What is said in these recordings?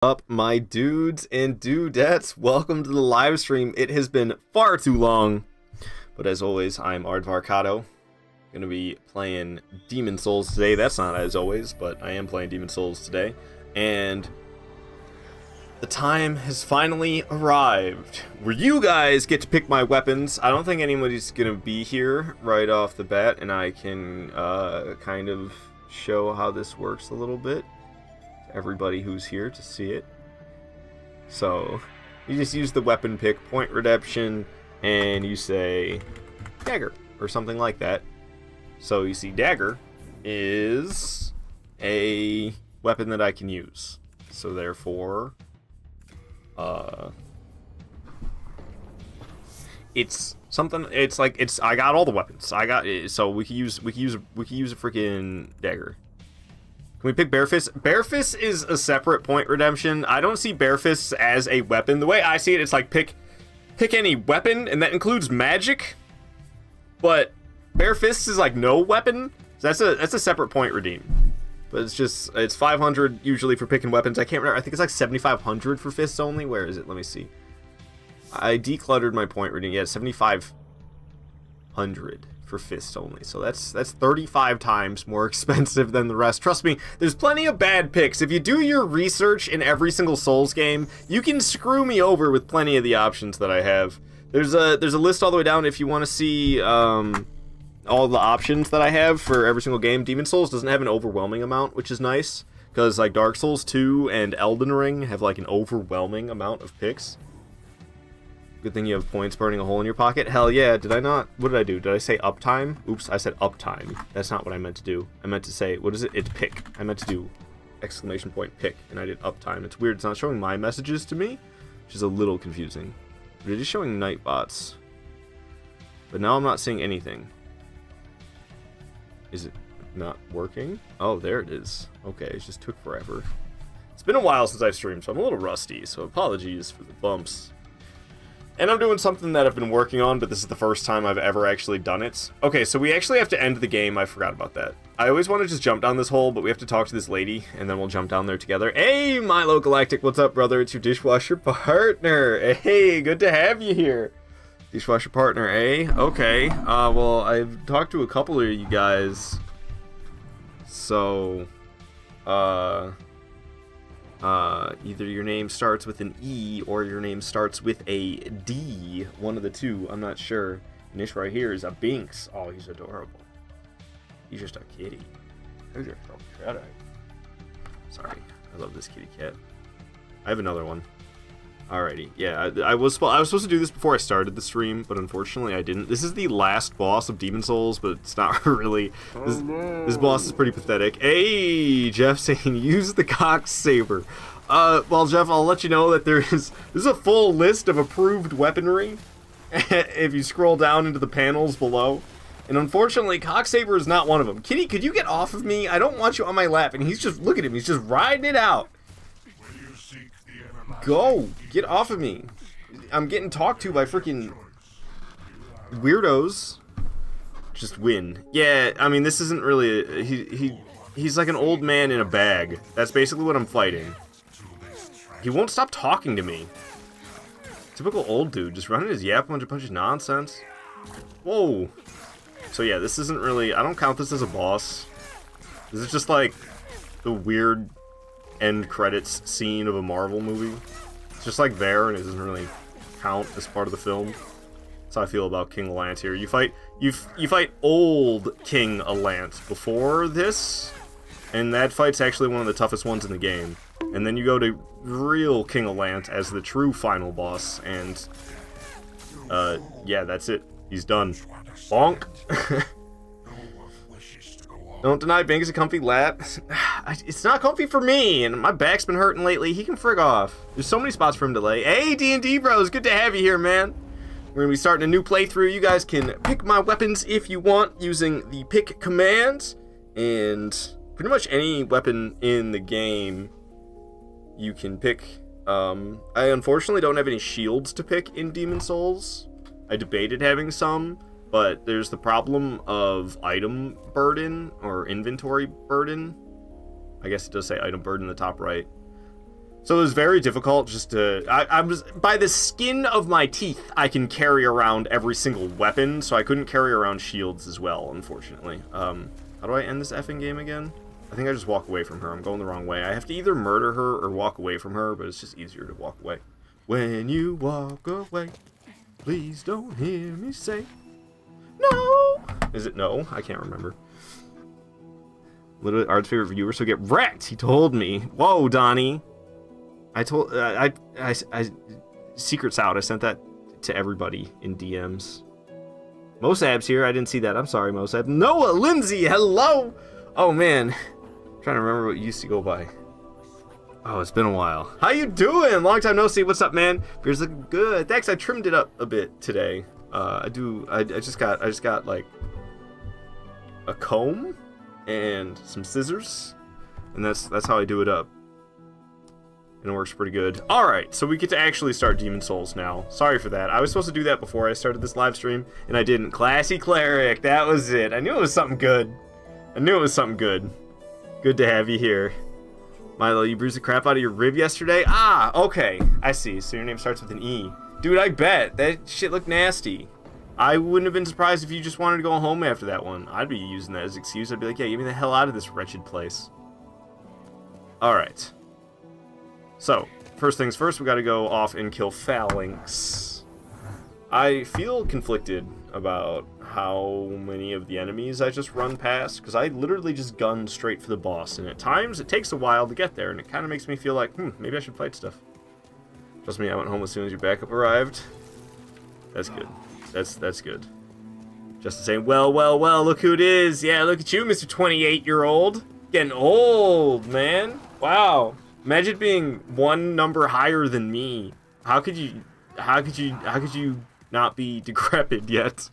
Up, my dudes and dudettes, welcome to the live stream. It has been far too long, but as always, I'm Aardvarkado. Gonna be playing Demon Souls today. That's not as always, but I am playing Demon Souls today, and the time has finally arrived where you guys get to pick my weapons. I don't think anybody's gonna be here right off the bat, and I can kind of show how this works a little bit. Everybody who's here to see it. So you just use the weapon pick, point redemption, and you say dagger or something like that. So you see dagger is a weapon that I can use. So therefore it's something, I got all the weapons. I got it, so we can use a freaking dagger. Can we pick Barefist? Barefist is a separate point redemption. I don't see Barefist as a weapon. The way I see it, it's like pick any weapon, and that includes magic. But Barefist is like no weapon. That's a separate point redeem. But it's 500 usually for picking weapons. I can't remember. I think it's like 7,500 for fists only. Where is it? Let me see. I decluttered my point redeem. Yeah, 7,500. For fists only, so that's 35 times more expensive than the rest. Trust me, there's plenty of bad picks. If you do your research in every single Souls game, you can screw me over with plenty of the options that I have. There's a list all the way down if you want to see all the options that I have for every single game. Demon Souls doesn't have an overwhelming amount, which is nice, because like Dark Souls 2 and Elden Ring have like an overwhelming amount of picks. Good thing you have points burning a hole in your pocket. Hell yeah, did I not? What did I do? Did I say uptime? Oops, I said uptime. That's not what I meant to do. I meant to say, what is it? It's pick. I meant to do exclamation point pick, and I did uptime. It's weird, it's not showing my messages to me, which is a little confusing. But it is showing Nightbots. But now I'm not seeing anything. Is it not working? Oh, there it is. Okay, it just took forever. It's been a while since I've streamed, so I'm a little rusty, so apologies for the bumps. And I'm doing something that I've been working on, but this is the first time I've ever actually done it. Okay, so we actually have to end the game. I forgot about that. I always want to just jump down this hole, but we have to talk to this lady, and then we'll jump down there together. Hey, Milo Galactic, what's up, brother? It's your dishwasher partner. Hey, good to have you here. Dishwasher partner, eh? Okay. Well, I've talked to a couple of you guys. So, either your name starts with an E or your name starts with a D. One of the two. I'm not sure. And this right here is a Binks. Oh, he's adorable. He's just a kitty. He's just so kitty. Sorry. I love this kitty cat. I have another one. Alrighty. Yeah, I was supposed to do this before I started the stream, but unfortunately I didn't. This is the last boss of Demon Souls, but it's not really. This boss is pretty pathetic. Hey, Jeff saying use the cox saber. Well, Jeff, I'll let you know that there's a full list of approved weaponry if you scroll down into the panels below. And unfortunately, cox saber is not one of them. Kitty, could you get off of me? I don't want you on my lap. And he's just, look at him, he's just riding it out. Go! Get off of me. I'm getting talked to by freaking weirdos. Just win. Yeah, I mean, this isn't really he's like an old man in a bag. That's basically what I'm fighting. He won't stop talking to me. Typical old dude, just running his yap, bunch of nonsense. Whoa. So yeah, this isn't really, I don't count this as a boss. This is just like the weird end credits scene of a Marvel movie. It's just like there, and it doesn't really count as part of the film. That's how I feel about King Allant here. You fight old King Allant before this, and that fight's actually one of the toughest ones in the game. And then you go to real King Allant as the true final boss, and yeah, that's it. He's done. Bonk. Don't deny Bing's a comfy lap. It's not comfy for me, and my back's been hurting lately. He can frig off. There's so many spots for him to lay. Hey, D&D bros, good to have you here, man. We're gonna be starting a new playthrough. You guys can pick my weapons if you want using the pick command, and pretty much any weapon in the game you can pick. I unfortunately don't have any shields to pick in Demon Souls. I debated having some, but there's the problem of item burden or inventory burden. I guess it does say item burden in the top right. So it was very difficult just to... I was... By the skin of my teeth, I can carry around every single weapon, so I couldn't carry around shields as well, unfortunately. How do I end this effing game again? I think I just walk away from her. I'm going the wrong way. I have to either murder her or walk away from her, but it's just easier to walk away. When you walk away, please don't hear me say no. Is it no? I can't remember. Literally Art's favorite viewer, so get wrecked. He told me. Whoa, Donnie. I told I secrets out. I sent that to everybody in DMs. Mosab's here. I didn't see that. I'm sorry, Mosab. Noah Lindsay, hello. Oh man, I'm trying to remember what you used to go by. Oh, it's been a while. How you doing? Long time no see. What's up, man? Beard's looking good. Thanks. I trimmed it up a bit today. I just got like a comb and some scissors, and that's how I do it up. And it works pretty good. Alright, so we get to actually start Demon Souls now. Sorry for that. I was supposed to do that before I started this live stream, and I didn't. Classy Cleric, that was it. I knew it was something good. Good to have you here. Milo, you bruised the crap out of your rib yesterday? Ah, okay. I see. So your name starts with an E. Dude, I bet. That shit looked nasty. I wouldn't have been surprised if you just wanted to go home after that one. I'd be using that as an excuse. I'd be like, yeah, get me the hell out of this wretched place. Alright. So, first things first, we gotta go off and kill Phalanx. I feel conflicted about how many of the enemies I just run past, because I literally just gun straight for the boss, and at times it takes a while to get there, and it kind of makes me feel like, maybe I should fight stuff. Trust me, I went home as soon as your backup arrived. That's good. That's good. Just saying, well, look who it is. Yeah, look at you, Mr. 28-year-old. Getting old, man. Wow. Imagine being one number higher than me. How could you not be decrepit yet?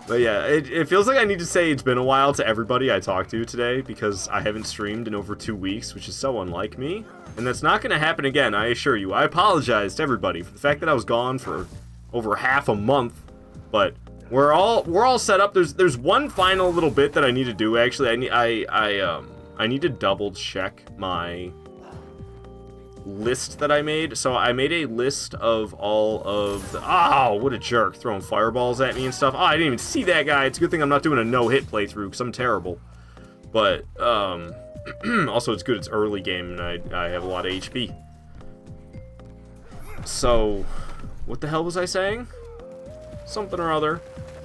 But yeah, it feels like I need to say it's been a while to everybody I talked to today, because I haven't streamed in over 2 weeks, which is so unlike me. And that's not going to happen again, I assure you. I apologize to everybody for the fact that I was gone for over half a month, but we're all set up. There's one final little bit that I need to do. Actually, I need to double check my list that I made. So I made a list of all of the... Oh, what a jerk, throwing fireballs at me and stuff. Oh, I didn't even see that guy. It's a good thing I'm not doing a no-hit playthrough, because I'm terrible. But, also it's good it's early game, and I have a lot of HP. So, what the hell was I saying? Something or other.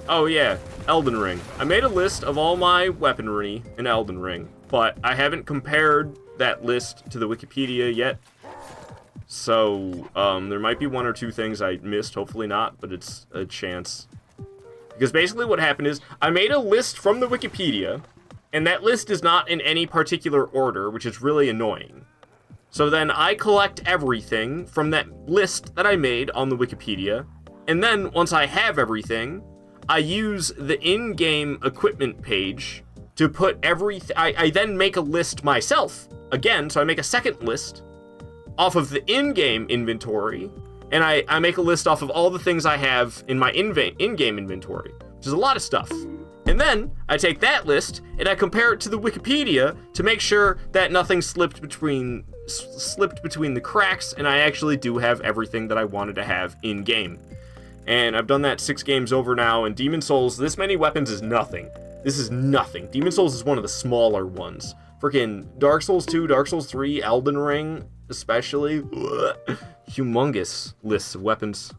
Oh yeah, Elden Ring. I made a list of all my weaponry in Elden Ring, but I haven't compared that list to the Wikipedia yet. So, there might be one or two things I missed, hopefully not, but it's a chance. Because basically what happened is, I made a list from the Wikipedia, and that list is not in any particular order, which is really annoying. So then I collect everything from that list that I made on the Wikipedia, and then once I have everything, I use the in-game equipment page to put everything. I then make a list myself again, so I make a second list off of the in-game inventory, and I make a list off of all the things I have in my in-game inventory, which is a lot of stuff. And then I take that list and I compare it to the Wikipedia to make sure that nothing slipped between the cracks, and I actually do have everything that I wanted to have in-game. And I've done that 6 games over now, and Demon Souls, this many weapons is nothing. This is nothing. Demon Souls is one of the smaller ones. Freaking Dark Souls 2, Dark Souls 3, Elden Ring, especially. Humongous lists of weapons.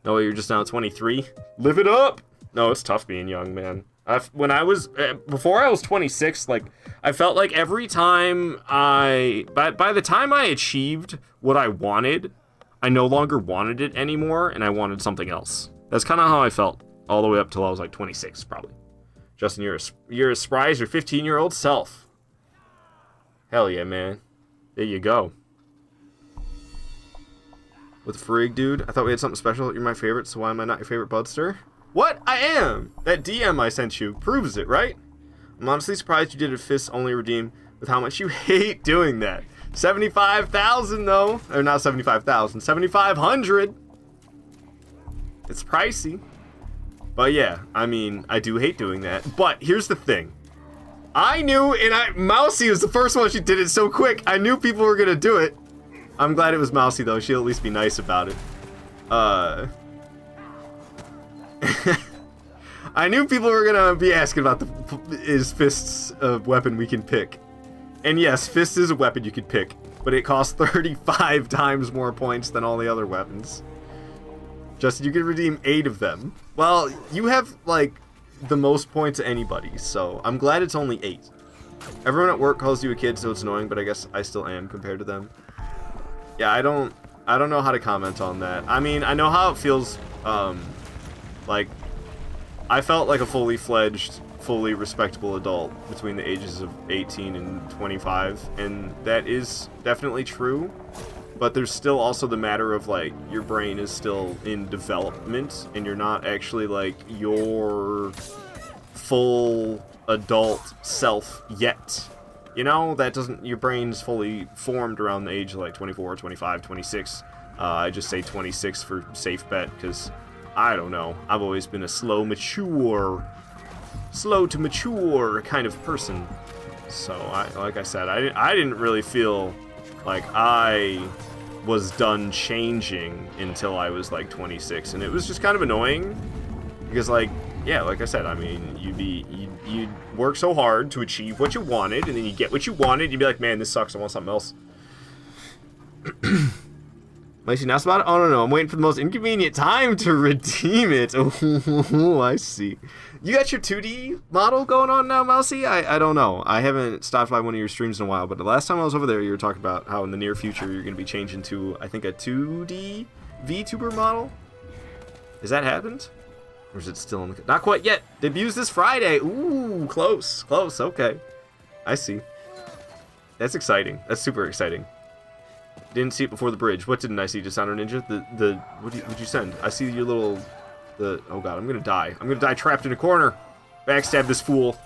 No, you're just now 23? Live it up! No, it's tough being young, man. Before I was 26, like, I felt like every time by the time I achieved what I wanted, I no longer wanted it anymore, and I wanted something else. That's kind of how I felt all the way up till I was like 26, probably. Justin, you're as spry as your 15-year-old self. Hell yeah, man. There you go. With Frig, dude, I thought we had something special. You're my favorite, so why am I not your favorite Budster? What? I am! That DM I sent you proves it, right? I'm honestly surprised you did a fist-only redeem with how much you hate doing that. 75,000 though, or not 75,000, 7,500. It's pricey, but yeah, I mean, I do hate doing that. But here's the thing: I knew, and Mousy was the first one. She did it so quick. I knew people were gonna do it. I'm glad it was Mousy though. She'll at least be nice about it. I knew people were gonna be asking about is fists a weapon we can pick. And yes, fist is a weapon you can pick, but it costs 35 times more points than all the other weapons. Justin, you can redeem 8 of them. Well, you have, like, the most points of anybody, so I'm glad it's only 8. Everyone at work calls you a kid, so it's annoying, but I guess I still am compared to them. Yeah, I don't know how to comment on that. I mean, I know how it feels, like, I felt like a fully fledged, fully respectable adult between the ages of 18 and 25, and that is definitely true. But there's still also the matter of, like, your brain is still in development, and you're not actually, like, your full adult self yet. You know, that doesn't, your brain's fully formed around the age of, like, 24, 25, 26. I just say 26 for safe bet, because, I don't know, I've always been a slow to mature kind of person. So, like I said, I didn't really feel like I was done changing until I was like 26, and it was just kind of annoying because, like, yeah, like I said, I mean, you'd work so hard to achieve what you wanted, and then you get what you wanted, and you'd be like, man, this sucks, I want something else. Lacey, now about it? Oh, no, I'm waiting for the most inconvenient time to redeem it. Oh, I see. You got your 2D model going on now, Mousy? I don't know. I haven't stopped by one of your streams in a while, but the last time I was over there, you were talking about how in the near future you're going to be changing to, I think, a 2D VTuber model? Has that happened? Or is it still in the... Not quite yet. Debuts this Friday. Ooh, close. Close. Okay. I see. That's exciting. That's super exciting. Didn't see it before the bridge. What didn't I see? Dishonor Ninja? What'd you send? I see your little... Oh god, I'm gonna die. I'm gonna die trapped in a corner. Backstab this fool.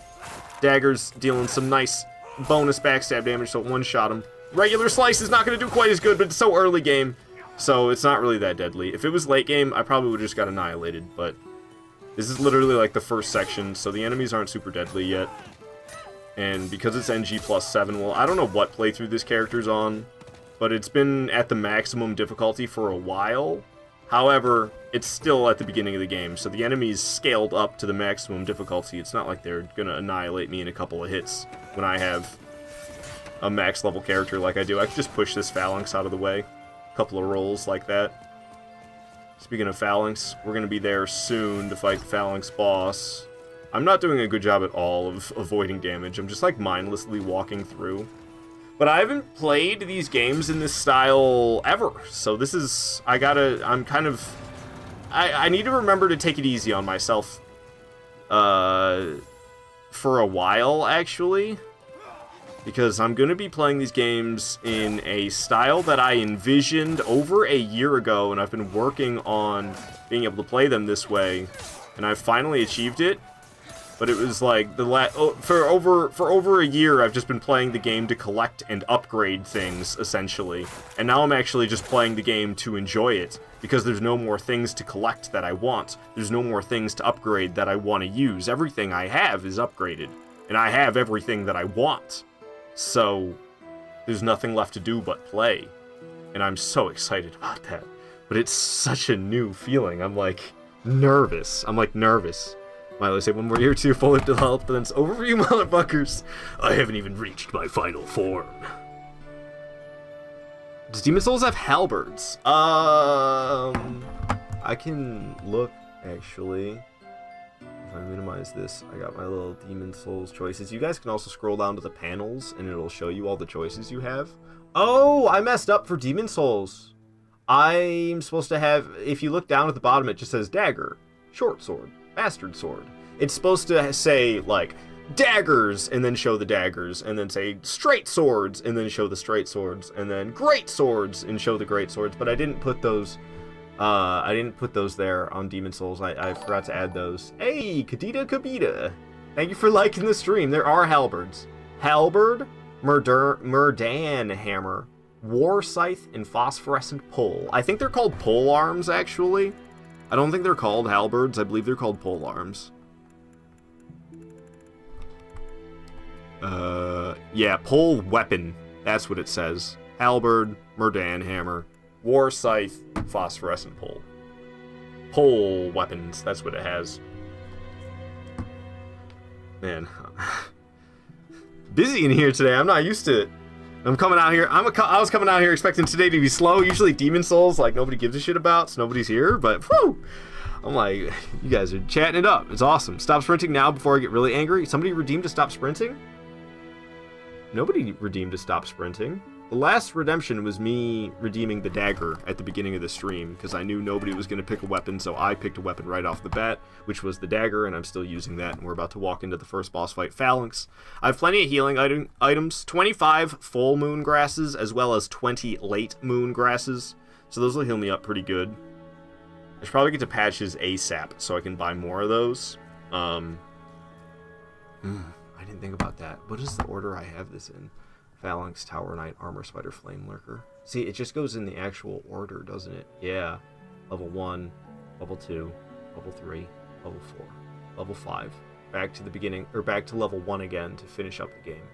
Daggers dealing some nice bonus backstab damage, so one-shot him. Regular slice is not gonna do quite as good, but it's so early game, so it's not really that deadly. If it was late game, I probably would've just got annihilated, but this is literally like the first section, so the enemies aren't super deadly yet. And because it's NG+7, well, I don't know what playthrough this character's on, but it's been at the maximum difficulty for a while. However, it's still at the beginning of the game, so the enemies scaled up to the maximum difficulty. It's not like they're gonna annihilate me in a couple of hits when I have a max level character like I do. I can just push this phalanx out of the way. A couple of rolls like that. Speaking of phalanx, we're gonna be there soon to fight the phalanx boss. I'm not doing a good job at all of avoiding damage. I'm just like mindlessly walking through. But I haven't played these games in this style ever, so this is, I need to remember to take it easy on myself, for a while, actually, because I'm going to be playing these games in a style that I envisioned over a year ago, and I've been working on being able to play them this way, and I've finally achieved it. But it was like for over a year I've just been playing the game to collect and upgrade things, essentially. And now I'm actually just playing the game to enjoy it, because there's no more things to collect that I want. There's no more things to upgrade that I want to use. Everything I have is upgraded, and I have everything that I want. So there's nothing left to do but play. And I'm so excited about that. But it's such a new feeling. I'm like nervous. Milo, say one more year or two, fully developed, but then it's over for you motherfuckers. I haven't even reached my final form. Does Demon Souls have halberds? I can look, actually. If I minimize this, I got my little Demon Souls choices. You guys can also scroll down to the panels, and it'll show you all the choices you have. Oh, I messed up for Demon Souls. I'm supposed to have, if you look down at the bottom, it just says dagger, short sword, bastard sword. It's supposed to say, like, daggers, and then show the daggers, and then say straight swords, and then show the straight swords, and then great swords, and show the great swords, but I didn't put those, there on Demon Souls. I forgot to add those. Hey, Kadita Kabita! Thank you for liking the stream. There are halberds. Halberd, Murdan Hammer, War Scythe, and Phosphorescent Pole. I think they're called pole arms, actually. I don't think they're called halberds. I believe they're called pole arms. Yeah, pole weapon. That's what it says. Halberd, Murdan hammer, war scythe, phosphorescent pole. Pole weapons. That's what it has. Man, busy in here today. I'm not used to it. I'm coming out here. I was coming out here expecting today to be slow. Usually Demon Souls, like, nobody gives a shit about, so nobody's here. But whew, I'm like, you guys are chatting it up. It's awesome. Stop sprinting now before I get really angry. Somebody redeemed to stop sprinting? Nobody redeemed to stop sprinting. The last redemption was me redeeming the dagger at the beginning of the stream, because I knew nobody was going to pick a weapon, so I picked a weapon right off the bat, which was the dagger, and I'm still using that, and we're about to walk into the first boss fight, Phalanx. I have plenty of healing items, 25 full moon grasses, as well as 20 late moon grasses, so those will heal me up pretty good. I should probably get to patches ASAP, so I can buy more of those. I didn't think about that. What is the order I have this in? Phalanx, Tower Knight, Armor Spider, Flame Lurker. See, it just goes in the actual order, doesn't it? Yeah. Level 1, Level 2, Level 3, Level 4, Level 5. Back to the beginning, or back to Level 1 again to finish up the game.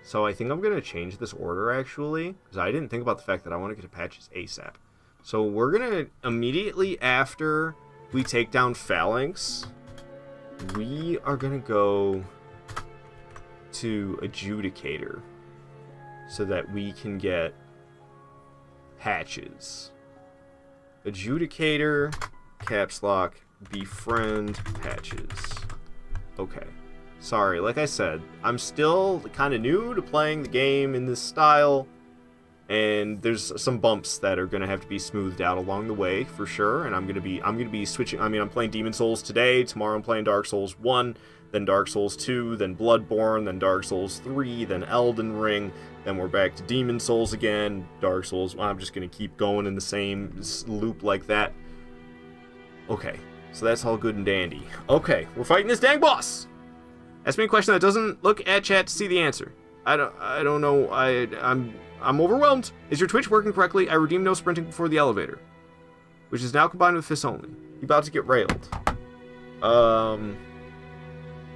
So I think I'm going to change this order, actually, because I didn't think about the fact that I want to get to patches ASAP. So we're going to, immediately after we take down Phalanx, we are going to go to Adjudicator, so that we can get patches. Adjudicator, caps lock, befriend, patches. Okay. Sorry, like I said, I'm still kind of new to playing the game in this style, and there's some bumps that are going to have to be smoothed out along the way for sure, and I'm going to be switching. I mean, I'm playing Demon Souls today, tomorrow I'm playing Dark Souls 1, then Dark Souls 2, then Bloodborne, then Dark Souls 3, then Elden Ring, then we're back to Demon Souls again, Dark Souls. I'm just going to keep going in the same loop like that. Okay, so that's all good and dandy. Okay, we're fighting this dang boss! Ask me a question that doesn't look at chat to see the answer. I don't know, I'm overwhelmed. Is your Twitch working correctly? I redeemed no sprinting before the elevator, which is now combined with fists only. You about to get railed.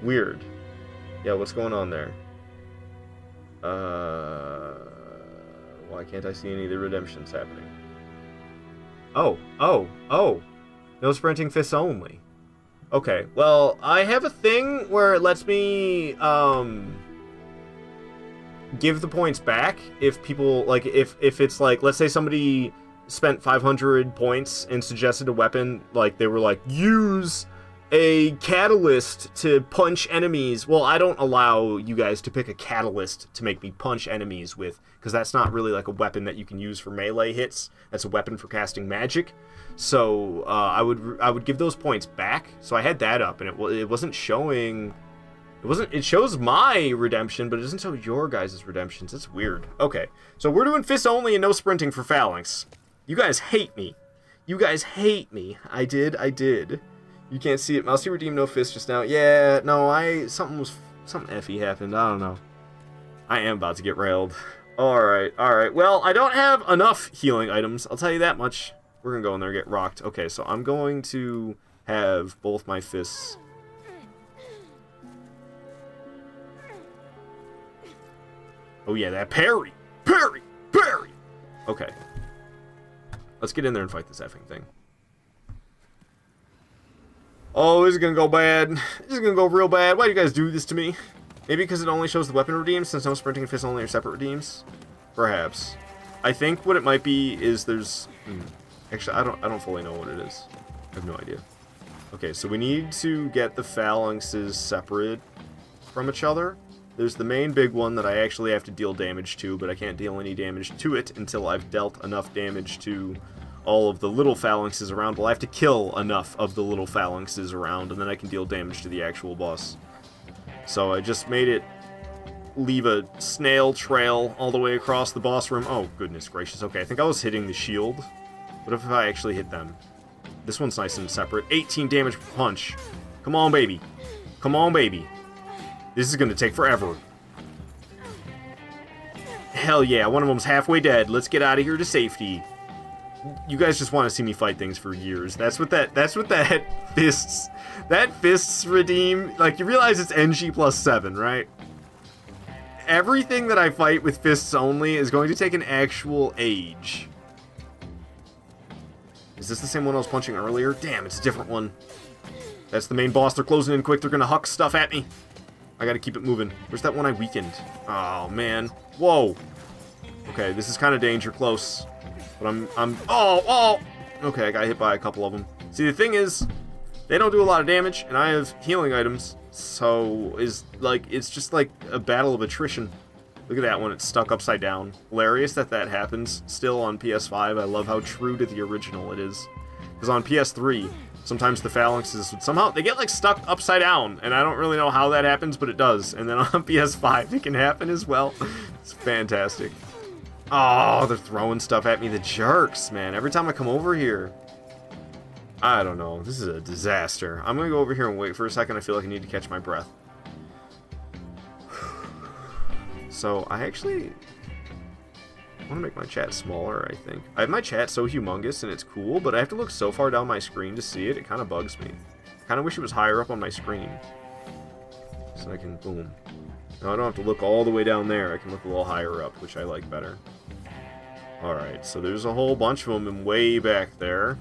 Weird. Yeah, what's going on there? Why can't I see any of the redemptions happening? Oh. No sprinting, fists only. Okay, well, I have a thing where it lets me, give the points back if people, like, if it's like, let's say somebody spent 500 points and suggested a weapon, like, they were like, use a catalyst to punch enemies. Well, I don't allow you guys to pick a catalyst to make me punch enemies with, because that's not really like a weapon that you can use for melee hits. That's a weapon for casting magic. So I would give those points back. So I had that up, and it wasn't showing. It shows my redemption, but it doesn't show your guys' redemptions. It's weird. Okay, so we're doing fists only and no sprinting for Phalanx. You guys hate me. You guys hate me. I did. You can't see it. Mousy redeemed no fist just now. Yeah, no, something effy happened. I don't know. I am about to get railed. Alright. Well, I don't have enough healing items. I'll tell you that much. We're gonna go in there and get rocked. Okay, so I'm going to have both my fists. Oh yeah, that parry! Parry! Okay. Let's get in there and fight this effing thing. Oh, this is gonna go bad. This is gonna go real bad. Why do you guys do this to me? Maybe because it only shows the weapon redeems, since no sprinting and fists only are separate redeems? Perhaps. I think what it might be is there's... Actually, I don't fully know what it is. I have no idea. Okay, so we need to get the phalanxes separate from each other. There's the main big one that I actually have to deal damage to, but I can't deal any damage to it until I've dealt enough damage to all of the little phalanxes around. Well, I have to kill enough of the little phalanxes around, and then I can deal damage to the actual boss. So I just made it leave a snail trail all the way across the boss room. Oh, goodness gracious. Okay, I think I was hitting the shield. What if I actually hit them? This one's nice and separate. 18 damage per punch. Come on, baby. Come on, baby. This is going to take forever. Hell yeah, one of them's halfway dead. Let's get out of here to safety. You guys just want to see me fight things for years. That's what that fists redeem. Like, you realize it's NG+7, right? everything that I fight with fists only is going to take an actual age. Is this the same one I was punching earlier? Damn, it's a different one. That's the main boss. They're closing in quick. They're gonna huck stuff at me. I gotta keep it moving. Where's that one I weakened? Oh, man. Whoa. Okay, this is kind of danger close. But oh! Okay, I got hit by a couple of them. See, the thing is, they don't do a lot of damage, and I have healing items. So, it's just like a battle of attrition. Look at that one, it's stuck upside down. Hilarious that happens still on PS5. I love how true to the original it is. Because on PS3, sometimes the phalanxes would somehow, they get like stuck upside down. And I don't really know how that happens, but it does. And then on PS5, it can happen as well. It's fantastic. Oh, they're throwing stuff at me, the jerks, man. Every time I come over here. I don't know, this is a disaster. I'm gonna go over here and wait for a second. I feel like I need to catch my breath. So, I actually want to make my chat smaller, I think. I have my chat so humongous and it's cool, but I have to look so far down my screen to see it. It kind of bugs me. I kind of wish it was higher up on my screen. So I can, boom. Now I don't have to look all the way down there. I can look a little higher up, which I like better. Alright, so there's a whole bunch of them and way back there.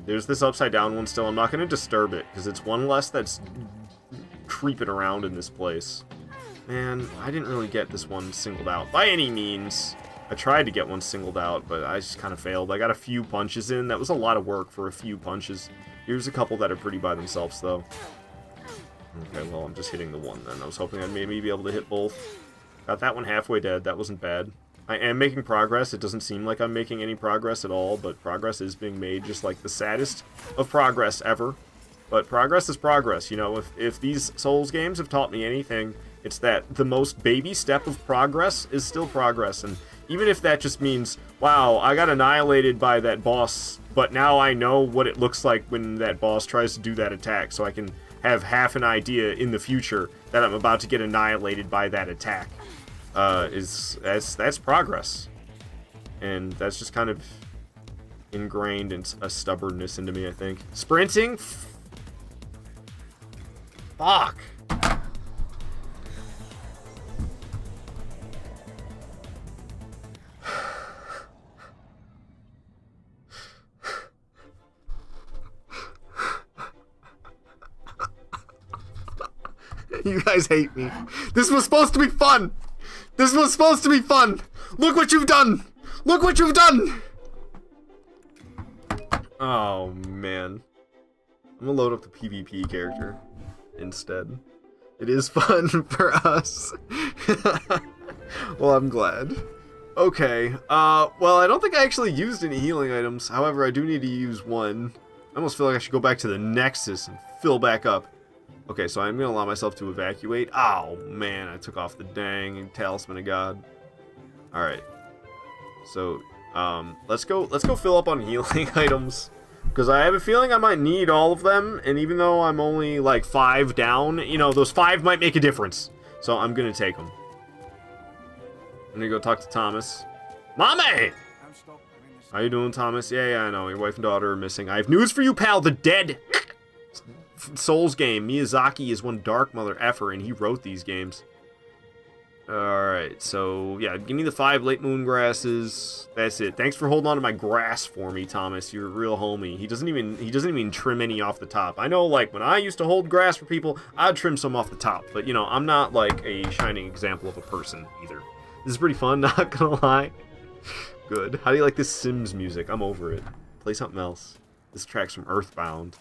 There's this upside down one still. I'm not going to disturb it, because it's one less that's creeping around in this place. Man, I didn't really get this one singled out by any means. I tried to get one singled out, but I just kind of failed. I got a few punches in. That was a lot of work for a few punches. Here's a couple that are pretty by themselves, though. Okay, well, I'm just hitting the one then. I was hoping I'd maybe be able to hit both. Got that one halfway dead. That wasn't bad. I am making progress. It doesn't seem like I'm making any progress at all, but progress is being made, just like the saddest of progress ever. But progress is progress, you know. If these Souls games have taught me anything, it's that the most baby step of progress is still progress. And even if that just means, wow, I got annihilated by that boss, but now I know what it looks like when that boss tries to do that attack, so I can have half an idea in the future that I'm about to get annihilated by that attack. That's progress. And that's just kind of ingrained in a stubbornness into me, I think. Sprinting? Fuck. You guys hate me. This was supposed to be fun. This was supposed to be fun. Look what you've done. Look what you've done. Oh, man. I'm gonna load up the PvP character instead. It is fun for us. Well, I'm glad. Okay. Well, I don't think I actually used any healing items. However, I do need to use one. I almost feel like I should go back to the Nexus and fill back up. Okay, so I'm gonna allow myself to evacuate. Oh man, I took off the dang Talisman of God. All right, so let's go fill up on healing items, because I have a feeling I might need all of them. And even though I'm only like 5 down, you know, those 5 might make a difference. So I'm gonna take them. I'm gonna go talk to Thomas. Mommy! How you doing, Thomas? Yeah, I know. Your wife and daughter are missing. I have news for you, pal. The dead. Souls game. Miyazaki is one dark mother effer, and he wrote these games. Alright, so, yeah, give me the 5 late moon grasses. That's it. Thanks for holding on to my grass for me, Thomas. You're a real homie. He doesn't even trim any off the top. I know, like, when I used to hold grass for people, I'd trim some off the top. But, you know, I'm not, like, a shining example of a person, either. This is pretty fun, not gonna lie. Good. How do you like this Sims music? I'm over it. Play something else. This track's from Earthbound.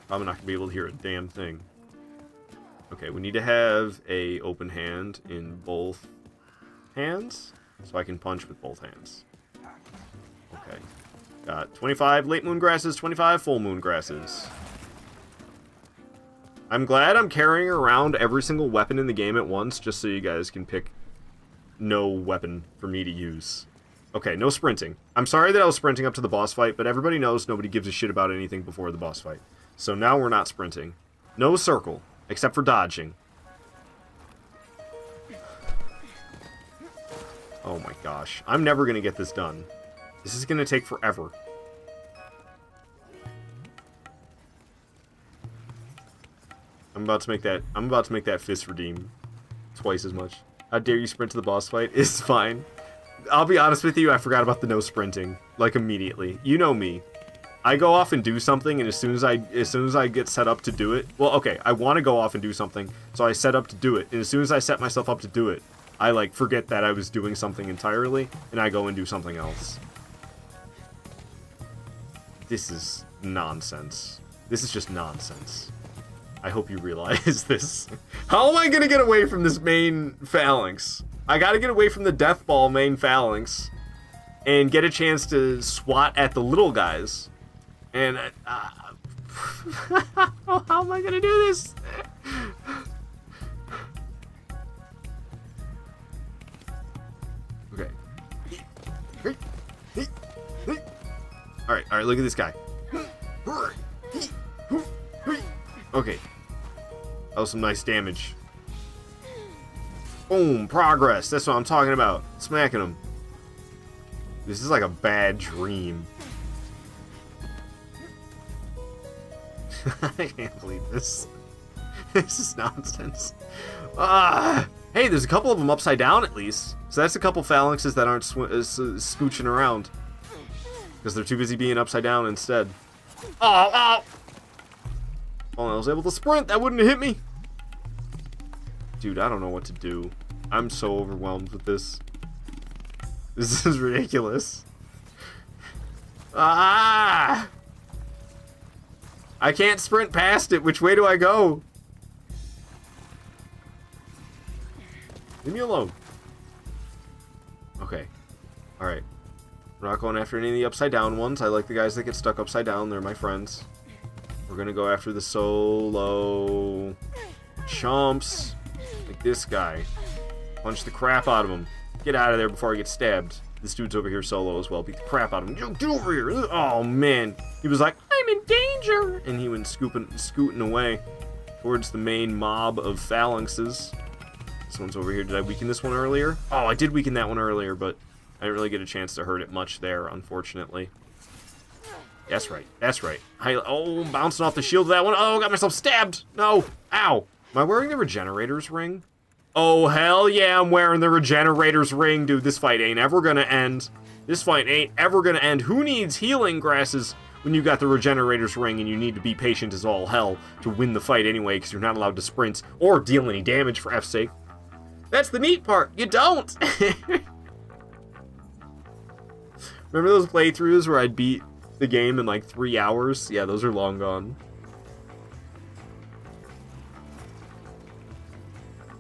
I'm not gonna be able to hear a damn thing. Okay, we need to have a open hand in both hands, so I can punch with both hands. Okay. Got 25 late moon grasses, 25 full moon grasses. I'm glad I'm carrying around every single weapon in the game at once, just so you guys can pick no weapon for me to use. Okay, no sprinting. I'm sorry that I was sprinting up to the boss fight, but everybody knows nobody gives a shit about anything before the boss fight. So now we're not sprinting. No circle, except for dodging. Oh my gosh. I'm never gonna get this done. This is gonna take forever. I'm about to make that fist redeem twice as much. How dare you sprint to the boss fight? It's fine. I'll be honest with you, I forgot about the no sprinting. Like, immediately. You know me. I go off and do something, and as soon as I get set up to do it... Well, okay, I want to go off and do something, so I set up to do it. And as soon as I set myself up to do it, I, like, forget that I was doing something entirely, and I go and do something else. This is nonsense. This is just nonsense. I hope you realize this. How am I gonna get away from this main phalanx? I gotta get away from the death ball main phalanx and get a chance to swat at the little guys. And how am I gonna do this? Okay. Alright, look at this guy. Okay. That was some nice damage. Boom, progress. That's what I'm talking about. Smacking him. This is like a bad dream. I can't believe this. This is nonsense. Hey, there's a couple of them upside down at least. So that's a couple phalanxes that aren't scooching around. Because they're too busy being upside down instead. Oh, I was able to sprint. That wouldn't have hit me. Dude, I don't know what to do. I'm so overwhelmed with this. This is ridiculous. I can't sprint past it. Which way do I go? Leave me alone. Okay. Alright. We're not going after any of the upside down ones. I like the guys that get stuck upside down. They're my friends. We're gonna go after the solo chumps. Like this guy. Punch the crap out of him. Get out of there before I get stabbed. This dude's over here solo as well. Beat the crap out of him. Get over here. Oh, man. He was like, I'm in danger. And he went scooting away towards the main mob of phalanxes. This one's over here. Did I weaken this one earlier? Oh, I did weaken that one earlier, but I didn't really get a chance to hurt it much there, unfortunately. That's right. That's right. Oh, bouncing off the shield of that one. Oh, got myself stabbed. No. Ow. Am I wearing the regenerator's ring? Oh, hell yeah, I'm wearing the regenerator's ring. Dude, this fight ain't ever gonna end. This fight ain't ever gonna end. Who needs healing grasses when you got the regenerator's ring and you need to be patient as all hell to win the fight anyway because you're not allowed to sprint or deal any damage for F's sake? That's the neat part. You don't. Remember those playthroughs where I'd beat the game in like 3 hours? Yeah, those are long gone.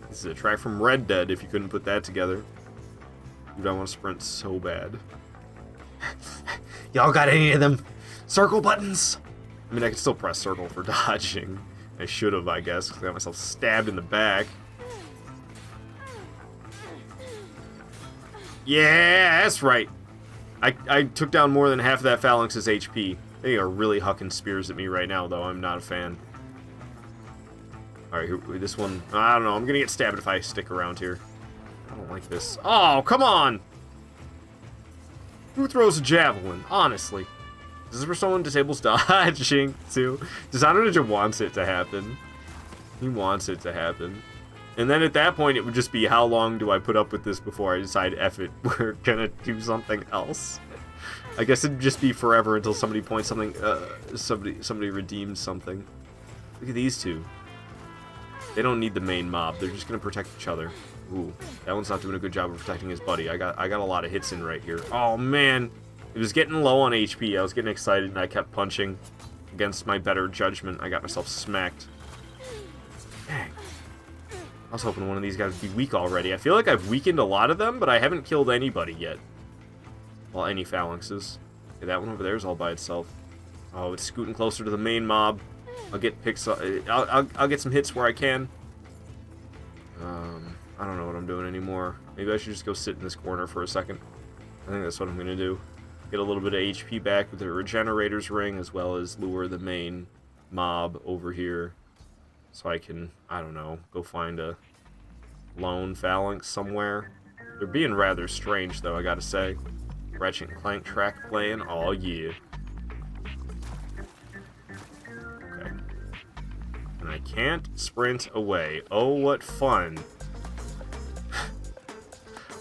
This is a track from Red Dead, if you couldn't put that together. Dude, I want to sprint so bad. Y'all got any of them circle buttons? I mean, I can still press circle for dodging. I should have, I guess, because I got myself stabbed in the back. Yeah, that's right. I took down more than half of that phalanx's HP. They are really hucking spears at me right now, though. I'm not a fan. Alright, this one, I don't know. I'm gonna get stabbed if I stick around here. I don't like this. Oh, come on! Who throws a javelin? Honestly. Is this where someone disables dodging, too? Designer Ninja wants it to happen. He wants it to happen. And then at that point, it would just be, how long do I put up with this before I decide, F it, we're gonna do something else? I guess it'd just be forever until somebody points something, somebody redeems something. Look at these two. They don't need the main mob. They're just gonna protect each other. Ooh, that one's not doing a good job of protecting his buddy. I got a lot of hits in right here. Oh man, it was getting low on HP. I was getting excited and I kept punching. Against my better judgment, I got myself smacked. Dang. I was hoping one of these guys would be weak already. I feel like I've weakened a lot of them, but I haven't killed anybody yet. Well, any phalanxes. Okay, that one over there is all by itself. Oh, it's scooting closer to the main mob. I'll get picks. I'll get some hits where I can. I don't know what I'm doing anymore. Maybe I should just go sit in this corner for a second. I think that's what I'm gonna do. Get a little bit of HP back with the regenerator's ring, as well as lure the main mob over here, so I can, I don't know, go find a lone phalanx somewhere. They're being rather strange, though, I gotta say. Ratchet and Clank track playing. Oh yeah. And I can't sprint away. Oh, what fun.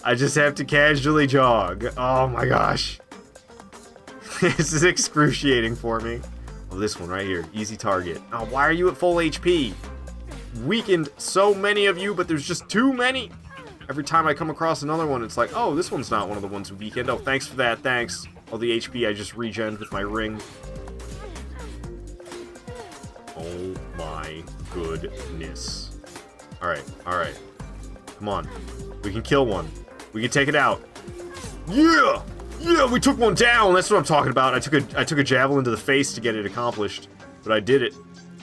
I just have to casually jog. Oh my gosh. This is excruciating for me. Oh, this one right here. Easy target. Oh, why are you at full HP? Weakened so many of you, but there's just too many. Every time I come across another one, it's like, oh, this one's not one of the ones who weakened. Oh, thanks for that. Thanks. All the HP I just regened with my ring. Oh my goodness. Alright, alright. Come on. We can kill one. We can take it out. Yeah! Yeah, we took one down! That's what I'm talking about. I took a javelin to the face to get it accomplished. But I did it.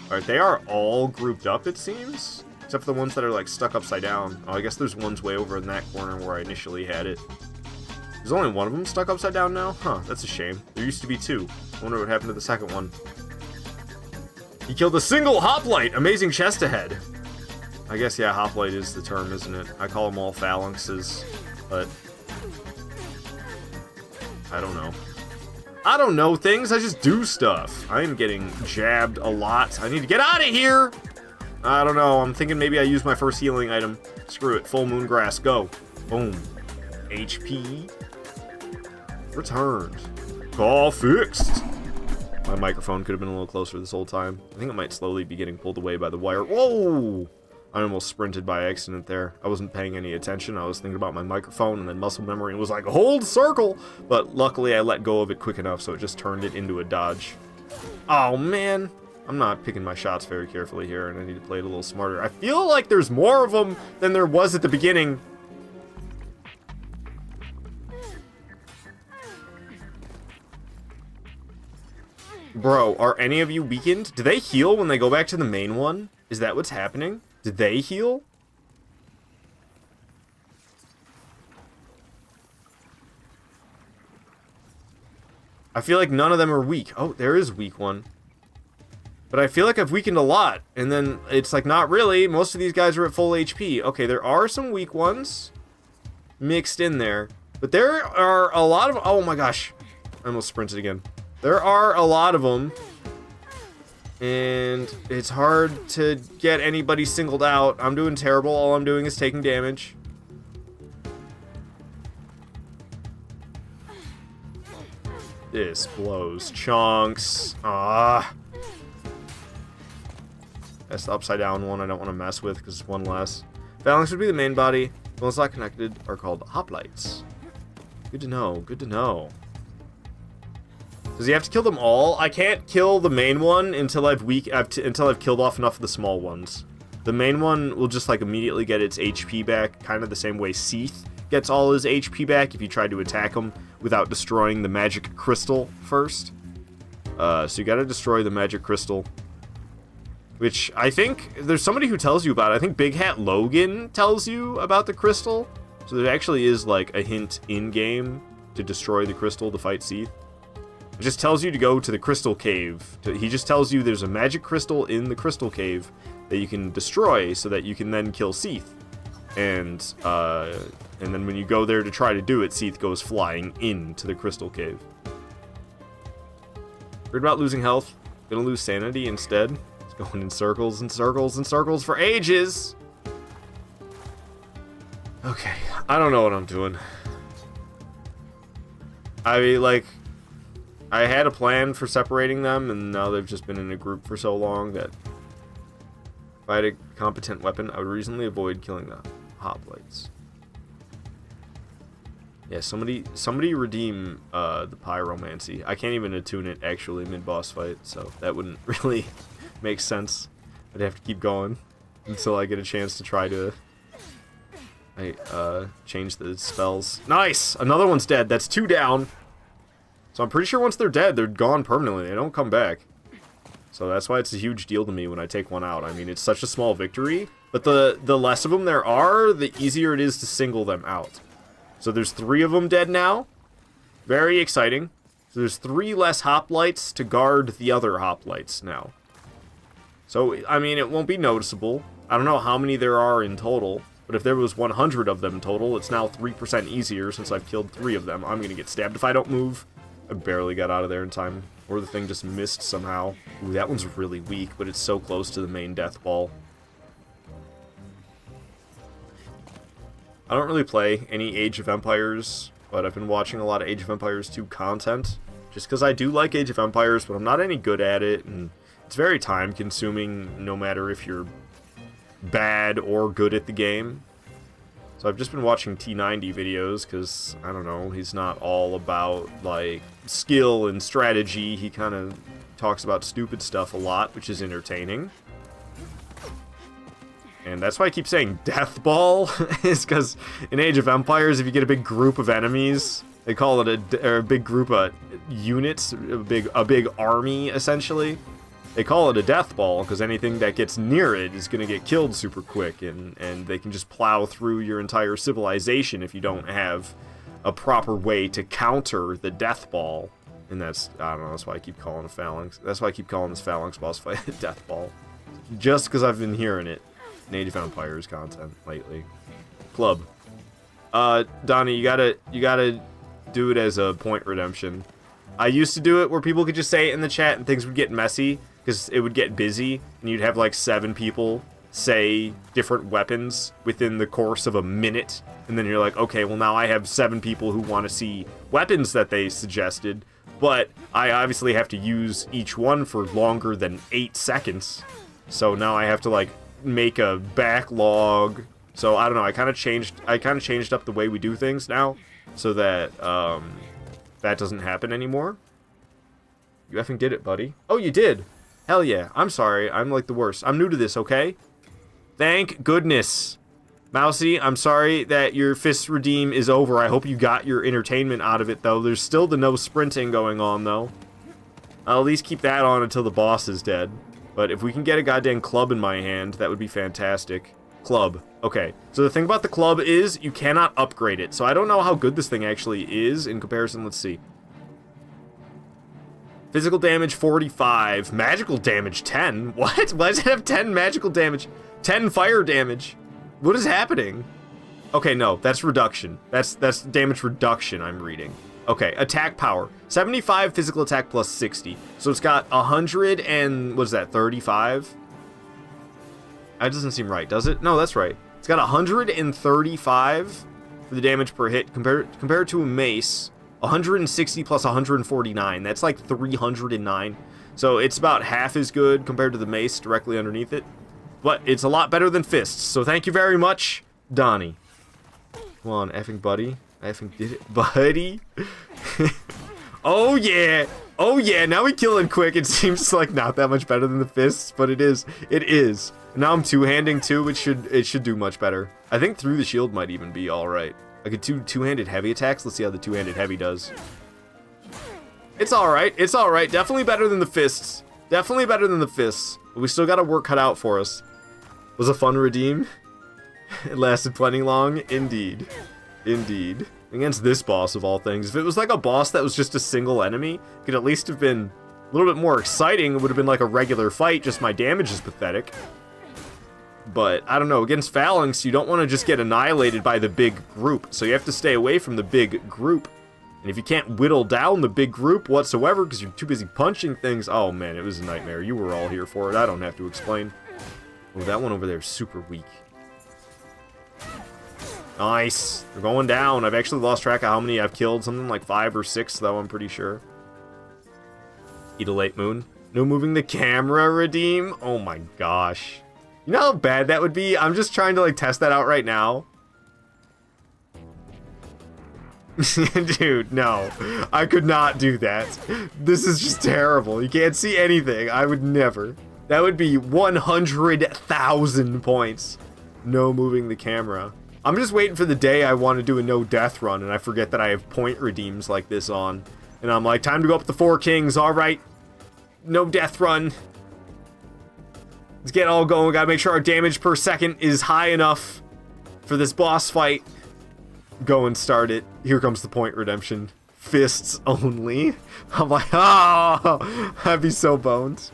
Alright, they are all grouped up, it seems. Except for the ones that are, like, stuck upside down. Oh, I guess there's one's way over in that corner where I initially had it. There's only one of them stuck upside down now? Huh, that's a shame. There used to be two. I wonder what happened to the second one. He killed a single hoplite! Amazing chest ahead. I guess, yeah, hoplite is the term, isn't it? I call them all phalanxes, but I don't know. I don't know things, I just do stuff. I am getting jabbed a lot. I need to get out of here! I don't know, I'm thinking maybe I use my first healing item. Screw it, full moon grass, go. Boom. HP. Returned. Call fixed. My microphone could have been a little closer this whole time. I think it might slowly be getting pulled away by the wire. Whoa! I almost sprinted by accident there. I wasn't paying any attention. I was thinking about my microphone, and then muscle memory was like, hold circle! But luckily I let go of it quick enough, so it just turned it into a dodge. Oh, man. I'm not picking my shots very carefully here, and I need to play it a little smarter. I feel like there's more of them than there was at the beginning. Bro, are any of you weakened? Do they heal when they go back to the main one? Is that what's happening? Did they heal? I feel like none of them are weak. Oh, there is a weak one. But I feel like I've weakened a lot. And then it's like, not really. Most of these guys are at full HP. Okay, there are some weak ones mixed in there. But there are a lot of... Oh my gosh. I almost sprinted again. There are a lot of them. And it's hard to get anybody singled out. I'm doing terrible. All I'm doing is taking damage. This blows chunks. Ah. That's the upside down one I don't want to mess with because it's one less. Phalanx would be the main body. The ones not connected are called hoplites. Good to know. Good to know. Does he have to kill them all? I can't kill the main one until I've killed off enough of the small ones. The main one will just like immediately get its HP back, kind of the same way Seath gets all his HP back if you try to attack him without destroying the magic crystal first. So you gotta destroy the magic crystal. Which I think there's somebody who tells you about it. I think Big Hat Logan tells you about the crystal. So there actually is like a hint in-game to destroy the crystal to fight Seath. It just tells you to go to the crystal cave. He just tells you there's a magic crystal in the crystal cave that you can destroy so that you can then kill Seath. And then when you go there to try to do it, Seath goes flying into the crystal cave. Worried about losing health? Gonna lose sanity instead? It's going in circles and circles and circles for ages! Okay, I don't know what I'm doing. I mean, like, I had a plan for separating them, and now they've just been in a group for so long that if I had a competent weapon, I would reasonably avoid killing the hoplites. Yeah, somebody redeem the pyromancy. I can't even attune it actually mid-boss fight, so that wouldn't really make sense. I'd have to keep going until I get a chance to try to change the spells. Nice! Another one's dead. That's 2 down. So I'm pretty sure once they're dead, they're gone permanently. They don't come back. So that's why it's a huge deal to me when I take one out. I mean, it's such a small victory, but the less of them there are, the easier it is to single them out. So there's 3 of them dead now. Very exciting. So there's 3 less hoplites to guard the other hoplites now. So, I mean, it won't be noticeable. I don't know how many there are in total, but if there was 100 of them total, it's now 3% easier since I've killed 3 of them. I'm going to get stabbed if I don't move. I barely got out of there in time. Or the thing just missed somehow. Ooh, that one's really weak, but it's so close to the main death ball. I don't really play any Age of Empires, but I've been watching a lot of Age of Empires 2 content. Just because I do like Age of Empires, but I'm not any good at it, and it's very time-consuming, no matter if you're bad or good at the game. So I've just been watching T90 videos, because, I don't know, he's not all about, like, skill and strategy. He kind of talks about stupid stuff a lot, which is entertaining. And that's why I keep saying Death Ball, is because in Age of Empires, if you get a big group of enemies, they call it a big group of units, a big army, essentially. They call it a death ball because anything that gets near it is going to get killed super quick, and they can just plow through your entire civilization if you don't have a proper way to counter the death ball. And that's, I don't know, that's why I keep calling a phalanx. That's why I keep calling this phalanx boss fight a death ball. Just because I've been hearing it in Age of Empires content lately. Club. Donnie, you gotta do it as a point redemption. I used to do it where people could just say it in the chat and things would get messy, because it would get busy, and you'd have like 7 people say different weapons within the course of a minute, and then you're like, okay, well now I have 7 people who want to see weapons that they suggested, but I obviously have to use each one for longer than 8 seconds, so now I have to like make a backlog. So I don't know, I kind of changed up the way we do things now, so that that doesn't happen anymore. You effing did it, buddy. Oh, you did. Hell yeah. I'm sorry. I'm like the worst. I'm new to this, okay? Thank goodness. Mousy, I'm sorry that your fist redeem is over. I hope you got your entertainment out of it, though. There's still the no sprinting going on, though. I'll at least keep that on until the boss is dead. But if we can get a goddamn club in my hand, that would be fantastic. Club. Okay. So the thing about the club is you cannot upgrade it. So I don't know how good this thing actually is in comparison. Let's see. Physical damage 45, magical damage 10. What? Why does it have 10 magical damage? 10 fire damage. What is happening? Okay, no, that's reduction. That's damage reduction I'm reading. Okay, attack power. 75 physical attack plus 60. So it's got 100 and what is that? 35? That doesn't seem right, does it? No, that's right. It's got 135 for the damage per hit compared to a mace. 160 plus 149, that's like 309. So it's about half as good compared to the mace directly underneath it. But it's a lot better than fists, so thank you very much, Donnie. Come on, effing buddy. I effing did it, buddy. Oh yeah! Oh yeah, now we kill it quick. It seems like not that much better than the fists, but it is. It is. Now I'm two-handing too, it should do much better. I think through the shield might even be alright. Like a two-handed heavy attacks. Let's see how the two-handed heavy does. It's alright. It's alright. Definitely better than the fists. Definitely better than the fists. But we still got to work cut out for us. Was a fun redeem. It lasted plenty long. Indeed. Indeed. Against this boss of all things. If it was like a boss that was just a single enemy, it could at least have been a little bit more exciting. It would have been like a regular fight. Just my damage is pathetic. But, I don't know, against Phalanx, you don't want to just get annihilated by the big group, so you have to stay away from the big group. And if you can't whittle down the big group whatsoever because you're too busy punching things, oh man, it was a nightmare. You were all here for it, I don't have to explain. Oh, that one over there is super weak. Nice. They're going down. I've actually lost track of how many I've killed, something like 5 or 6 though, I'm pretty sure. Eat a late moon. No moving the camera redeem? Oh my gosh. You know how bad that would be? I'm just trying to like test that out right now. Dude, no. I could not do that. This is just terrible. You can't see anything. I would never. That would be 100,000 points. No moving the camera. I'm just waiting for the day I want to do a no death run and I forget that I have point redeems like this on. And I'm like, time to go up the 4 kings. Alright. No death run. Let's get all going. We gotta make sure our damage per second is high enough for this boss fight. Go and start it. Here comes the point redemption. Fists only. I'm like, oh, I'd be so boned.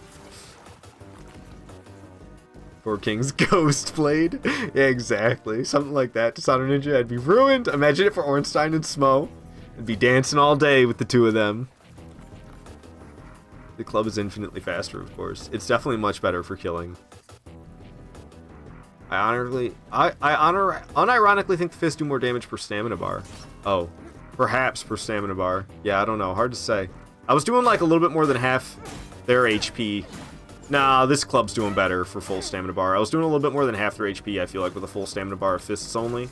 4 Kings Ghost Blade. Yeah, exactly. Something like that. Dishonor Ninja, I'd be ruined. Imagine it for Ornstein and Smo. I'd be dancing all day with the 2 of them. The club is infinitely faster, of course. It's definitely much better for killing. I unironically think the fists do more damage per stamina bar. Oh, perhaps per stamina bar. Yeah, I don't know. Hard to say. I was doing like a little bit more than half their HP. Nah, this club's doing better for full stamina bar. I was doing a little bit more than half their HP, I feel like, with a full stamina bar of fists only.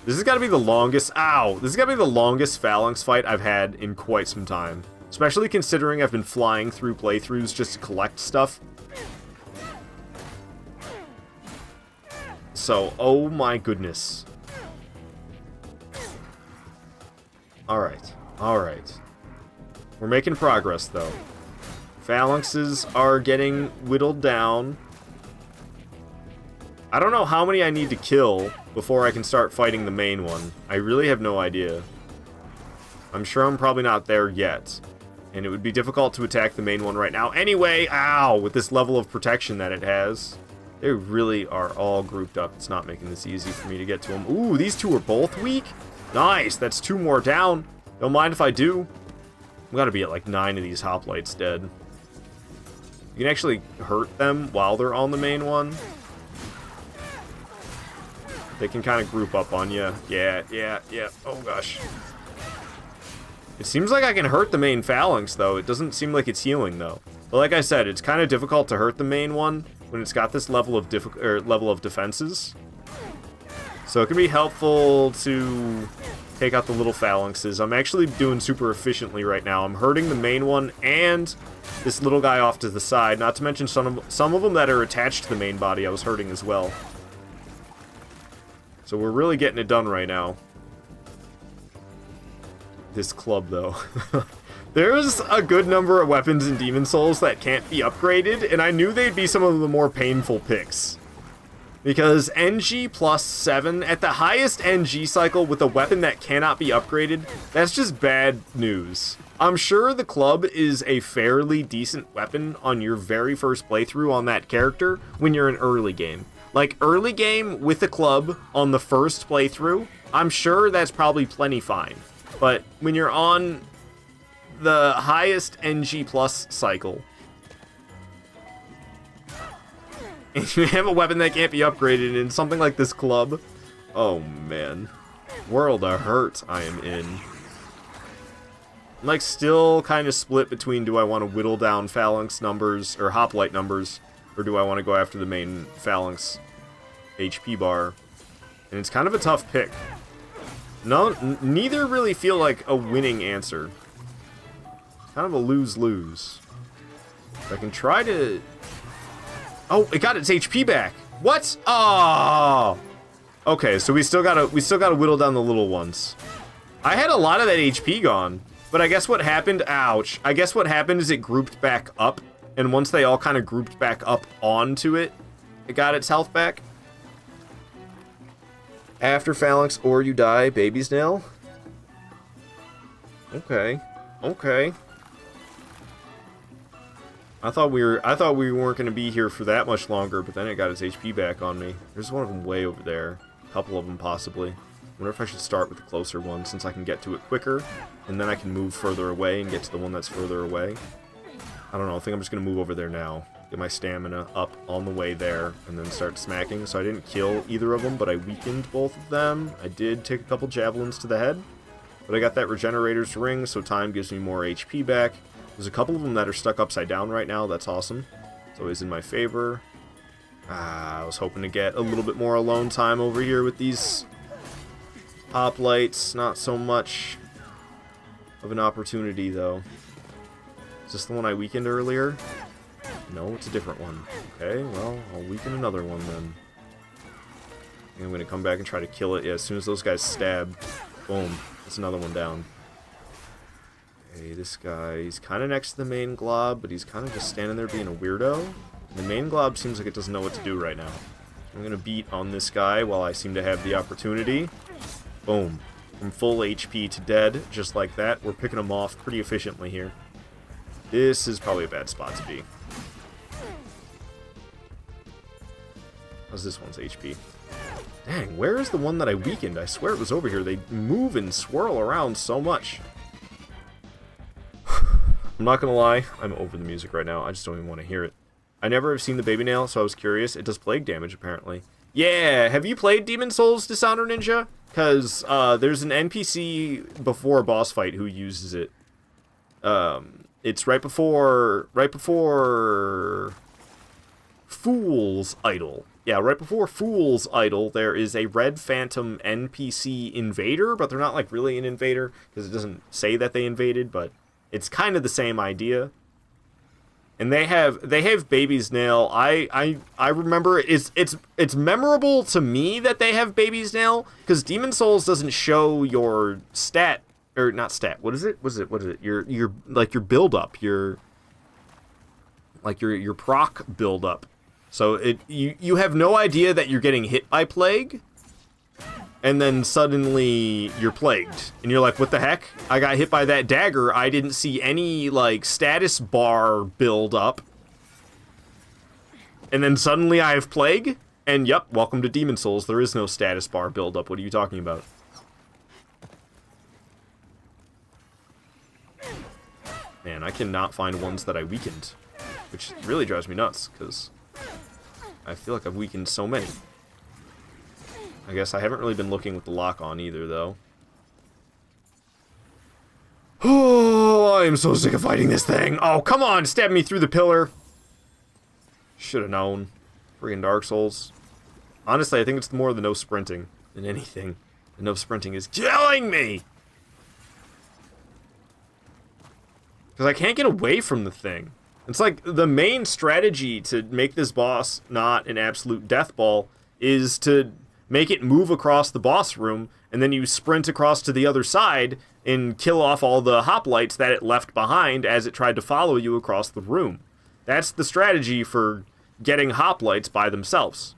This has got to be the longest... Ow! This has got to be the longest Phalanx fight I've had in quite some time. Especially considering I've been flying through playthroughs just to collect stuff. So, oh my goodness. Alright, alright. We're making progress, though. Phalanxes are getting whittled down. I don't know how many I need to kill before I can start fighting the main one. I really have no idea. I'm sure I'm probably not there yet. And it would be difficult to attack the main one right now. Anyway, ow, with this level of protection that it has. They really are all grouped up. It's not making this easy for me to get to them. Ooh, these two are both weak? Nice, that's 2 more down. Don't mind if I do. We gotta be at like 9 of these hoplites dead. You can actually hurt them while they're on the main one. They can kind of group up on you. Yeah. Oh gosh. It seems like I can hurt the main Phalanx, though. It doesn't seem like it's healing, though. But like I said, it's kind of difficult to hurt the main one when it's got this level of defenses. So it can be helpful to take out the little Phalanxes. I'm actually doing super efficiently right now. I'm hurting the main one and this little guy off to the side. Not to mention some of them that are attached to the main body I was hurting as well. So we're really getting it done right now. This club, though. There's a good number of weapons in Demon Souls that can't be upgraded, and I knew they'd be some of the more painful picks. Because NG+7, at the highest NG cycle with a weapon that cannot be upgraded, that's just bad news. I'm sure the club is a fairly decent weapon on your very first playthrough on that character when you're in early game. Like, early game with the club on the first playthrough, I'm sure that's probably plenty fine. But when you're on the highest NG+ cycle, and you have a weapon that can't be upgraded in something like this club, oh man. World of hurt I am in. I'm like still kind of split between do I want to whittle down Phalanx numbers, or hoplite numbers, or do I want to go after the main Phalanx HP bar. And it's kind of a tough pick. Neither really feel like a winning answer. Kind of a lose-lose. I can try to... Oh, it got its HP back. What? Oh. Okay, so we still gotta whittle down the little ones. I had a lot of that HP gone, but I guess what happened... Ouch. I guess what happened is it grouped back up, and once they all kind of grouped back up onto it, it got its health back. After Phalanx or you die, baby snail. Okay. Okay. I thought we weren't going to be here for that much longer, but then it got its HP back on me. There's one of them way over there. A couple of them possibly. I wonder if I should start with the closer one since I can get to it quicker, and then I can move further away and get to the one that's further away. I don't know, I think I'm just going to move over there now. Get my stamina up on the way there, and then start smacking. So I didn't kill either of them, but I weakened both of them. I did take a couple javelins to the head, but I got that Regenerator's Ring, so time gives me more HP back. There's a couple of them that are stuck upside down right now. That's awesome. It's always in my favor. I was hoping to get a little bit more alone time over here with these hoplites. Not so much of an opportunity, though. Is this the one I weakened earlier? No, it's a different one. Okay, well, I'll weaken another one then. And I'm going to come back and try to kill it. Yeah, as soon as those guys stab, boom, that's another one down. Okay, this guy, he's kind of next to the main glob, but he's kind of just standing there being a weirdo. The main glob seems like it doesn't know what to do right now. I'm going to beat on this guy while I seem to have the opportunity. Boom. From full HP to dead, just like that. We're picking him off pretty efficiently here. This is probably a bad spot to be. How's this one's HP? Dang, where is the one that I weakened? I swear it was over here. They move and swirl around so much. I'm not gonna lie, I'm over the music right now. I just don't even want to hear it. I never have seen the baby nail, so I was curious. It does plague damage, apparently. Yeah, have you played Demon Souls Dishonor Ninja? Because there's an NPC before a boss fight who uses it. It's right before Fool's Idol. Yeah, right before Fool's Idol, there is a Red Phantom NPC invader, but they're not like really an invader because it doesn't say that they invaded, but it's kind of the same idea. And they have Baby's Nail. I remember it's memorable to me that they have Baby's Nail because Demon Souls doesn't show your stat or not stat. What is it? What is it? Your like your build up, your proc build up. So you have no idea that you're getting hit by plague, and then suddenly you're plagued, and you're like, what the heck? I got hit by that dagger. I didn't see any like status bar build up, and then suddenly I have plague. And yep, welcome to Demon Souls. There is no status bar build up. What are you talking about? Man, I cannot find ones that I weakened, which really drives me nuts because I feel like I've weakened so many. I guess I haven't really been looking with the lock on either, though. Oh, I am so sick of fighting this thing. Oh, come on, stab me through the pillar. Should have known. Friggin' Dark Souls. Honestly, I think it's more the no sprinting than anything. The no sprinting is killing me! Because I can't get away from the thing. It's like the main strategy to make this boss not an absolute death ball is to make it move across the boss room, and then you sprint across to the other side and kill off all the hoplites that it left behind as it tried to follow you across the room. That's the strategy for getting hoplites by themselves.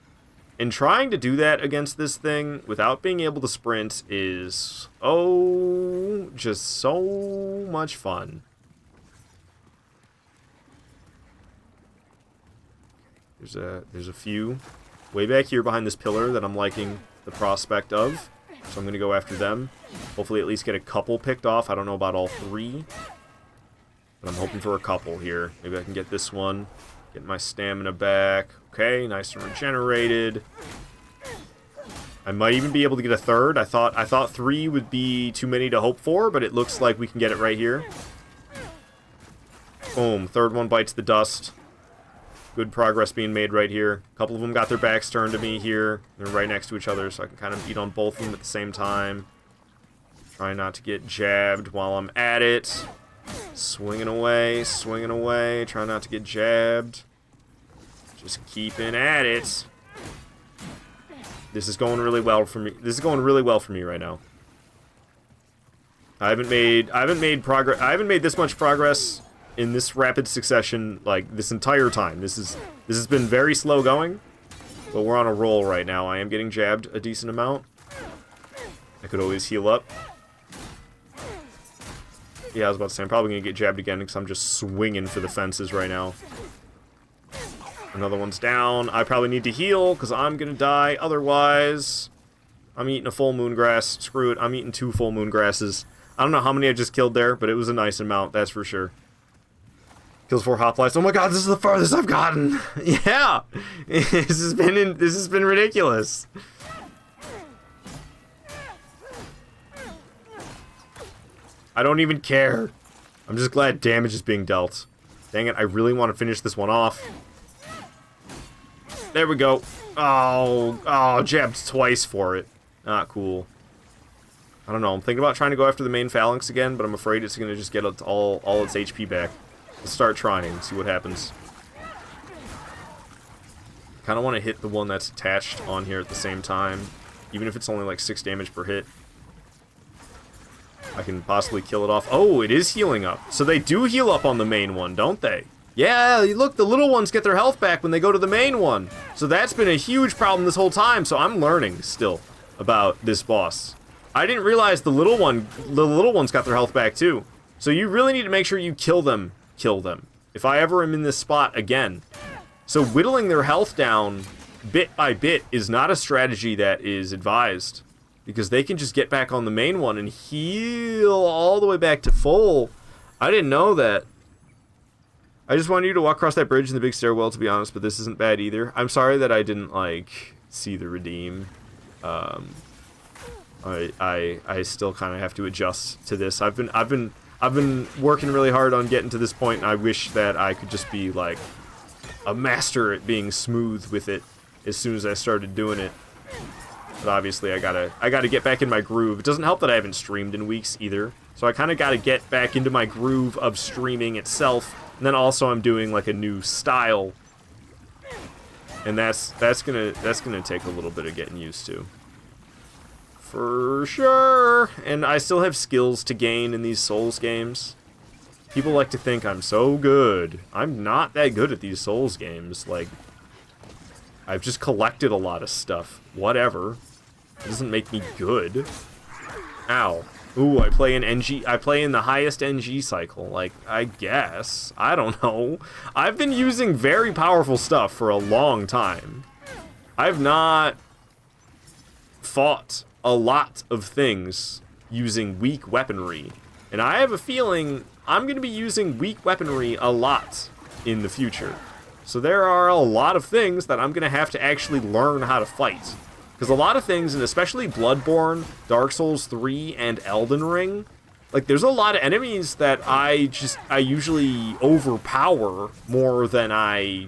And trying to do that against this thing without being able to sprint is, oh, just so much fun. There's a few way back here behind this pillar that I'm liking the prospect of, so I'm gonna go after them. Hopefully at least get a couple picked off. I don't know about all three, but I'm hoping for a couple here. Maybe I can get this one, get my stamina back. Okay, nice and regenerated. I might even be able to get a third. I thought three would be too many to hope for, but it looks like we can get it right here. Boom, third one bites the dust. Good progress being made right here. A couple of them got their backs turned to me here. They're right next to each other, so I can kind of eat on both of them at the same time. Trying not to get jabbed while I'm at it. Swinging away, trying not to get jabbed. Just keeping at it. This is going really well for me. This is going really well for me right now. I haven't made progress. I haven't made this much progress in this rapid succession, like, this entire time. This has been very slow going, but we're on a roll right now. I am getting jabbed a decent amount. I could always heal up. Yeah, I was about to say, I'm probably going to get jabbed again because I'm just swinging for the fences right now. Another one's down. I probably need to heal because I'm going to die otherwise. I'm eating a full moon grass. Screw it, I'm eating 2 full moon grasses. I don't know how many I just killed there, but it was a nice amount, that's for sure. Kills 4 hoplites. Oh my god, this is the farthest I've gotten. Yeah, this has been ridiculous. I don't even care. I'm just glad damage is being dealt. Dang it, I really want to finish this one off. There we go. Oh, jabbed twice for it. Not cool. I don't know. I'm thinking about trying to go after the main phalanx again, but I'm afraid it's going to just get all its HP back. Let's start trying and see what happens. Kind of want to hit the one that's attached on here at the same time, even if it's only like 6 damage per hit. I can possibly kill it off. Oh, it is healing up. So they do heal up on the main one, don't they? Yeah, look, the little ones get their health back when they go to the main one. So that's been a huge problem this whole time, so I'm learning still about this boss. I didn't realize the little ones got their health back too. So you really need to make sure you kill them. If I ever am in this spot again. So whittling their health down bit by bit is not a strategy that is advised, because they can just get back on the main one and heal all the way back to full. I didn't know that I just wanted you to walk across that bridge in the big stairwell, to be honest, but this isn't bad either. I'm sorry that I didn't, like, see the redeem. I still kind of have to adjust to this. I've been working really hard on getting to this point, and I wish that I could just be, like, a master at being smooth with it as soon as I started doing it. But obviously I gotta get back in my groove. It doesn't help that I haven't streamed in weeks either. So I kind of gotta get back into my groove of streaming itself. And then also I'm doing like a new style. And that's gonna take a little bit of getting used to. For sure. And I still have skills to gain in these Souls games. People like to think I'm so good. I'm not that good at these Souls games. Like, I've just collected a lot of stuff. Whatever. It doesn't make me good. Ow. Ooh, I play in the highest NG cycle. Like, I guess. I don't know. I've been using very powerful stuff for a long time. I've not fought a lot of things using weak weaponry. And I have a feeling I'm going to be using weak weaponry a lot in the future. So there are a lot of things that I'm going to have to actually learn how to fight. Because a lot of things, and especially Bloodborne, Dark Souls 3, and Elden Ring, like, there's a lot of enemies that I usually overpower more than I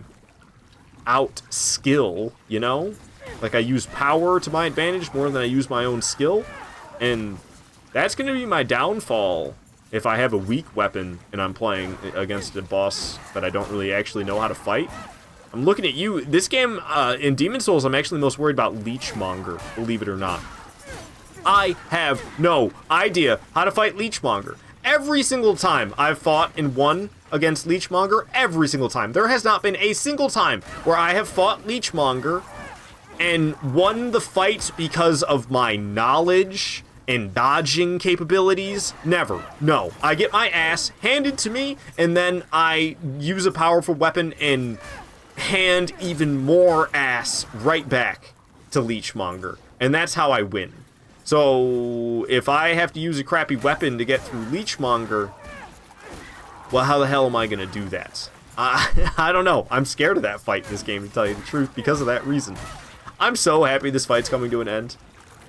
out-skill, you know? Like, I use power to my advantage more than I use my own skill, and that's going to be my downfall if I have a weak weapon and I'm playing against a boss that I don't really actually know how to fight. I'm looking at you. This game, in Demon Souls, I'm actually most worried about Leechmonger, believe it or not. I have no idea how to fight Leechmonger. Every single time I've fought and won against Leechmonger, every single time. There has not been a single time where I have fought Leechmonger and won the fight because of my knowledge and dodging capabilities. Never. No. I get my ass handed to me, and then I use a powerful weapon and hand even more ass right back to Leechmonger. And that's how I win. So, if I have to use a crappy weapon to get through Leechmonger, well, how the hell am I going to do that? I don't know. I'm scared of that fight in this game, to tell you the truth, because of that reason. I'm so happy this fight's coming to an end.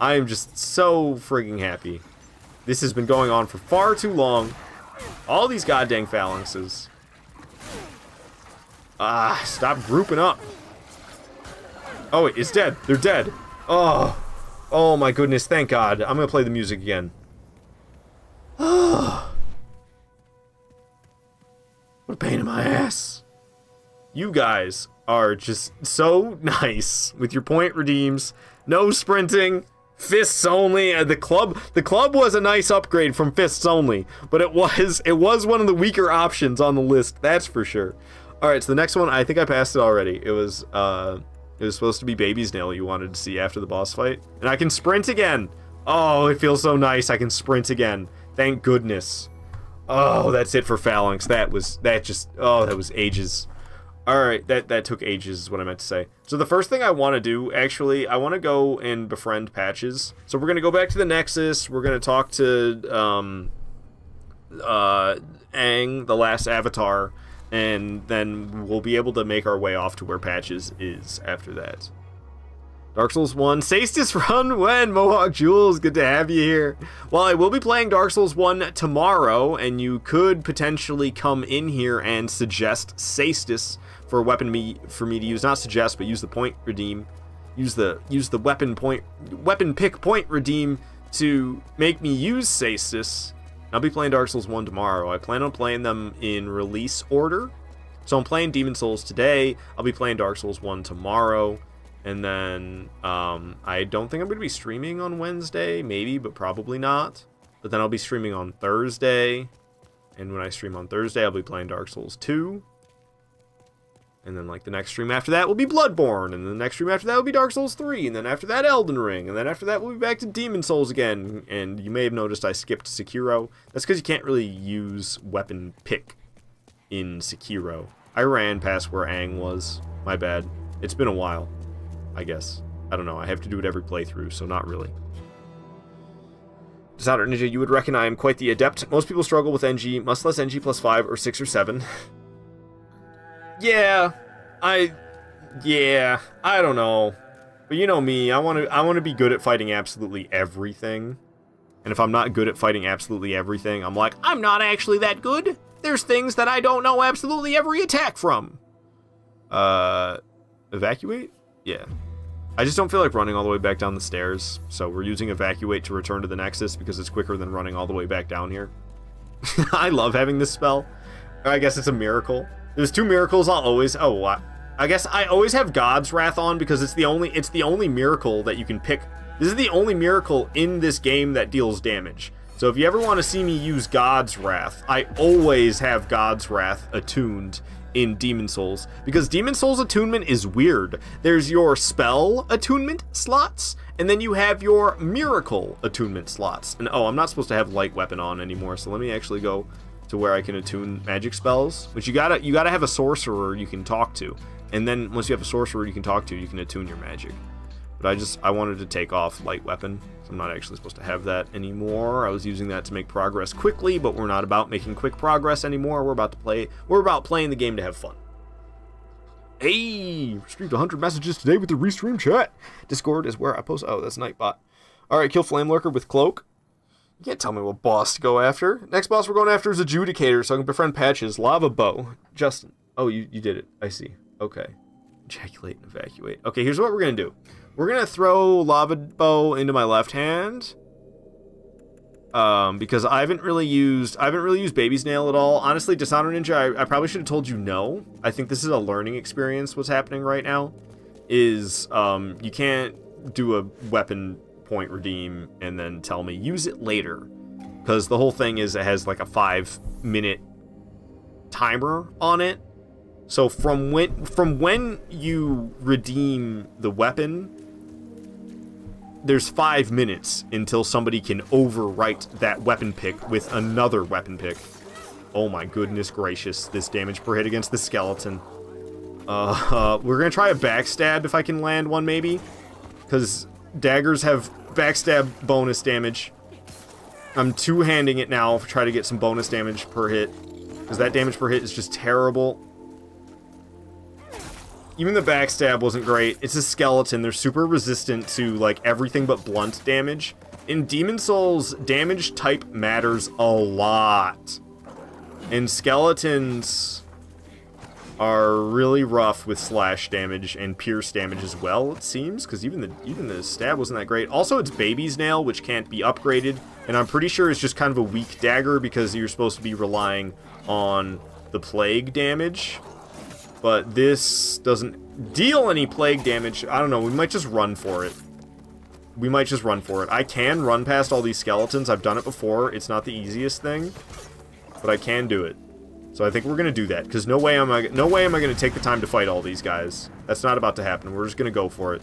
I am just so frigging happy. This has been going on for far too long. All these goddamn phalanxes. Stop grouping up. Oh, wait, it's dead. They're dead. Oh my goodness, thank God. I'm gonna play the music again. What a pain in my ass. You guys are just so nice with your point redeems. No sprinting. Fists only. The club was a nice upgrade from fists only, but it was one of the weaker options on the list, that's for sure. Alright, so the next one, I think I passed it already. It was supposed to be Baby's Nail you wanted to see after the boss fight. And I can sprint again! Oh, it feels so nice, I can sprint again. Thank goodness. Oh, that's it for Phalanx. That was ages. Alright, that took ages is what I meant to say. So the first thing I want to do, actually, I want to go and befriend Patches. So we're going to go back to the Nexus, we're going to talk to, Aang, the last avatar, and then we'll be able to make our way off to where Patches is after that. Dark Souls 1, Sastis Run when Mohawk Jules, good to have you here. Well, I will be playing Dark Souls 1 tomorrow, and you could potentially come in here and suggest Sastis for a weapon for me to use. Not suggest, but use the point redeem. Use the weapon pick point redeem to make me use Sastis. I'll be playing Dark Souls 1 tomorrow. I plan on playing them in release order. So I'm playing Demon Souls today. I'll be playing Dark Souls 1 tomorrow. And then, I don't think I'm going to be streaming on Wednesday. Maybe, but probably not. But then I'll be streaming on Thursday. And when I stream on Thursday, I'll be playing Dark Souls 2. And then, like, the next stream after that will be Bloodborne. And the next stream after that will be Dark Souls 3. And then after that, Elden Ring. And then after that, we'll be back to Demon Souls again. And you may have noticed I skipped Sekiro. That's because you can't really use weapon pick in Sekiro. I ran past where Aang was. My bad. It's been a while, I guess. I don't know. I have to do it every playthrough, so not really. Designer Ninja, you would reckon I am quite the adept. Most people struggle with NG, much less NG+5 or 6 or 7. Yeah, yeah, I don't know. But you know me, I want to be good at fighting absolutely everything. And if I'm not good at fighting absolutely everything, I'm like, I'm not actually that good. There's things that I don't know absolutely every attack from. Evacuate? Yeah. I just don't feel like running all the way back down the stairs, so we're using Evacuate to return to the Nexus because it's quicker than running all the way back down here. I love having this spell. I guess it's a miracle. There's 2 miracles I'll always... Oh, I guess I always have God's Wrath on because it's the only miracle that you can pick. This is the only miracle in this game that deals damage. So if you ever want to see me use God's Wrath, I always have God's Wrath attuned in Demon Souls, because Demon Souls attunement is weird. There's your spell attunement slots, and then you have your miracle attunement slots. And oh, I'm not supposed to have light weapon on anymore, so let me actually go to where I can attune magic spells, which you gotta have a sorcerer you can talk to, and then once you have a sorcerer you can talk to, you can attune your magic. But I wanted to take off light weapon, so I'm not actually supposed to have that anymore. I was using that to make progress quickly, but we're not about making quick progress anymore. We're about playing the game to have fun. Hey, received 100 messages today with the restream chat. Discord is where I post. Oh, that's Nightbot. All right, kill Flame Lurker with Cloak. You can't tell me what boss to go after. Next boss we're going after is Adjudicator, so I can befriend Patches. Lava Bow. Justin. Oh, you did it. I see. Okay. Ejaculate and Evacuate. Okay, here's what we're going to do. We're going to throw Lava Bow into my left hand. Because I haven't really used Baby's Nail at all. Honestly, Dishonor Ninja, I probably should have told you no. I think this is a learning experience, what's happening right now. Is, you can't do a weapon point redeem and then tell me, use it later. Because the whole thing is it has like a 5-minute timer on it. So from when you redeem the weapon, there's 5 minutes until somebody can overwrite that weapon pick with another weapon pick. Oh my goodness gracious, this damage per hit against the skeleton. We're gonna try a backstab if I can land one maybe, because daggers have backstab bonus damage. I'm two-handing it now to try to get some bonus damage per hit, because that damage per hit is just terrible. Even the backstab wasn't great. It's a skeleton. They're super resistant to, like, everything but blunt damage. In Demon Souls, damage type matters a lot. And skeletons are really rough with slash damage and pierce damage as well, it seems, because even the stab wasn't that great. Also, it's Baby's Nail, which can't be upgraded, and I'm pretty sure it's just kind of a weak dagger because you're supposed to be relying on the plague damage. But this doesn't deal any plague damage. I don't know, we might just run for it. I can run past all these skeletons. I've done it before. It's not the easiest thing, but I can do it. So I think we're gonna do that, because no way am I gonna take the time to fight all these guys. That's not about to happen. We're just gonna go for it.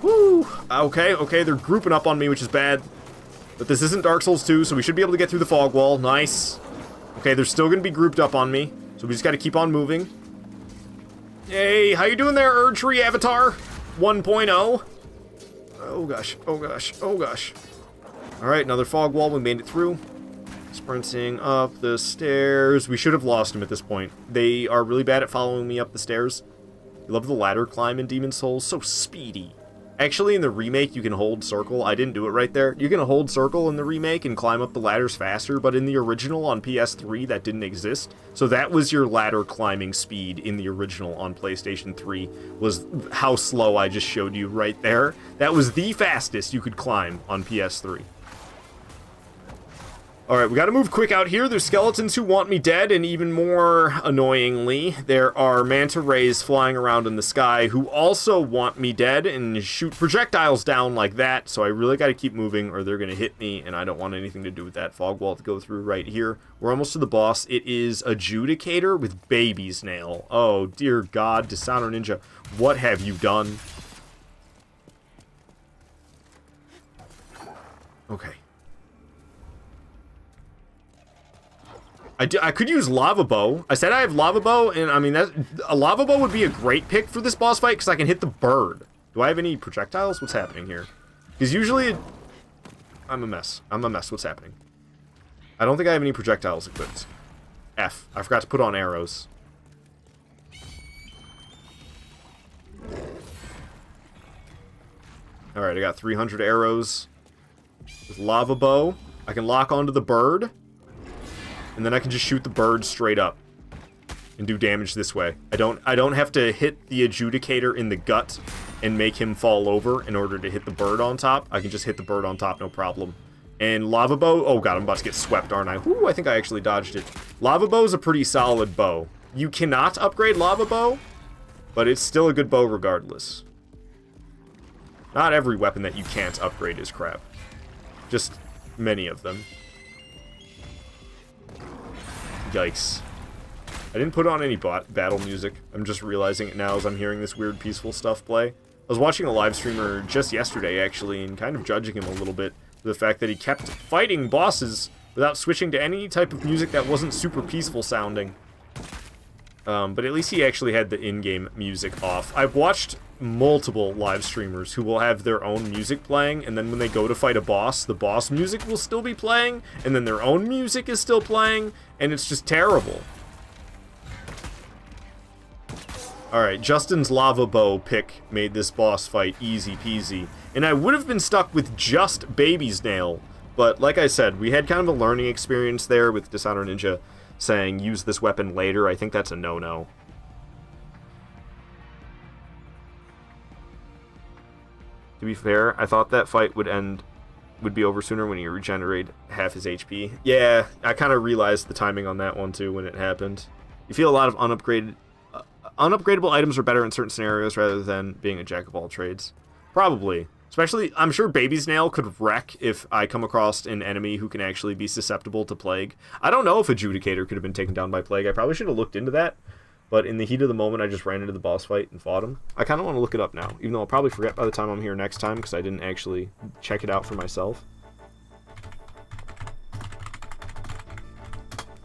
Woo! Okay, they're grouping up on me, which is bad. But this isn't Dark Souls 2, so we should be able to get through the fog wall. Nice. Okay, they're still gonna be grouped up on me, so we just gotta keep on moving. Hey, how you doing there, Erdtree Avatar 1.0? Oh gosh, oh gosh, oh gosh. Alright, another fog wall, we made it through. Sprinting up the stairs. We should have lost him at this point. They are really bad at following me up the stairs. I love the ladder climb in Demon Souls, so speedy. Actually, in the remake, you can hold circle. I didn't do it right there. You can hold circle in the remake and climb up the ladders faster, but in the original on PS3, that didn't exist. So that was your ladder climbing speed in the original on PlayStation 3, was how slow I just showed you right there. That was the fastest you could climb on PS3. Alright, we gotta move quick out here. There's skeletons who want me dead, and even more annoyingly, there are manta rays flying around in the sky who also want me dead and shoot projectiles down like that, so I really gotta keep moving or they're gonna hit me, and I don't want anything to do with that fog wall to go through right here. We're almost to the boss. It is Adjudicator with Baby's Nail. Oh, dear God, Dishonor Ninja, what have you done? Okay. I could use Lava Bow. I said I have Lava Bow, and I mean, a Lava Bow would be a great pick for this boss fight, because I can hit the bird. Do I have any projectiles? What's happening here? Because usually I'm a mess. I'm a mess. What's happening? I don't think I have any projectiles equipped. F. I forgot to put on arrows. Alright, I got 300 arrows. With lava bow, I can lock onto the bird. And then I can just shoot the bird straight up. And do damage this way. I don't have to hit the adjudicator in the gut and make him fall over in order to hit the bird on top. I can just hit the bird on top, no problem. And lava bow, oh god, I'm about to get swept, aren't I? Whoo, I think I actually dodged it. Lava bow is a pretty solid bow. You cannot upgrade lava bow, but it's still a good bow regardless. Not every weapon that you can't upgrade is crap. Just many of them. Yikes. I didn't put on any battle music. I'm just realizing it now as I'm hearing this weird peaceful stuff play. I was watching a live streamer just yesterday, actually, and kind of judging him a little bit for the fact that he kept fighting bosses without switching to any type of music that wasn't super peaceful sounding. But at least he actually had the in-game music off. I've watched multiple live streamers who will have their own music playing, and then when they go to fight a boss, the boss music will still be playing, and then their own music is still playing, and it's just terrible. Alright, Justin's lava bow pick made this boss fight easy peasy. And I would have been stuck with just Baby's Nail, but like I said, we had kind of a learning experience there with Dishonor Ninja saying use this weapon later. I think that's a no-no. To be fair, I thought that fight would be over sooner when he regenerated half his HP. Yeah, I kind of realized the timing on that one too when it happened. You feel a lot of unupgradable items are better in certain scenarios rather than being a jack of all trades. Probably. Especially, I'm sure Baby's Nail could wreck if I come across an enemy who can actually be susceptible to Plague. I don't know if Adjudicator could have been taken down by Plague. I probably should have looked into that. But in the heat of the moment, I just ran into the boss fight and fought him. I kind of want to look it up now, even though I'll probably forget by the time I'm here next time because I didn't actually check it out for myself.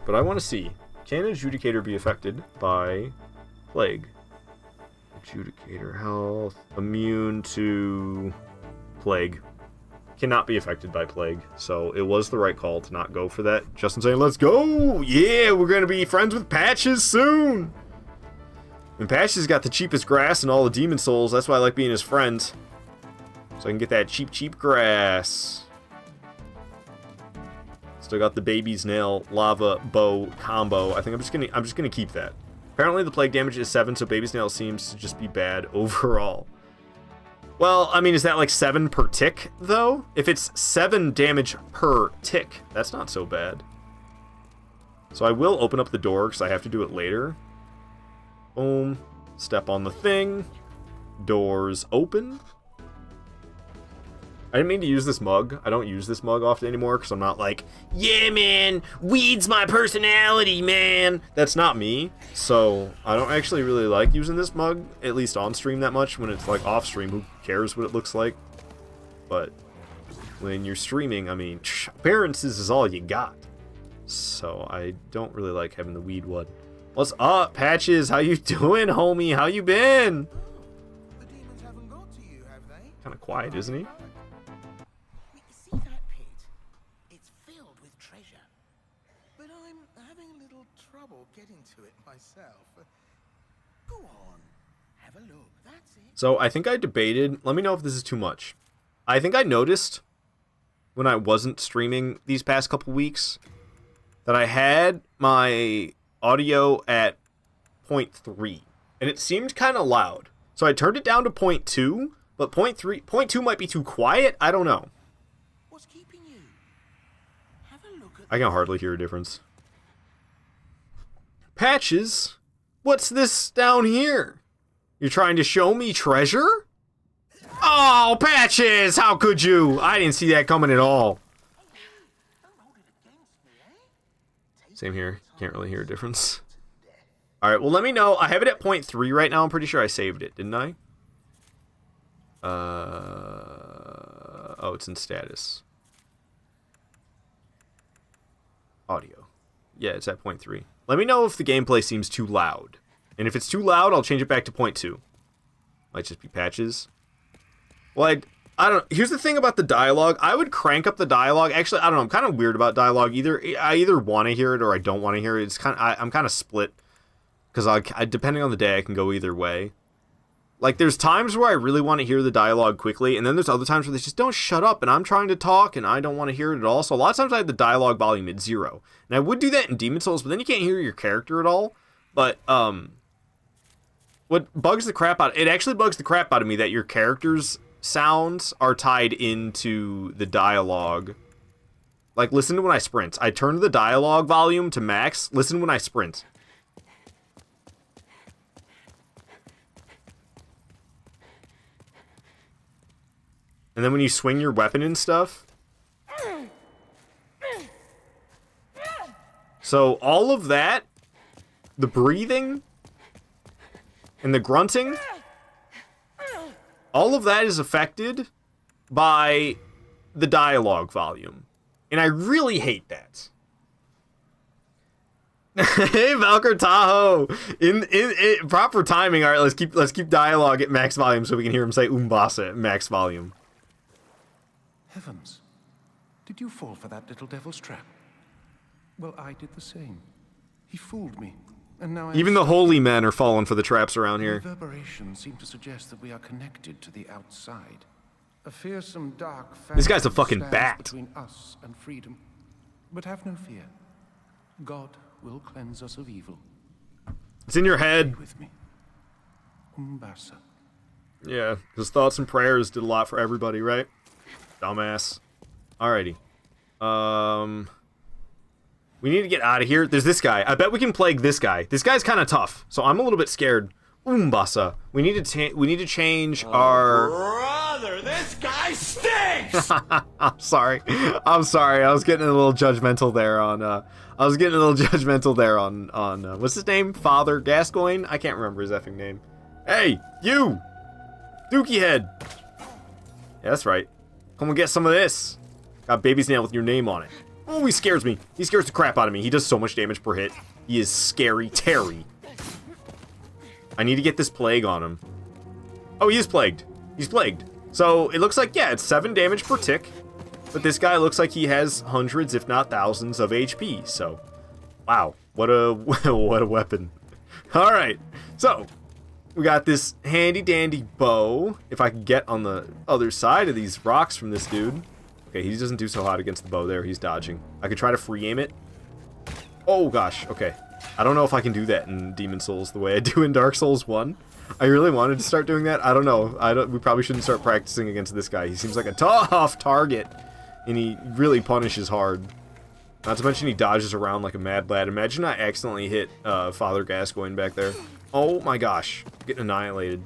But I want to see, can Adjudicator be affected by Plague? Adjudicator health, immune to Plague. Cannot be affected by Plague, so it was the right call to not go for that. Justin saying, let's go! Yeah, we're going to be friends with Patches soon! And Patches got the cheapest grass and all the demon souls, that's why I like being his friend. So I can get that cheap grass. Still got the Baby's Nail lava bow combo. I think I'm just gonna keep that. Apparently the Plague damage is 7, so Baby's Nail seems to just be bad overall. Well, I mean, is that like 7 per tick, though? If it's 7 damage per tick, that's not so bad. So I will open up the door, because I have to do it later. Boom. Step on the thing. Doors open. I didn't mean to use this mug. I don't use this mug often anymore, because I'm not like, yeah, man, weed's my personality, man. That's not me. So I don't actually really like using this mug, at least on stream that much. When it's like off stream, who cares what it looks like? But when you're streaming, I mean, appearances is all you got. So I don't really like having the weed one. What's up, Patches? How you doing, homie? How you been? The demons haven't got to you, have they? Kind of quiet, isn't he? See that pit? It's filled with treasure. But I'm having a little trouble getting to it myself. Go on, have a look. That's it. So I think I debated, let me know if this is too much. I think I noticed when I wasn't streaming these past couple weeks that I had my audio at 0.3 and it seemed kind of loud. So I turned it down to 0.2, but 0.2 might be too quiet. I don't know. What's keeping you? Have a look at I can hardly hear a difference. Patches, what's this down here? You're trying to show me treasure? Oh, Patches, how could you? I didn't see that coming at all. Don't hold it against me, eh? Same here. Can't really hear a difference. Alright, well let me know. I have it at 0.3 right now. I'm pretty sure I saved it, didn't I? Oh, it's in status. Audio. Yeah, it's at 0.3. Let me know if the gameplay seems too loud. And if it's too loud, I'll change it back to 0.2. Might just be Patches. Well, I don't. Here's the thing about the dialogue. I would crank up the dialogue. Actually, I don't know. I'm kind of weird about dialogue. I either want to hear it or I don't want to hear it. It's kind of. I'm kind of split because I depending on the day, I can go either way. Like, there's times where I really want to hear the dialogue quickly, and then there's other times where they just don't shut up, and I'm trying to talk, and I don't want to hear it at all. So a lot of times I have the dialogue volume at 0. And I would do that in Demon Souls, but then you can't hear your character at all. But, what bugs the crap out... It actually bugs the crap out of me that your character's sounds are tied into the dialogue. Like, listen to when I sprint. I turn the dialogue volume to max. Listen when I sprint. And then when you swing your weapon and stuff. So all of that, the breathing and the grunting, all of that is affected by the dialogue volume. And I really hate that. Hey, Valkyr Tahoe! In proper timing. All right, let's keep dialogue at max volume so we can hear him say Umbasa at max volume. Heavens, did you fall for that little devil's trap? Well, I did the same. He fooled me, and now even the holy men are falling for the traps around here. Reverberations seem to suggest that we are connected to the outside. A fearsome dark This guy's a phantom fucking stands bat. between us and freedom. But have no fear. God will cleanse us of evil. It's in your head. Be with me. Umbasa. Yeah, his thoughts and prayers did a lot for everybody, right? Dumbass. Alrighty. We need to get out of here. There's this guy. I bet we can plague this guy. This guy's kind of tough, so I'm a little bit scared. Umbasa. We need to change our... Brother, this guy stinks! I'm sorry. I was getting a little judgmental there on what's his name? Father Gascoigne? I can't remember his effing name. Hey, you! Dookie head! Yeah, that's right. Come and get some of this. Got baby's nail with your name on it. Oh, he scares me. He scares the crap out of me. He does so much damage per hit. He is scary Terry. I need to get this plague on him. Oh, he is plagued. He's plagued. So, it looks like, yeah, it's 7 damage per tick. But this guy looks like he has hundreds, if not thousands, of HP. So, wow. What a what a weapon. Alright. So, we got this handy-dandy bow. If I can get on the other side of these rocks from this dude. Okay, he doesn't do so hot against the bow there. He's dodging. I could try to free aim it. Oh, gosh. Okay. I don't know if I can do that in Demon Souls the way I do in Dark Souls 1. I really wanted to start doing that. I don't know. We probably shouldn't start practicing against this guy. He seems like a tough target. And he really punishes hard. Not to mention he dodges around like a mad lad. Imagine I accidentally hit Father Gascoigne back there. Oh my gosh. Getting annihilated.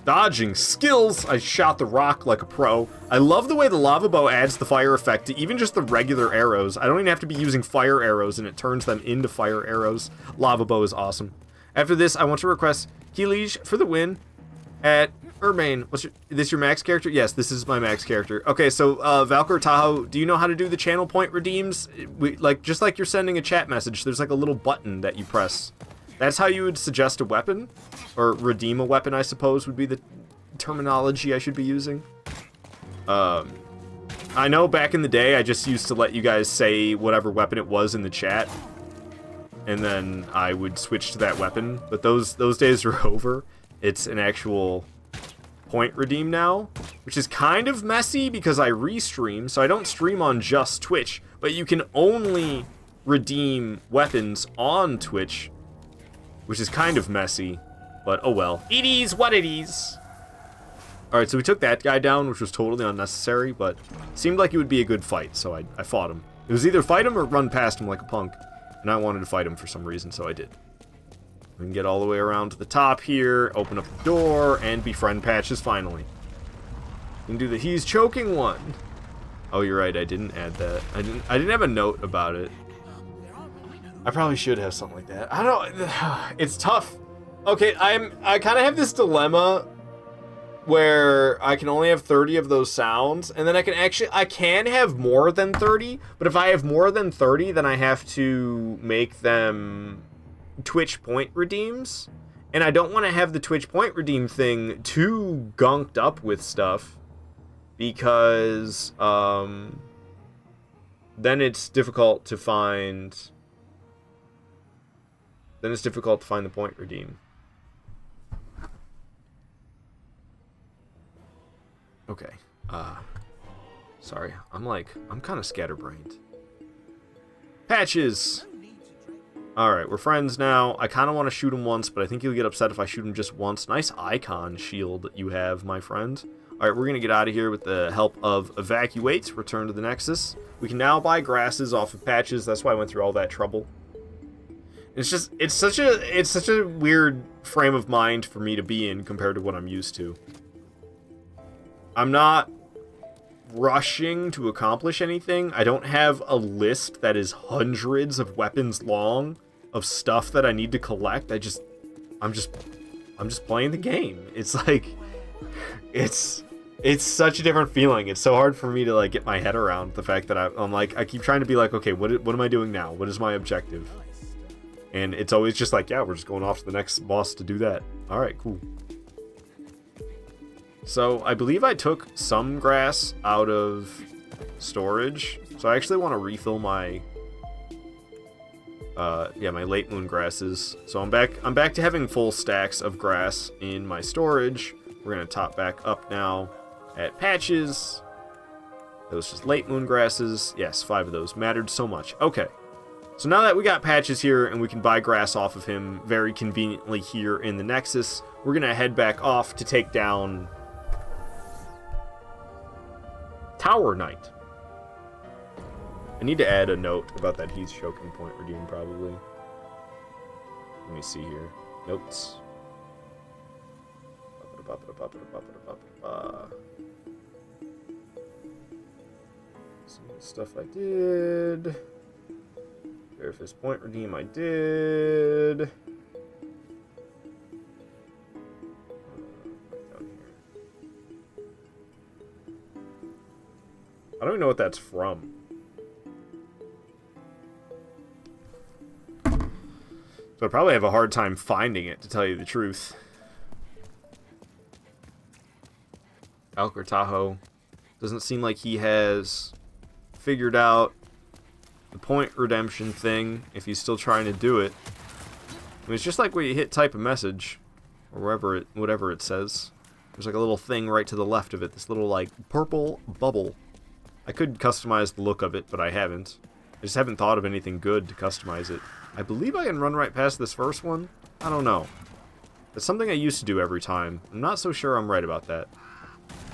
Dodging skills! I shot the rock like a pro. I love the way the lava bow adds the fire effect to even just the regular arrows. I don't even have to be using fire arrows and it turns them into fire arrows. Lava bow is awesome. After this, I want to request Keelege for the win at Urbane. This your max character? Yes, this is my max character. Okay, so Valkyr Tahoe, do you know how to do the channel point redeems? Just like you're sending a chat message, there's like a little button that you press. That's how you would suggest a weapon, or redeem a weapon, I suppose, would be the terminology I should be using. I know back in the day, I just used to let you guys say whatever weapon it was in the chat, and then I would switch to that weapon, but those days are over. It's an actual point redeem now, which is kind of messy because I restream, so I don't stream on just Twitch, but you can only redeem weapons on Twitch, which is kind of messy, but oh well. It is what it is. Alright, so we took that guy down, which was totally unnecessary, but seemed like it would be a good fight, so I fought him. It was either fight him or run past him like a punk, and I wanted to fight him for some reason, so I did. We can get all the way around to the top here, open up the door, and befriend Patches finally. We can do the he's choking one. Oh, you're right, I didn't add that. I didn't have a note about it. I probably should have something like that. I don't know. It's tough. Okay, I kind of have this dilemma where I can only have 30 of those sounds, and then I can have more than 30, but if I have more than 30, then I have to make them Twitch point redeems, and I don't want to have the Twitch point redeem thing too gunked up with stuff, because then it's difficult to find. Then it's difficult to find the point redeem. Okay. Sorry. I'm kind of scatterbrained. Patches! Alright, we're friends now. I kind of want to shoot him once, but I think he'll get upset if I shoot him just once. Nice icon shield you have, my friend. Alright, we're going to get out of here with the help of Evacuate. Return to the Nexus. We can now buy grasses off of Patches. That's why I went through all that trouble. It's such a weird frame of mind for me to be in compared to what I'm used to. I'm not rushing to accomplish anything. I don't have a list that is hundreds of weapons long of stuff that I need to collect. I'm just playing the game. It's like it's such a different feeling. It's so hard for me to like get my head around the fact that I'm like, I keep trying to be like, okay, what am I doing now? What is my objective? And it's always just like, yeah, we're just going off to the next boss to do that. All right, cool. So I believe I took some grass out of storage. So I actually want to refill my my late moon grasses. So I'm back to having full stacks of grass in my storage. We're going to top back up now at Patches. Those just late moon grasses. Yes, 5 of those mattered so much. Okay. So now that we got Patches here and we can buy grass off of him very conveniently here in the Nexus, we're going to head back off to take down Tower Knight. I need to add a note about that he's choking point redeem, probably. Let me see here. Notes. Some of the stuff I did. Verify point redeem I did. I don't even know what that's from. So I probably have a hard time finding it, to tell you the truth. Alcor Tahoe. Doesn't seem like he has figured out the point redemption thing, if he's still trying to do it. I mean, it's just like when you hit type a message, or whatever it says. There's like a little thing right to the left of it, this little like purple bubble. I could customize the look of it, but I haven't. I just haven't thought of anything good to customize it. I believe I can run right past this first one. I don't know. It's something I used to do every time. I'm not so sure I'm right about that.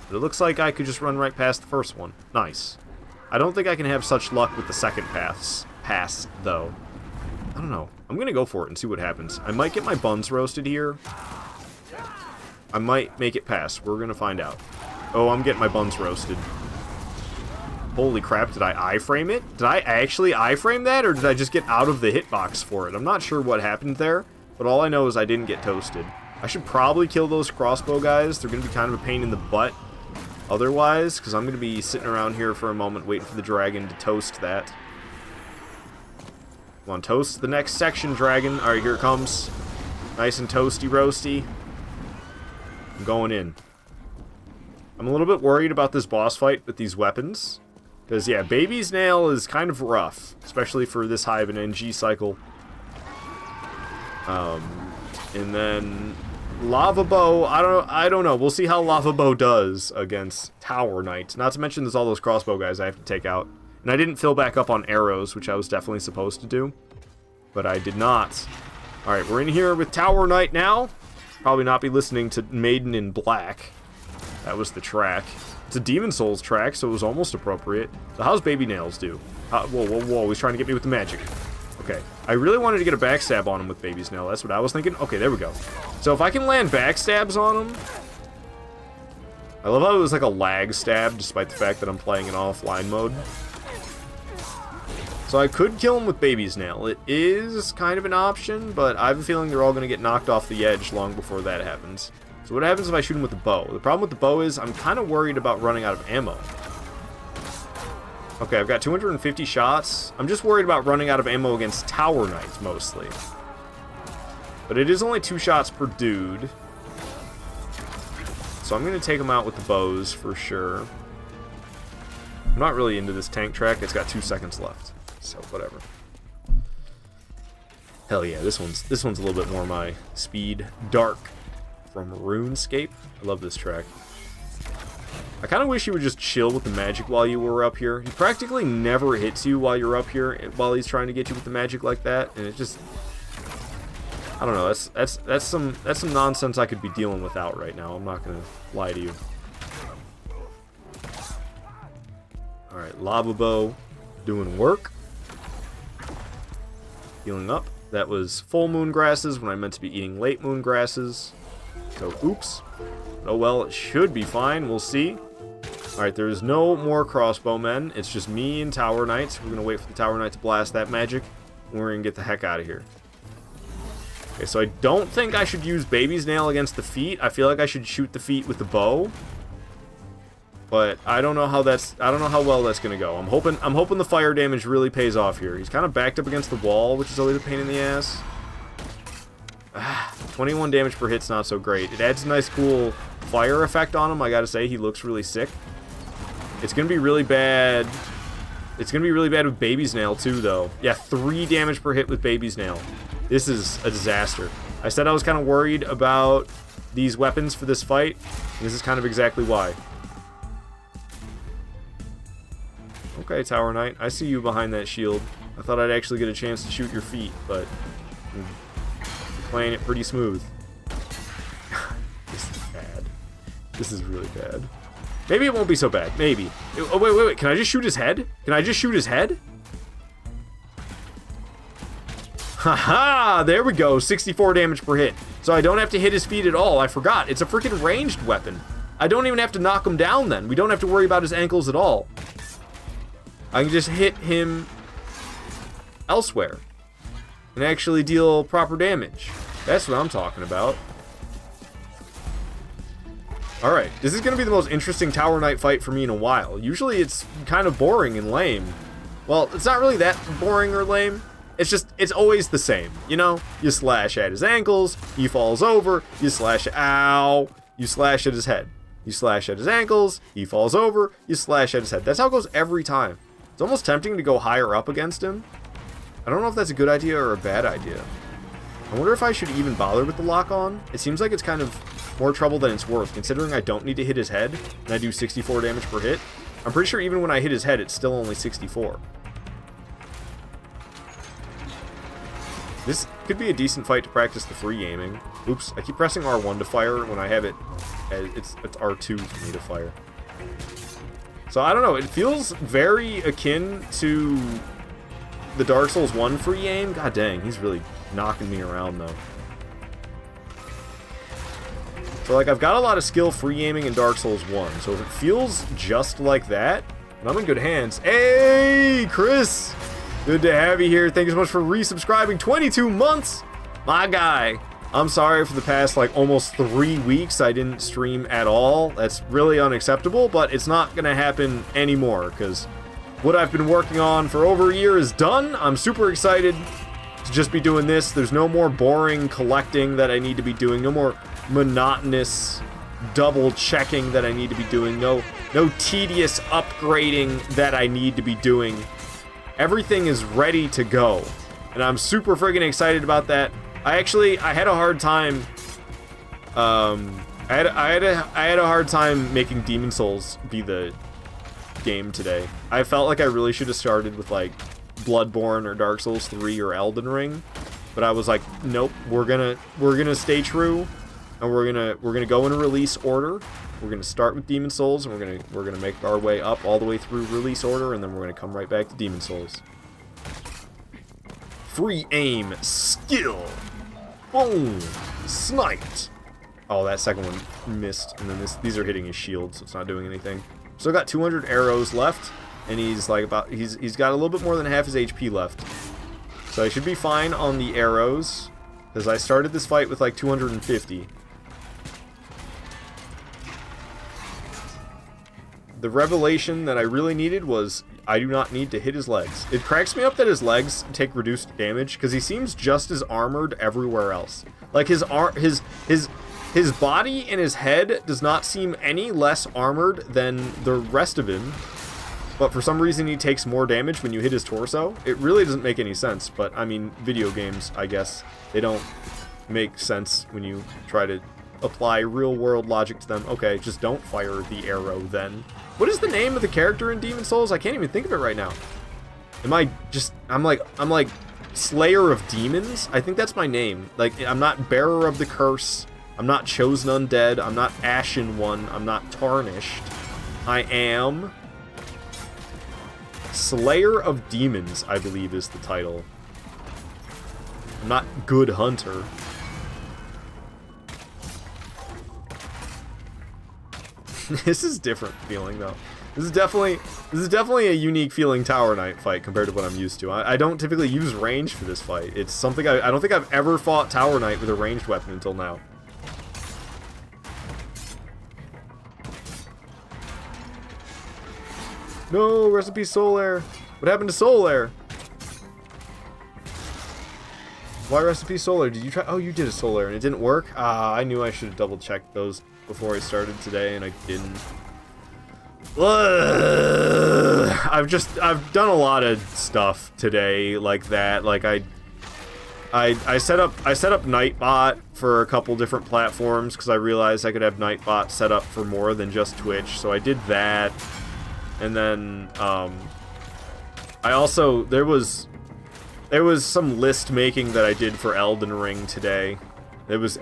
But it looks like I could just run right past the first one. Nice. I don't think I can have such luck with the second pass, though. I don't know. I'm going to go for it and see what happens. I might get my buns roasted here. I might make it pass. We're going to find out. Oh, I'm getting my buns roasted. Holy crap, did I iframe it? Did I actually iframe that, or did I just get out of the hitbox for it? I'm not sure what happened there, but all I know is I didn't get toasted. I should probably kill those crossbow guys. They're going to be kind of a pain in the butt otherwise, because I'm going to be sitting around here for a moment waiting for the dragon to toast that. Come on, toast the next section, dragon. Alright, here it comes. Nice and toasty roasty. I'm going in. I'm a little bit worried about this boss fight with these weapons. Because, yeah, Baby's Nail is kind of rough, especially for this high of an NG cycle. And then Lava Bow, I don't know. We'll see how Lava Bow does against Tower Knight. Not to mention there's all those crossbow guys I have to take out. And I didn't fill back up on arrows, which I was definitely supposed to do. But I did not. Alright, we're in here with Tower Knight now. Probably not be listening to Maiden in Black. That was the track. It's a Demon Souls track, so it was almost appropriate. So how's Baby Nails do? Whoa, he's trying to get me with the magic. Okay, I really wanted to get a backstab on him with Baby's Nail. That's what I was thinking. Okay, there we go. So if I can land backstabs on him... I love how it was like a lag stab, despite the fact that I'm playing in offline mode. So I could kill him with Baby's Nail. It is kind of an option, but I have a feeling they're all going to get knocked off the edge long before that happens. So what happens if I shoot him with the bow? The problem with the bow is I'm kind of worried about running out of ammo. Okay, I've got 250 shots. I'm just worried about running out of ammo against Tower Knights, mostly. But it is only 2 shots per dude. So I'm going to take him out with the bows for sure. I'm not really into this tank track. It's got 2 seconds left. So whatever. Hell yeah, this one's a little bit more my speed. Dark from RuneScape. I love this track. I kind of wish he would just chill with the magic while you were up here. He practically never hits you while you're up here while he's trying to get you with the magic like that, and it just, I don't know. That's some nonsense I could be dealing without right now. I'm not gonna lie to you. All right, lava bow doing work. Healing up. That was full moon grasses when I meant to be eating late moon grasses. So oops. Oh well, it should be fine. We'll see. Alright, there's no more crossbowmen. It's just me and Tower Knights. We're going to wait for the Tower Knight to blast that magic. And we're going to get the heck out of here. Okay, so I don't think I should use Baby's Nail against the feet. I feel like I should shoot the feet with the bow. But I don't know how well that's going to go. I'm hoping the fire damage really pays off here. He's kind of backed up against the wall, which is always a pain in the ass. 21 damage per hit's not so great. It adds a nice cool fire effect on him. I gotta say, he looks really sick. It's gonna be really bad. It's gonna be really bad with Baby's Nail too, though. Yeah, 3 damage per hit with Baby's Nail. This is a disaster. I said I was kind of worried about these weapons for this fight, and this is kind of exactly why. Okay, Tower Knight, I see you behind that shield. I thought I'd actually get a chance to shoot your feet, but you're playing it pretty smooth. This is bad. This is really bad. Maybe it won't be so bad. Maybe. Oh, wait. Can I just shoot his head? Can I just shoot his head? Haha! There we go. 64 damage per hit. So I don't have to hit his feet at all. I forgot. It's a freaking ranged weapon. I don't even have to knock him down then. We don't have to worry about his ankles at all. I can just hit him elsewhere and actually deal proper damage. That's what I'm talking about. Alright, this is going to be the most interesting Tower Knight fight for me in a while. Usually it's kind of boring and lame. Well, it's not really that boring or lame. It's always the same, you know? You slash at his ankles, he falls over, you slash, ow, you slash at his head. You slash at his ankles, he falls over, you slash at his head. That's how it goes every time. It's almost tempting to go higher up against him. I don't know if that's a good idea or a bad idea. I wonder if I should even bother with the lock-on. It seems like it's kind of more trouble than it's worth, considering I don't need to hit his head, and I do 64 damage per hit. I'm pretty sure even when I hit his head, it's still only 64. This could be a decent fight to practice the free aiming. Oops, I keep pressing R1 to fire when I have it. It's R2 for me to fire. So I don't know, it feels very akin to the Dark Souls 1 free aim. God dang, he's really knocking me around though. So like, I've got a lot of skill free aiming in Dark Souls 1, so if it feels just like that, then I'm in good hands. Hey, Chris! Good to have you here. Thank you so much for resubscribing. 22 months! My guy. I'm sorry for the past, like, almost 3 weeks I didn't stream at all. That's really unacceptable, but it's not gonna happen anymore, because what I've been working on for over a year is done. I'm super excited to just be doing this. There's no more boring collecting that I need to be doing. No more monotonous double checking that I need to be doing. No tedious upgrading that I need to be doing. Everything is ready to go, and I'm super friggin' excited about that. I had a hard time. I had a hard time making Demon Souls be the game today. I felt like I really should have started with like Bloodborne or Dark Souls 3 or Elden Ring, but I was like, nope, we're gonna stay true, and we're gonna go in a release order. We're gonna start with Demon Souls, and we're gonna make our way up all the way through release order, and then we're gonna come right back to Demon Souls. Free aim skill. Boom! Sniped! Oh, that second one missed, and then these are hitting his shield, so it's not doing anything. Still got 200 arrows left, and he's like he's got a little bit more than half his HP left. So I should be fine on the arrows, because I started this fight with like 250. The revelation that I really needed was I do not need to hit his legs. It cracks me up that his legs take reduced damage, because he seems just as armored everywhere else. Like his body and his head does not seem any less armored than the rest of him. But for some reason he takes more damage when you hit his torso. It really doesn't make any sense, but I mean, video games, I guess, they don't make sense when you try to apply real-world logic to them. Okay, just don't fire the arrow then. What is the name of the character in Demon Souls? I can't even think of it right now. I'm like Slayer of Demons? I think that's my name. Like, I'm not Bearer of the Curse. I'm not Chosen Undead. I'm not Ashen One. I'm not Tarnished. I am Slayer of Demons, I believe is the title. I'm not Good Hunter. This is different feeling though. This is definitely a unique feeling Tower Knight fight compared to what I'm used to. I don't typically use range for this fight. It's something I don't think I've ever fought Tower Knight with a ranged weapon until now. No, recipe Solaire. What happened to Solaire? Why recipe Solaire? Did you try? Oh, you did a Solaire and it didn't work? Ah, I knew I should have double checked those before I started today and I didn't. Ugh. I've done a lot of stuff today like that. Like I set up Nightbot for a couple different platforms because I realized I could have Nightbot set up for more than just Twitch. So I did that. And then I also there was some list making that I did for Elden Ring today. There was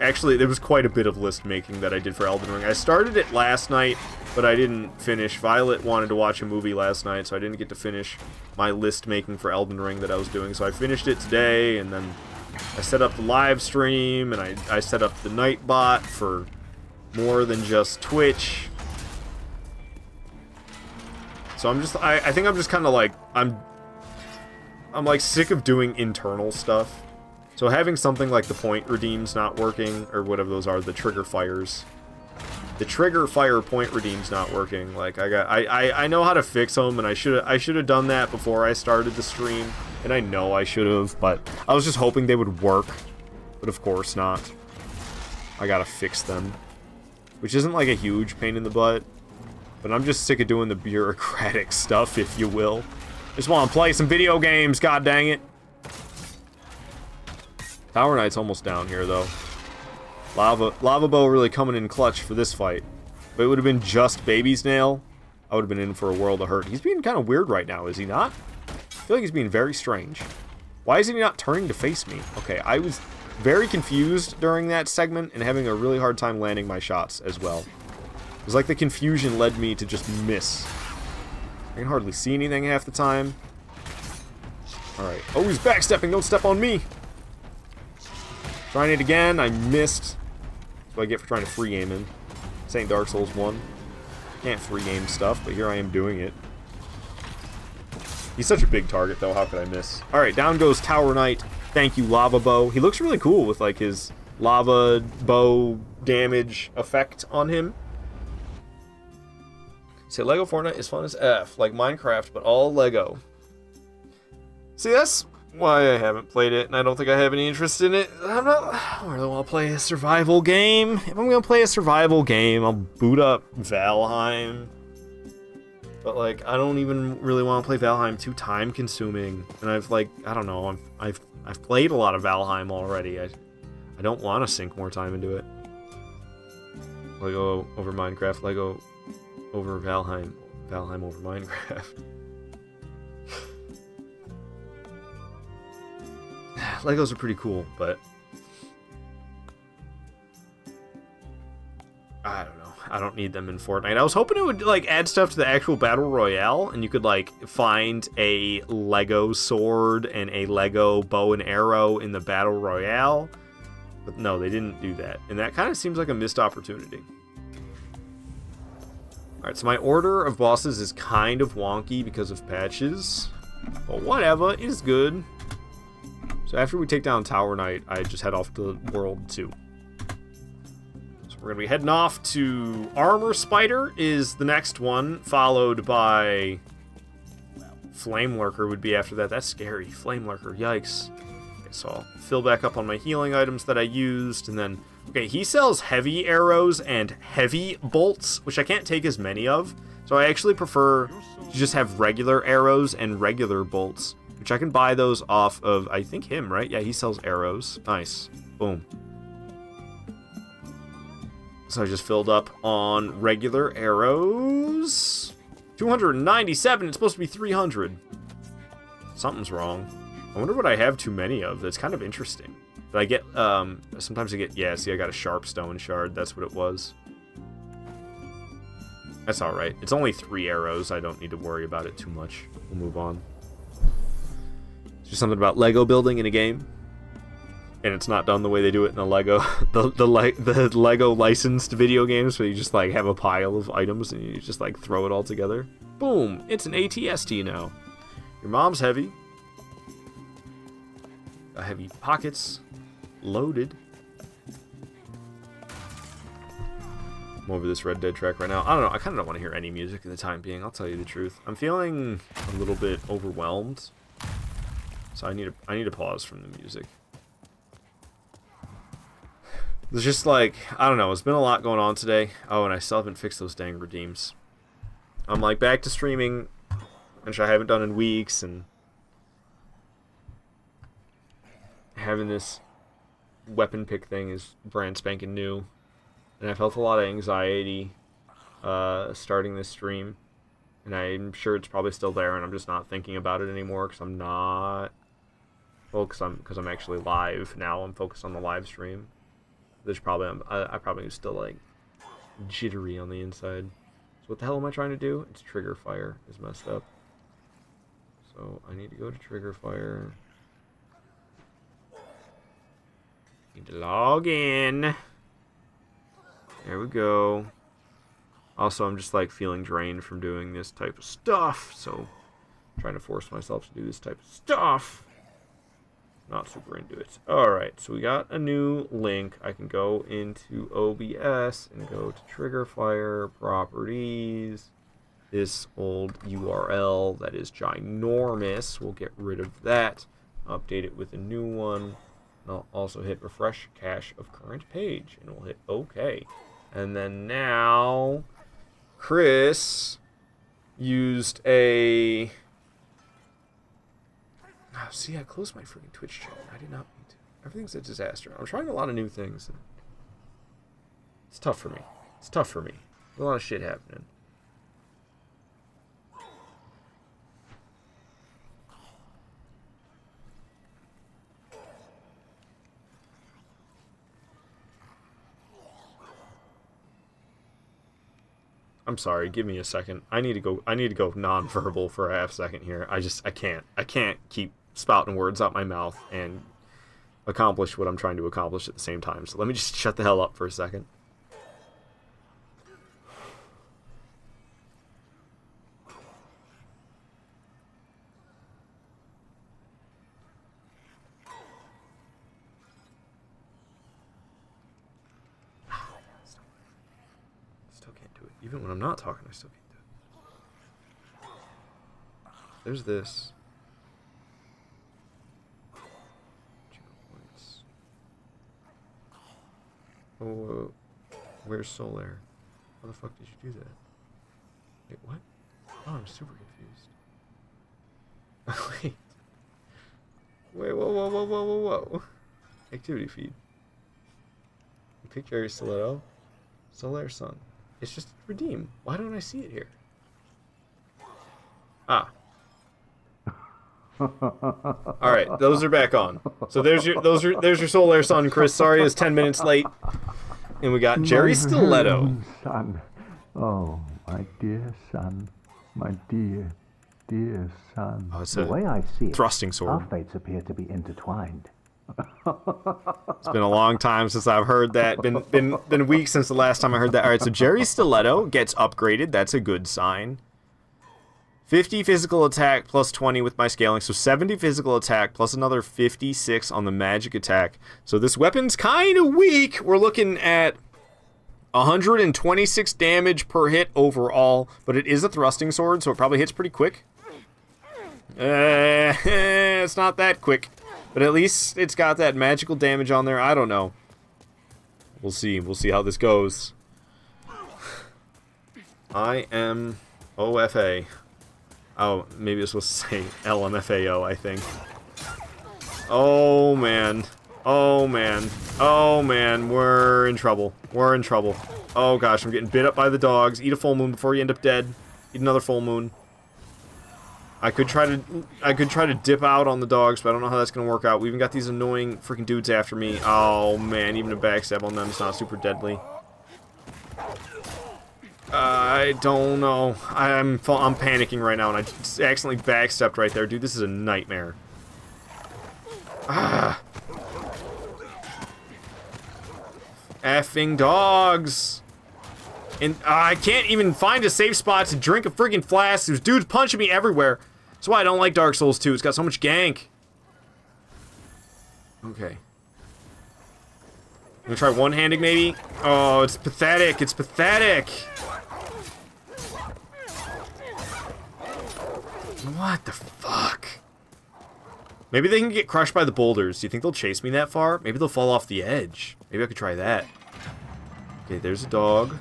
quite a bit of list making that I did for Elden Ring. I started it last night, but I didn't finish. Violet wanted to watch a movie last night, so I didn't get to finish my list making for Elden Ring that I was doing. So I finished it today, and then I set up the live stream, and I set up the Nightbot for more than just Twitch. So I think I'm just kind of like, I'm like sick of doing internal stuff. So having something like the point redeems not working, or whatever those are, the trigger fires. The trigger fire point redeems not working. Like I know how to fix them, and I should have done that before I started the stream, and I know I should have, but I was just hoping they would work. But of course not. I gotta fix them, which isn't like a huge pain in the butt. But I'm just sick of doing the bureaucratic stuff, if you will. Just want to play some video games, god dang it. Tower Knight's almost down here, though. Lava Bow really coming in clutch for this fight. But it would have been just Baby's Nail, I would have been in for a world of hurt. He's being kind of weird right now, is he not? I feel like he's being very strange. Why is he not turning to face me? Okay, I was very confused during that segment and having a really hard time landing my shots as well. It was like the confusion led me to just miss. I can hardly see anything half the time. Alright. Oh, he's backstepping. Don't step on me. Trying it again. I missed. That's what I get for trying to free game him. This ain't Dark Souls 1. Can't free game stuff, but here I am doing it. He's such a big target, though. How could I miss? Alright, down goes Tower Knight. Thank you, Lava Bow. He looks really cool with, like, his lava bow damage effect on him. Say Lego Fortnite is fun as F, like Minecraft, but all Lego. See, that's why I haven't played it, and I don't think I have any interest in it. I don't really want to play a survival game. If I'm going to play a survival game, I'll boot up Valheim. But, like, I don't even really want to play Valheim. Too time-consuming. And I've, like, I don't know, I've played a lot of Valheim already. I don't want to sink more time into it. Lego over Minecraft, Lego over Valheim. Valheim over Minecraft. Legos are pretty cool, but I don't know. I don't need them in Fortnite. I was hoping it would, like, add stuff to the actual Battle Royale, and you could, like, find a Lego sword and a Lego bow and arrow in the Battle Royale. But no, they didn't do that. And that kind of seems like a missed opportunity. Alright, so my order of bosses is kind of wonky because of patches. But whatever, it is good. So after we take down Tower Knight, I just head off to World 2. So we're going to be heading off to Armor Spider is the next one, followed by Flame Lurker would be after that. That's scary. Flame Lurker, yikes. Okay, so I'll fill back up on my healing items that I used, and then... Okay, he sells heavy arrows and heavy bolts, which I can't take as many of. So I actually prefer to just have regular arrows and regular bolts, which I can buy those off of, I think, him, right? Yeah, he sells arrows. Nice. Boom. So I just filled up on regular arrows. 297. It's supposed to be 300. Something's wrong. I wonder what I have too many of. That's kind of interesting. But I get, sometimes I get, yeah, see, I got a sharp stone shard. That's what it was. That's alright. It's only 3 arrows. I don't need to worry about it too much. We'll move on. It's just something about Lego building in a game. And it's not done the way they do it in the Lego, the Lego licensed video games, where you just like have a pile of items and you just like throw it all together. Boom! It's an ATST now. Your mom's heavy. Heavy pockets. Loaded. I'm over this Red Dead track right now. I don't know. I kind of don't want to hear any music in the time being. I'll tell you the truth. I'm feeling a little bit overwhelmed, so I need to pause from the music. There's just like, I don't know, it's been a lot going on today. Oh, and I still haven't fixed those dang redeems. I'm like back to streaming, which I haven't done in weeks, and having this weapon pick thing is brand spanking new. And I felt a lot of anxiety starting this stream. And I'm sure it's probably still there, and I'm just not thinking about it anymore because I'm not... Well, because I'm actually live now. I'm focused on the live stream. There's probably I probably still like jittery on the inside. So what the hell am I trying to do? It's trigger fire is messed up. So I need to go to trigger fire. Need to log in. There we go. Also, I'm just like feeling drained from doing this type of stuff, so I'm trying to force myself to do this type of stuff. Not super into it. Alright, so we got a new link. I can go into OBS and go to Triggerfire Properties. This old URL that is ginormous. We'll get rid of that. Update it with a new one. And I'll also hit refresh cache of current page. And we'll hit OK. And then now, Chris used a... Oh, see, I closed my freaking Twitch channel. I did not mean to. Everything's a disaster. I'm trying a lot of new things. It's tough for me. It's tough for me. There's a lot of shit happening. I'm sorry, give me a second. I need to go non-verbal for a half second here. I can't keep spouting words out my mouth and accomplish what I'm trying to accomplish at the same time. So let me just shut the hell up for a second. Still can't do it. Even when I'm not talking, I still can't do it. There's this. Oh, where's Solar? How the fuck did you do that? Wait, what? Oh, I'm super confused. Wait. Wait, whoa. Activity feed. You picked Jerry Stiletto? Solar Sun. It's just redeem. Why don't I see it here? Ah. All right, those are back on. So there's your Solar Sun, Chris. Sorry, it's 10 minutes late. And we got Jerry Stiletto. Son. Oh, my dear son. My dear, dear son. Oh, it's the way I see it, thrusting sword. our fates appear to be intertwined. It's been a long time since I've heard that. Been weeks since the last time I heard that. All right, so Jerry Stiletto gets upgraded. That's a good sign. 50 physical attack plus 20 with my scaling, so 70 physical attack plus another 56 on the magic attack. So this weapon's kind of weak. We're looking at 126 damage per hit overall, but it is a thrusting sword, so it probably hits pretty quick. It's not that quick. But at least it's got that magical damage on there. I don't know. We'll see. We'll see how this goes. I am OFA. Oh, maybe it's supposed to say LMFAO, I think. Oh, man. Oh, man. Oh, man. We're in trouble. We're in trouble. Oh, gosh. I'm getting bit up by the dogs. Eat a full moon before you end up dead. Eat another full moon. I could try to dip out on the dogs, but I don't know how that's going to work out. We even got these annoying freaking dudes after me. Oh, man. Even a backstab on them is not super deadly. I don't know. I'm panicking right now, and I just accidentally backstepped right there. Dude, this is a nightmare. Ah. Effing dogs. And I can't even find a safe spot to drink a freaking flask. There's dudes punching me everywhere. That's why I don't like Dark Souls 2. It's got so much gank. Okay. I'm gonna try one-handing, maybe? Oh, it's pathetic. It's pathetic. What the fuck? Maybe they can get crushed by the boulders. Do you think they'll chase me that far? Maybe they'll fall off the edge. Maybe I could try that. Okay, there's a dog.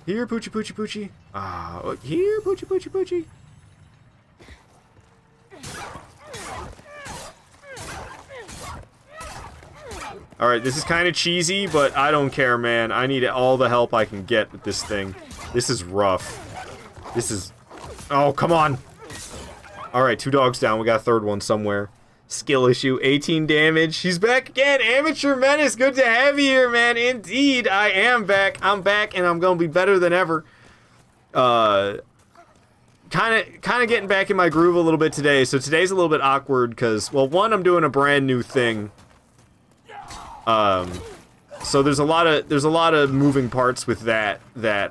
Here, Poochie, Poochie, Poochie. Ah, here, Poochie, Poochie, Poochie. Alright, this is kind of cheesy, but I don't care, man. I need all the help I can get with this thing. This is rough. This is... Oh, come on! Alright, 2 dogs down. We got a third one somewhere. Skill issue, 18 damage. He's back again! Amateur Menace, good to have you here, man. Indeed, I am back. I'm back, and I'm gonna be better than ever. Kind of getting back in my groove a little bit today. So today's a little bit awkward, because, well, one, I'm doing a brand new thing. So there's a lot of moving parts with that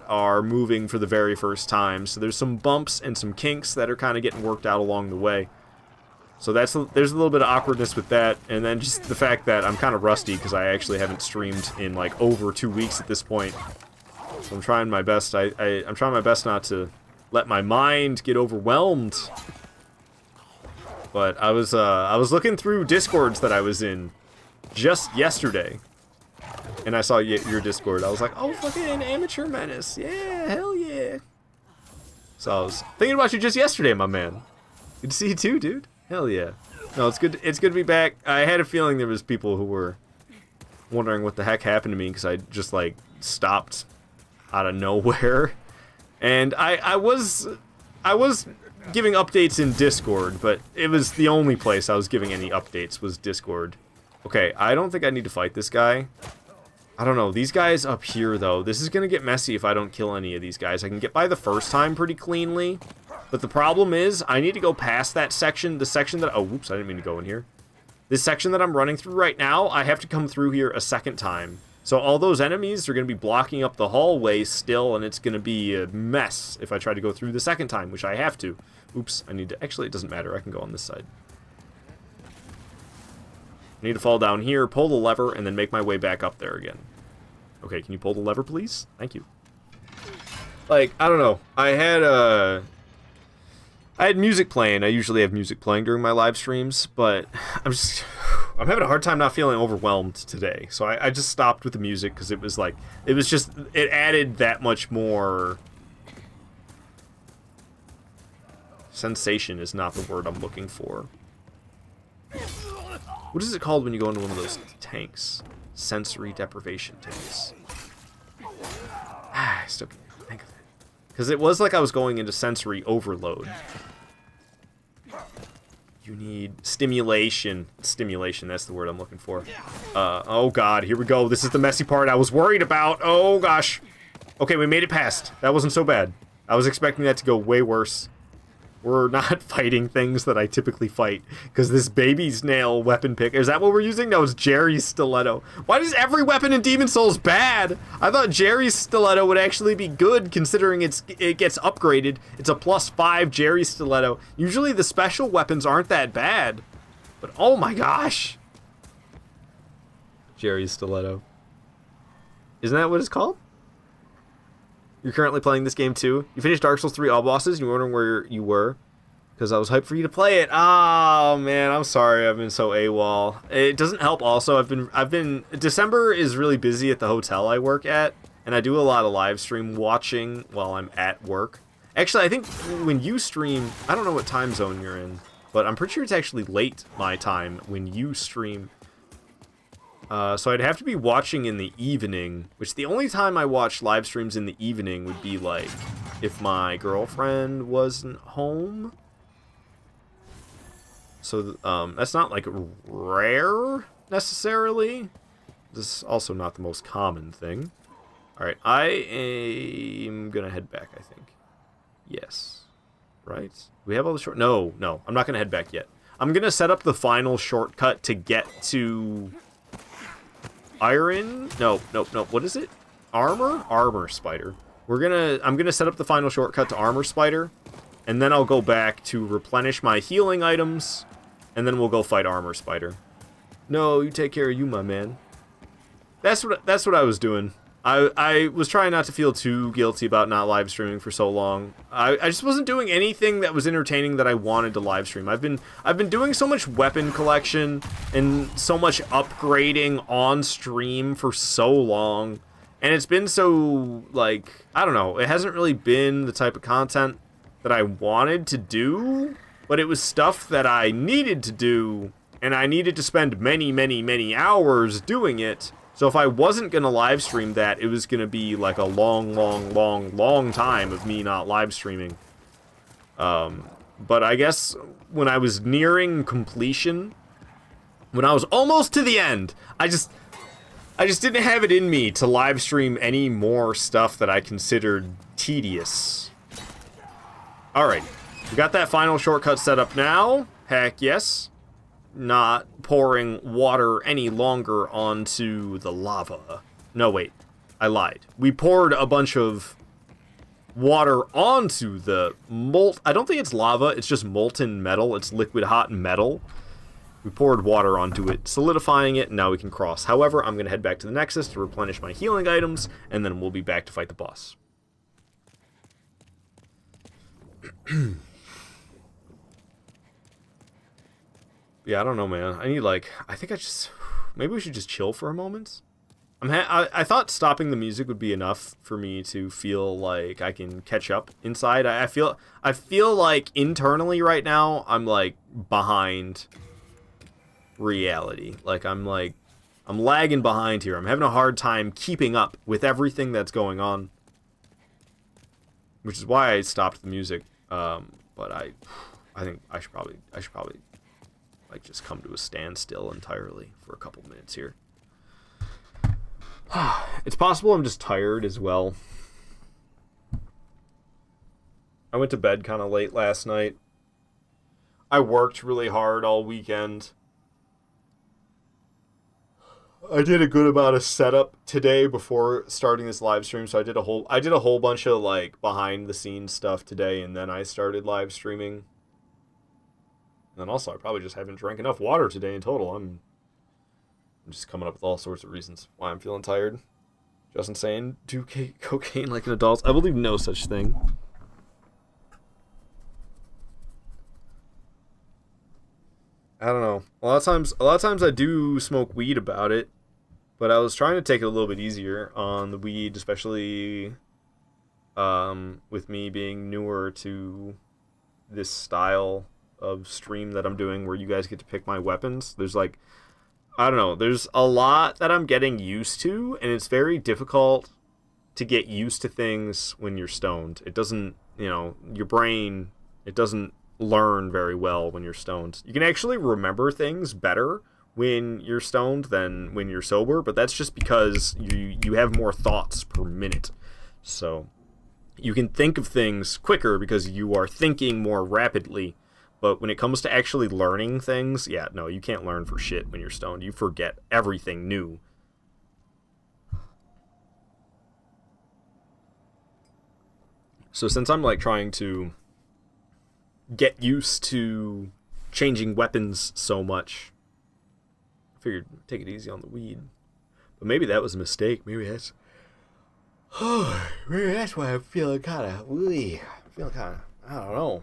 are moving for the very first time. So there's some bumps and some kinks that are kind of getting worked out along the way. So there's a little bit of awkwardness with that, and then just the fact that I'm kind of rusty because I actually haven't streamed in like over 2 weeks at this point. So I'm trying my best. I'm trying my best not to let my mind get overwhelmed. But I was looking through Discords that I was in just yesterday, and I saw your Discord. I was like, oh, fucking Amateur Menace, yeah, hell yeah. So I was thinking about you just yesterday, my man. Good to see you too, dude. Hell yeah. No, it's good. It's good to be back. I had a feeling there was people who were wondering what the heck happened to me because I just like stopped out of nowhere, and I was giving updates in Discord, but it was the only place I was giving any updates was Discord. Okay, I don't think I need to fight this guy. I don't know. These guys up here, though, this is going to get messy if I don't kill any of these guys. I can get by the first time pretty cleanly, but the problem is I need to go past that section, the section that... Oh, whoops, I didn't mean to go in here. This section that I'm running through right now, I have to come through here a second time. So all those enemies are going to be blocking up the hallway still, and it's going to be a mess if I try to go through the second time, which I have to. Oops, I need to... Actually, it doesn't matter. I can go on this side. I need to fall down here, pull the lever, and then make my way back up there again. Okay, can you pull the lever, please? Thank you. Like, I don't know. I had music playing. I usually have music playing during my live streams, but I'm having a hard time not feeling overwhelmed today. So I just stopped with the music because it added that much more... Sensation is not the word I'm looking for. What is it called when you go into one of those tanks? Sensory deprivation tanks. I still can't think of it. Because it was like I was going into sensory overload. You need stimulation. Stimulation, that's the word I'm looking for. Oh god, here we go. This is the messy part I was worried about. Oh gosh. Okay, we made it past. That wasn't so bad. I was expecting that to go way worse. We're not fighting things that I typically fight, because this baby's nail weapon pick... Is that what we're using? No, it's Jerry's stiletto. Why is every weapon in Demon Souls bad? I thought Jerry's stiletto would actually be good, considering it gets upgraded. It's a +5 Jerry stiletto. Usually the special weapons aren't that bad. But oh my gosh. Jerry's stiletto. Isn't that what it's called? You're currently playing this game too? You finished Dark Souls 3 all bosses and you're wondering where you were? Because because I was hyped for you to play it. Oh man, I'm sorry. I've been so AWOL. It doesn't help. Also, I've been. December is really busy at the hotel I work at, and I do a lot of live stream watching while I'm at work. Actually, I think when you stream, I don't know what time zone you're in, but I'm pretty sure it's actually late my time when you stream. So I'd have to be watching in the evening, which the only time I watch live streams in the evening would be like if my girlfriend wasn't home. So that's not like rare necessarily. This is also not the most common thing. All right, I am gonna head back, I think. Yes. Right? We have all the short... No, I'm not gonna head back yet. I'm gonna set up the final shortcut to get to... Iron? No. What is it? Armor? Armor Spider. I'm gonna set up the final shortcut to Armor Spider, and then I'll go back to replenish my healing items, and then we'll go fight Armor Spider. No, you take care of you, my man. That's what I was doing. I was trying not to feel too guilty about not live streaming for so long. I just wasn't doing anything that was entertaining that I wanted to live stream. I've been doing so much weapon collection and so much upgrading on stream for so long, and it's been so, like, I don't know, it hasn't really been the type of content that I wanted to do, but it was stuff that I needed to do, and I needed to spend many hours doing it. So if I wasn't going to live stream that, it was going to be like a long time of me not live streaming. But I guess when I was nearing completion, when I was almost to the end, I just didn't have it in me to live stream any more stuff that I considered tedious. Alright, we got that final shortcut set up now. Heck yes. Not pouring water any longer onto the lava. No, wait. I lied. We poured a bunch of water onto the I don't think it's lava, it's just molten metal. It's liquid hot metal. We poured water onto it, solidifying it, and now we can cross. However, I'm going to head back to the Nexus to replenish my healing items, and then we'll be back to fight the boss. Yeah, I don't know, man. I think maybe we should just chill for a moment. I thought stopping the music would be enough for me to feel like I can catch up inside. I feel like internally right now, I'm like behind reality. Like I'm lagging behind here. I'm having a hard time keeping up with everything that's going on. Which is why I stopped the music. But I think I should probably like just come to a standstill entirely for a couple minutes here. It's possible I'm just tired as well. I went to bed kind of late last night. I worked really hard all weekend. I did a good amount of setup today before starting this live stream, so I did a whole bunch of like behind the scenes stuff today, and then I started live streaming. And then also, I probably just haven't drank enough water today in total. I'm just coming up with all sorts of reasons why I'm feeling tired. Justin saying, do cocaine like an adult. I believe no such thing. I don't know. A lot of times I do smoke weed about it, but I was trying to take it a little bit easier on the weed, especially with me being newer to this style of stream that I'm doing where you guys get to pick my weapons. There's like, I don't know, there's a lot that I'm getting used to, and it's very difficult to get used to things when you're stoned. It doesn't, your brain, it doesn't learn very well when you're stoned. You can actually remember things better when you're stoned than when you're sober, but that's just because you have more thoughts per minute. So you can think of things quicker because you are thinking more rapidly. But when it comes to actually learning things, yeah, no, you can't learn for shit when you're stoned. You forget everything new. So since I'm like trying to get used to changing weapons so much, I figured take it easy on the weed. But maybe that was a mistake. Maybe that's why I'm feeling kind of, I don't know.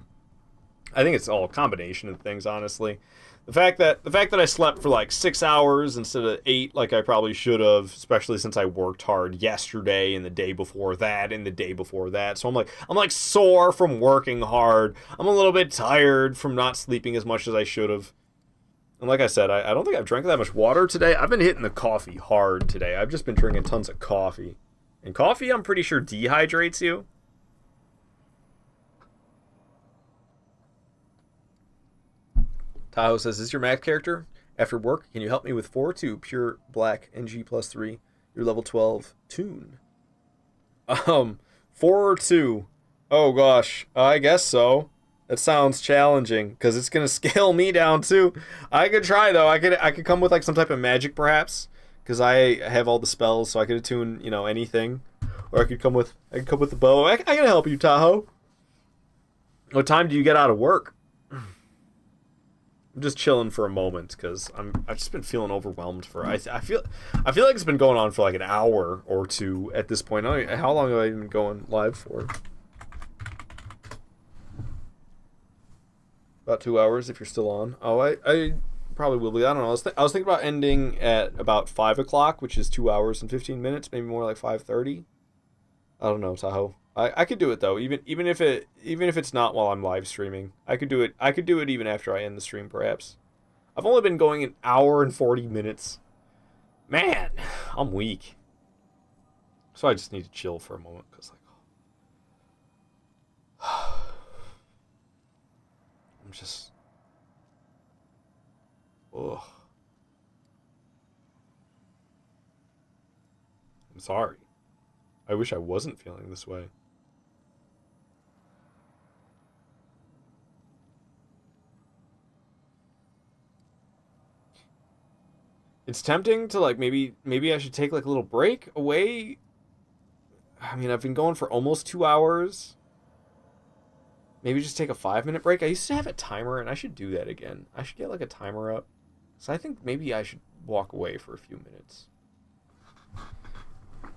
I think it's all a combination of things, honestly. The fact that I slept for like 6 hours instead of 8, like I probably should have, especially since I worked hard yesterday and the day before that and the day before that. So I'm like sore from working hard. I'm a little bit tired from not sleeping as much as I should have. And like I said, I don't think I've drank that much water today. I've been hitting the coffee hard today. I've just been drinking tons of coffee. And coffee, I'm pretty sure, dehydrates you. Tahoe says, "Is this your math character? After work, can you help me with 4-2 pure black NG+3? Your level 12 tune." 4-2. Oh gosh, I guess so. That sounds challenging because it's gonna scale me down too. I could try though. I could come with like some type of magic perhaps because I have all the spells, so I could attune anything, or I could come with the bow. I can help you, Tahoe. What time do you get out of work? I'm just chilling for a moment because I've just been feeling overwhelmed for I feel like it's been going on for like an hour or two at this point. How long have I been going live for? About 2 hours if you're still on. Oh, I probably will be. I don't know. I was thinking about ending at about 5 o'clock, which is 2 hours and 15 minutes, maybe more like 5:30. I don't know, Tahoe. I could do it though, even if it's not while I'm live streaming. I could do it even after I end the stream, perhaps. I've only been going an hour and 40 minutes. Man, I'm weak. So I just need to chill for a moment because I'm just ugh. I'm sorry. I wish I wasn't feeling this way. It's tempting to like maybe I should take like a little break away. I mean, I've been going for almost 2 hours. Maybe just take a 5-minute break. I used to have a timer, and I should do that again. I should get like a timer up. So I think maybe I should walk away for a few minutes.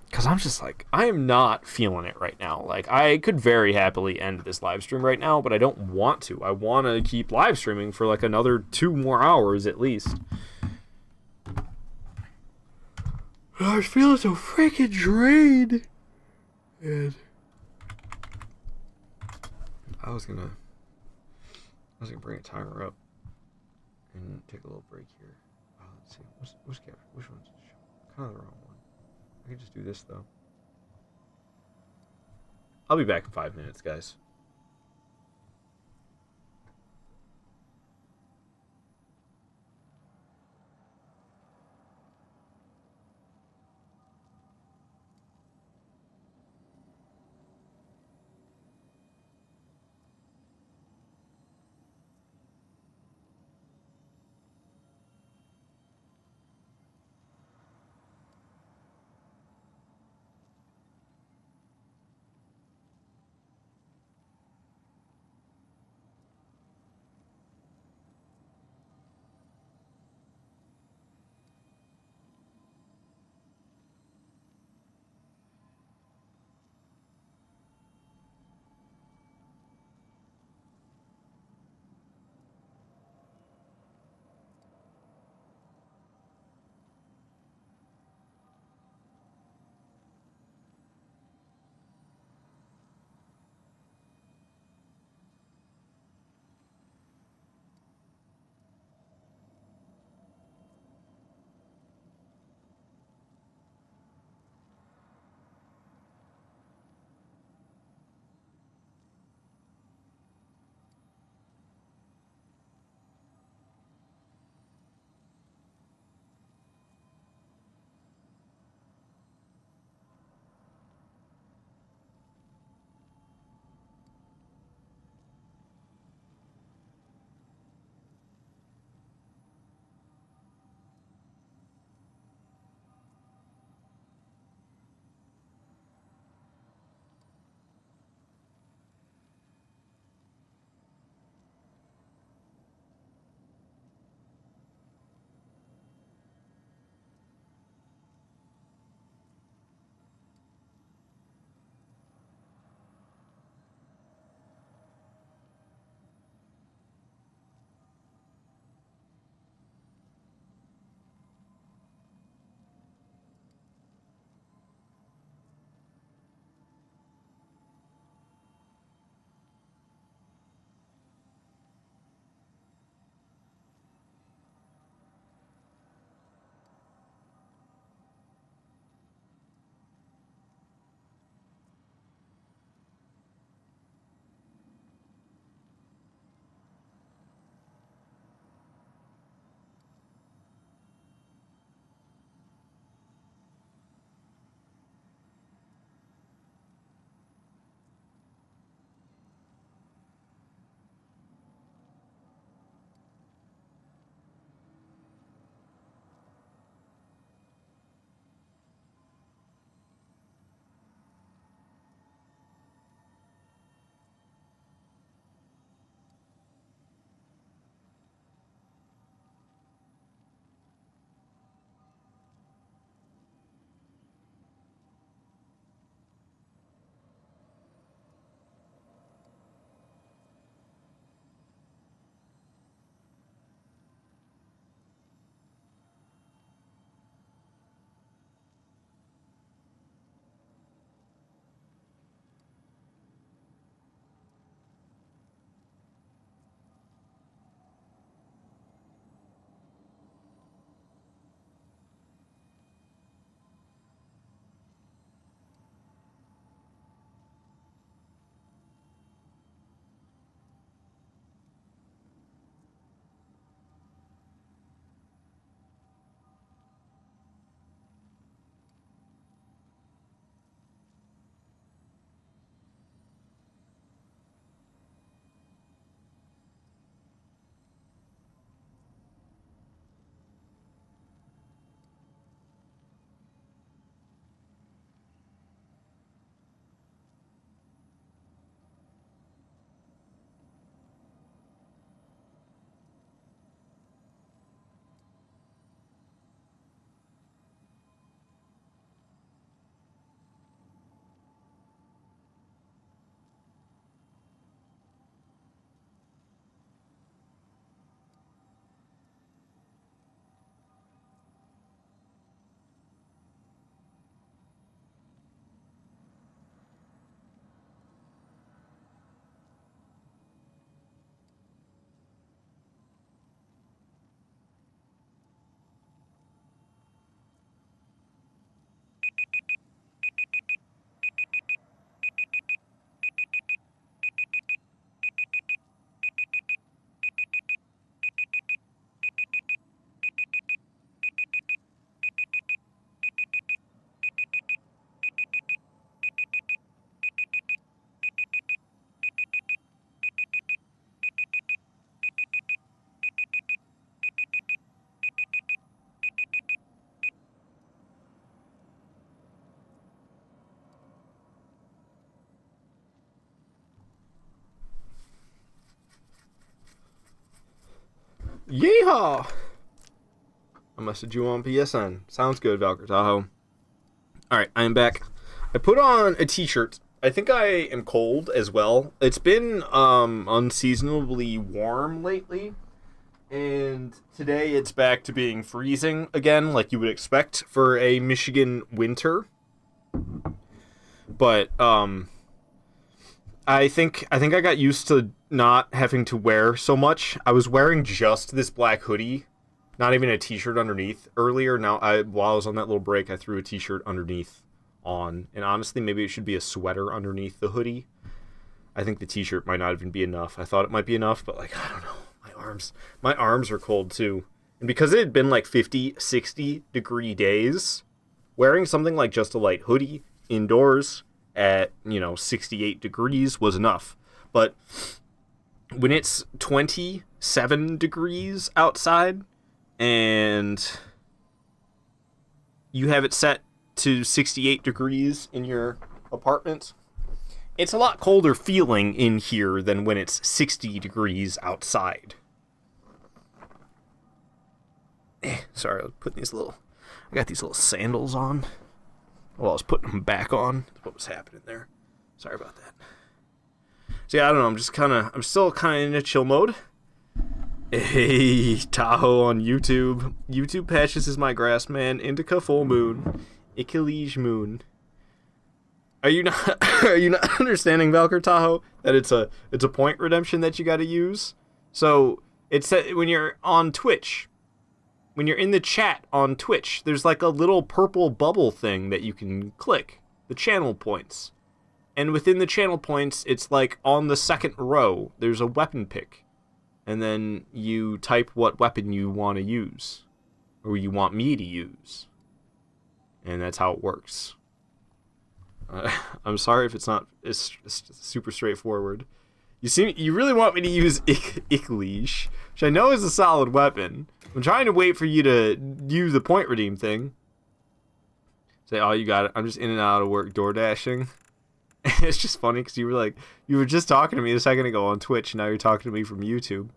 Because I'm just like, I am not feeling it right now. Like, I could very happily end this live stream right now, but I don't want to. I want to keep live streaming for like another 2 more hours at least. I was feeling so freaking drained. And I was gonna bring a timer up and take a little break here. Let's see, which one's kind of the wrong one. I can just do this though. I'll be back in 5 minutes, guys. Yeehaw! I messaged you on PSN. Sounds good, Valkyr Tahoe. Alright, I am back. I put on a t-shirt. I think I am cold as well. It's been unseasonably warm lately. And today it's back to being freezing again, like you would expect for a Michigan winter. But I think I got used to not having to wear so much. I was wearing just this black hoodie, not even a t-shirt underneath earlier. Now, while I was on that little break, I threw a t-shirt underneath on. And honestly, maybe it should be a sweater underneath the hoodie. I think the t-shirt might not even be enough. I thought it might be enough, but like, I don't know. My arms are cold too. And because it had been like 50, 60 degree days, wearing something like just a light hoodie indoors at, 68 degrees was enough. But when it's 27 degrees outside and you have it set to 68 degrees in your apartment, it's a lot colder feeling in here than when it's 60 degrees outside. Sorry, I was putting I got these little sandals on. Well, I was putting them back on. That's what was happening there. Sorry about that. So yeah, I don't know, I'm still kind of in a chill mode. Hey, Tahoe on YouTube. YouTube patches is my grass man. Indica full moon. Ichalij moon. Are you not understanding, Valkyr Tahoe, that it's a point redemption that you got to use? So it's when you're on Twitch, when you're in the chat on Twitch, there's like a little purple bubble thing that you can click, the channel points, and within the channel points, it's like on the second row, there's a weapon pick, and then you type what weapon you want to use, or you want me to use, and that's how it works. I'm sorry if it's super straightforward. You really want me to use Ichalij, which I know is a solid weapon. I'm trying to wait for you to use the point redeem thing. Say, oh, you got it. I'm just in and out of work door dashing. It's just funny because you were just talking to me a second ago on Twitch, and now you're talking to me from YouTube.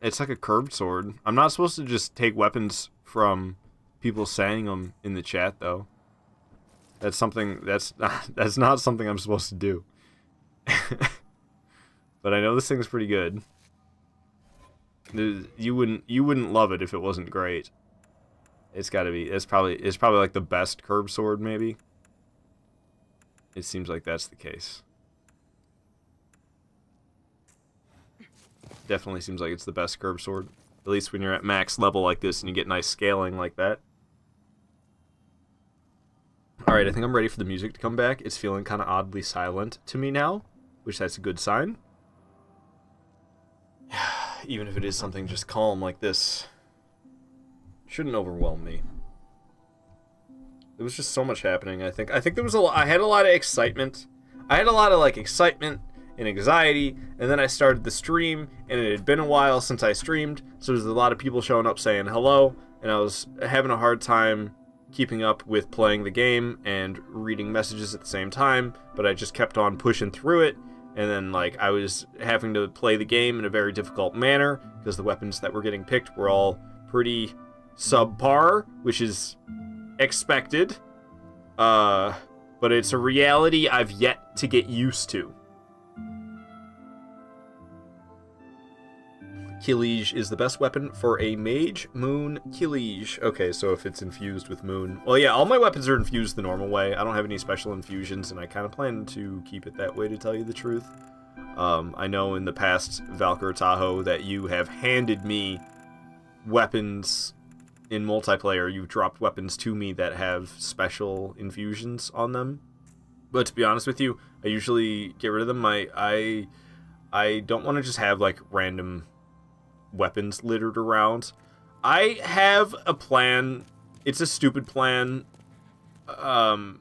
It's like a curved sword. I'm not supposed to just take weapons from people saying them in the chat, though. That's not something I'm supposed to do. But I know this thing's pretty good. You wouldn't love it if it wasn't great. It's probably like the best curved sword, maybe. It seems like that's the case. Definitely seems like it's the best curved sword. At least when you're at max level like this and you get nice scaling like that. Alright, I think I'm ready for the music to come back. It's feeling kind of oddly silent to me now, which that's a good sign. Even if it is something just calm like this, shouldn't overwhelm me. There was just so much happening, I think. I think there was I had a lot of excitement. I had a lot of, excitement and anxiety, and then I started the stream, and it had been a while since I streamed, so there's a lot of people showing up saying hello, and I was having a hard time keeping up with playing the game and reading messages at the same time, but I just kept on pushing through it, and then, I was having to play the game in a very difficult manner, because the weapons that were getting picked were all pretty subpar, which is expected, but it's a reality I've yet to get used to. Ichalij is the best weapon for a mage. Moon Ichalij. Okay, so if it's infused with moon... Well, yeah, all my weapons are infused the normal way. I don't have any special infusions, and I kind of plan to keep it that way, to tell you the truth. I know in the past, Valkyr Tahoe, that you have handed me weapons in multiplayer. You've dropped weapons to me that have special infusions on them. But to be honest with you, I usually get rid of them. I don't want to just have, random weapons littered around. I have a plan. It's a stupid plan. I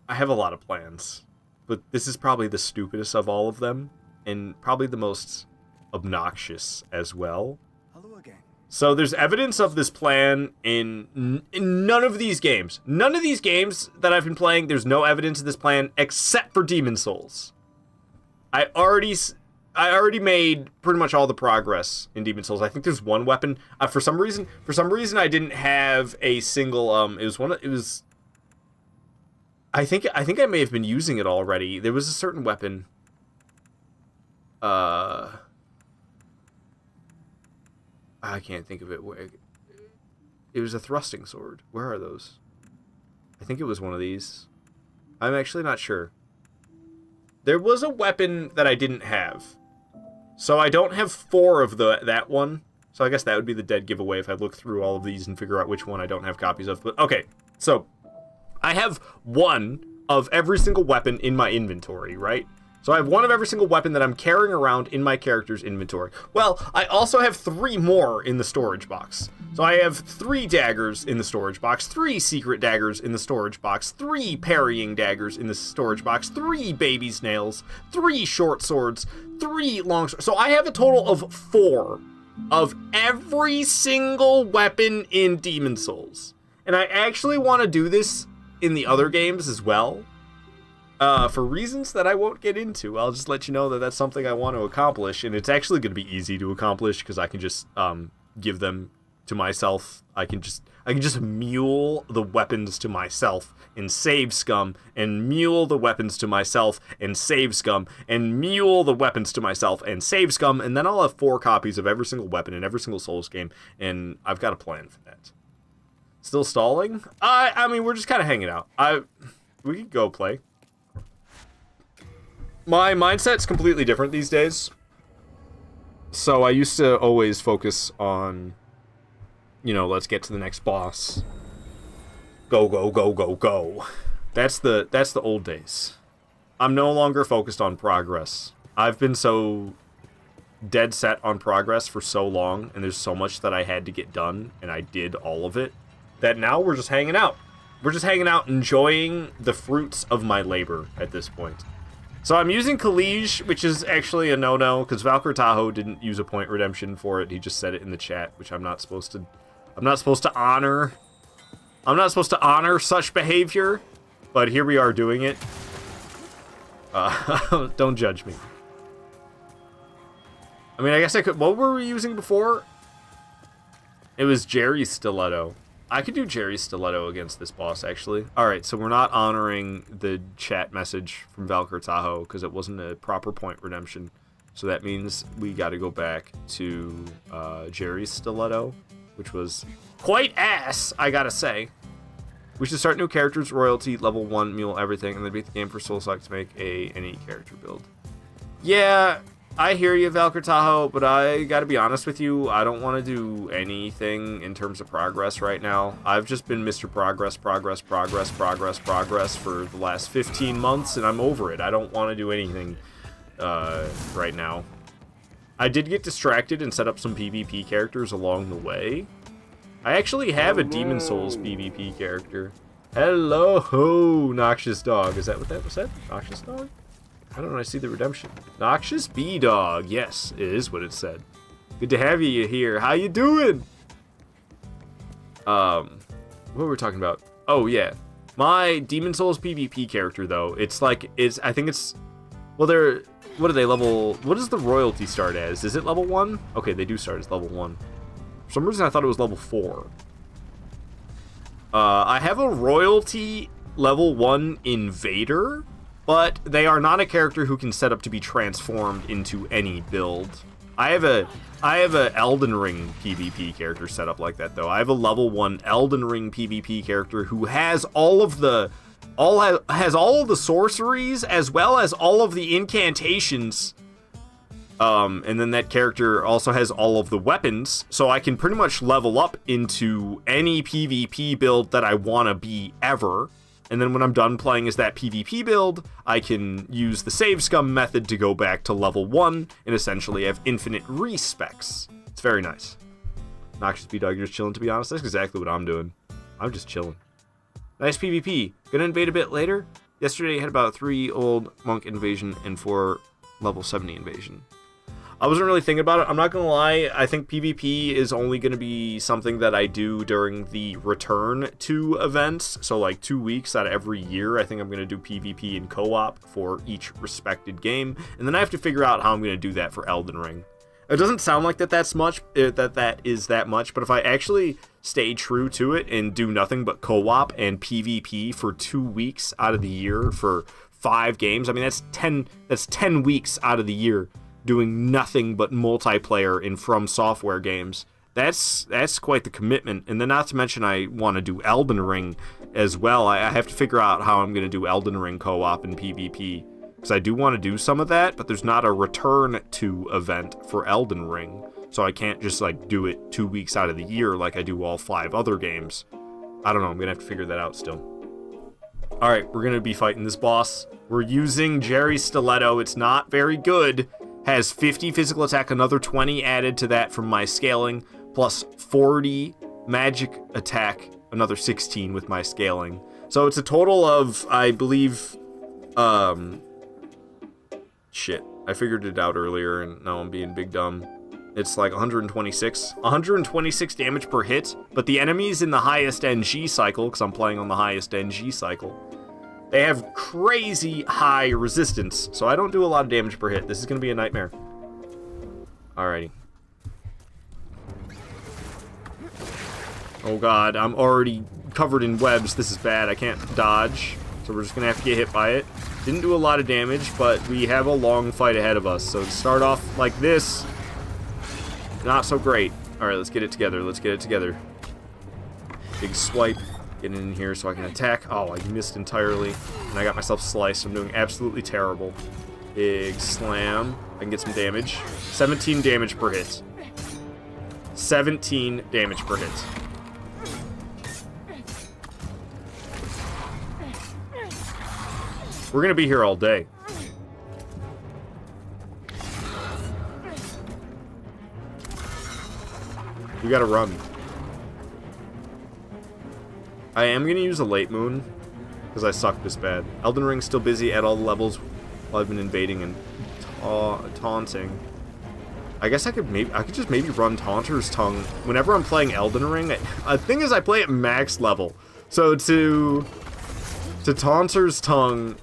have a lot of plans, but this is probably the stupidest of all of them, and probably the most obnoxious as well. Hello again. So there's evidence of this plan in none of these games. None of these games that I've been playing, there's no evidence of this plan except for Demon Souls. I already I already made pretty much all the progress in Demon Souls. I think there's one weapon. For some reason, I didn't have a single. It was. I think I may have been using it already. There was a certain weapon. I can't think of it. It was a thrusting sword. Where are those? I think it was one of these. I'm actually not sure. There was a weapon that I didn't have. So I don't have 4 of that one. So I guess that would be the dead giveaway if I look through all of these and figure out which one I don't have copies of. But okay, so I have 1 of every single weapon in my inventory, right? So I have 1 of every single weapon that I'm carrying around in my character's inventory. Well, I also have 3 more in the storage box. So I have 3 daggers in the storage box, 3 secret daggers in the storage box, 3 parrying daggers in the storage box, 3 baby snails, 3 short swords, 3 long swords. So I have a total of 4 of every single weapon in Demon Souls. And I actually want to do this in the other games as well. For reasons that I won't get into. I'll just let you know that that's something I want to accomplish, and it's actually going to be easy to accomplish because I can just give them to myself. I can just mule the weapons to myself and save scum, and mule the weapons to myself and save scum, and mule the weapons to myself and save scum, and then I'll have 4 copies of every single weapon in every single Souls game, and I've got a plan for that. Still stalling? I mean, we're just kind of hanging out. We could go play. My mindset's completely different these days. So I used to always focus on, let's get to the next boss. Go, go, go, go, go. That's the old days. I'm no longer focused on progress. I've been so dead set on progress for so long, and there's so much that I had to get done, and I did all of it, that now we're just hanging out. We're just hanging out, enjoying the fruits of my labor at this point. So I'm using Kalige, which is actually a no-no, because Valkyr Tahoe didn't use a point redemption for it. He just said it in the chat, which I'm not supposed to honor. I'm not supposed to honor such behavior, but here we are doing it. Don't judge me. I mean, I guess I could. What were we using before? It was Jerry's Stiletto. I could do Jerry's Stiletto against this boss, actually. Alright, so we're not honoring the chat message from Valkyr Tahoe because it wasn't a proper point redemption. So that means we got to go back to Jerry's Stiletto, which was quite ass, I gotta say. We should start new characters, royalty, level 1, mule, everything, and then beat the game for Soulsuck to make any character build. Yeah, I hear you, Valkyr Tahoe, but I gotta be honest with you, I don't want to do anything in terms of progress right now. I've just been Mr. Progress for the last 15 months, and I'm over it. I don't want to do anything right now. I did get distracted and set up some PvP characters along the way. I actually have a Demon Souls PvP character. Hello, Noxious Dog. Is that what that was said? Noxious Dog? I don't know, I see the redemption. Noxious B-Dog. Yes, it is what it said. Good to have you here. How you doing? What were we talking about? Oh, yeah. My Demon Souls PvP character, though, I think it's, well, what are they, what does the royalty start as? Is it level 1? Okay, they do start as level 1. For some reason, I thought it was level 4. I have a royalty level 1 invader, but they are not a character who can set up to be transformed into any build. I have a Elden Ring PvP character set up like that, though. I have a level 1 Elden Ring PvP character who has all of the sorceries as well as all of the incantations. And then that character also has all of the weapons, so I can pretty much level up into any PvP build that I want to be ever. And then when I'm done playing as that PvP build, I can use the save scum method to go back to level 1 and essentially have infinite respecs. It's very nice. Noxious B-Dog, you're just chilling, to be honest. That's exactly what I'm doing. I'm just chilling. Nice PvP. Gonna invade a bit later. Yesterday I had about 3 old monk invasion and 4 level 70 invasion. I wasn't really thinking about it. I'm not gonna lie, I think PvP is only gonna be something that I do during the return to events. So like 2 weeks out of every year, I think I'm gonna do PvP and co-op for each respected game. And then I have to figure out how I'm gonna do that for Elden Ring. It doesn't sound like that's much, that is that much, but if I actually stay true to it and do nothing but co-op and PvP for 2 weeks out of the year for 5 games, I mean that's 10 weeks out of the year doing nothing but multiplayer in From Software games. That's quite the commitment. And then not to mention I want to do Elden Ring as well. I have to figure out how I'm going to do Elden Ring co-op and PvP. Because I do want to do some of that, but there's not a return to event for Elden Ring. So I can't just like do it 2 weeks out of the year like I do all 5 other games. I don't know, I'm going to have to figure that out still. Alright, we're going to be fighting this boss. We're using Jerry's Stiletto. It's not very good. Has 50 physical attack, another 20 added to that from my scaling, plus 40 magic attack, another 16 with my scaling. So it's a total of, I believe, shit. I figured it out earlier, and now I'm being big dumb. It's like 126. 126 damage per hit, but the enemies in the highest NG cycle, because I'm playing on the highest NG cycle, they have crazy high resistance, so I don't do a lot of damage per hit. This is going to be a nightmare. Alrighty. Oh god, I'm already covered in webs. This is bad. I can't dodge, so we're just going to have to get hit by it. Didn't do a lot of damage, but we have a long fight ahead of us, so to start off like this, not so great. Alright, let's get it together. Let's get it together. Big swipe. Get in here so I can attack. Oh, I missed entirely. And I got myself sliced. I'm doing absolutely terrible. Big slam. I can get some damage. 17 damage per hit. 17 damage per hit. We're gonna be here all day. We gotta run. I am going to use a late moon, because I suck this bad. Elden Ring's still busy at all the levels while I've been invading and taunting. I guess I could just maybe run Taunter's Tongue whenever I'm playing Elden Ring. The thing is, I play at max level. So to Taunter's Tongue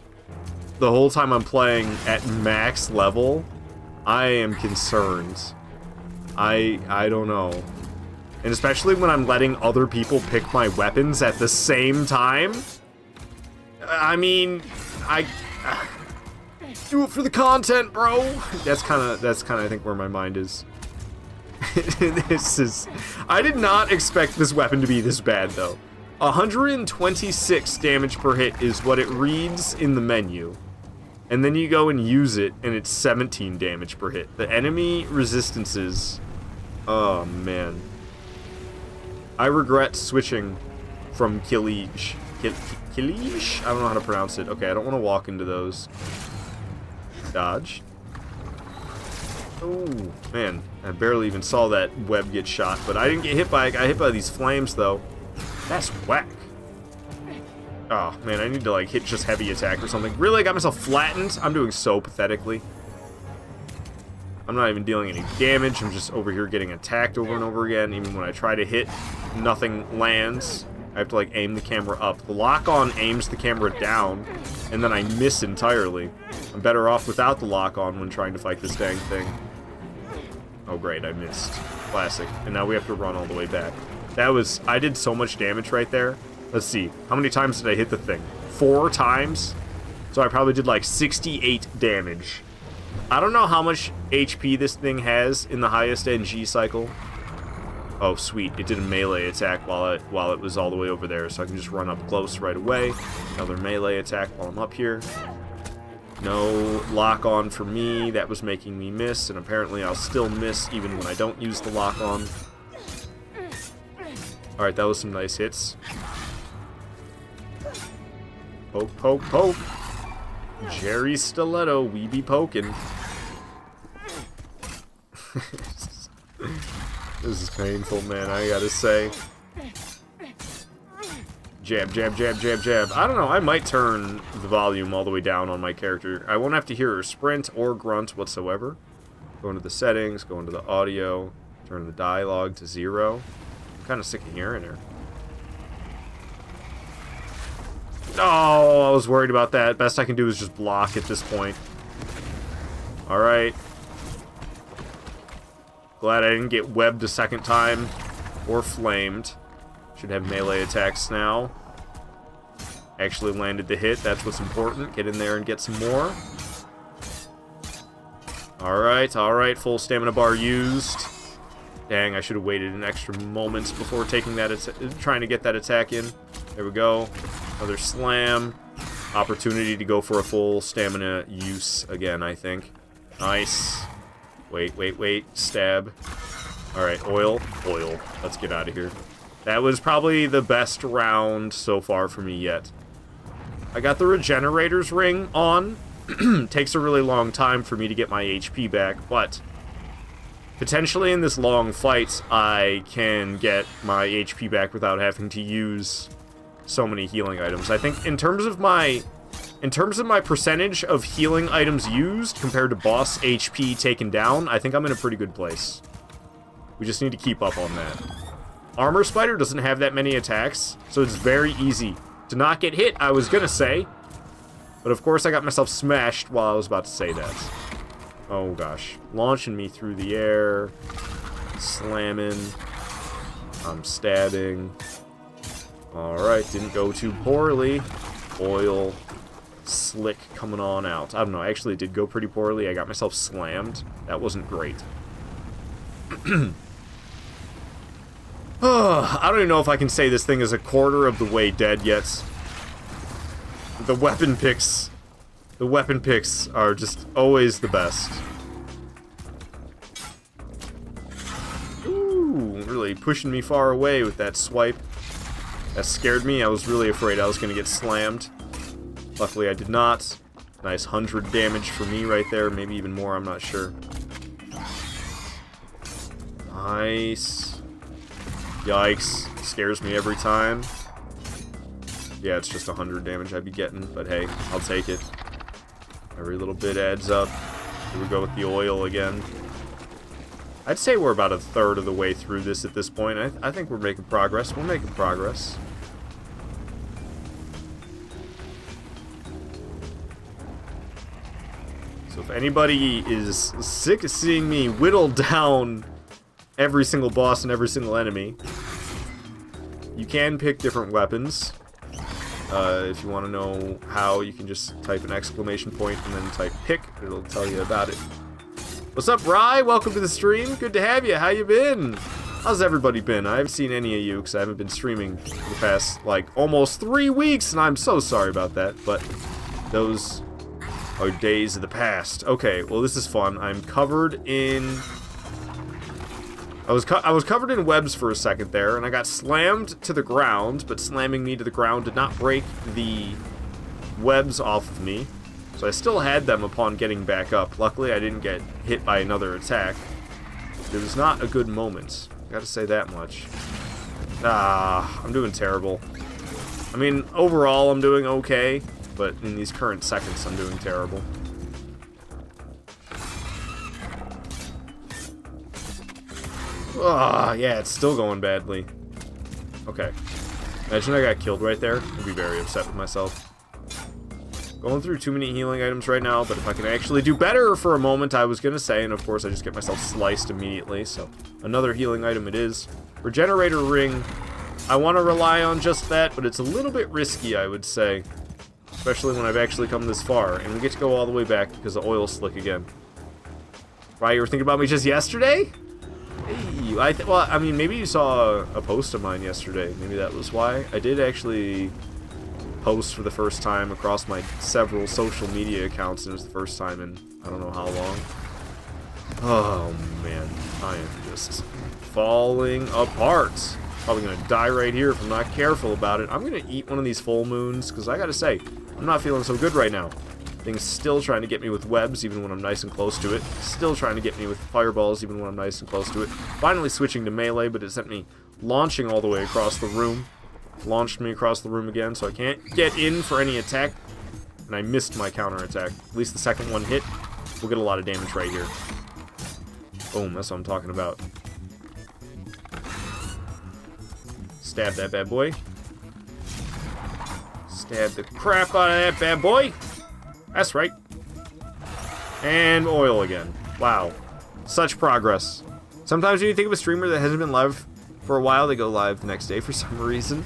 the whole time I'm playing at max level, I am concerned. I don't know. And especially when I'm letting other people pick my weapons at the same time. I mean, do it for the content, bro. That's kind of I think where my mind is. I did not expect this weapon to be this bad though. 126 damage per hit is what it reads in the menu. And then you go and use it and it's 17 damage per hit. The enemy resistances, oh man. I regret switching from Kilish. Kilish? I don't know how to pronounce it. Okay, I don't want to walk into those. Dodge. Oh, man. I barely even saw that web get shot, but I didn't get hit by it. I got hit by these flames, though. That's whack. Oh, man, I need to, like, hit just heavy attack or something. Really? I got myself flattened? I'm doing so pathetically. I'm not even dealing any damage. I'm just over here getting attacked over and over again. Even when I try to hit, nothing lands. I have to like aim the camera up. The lock-on aims the camera down, and then I miss entirely. I'm better off without the lock-on when trying to fight this dang thing. Oh great, I missed. Classic. And now we have to run all the way back. I did so much damage right there. Let's see, how many times did I hit the thing? 4 times? So I probably did like 68 damage. I don't know how much HP this thing has in the highest NG cycle. Oh, sweet. It did a melee attack while it was all the way over there, so I can just run up close right away. Another melee attack while I'm up here. No lock-on for me. That was making me miss, and apparently I'll still miss even when I don't use the lock-on. Alright, that was some nice hits. Poke, poke, poke. Jerry's Stiletto, we be poking. This is painful, man, I gotta say. Jab, jab, jab, jab, jab. I don't know, I might turn the volume all the way down on my character. I won't have to hear her sprint or grunt whatsoever. Go into the settings, go into the audio, turn the dialogue to 0. I'm kind of sick of hearing her. Oh, I was worried about that. Best I can do is just block at this point. Alright. Glad I didn't get webbed a second time. Or flamed. Should have melee attacks now. Actually landed the hit. That's what's important. Get in there and get some more. Alright, alright. Full stamina bar used. Dang, I should have waited an extra moment before taking that, trying to get that attack in. There we go. Another slam. Opportunity to go for a full stamina use again, I think. Nice. Wait, wait, wait. Stab. Alright, oil. Oil. Let's get out of here. That was probably the best round so far for me yet. I got the regenerator's ring on. Takes a really long time for me to get my HP back, but potentially in this long fight, I can get my HP back without having to use so many healing items. I think in terms of my percentage of healing items used compared to boss HP taken down, I think I'm in a pretty good place. We just need to keep up on that. Armor Spider doesn't have that many attacks, so it's very easy to not get hit, I was gonna say. But of course I got myself smashed while I was about to say that. Oh gosh. Launching me through the air. Slamming. I'm stabbing. Alright, didn't go too poorly. Oil. Slick coming on out. I don't know, actually it did go pretty poorly. I got myself slammed. That wasn't great. I don't even know if I can say this thing is a quarter of the way dead yet. The weapon picks are just always the best. Ooh, really pushing me far away with that swipe. That scared me. I was really afraid I was going to get slammed. Luckily I did not. Nice 100 damage for me right there. Maybe even more, I'm not sure. Nice. Yikes. Scares me every time. Yeah, it's just 100 damage I'd be getting, but hey, I'll take it. Every little bit adds up. Here we go with the oil again. I'd say we're about a third of the way through this at this point. I think we're making progress. We're making progress. So if anybody is sick of seeing me whittle down every single boss and every single enemy, you can pick different weapons. If you want to know how, you can just type an exclamation point and then type pick. It'll tell you about it. What's up, Rye? Welcome to the stream. Good to have you. How you been? How's everybody been? I haven't seen any of you because I haven't been streaming for the past, like, almost 3 weeks, and I'm so sorry about that, but those are days of the past. Okay, well, this is fun. I'm covered in... I was covered in webs for a second there, and I got slammed to the ground, but slamming me to the ground did not break the webs off of me, so I still had them upon getting back up. Luckily, I didn't get hit by another attack. It was not a good moment. Gotta say that much. I'm doing terrible. I mean, overall, I'm doing okay, but in these current seconds, I'm doing terrible. Yeah, it's still going badly. Okay. Imagine I got killed right there. I'd be very upset with myself. Going through too many healing items right now, but if I can actually do better for a moment, I was gonna say, and of course I just get myself sliced immediately, so another healing item it is. Regenerator ring, I want to rely on just that, but it's a little bit risky, I would say. Especially when I've actually come this far, and we get to go all the way back because the oil's slick again. Right, you were thinking about me just yesterday? Hey, well, I mean, maybe you saw a post of mine yesterday. Maybe that was why. I did actually post for the first time across my several social media accounts, and it was the first time in I don't know how long. Oh, man. I am just falling apart. Probably going to die right here if I'm not careful about it. I'm going to eat one of these full moons, because I got to say, I'm not feeling so good right now. Thing's still trying to get me with webs, even when I'm nice and close to it. Still trying to get me with fireballs, even when I'm nice and close to it. Finally switching to melee, but it sent me launching all the way across the room. Launched me across the room again, so I can't get in for any attack. And I missed my counterattack. At least the second one hit. We'll get a lot of damage right here. Boom, that's what I'm talking about. Stab that bad boy. Stab the crap out of that bad boy. That's right. And oil again. Wow. Such progress. Sometimes when you think of a streamer that hasn't been live for a while, they go live the next day for some reason.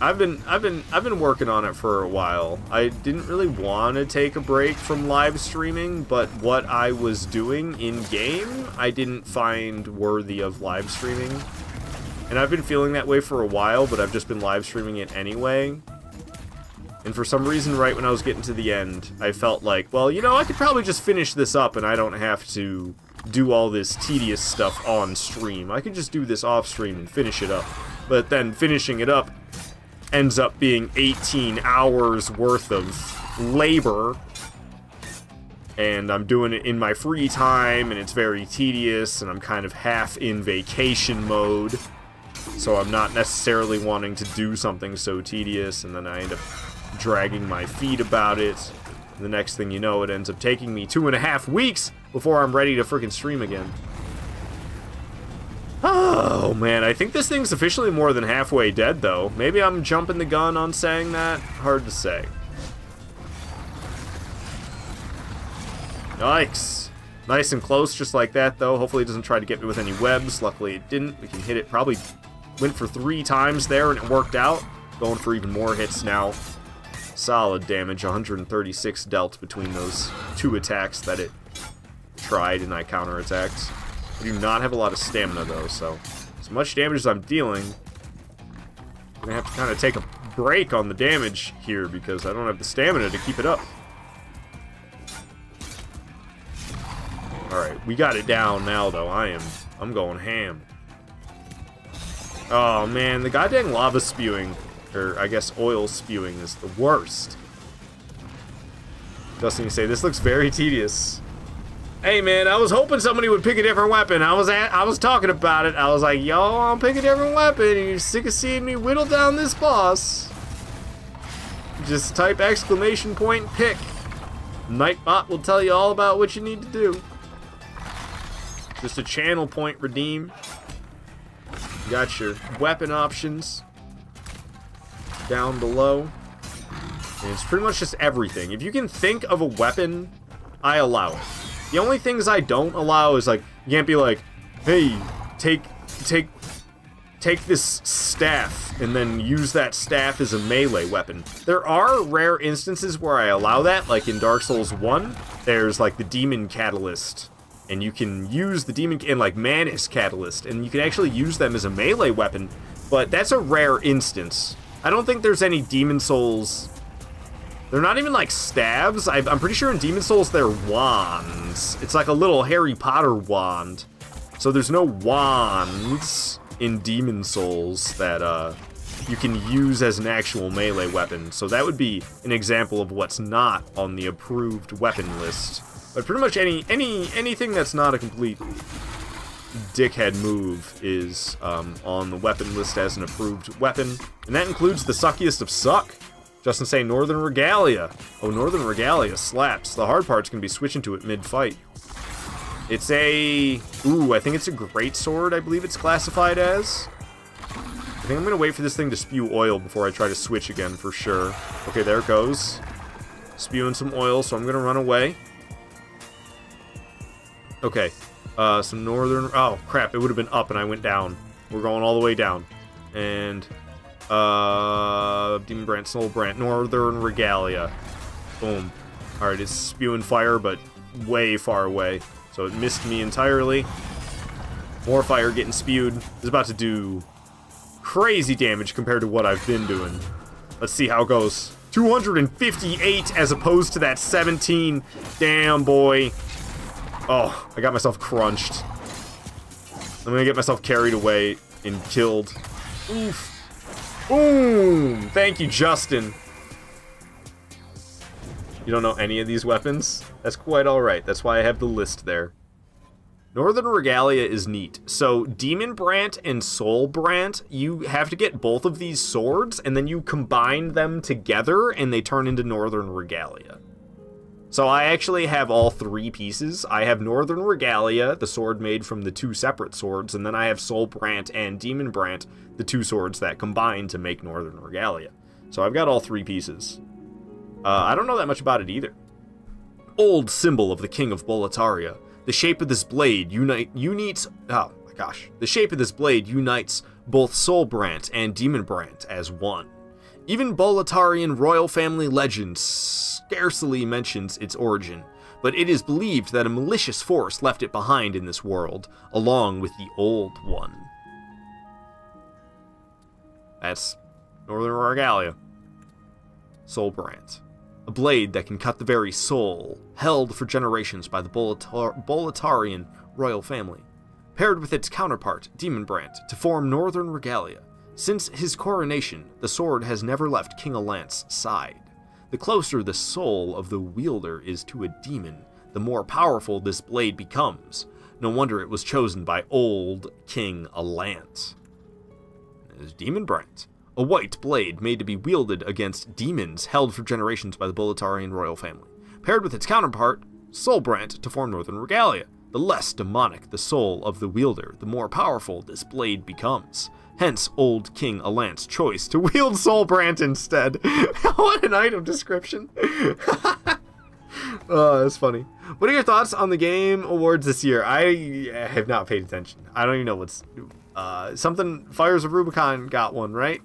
I've been working on it for a while. I didn't really want to take a break from live streaming, but what I was doing in game, I didn't find worthy of live streaming. And I've been feeling that way for a while, but I've just been live streaming it anyway. And for some reason, right when I was getting to the end, I felt like, well, you know, I could probably just finish this up and I don't have to do all this tedious stuff on stream. I could just do this off stream and finish it up. But then finishing it up ends up being 18 hours worth of labor, and I'm doing it in my free time, and it's very tedious, and I'm kind of half in vacation mode, so I'm not necessarily wanting to do something so tedious, and then I end up dragging my feet about it. And the next thing you know, it ends up taking me 2.5 weeks before I'm ready to freaking stream again. Oh, man, I think this thing's officially more than halfway dead, though. Maybe I'm jumping the gun on saying that. Hard to say. Yikes. Nice and close, just like that, though. Hopefully it doesn't try to get me with any webs. Luckily it didn't. We can hit it. Probably went for 3 times there, and it worked out. Going for even more hits now. Solid damage. 136 dealt between those 2 attacks that it tried, and I counterattacked. I do not have a lot of stamina, though, so as much damage as I'm dealing, I'm gonna have to kind of take a break on the damage here because I don't have the stamina to keep it up. Alright, we got it down now, though. I'm going ham. Oh, man, the goddamn lava spewing, or I guess oil spewing, is the worst. Just need to say, this looks very tedious. Hey man, I was hoping somebody would pick a different weapon. I was talking about it. I was like, yo, I'll pick a different weapon. And you're sick of seeing me whittle down this boss. Just type exclamation point pick. Nightbot will tell you all about what you need to do. Just a channel point redeem. You got your weapon options down below. And it's pretty much just everything. If you can think of a weapon, I allow it. The only things I don't allow is, like, you can't be like, hey, take this staff and then use that staff as a melee weapon. There are rare instances where I allow that, like in Dark Souls 1, there's, like, the Demon Catalyst, and you can use the Demon, and, like, Manus Catalyst, and you can actually use them as a melee weapon, but that's a rare instance. I don't think there's any Demon Souls. They're not even like stabs. I'm pretty sure in Demon Souls they're wands. It's like a little Harry Potter wand. So there's no wands in Demon Souls that you can use as an actual melee weapon. So that would be an example of what's not on the approved weapon list. But pretty much anything that's not a complete dickhead move is on the weapon list as an approved weapon. And that includes the suckiest of suck. Justin saying Northern Regalia. Oh, Northern Regalia slaps. The hard part's gonna be switching to it mid-fight. It's a... Ooh, I think it's a great sword, I believe it's classified as. I think I'm gonna wait for this thing to spew oil before I try to switch again for sure. Okay, there it goes. Spewing some oil, so I'm gonna run away. Okay. Some Northern... Oh, crap, it would have been up and I went down. We're going all the way down. And... Demon Brand, Soul Brand, Northern Regalia. Boom. Alright, it's spewing fire, but way far away. So it missed me entirely. More fire getting spewed. It's about to do crazy damage compared to what I've been doing. Let's see how it goes. 258 as opposed to that 17. Damn, boy. Oh, I got myself crunched. I'm gonna get myself carried away and killed. Oof. Boom! Thank you, Justin. You don't know any of these weapons? That's quite alright. That's why I have the list there. Northern Regalia is neat. So, Demon Brant and Soul Brant, you have to get both of these swords, and then you combine them together, and they turn into Northern Regalia. So I actually have all 3 pieces. I have Northern Regalia, the sword made from the 2 separate swords, and then I have Soul Brant and Demon Brant, the 2 swords that combine to make Northern Regalia. So I've got all 3 pieces. I don't know that much about it either. Old symbol of the King of Boletaria. The shape of this blade unites both Soul Brant and Demon Brant as one. Even Boletarian royal family legend scarcely mentions its origin, but it is believed that a malicious force left it behind in this world, along with the Old One. That's Northern Regalia. Soul Brant. A blade that can cut the very soul, held for generations by the Boletarian royal family, paired with its counterpart, Demon Brant, to form Northern Regalia. Since his coronation, the sword has never left King Alant's side. The closer the soul of the wielder is to a demon, the more powerful this blade becomes. No wonder it was chosen by old King Alant. It is Demon Brant, a white blade made to be wielded against demons held for generations by the Boletarian royal family, paired with its counterpart, Soul Brant, to form Northern Regalia. The less demonic the soul of the wielder, the more powerful this blade becomes. Hence, old King Alant's choice to wield Soul Brant instead. What an item description. Oh, that's funny. What are your thoughts on the Game Awards this year? I have not paid attention. I don't even know what's... something... Fires of Rubicon got one, right?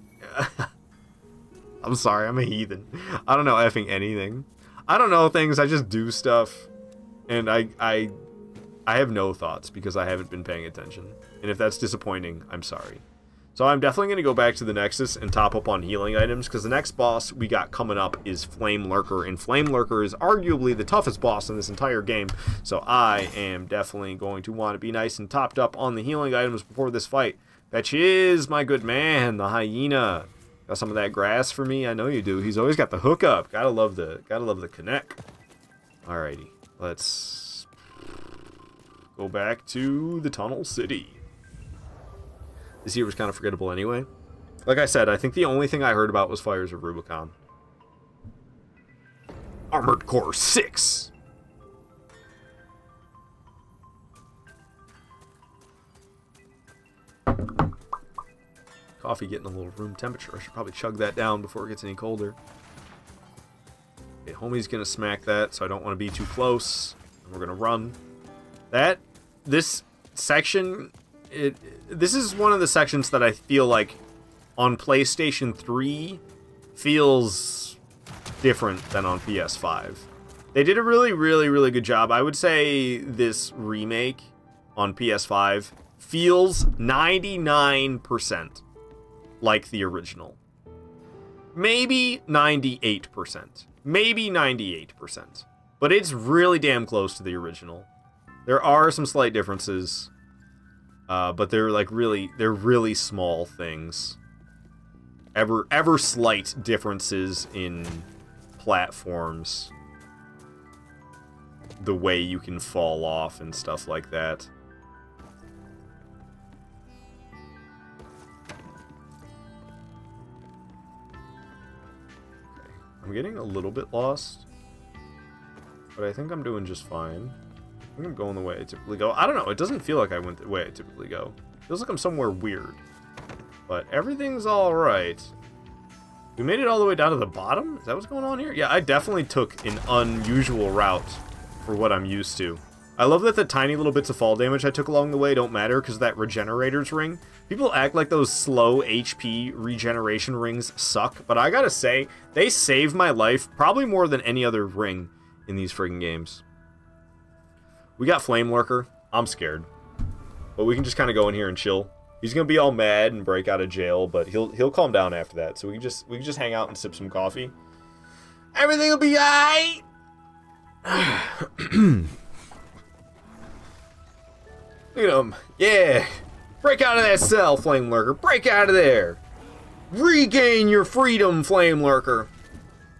I'm sorry, I'm a heathen. I don't know effing anything. I don't know things, I just do stuff. And I have no thoughts because I haven't been paying attention. And if that's disappointing, I'm sorry. So I'm definitely going to go back to the Nexus and top up on healing items, because the next boss we got coming up is Flame Lurker, and Flame Lurker is arguably the toughest boss in this entire game, so I am definitely going to want to be nice and topped up on the healing items before this fight. Fetch is my good man, the hyena. Got some of that grass for me? I know you do. He's always got the hookup. Gotta love the connect. Alrighty, let's go back to the Tunnel City. This year was kind of forgettable anyway. Like I said, I think the only thing I heard about was Fires of Rubicon. Armored Core 6! Coffee getting a little room temperature. I should probably chug that down before it gets any colder. Okay, homie's gonna smack that, so I don't want to be too close. And we're gonna run. This section... This is one of the sections that I feel like on PlayStation 3 feels different than on PS5. They did a really, really, really good job. I would say this remake on PS5 feels 99% like the original. Maybe 98%. Maybe 98%. But it's really damn close to the original. There are some slight differences. But they're like they're really small things. Ever slight differences in platforms. The way you can fall off and stuff like that. Okay. I'm getting a little bit lost. But I think I'm doing just fine. I think I'm going the way I typically go. I don't know. It doesn't feel like I went the way I typically go. It feels like I'm somewhere weird. But everything's alright. We made it all the way down to the bottom? Is that what's going on here? Yeah, I definitely took an unusual route for what I'm used to. I love that the tiny little bits of fall damage I took along the way don't matter because of that Regenerator's Ring. People act like those slow HP regeneration rings suck, but I gotta say, they save my life probably more than any other ring in these friggin' games. We got Flame Lurker. I'm scared. But we can just kind of go in here and chill. He's going to be all mad and break out of jail, but he'll calm down after that. So we can just hang out and sip some coffee. Everything will be alright! Look at him. Yeah! Break out of that cell, Flame Lurker. Break out of there! Regain your freedom, Flame Lurker.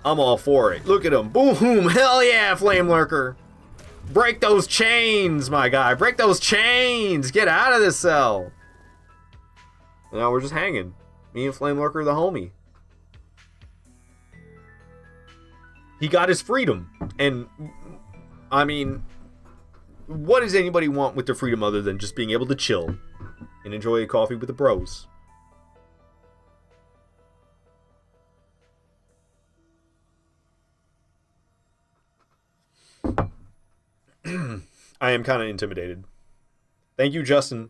I'm all for it. Look at him. Boom! Hell yeah, Flame Lurker! Break those chains, my guy. Break those chains. Get out of this cell. Now we're just hanging. Me and Flame Lurker, the homie. He got his freedom. And I mean, what does anybody want with their freedom other than just being able to chill and enjoy a coffee with the bros? I am kind of intimidated. Thank you, Justin,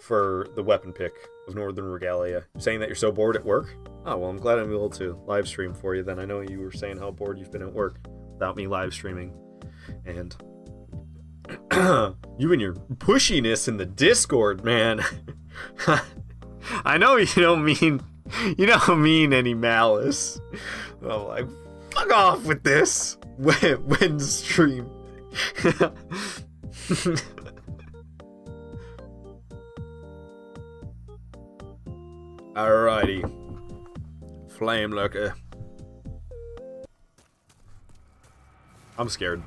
for the weapon pick of Northern Regalia. Saying that you're so bored at work? Oh, well, I'm glad I'm able to live stream for you then. I know you were saying how bored you've been at work without me live streaming. And you and your pushiness in the Discord, man. I know you don't mean any malice. I'm like, fuck off with this when stream. Alrighty. Flame lurker. I'm scared.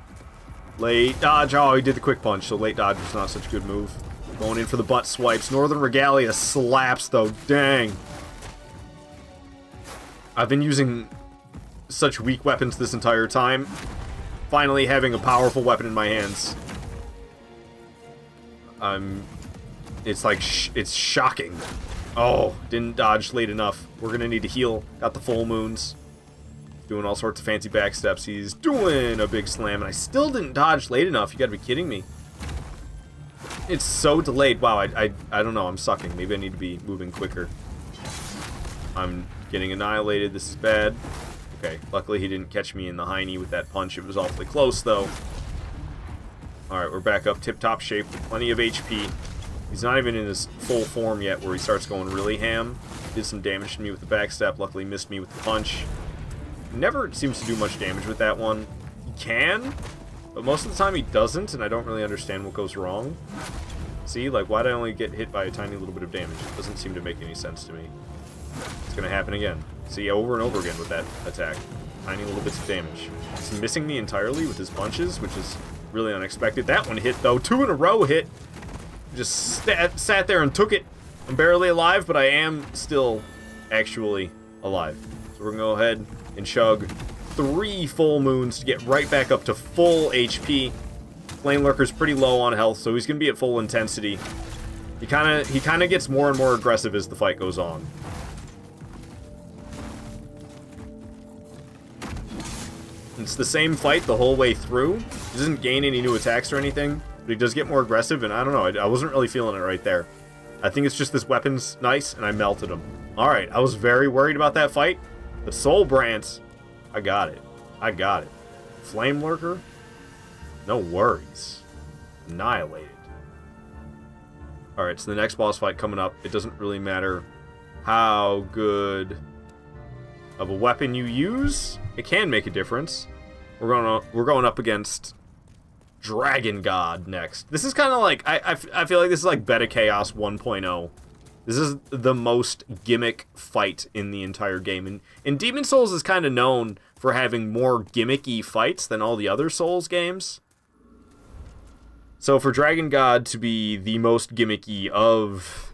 Late dodge. Oh, he did the quick punch, so late dodge was not such a good move. Going in for the butt swipes. Northern Regalia slaps, though. Dang. I've been using such weak weapons this entire time. Finally having a powerful weapon in my hands. It's like, it's shocking. Oh, didn't dodge late enough. We're gonna need to heal. Got the full moons. Doing all sorts of fancy backsteps. He's doing a big slam, and I still didn't dodge late enough. You gotta be kidding me. It's so delayed. Wow, I don't know. I'm sucking. Maybe I need to be moving quicker. I'm getting annihilated. This is bad. Okay, luckily he didn't catch me in the hiney with that punch. It was awfully close, though. Alright, we're back up tip-top shape with plenty of HP. He's not even in his full form yet where he starts going really ham. Did some damage to me with the backstep. Luckily missed me with the punch. Never seems to do much damage with that one. He can, but most of the time he doesn't, and I don't really understand what goes wrong. See, like, why'd I only get hit by a tiny little bit of damage? It doesn't seem to make any sense to me. It's gonna happen again. See, over and over again with that attack. Tiny little bits of damage. He's missing me entirely with his punches, which is really unexpected. That one hit, though. 2 in a row hit. Just sat there and took it. I'm barely alive, but I am still actually alive. So we're gonna go ahead and chug 3 full moons to get right back up to full HP. Flame Lurker's pretty low on health, so he's gonna be at full intensity. He kinda gets more and more aggressive as the fight goes on. It's the same fight the whole way through. He doesn't gain any new attacks or anything, but he does get more aggressive, and I don't know, I wasn't really feeling it right there. I think it's just this weapon's nice, and I melted him. Alright, I was very worried about that fight, but Soul Brant, I got it. I got it. Flame Lurker, no worries. Annihilated. Alright, so the next boss fight coming up, it doesn't really matter how good of a weapon you use. It can make a difference. We're going up against Dragon God next. This is kind of like, I feel like this is like Beta Chaos 1.0. This is the most gimmick fight in the entire game. And Demon Souls is kind of known for having more gimmicky fights than all the other Souls games. So for Dragon God to be the most gimmicky of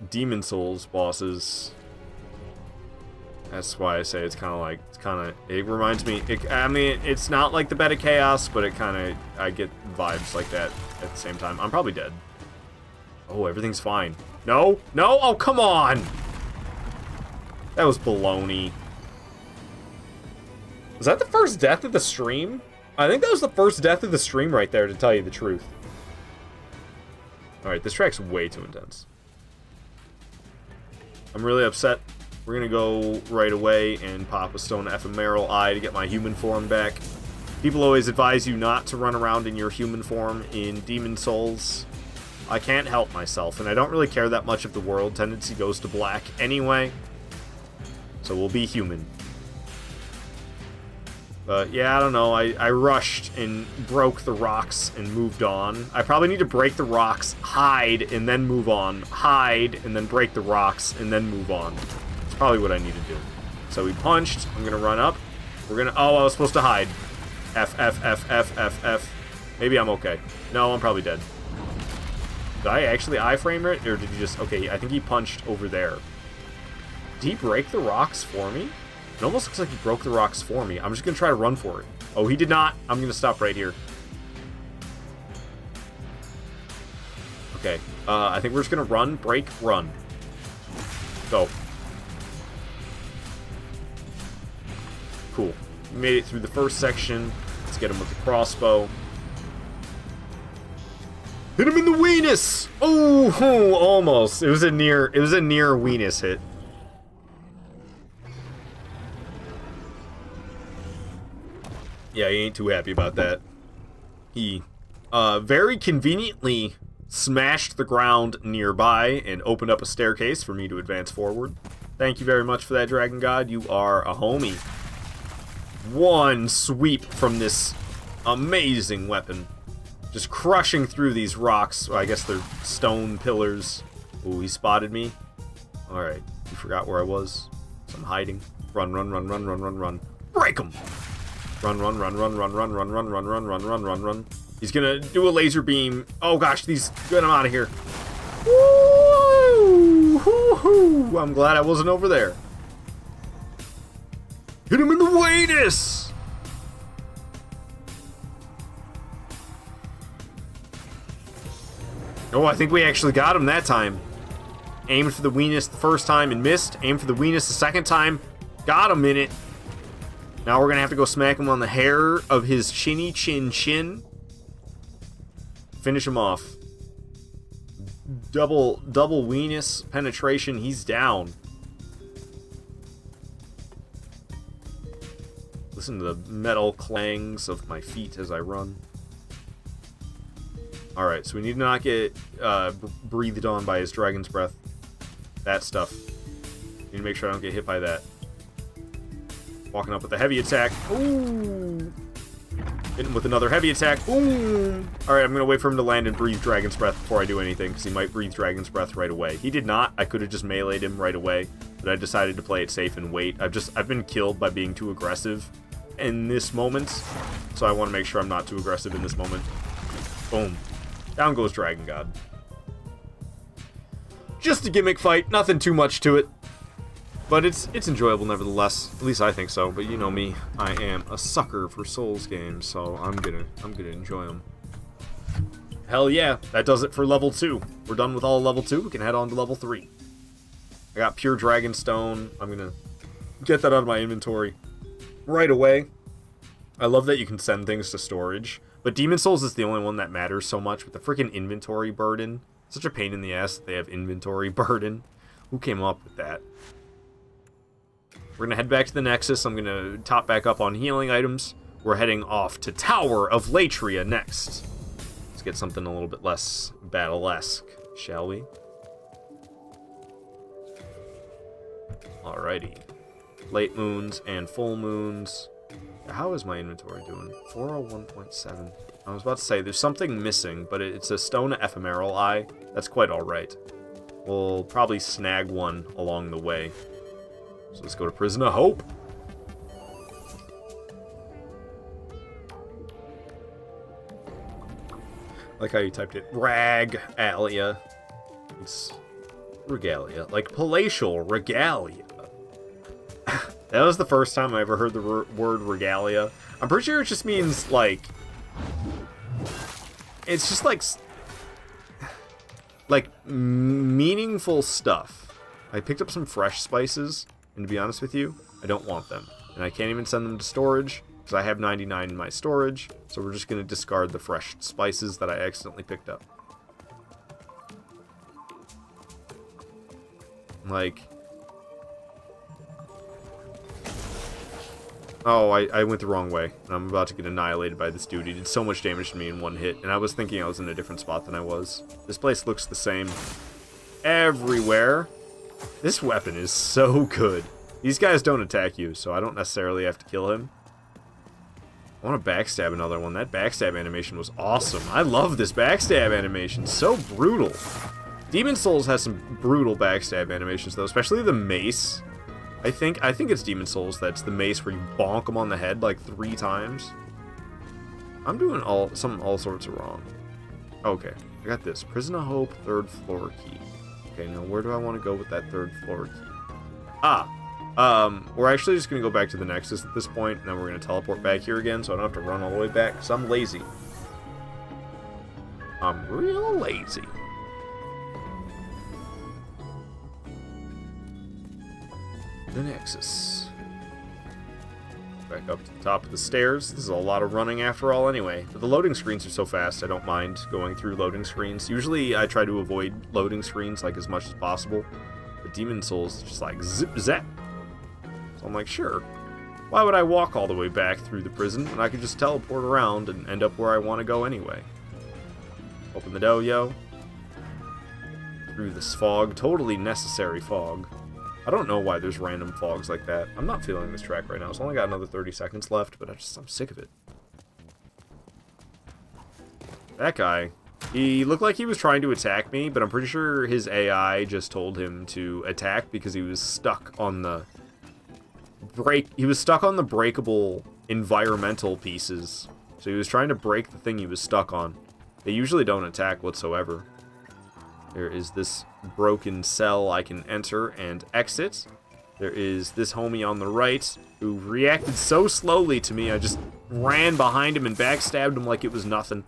Demon Souls bosses, that's why I say it's kind of, it reminds me, I mean, it's not like the Beta Chaos, but it kind of, I get vibes like that at the same time. I'm probably dead. Oh, everything's fine. No, no, oh, come on! That was baloney. Was that the first death of the stream? I think that was the first death of the stream right there, to tell you the truth. Alright, this track's way too intense. I'm really upset. We're gonna go right away and pop a Stone Ephemeral Eye to get my human form back. People always advise you not to run around in your human form in Demon Souls. I can't help myself, and I don't really care that much if the world tendency goes to black anyway. So we'll be human. But yeah, I don't know, I rushed and broke the rocks and moved on. I probably need to break the rocks, hide, and then move on. Hide, and then break the rocks, and then move on. That's probably what I need to do. So we punched, I'm gonna run up. We're gonna, oh, I was supposed to hide. F, F, F, F, F, F. Maybe I'm okay. No, I'm probably dead. Did I actually iframe it, or did he just, okay, I think he punched over there. Did he break the rocks for me? It almost looks like he broke the rocks for me. I'm just gonna try to run for it. Oh, he did not. I'm gonna stop right here. Okay. I think we're just gonna run, break, run. Go. Cool. We made it through the first section. Let's get him with the crossbow. Hit him in the weenus! Oh, almost. It was a near weenus hit. Yeah, he ain't too happy about that. He very conveniently smashed the ground nearby and opened up a staircase for me to advance forward. Thank you very much for that, Dragon God. You are a homie. One sweep from this amazing weapon. Just crushing through these rocks. Well, I guess they're stone pillars. Ooh, he spotted me. Alright, you forgot where I was. So I'm hiding. Run, run, run, run, run, run, run. Break him! Run, run, run, run, run, run, run, run, run, run, run, run, run, run. He's gonna do a laser beam. Oh gosh, get him out of here. Woo! Hoo-hoo! I'm glad I wasn't over there. Hit him in the weenus! Oh, I think we actually got him that time. Aimed for the weenus the first time and missed. Aimed for the weenus the second time. Got him in it. Now we're gonna have to go smack him on the hair of his chinny chin. Finish him off. Double weenus penetration. He's down. Listen to the metal clangs of my feet as I run. Alright, so we need to not get breathed on by his dragon's breath. That stuff. Need to make sure I don't get hit by that. Walking up with a heavy attack. Ooh! Hitting with another heavy attack. Ooh! Alright, I'm going to wait for him to land and breathe dragon's breath before I do anything, because he might breathe dragon's breath right away. He did not. I could have just meleeed him right away, but I decided to play it safe and wait. I've been killed by being too aggressive in this moment, so I want to make sure I'm not too aggressive in this moment. Boom. Down goes Dragon God. Just a gimmick fight, nothing too much to it. But it's enjoyable nevertheless. At least I think so, but you know me. I am a sucker for Souls games, so I'm gonna enjoy them. Hell yeah, that does it for level 2. We're done with all level 2, we can head on to level 3. I got pure Dragonstone. I'm gonna get that out of my inventory right away. I love that you can send things to storage. But Demon Souls is the only one that matters so much with the freaking inventory burden. Such a pain in the ass that they have inventory burden. Who came up with that? We're going to head back to the Nexus. I'm going to top back up on healing items. We're heading off to Tower of Latria next. Let's get something a little bit less battle-esque, shall we? Alrighty. Late moons and full moons. How is my inventory doing? 401.7. I was about to say, there's something missing, but it's a stone ephemeral eye. That's quite alright. We'll probably snag one along the way. So let's go to Prison of Hope. I like how you typed it. Rag-alia. It's regalia. Like palatial regalia. That was the first time I ever heard the word regalia. I'm pretty sure it just means, like... It's just, like, meaningful stuff. I picked up some fresh spices, and to be honest with you, I don't want them. And I can't even send them to storage, because I have 99 in my storage, so we're just going to discard the fresh spices that I accidentally picked up. Like... Oh, I went the wrong way, and I'm about to get annihilated by this dude. He did so much damage to me in one hit, and I was thinking I was in a different spot than I was. This place looks the same everywhere. This weapon is so good. These guys don't attack you, so I don't necessarily have to kill him. I want to backstab another one. That backstab animation was awesome. I love this backstab animation. So brutal. Demon Souls has some brutal backstab animations, though, especially the mace. I think it's Demon Souls that's the mace where you bonk them on the head like 3 times. I'm doing all sorts of wrong. Okay, I got this. Prison of Hope, 3rd floor key. Okay, now where do I want to go with that 3rd floor key? Ah, We're actually just gonna go back to the Nexus at this point, and then we're gonna teleport back here again, so I don't have to run all the way back, because I'm lazy. I'm real lazy. The Nexus. Back up to the top of the stairs. This is a lot of running after all anyway. But the loading screens are so fast, I don't mind going through loading screens. Usually I try to avoid loading screens like as much as possible. But Demon Souls is just like zip zap. So I'm like, sure. Why would I walk all the way back through the prison when I could just teleport around and end up where I want to go anyway? Open the dojo. Through this fog. Totally necessary fog. I don't know why there's random fogs like that. I'm not feeling this track right now. It's only got another 30 seconds left, but I'm sick of it. That guy, he looked like he was trying to attack me, but I'm pretty sure his AI just told him to attack because he was stuck on the breakable environmental pieces. So he was trying to break the thing he was stuck on. They usually don't attack whatsoever. There is this broken cell I can enter and exit. There is this homie on the right who reacted so slowly to me, I just ran behind him and backstabbed him like it was nothing.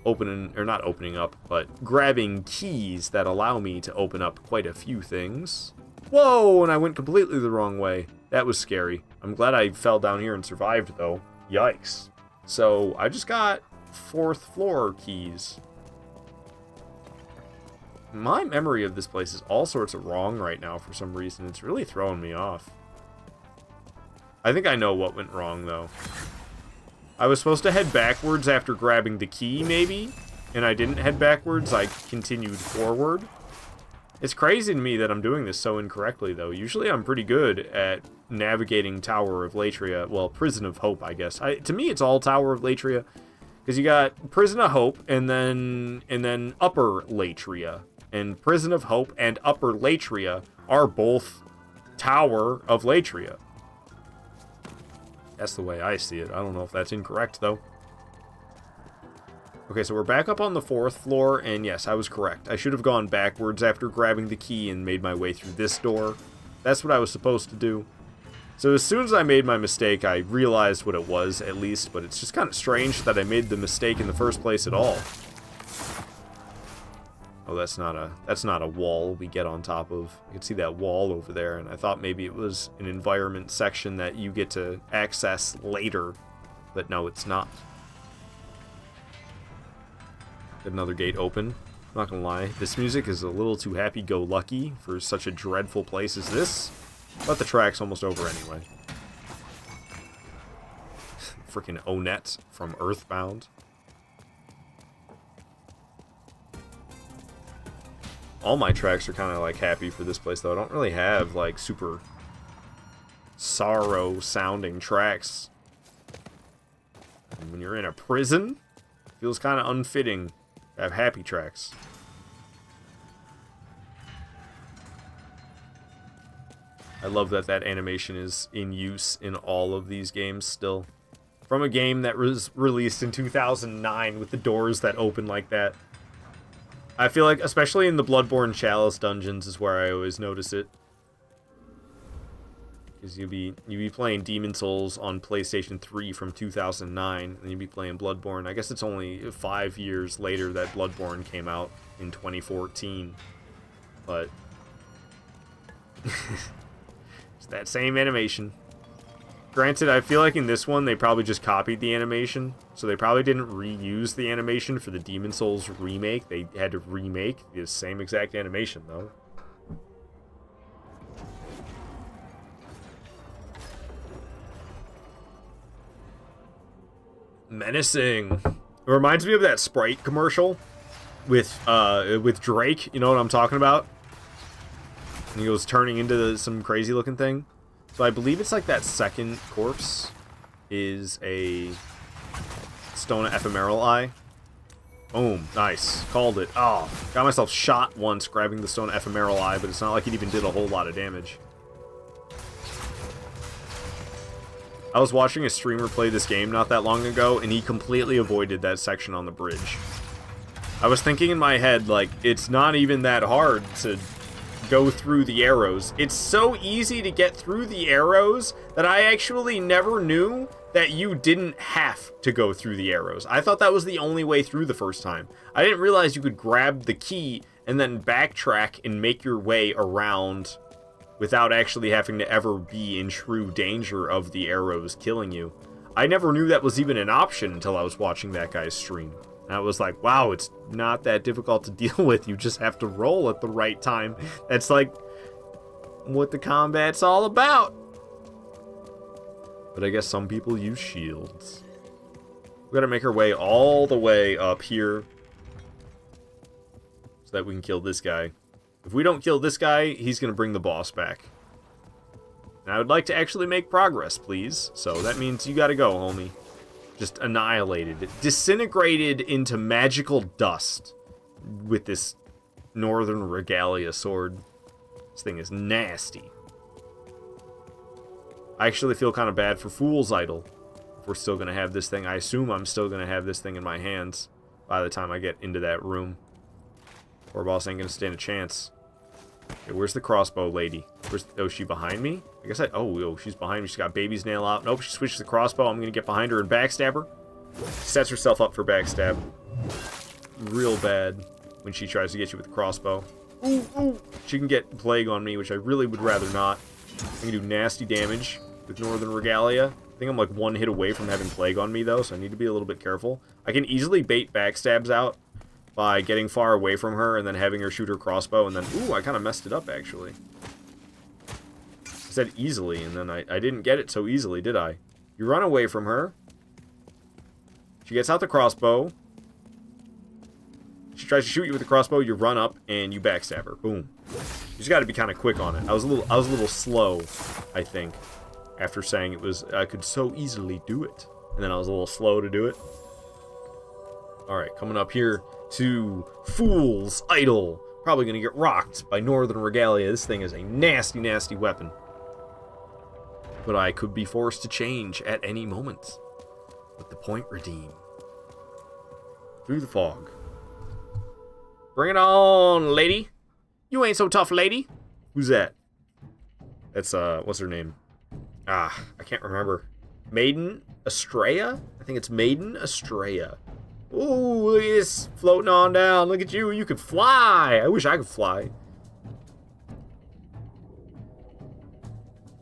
Not opening up, but grabbing keys that allow me to open up quite a few things. Whoa, and I went completely the wrong way. That was scary. I'm glad I fell down here and survived, though. Yikes. So, I just got 4th floor keys. My memory of this place is all sorts of wrong right now for some reason. It's really throwing me off. I think I know what went wrong, though. I was supposed to head backwards after grabbing the key, maybe? And I didn't head backwards, I continued forward. It's crazy to me that I'm doing this so incorrectly, though. Usually I'm pretty good at navigating Tower of Latria. Well, Prison of Hope, I guess. To me, it's all Tower of Latria. Because you got Prison of Hope, and then Upper Latria. And Prison of Hope and Upper Latria are both Tower of Latria. That's the way I see it. I don't know if that's incorrect, though. Okay, so we're back up on the 4th floor, and yes, I was correct. I should have gone backwards after grabbing the key and made my way through this door. That's what I was supposed to do. So as soon as I made my mistake, I realized what it was, at least, but it's just kind of strange that I made the mistake in the first place at all. Oh, that's not a wall we get on top of. I can see that wall over there, and I thought maybe it was an environment section that you get to access later, but no, it's not. Got another gate open. I'm not gonna lie, this music is a little too happy-go-lucky for such a dreadful place as this, but the track's almost over anyway. Freaking Onett from Earthbound. All my tracks are kind of like happy for this place, though. I don't really have like super sorrow sounding tracks. And when you're in a prison, it feels kind of unfitting to have happy tracks. I love that that animation is in use in all of these games still. From a game that was released in 2009 with the doors that open like that. I feel like, especially in the Bloodborne Chalice dungeons, is where I always notice it. Because you'd be playing Demon Souls on PlayStation 3 from 2009, and you'd be playing Bloodborne. I guess it's only 5 years later that Bloodborne came out in 2014. But it's that same animation. Granted, I feel like in this one, they probably just copied the animation. So they probably didn't reuse the animation for the Demon Souls remake. They had to remake the same exact animation, though. Menacing. It reminds me of that Sprite commercial with Drake. You know what I'm talking about? And he goes turning into some crazy looking thing. So I believe it's like that second corpse is a Stone Ephemeral Eye. Boom. Nice. Called it. Oh, got myself shot once grabbing the Stone Ephemeral Eye, but it's not like it even did a whole lot of damage. I was watching a streamer play this game not that long ago, and he completely avoided that section on the bridge. I was thinking in my head, like, it's not even that hard to go through the arrows. It's so easy to get through the arrows that I actually never knew that you didn't have to go through the arrows. I thought that was the only way through the first time. I didn't realize you could grab the key and then backtrack and make your way around without actually having to ever be in true danger of the arrows killing you. I never knew that was even an option until I was watching that guy's stream. And I was like, wow, it's not that difficult to deal with. You just have to roll at the right time. That's like what the combat's all about. But I guess some people use shields. We gotta make our way all the way up here so that we can kill this guy. If we don't kill this guy, he's gonna bring the boss back. And I would like to actually make progress, please. So that means you gotta go, homie. Just annihilated. Disintegrated into magical dust with this Northern Regalia sword. This thing is nasty. I actually feel kind of bad for Fool's Idol. If we're still going to have this thing. I assume I'm still going to have this thing in my hands by the time I get into that room. Poor boss ain't going to stand a chance. Okay, where's the crossbow lady? Oh, is she behind me? I guess oh, she's behind me. She's got baby's nail out. Nope, she switched the crossbow. I'm going to get behind her and backstab her. She sets herself up for backstab. Real bad when she tries to get you with the crossbow. Ooh, ooh. She can get plague on me, which I really would rather not. I can do nasty damage with Northern Regalia. I think I'm like one hit away from having plague on me, though, so I need to be a little bit careful. I can easily bait backstabs out by getting far away from her and then having her shoot her crossbow, and then, ooh, I kind of messed it up, actually. I said easily, and then I didn't get it so easily, did I? You run away from her. She gets out the crossbow. She tries to shoot you with the crossbow, you run up, and you backstab her. Boom. You just got to be kind of quick on it. I was a little slow, I think, after saying I could so easily do it. And then I was a little slow to do it. Alright, coming up here to Fool's Idol. Probably going to get rocked by Northern Regalia. This thing is a nasty, nasty weapon. But I could be forced to change at any moment. Let the point redeem. Through the fog. Bring it on, lady. You ain't so tough, lady. Who's that? That's, what's her name? I can't remember. Maiden Estrella? I think it's Maiden Estrella. Ooh, look at this. Floating on down. Look at you. You could fly. I wish I could fly.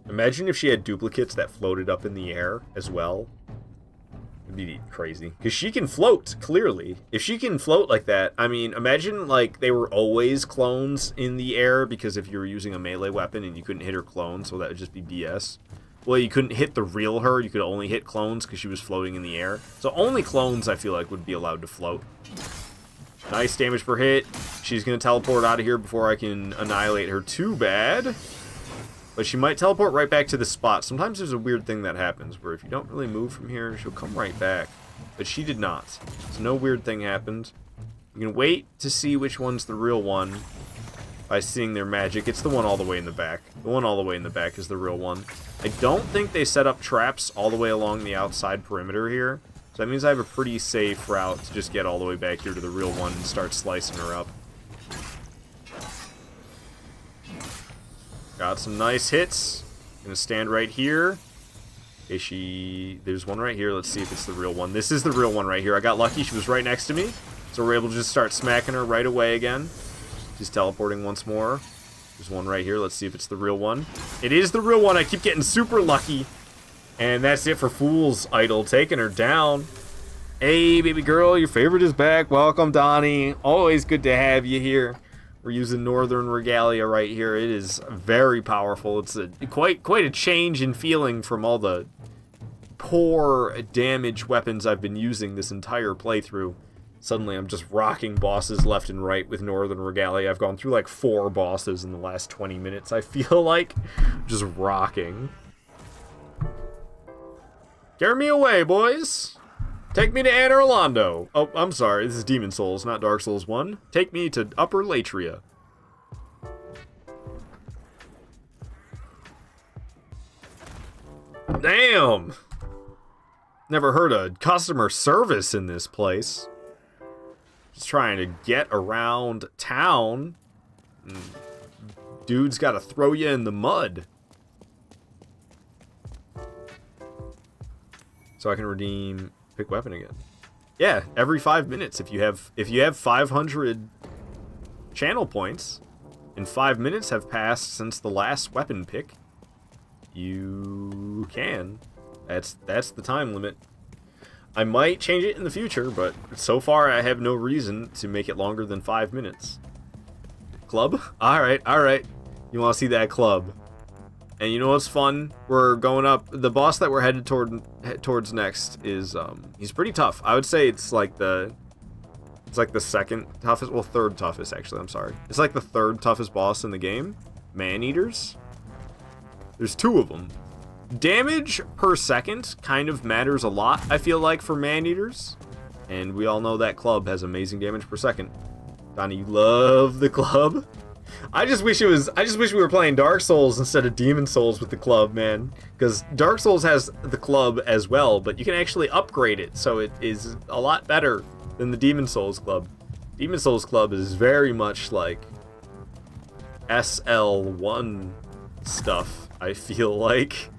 Imagine if she had duplicates that floated up in the air as well. It'd be crazy. Because she can float, clearly. If she can float like that, I mean, imagine, like, they were always clones in the air, because if you were using a melee weapon and you couldn't hit her clone, so that would just be BS. Well, you couldn't hit the real her, you could only hit clones because she was floating in the air. So only clones, I feel like, would be allowed to float. Nice damage per hit. She's going to teleport out of here before I can annihilate her too bad. But she might teleport right back to the spot. Sometimes there's a weird thing that happens where if you don't really move from here, she'll come right back. But she did not. So no weird thing happened. You can wait to see which one's the real one by seeing their magic. It's the one all the way in the back. The one all the way in the back is the real one. I don't think they set up traps all the way along the outside perimeter here. So that means I have a pretty safe route to just get all the way back here to the real one and start slicing her up. Got some nice hits. Gonna stand right here. Okay, there's one right here. Let's see if it's the real one. This is the real one right here. I got lucky. She was right next to me. So we're able to just start smacking her right away again. She's teleporting once more. There's one right here. Let's see if it's the real one. It is the real one. I keep getting super lucky. And that's it for Fool's Idol. Taking her down. Hey, baby girl. Your favorite is back. Welcome, Donnie. Always good to have you here. We're using Northern Regalia right here. It is very powerful. It's quite a change in feeling from all the poor damage weapons I've been using this entire playthrough. Suddenly I'm just rocking bosses left and right with Northern Regalia. I've gone through like 4 bosses in the last 20 minutes, I feel like. Just rocking. Carry me away, boys. Take me to Anne Orlando. Oh, I'm sorry. This is Demon Souls, not Dark Souls 1. Take me to Upper Latria. Damn! Never heard of customer service in this place. Just trying to get around town. Dude's gotta throw you in the mud. So I can redeem pick weapon again. Yeah, every 5 minutes. If you have 500 channel points and 5 minutes have passed since the last weapon pick, you can. That's the time limit. I might change it in the future, but so far I have no reason to make it longer than 5 minutes. Club? Alright, alright. You want to see that club. And you know what's fun? We're going up. The boss that we're headed towards next is, he's pretty tough. I would say it's like the second toughest, well, third toughest, actually, I'm sorry. It's like the third toughest boss in the game. Man-eaters. There's 2 of them. Damage per second kind of matters a lot, I feel like, for man-eaters. And we all know that club has amazing damage per second. Donnie, you love the club? I just wish we were playing Dark Souls instead of Demon Souls with the club, man. Because Dark Souls has the club as well, but you can actually upgrade it, so it is a lot better than the Demon Souls club. Demon Souls club is very much like SL1 stuff, I feel like.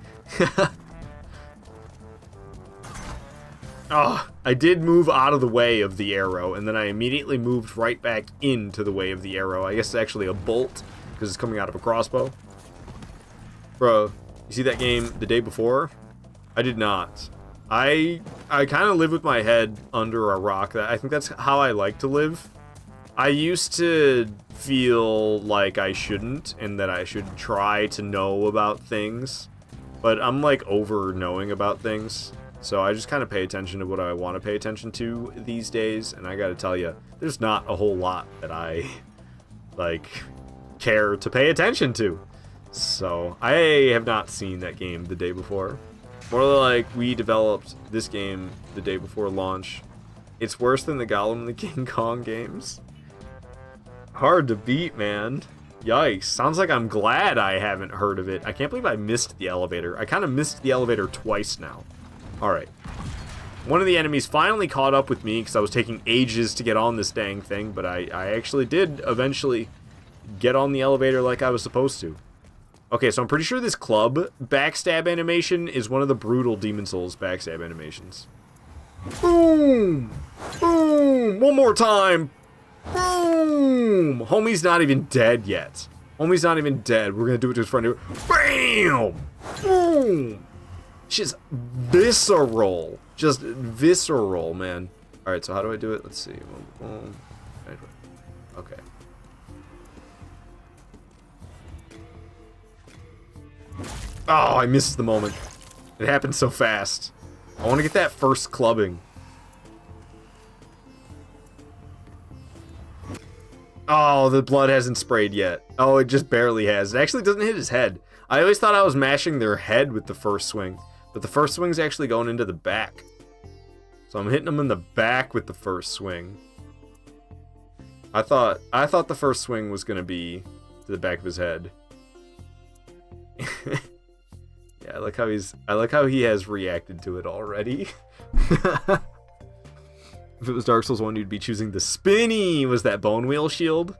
Oh, I did move out of the way of the arrow, and then I immediately moved right back into the way of the arrow. I guess it's actually a bolt, because it's coming out of a crossbow. Bro, you see that game the day before? I did not. I kind of live with my head under a rock. I think that's how I like to live. I used to feel like I shouldn't, and that I should try to know about things. But I'm like over knowing about things. So I just kind of pay attention to what I want to pay attention to these days. And I gotta tell you, there's not a whole lot that I, like, care to pay attention to. So I have not seen that game the day before. More like we developed this game the day before launch. It's worse than the Gollum and the King Kong games. Hard to beat, man. Yikes. Sounds like I'm glad I haven't heard of it. I can't believe I missed the elevator. I kind of missed the elevator twice now. Alright. One of the enemies finally caught up with me because I was taking ages to get on this dang thing, but I actually did eventually get on the elevator like I was supposed to. Okay, so I'm pretty sure this club backstab animation is one of the brutal Demon Souls backstab animations. Boom! Boom! One more time! Boom! Homie's not even dead yet. Homie's not even dead. We're gonna do it to his friend here. Bam! Boom! Just visceral. Just visceral, man. Alright, so how do I do it? Let's see. Okay. Oh, I missed the moment. It happened so fast. I want to get that first clubbing. Oh, the blood hasn't sprayed yet. Oh, it just barely has. It actually doesn't hit his head. I always thought I was mashing their head with the first swing, but the first swing's actually going into the back. So I'm hitting them in the back with the first swing. I thought the first swing was gonna be to the back of his head. Yeah, I like how he has reacted to it already. If it was Dark Souls 1, you'd be choosing the spinny. Was that bone wheel shield?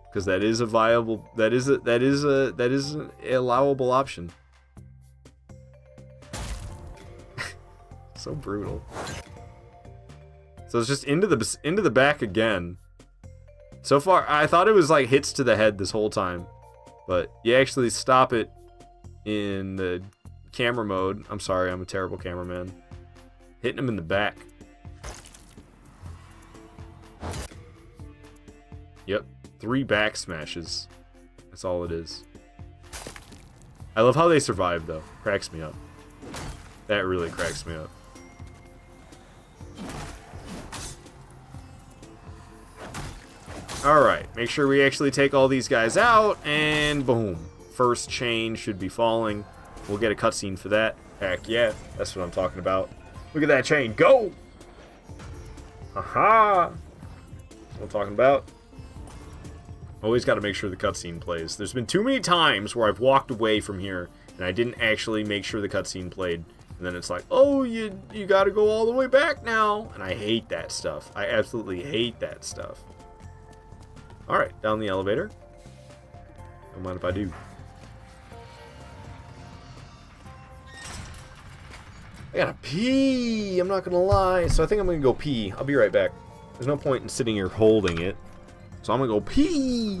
Because that is a viable, that is an allowable option. So brutal. So it's just into the back again. So far, I thought it was like hits to the head this whole time, but you actually stop it in the camera mode. I'm sorry, I'm a terrible cameraman. Hitting him in the back. Yep, 3 back smashes. That's all it is. I love how they survive, though. Cracks me up. That really cracks me up. Alright, make sure we actually take all these guys out, and boom. First chain should be falling. We'll get a cutscene for that. Heck yeah, that's what I'm talking about. Look at that chain, go! Aha! That's what I'm talking about. Always got to make sure the cutscene plays. There's been too many times where I've walked away from here and I didn't actually make sure the cutscene played. And then it's like, oh, you got to go all the way back now. And I hate that stuff. I absolutely hate that stuff. Alright, down the elevator. Don't mind if I do. I gotta pee! I'm not gonna lie. So I think I'm gonna go pee. I'll be right back. There's no point in sitting here holding it. So I'm gonna go pee!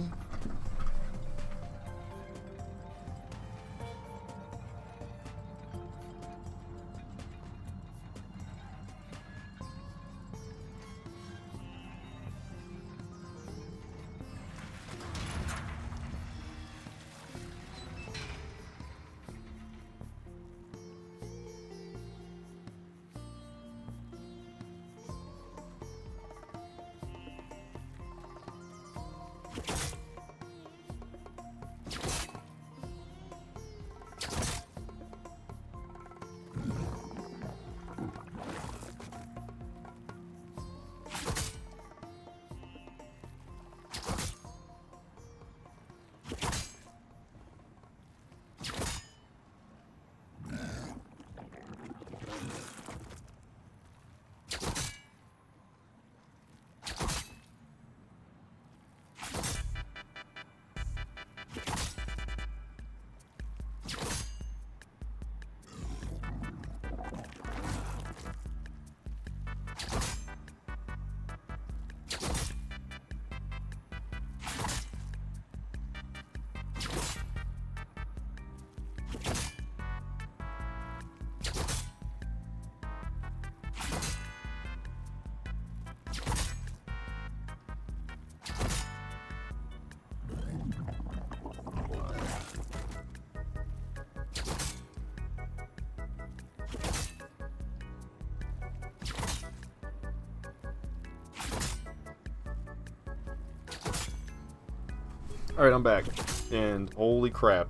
Alright, I'm back. And holy crap.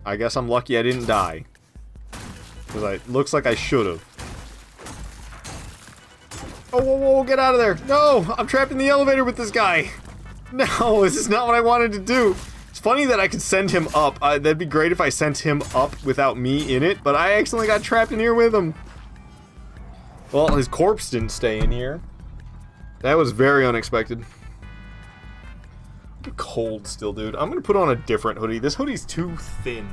I guess I'm lucky I didn't die. Because it looks like I should have. Oh, whoa, whoa, get out of there. No, I'm trapped in the elevator with this guy. No, this is not what I wanted to do. It's funny that I could send him up. That'd be great if I sent him up without me in it, but I accidentally got trapped in here with him. Well, his corpse didn't stay in here. That was very unexpected. I'm cold still, dude. I'm gonna put on a different hoodie. This hoodie's too thin.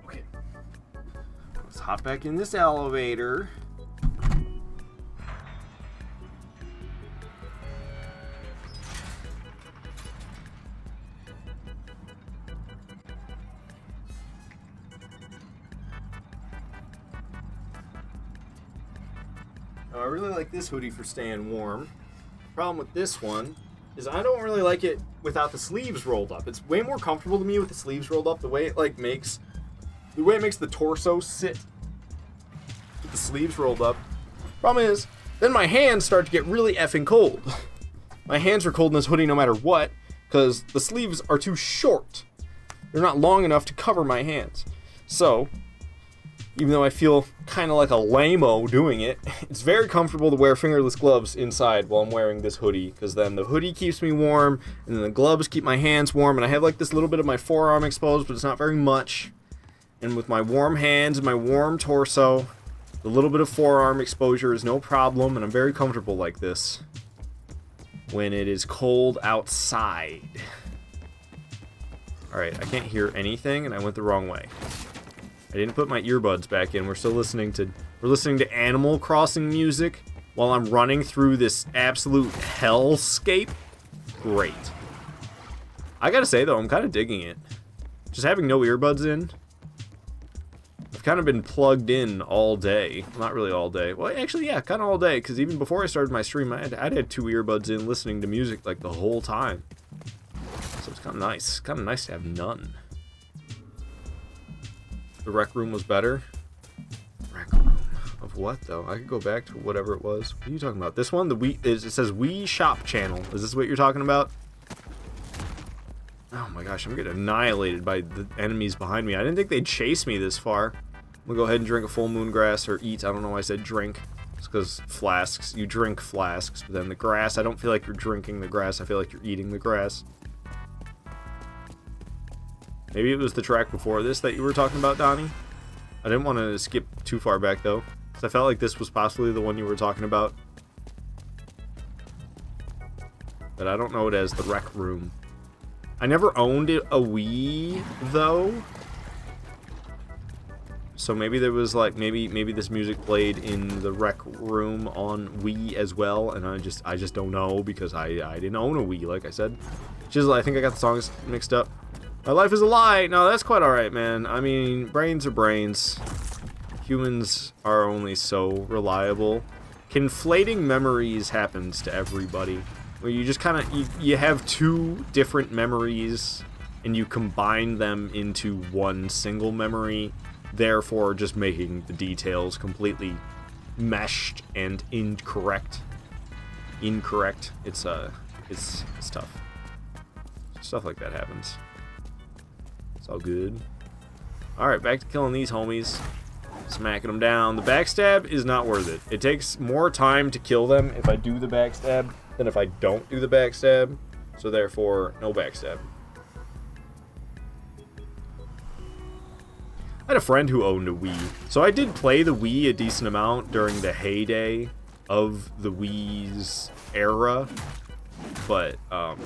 Okay. Let's hop back in this elevator. I really like this hoodie for staying warm. Problem with this one is I don't really like it without the sleeves rolled up. It's way more comfortable to me with the sleeves rolled up. The way it makes the torso sit with the sleeves rolled up. Problem is, then my hands start to get really effing cold. My hands are cold in this hoodie no matter what, because the sleeves are too short. They're not long enough to cover my hands. So, even though I feel kind of like a lame-o doing it, it's very comfortable to wear fingerless gloves inside while I'm wearing this hoodie, because then the hoodie keeps me warm, and then the gloves keep my hands warm, and I have like this little bit of my forearm exposed, but it's not very much. And with my warm hands and my warm torso, the little bit of forearm exposure is no problem, and I'm very comfortable like this when it is cold outside. Alright, I can't hear anything, and I went the wrong way. I didn't put my earbuds back in. We're listening to Animal Crossing music while I'm running through this absolute hellscape. Great. I gotta say though, I'm kind of digging it. Just having no earbuds in. I've kind of been plugged in all day. Not really all day. Well, actually, yeah, kind of all day. Because even before I started my stream, I'd had 2 earbuds in listening to music like the whole time. So it's kind of nice. Kind of nice to have none. The rec room was better. Rec room of what though? I could go back to whatever it was. What are you talking about? This one, it says Wii Shop Channel. Is this what you're talking about? Oh my gosh, I'm getting annihilated by the enemies behind me. I didn't think they'd chase me this far. I'm gonna go ahead and drink a full moon grass or eat. I don't know why I said drink. It's because flasks. You drink flasks, but then the grass. I don't feel like you're drinking the grass. I feel like you're eating the grass. Maybe it was the track before this that you were talking about, Donnie. I didn't want to skip too far back, though. So I felt like this was possibly the one you were talking about. But I don't know it as the Rec Room. I never owned a Wii, though. So maybe there was like, maybe this music played in the Rec Room on Wii as well, and I just don't know because I didn't own a Wii, like I said. Chisel, I think I got the songs mixed up. My life is a lie. No, that's quite alright, man. I mean, brains are brains. Humans are only so reliable. Conflating memories happens to everybody. Where you just kind of, you have two different memories, and you combine them into one single memory, therefore just making the details completely meshed and incorrect. It's tough. Stuff like that happens. It's all good. Alright, back to killing these homies. Smacking them down. The backstab is not worth it. It takes more time to kill them if I do the backstab than if I don't do the backstab. So therefore, no backstab. I had a friend who owned a Wii. So I did play the Wii a decent amount during the heyday of the Wii's era. But I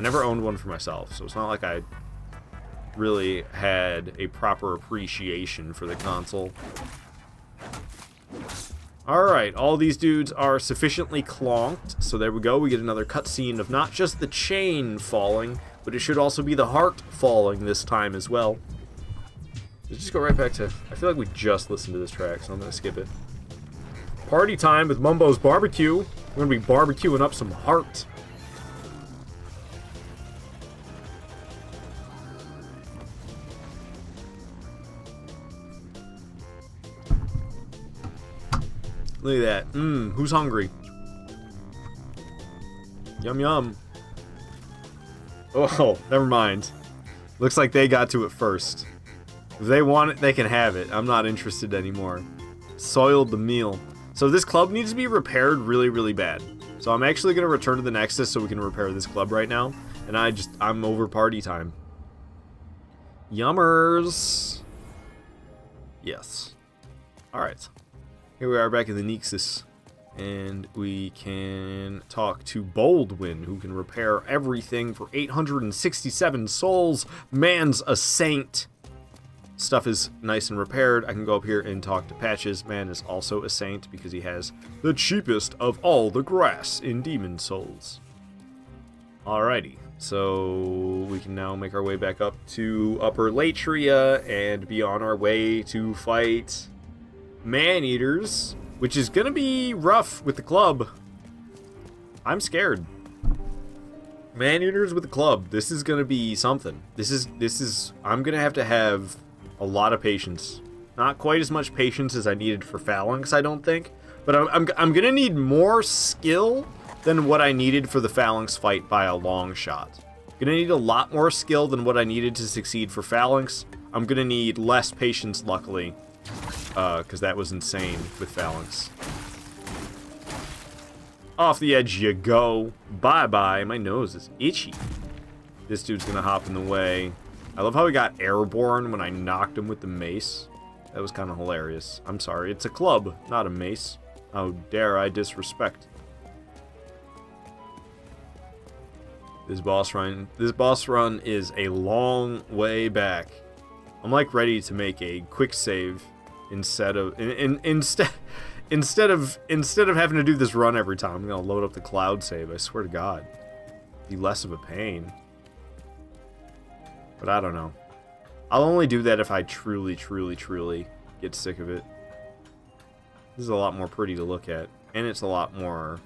never owned one for myself. So it's not like I really had a proper appreciation for the console. Alright, all these dudes are sufficiently clonked, so there we go, we get another cutscene of not just the chain falling, but it should also be the heart falling this time as well. Let's just go right back to, I feel like we just listened to this track, so I'm gonna skip it. Party time with Mumbo's Barbecue. We're gonna be barbecuing up some heart. Look at that. Who's hungry? Yum yum. Oh, never mind. Looks like they got to it first. If they want it, they can have it. I'm not interested anymore. Soiled the meal. So this club needs to be repaired really, really bad. So I'm actually going to return to the Nexus so we can repair this club right now. And I'm over party time. Yummers. Yes. Alright. Here we are back in the Nexus, and we can talk to Boldwin, who can repair everything for 867 souls. Man's a saint. Stuff is nice and repaired. I can go up here and talk to Patches. Man is also a saint because he has the cheapest of all the grass in Demon Souls. Alrighty, so we can now make our way back up to Upper Latria and be on our way to fight Man-Eaters, which is gonna be rough with the club. I'm scared. Man-Eaters with the club. This is gonna be something. This is I'm gonna have a lot of patience. Not quite as much patience as I needed for Phalanx, I don't think. But I'm gonna need more skill than what I needed for the Phalanx fight by a long shot. Gonna need a lot more skill than what I needed to succeed for Phalanx. I'm gonna need less patience, luckily. Because that was insane with Phalanx. Off the edge you go. Bye-bye. My nose is itchy. This dude's gonna hop in the way. I love how he got airborne when I knocked him with the mace. That was kind of hilarious. I'm sorry. It's a club, not a mace. How dare I disrespect. This boss run is a long way back. I'm like ready to make a quick save. Instead of having to do this run every time, I'm gonna load up the cloud save. I swear to God, be less of a pain. But I don't know. I'll only do that if I truly get sick of it. This is a lot more pretty to look at, and it's a lot more.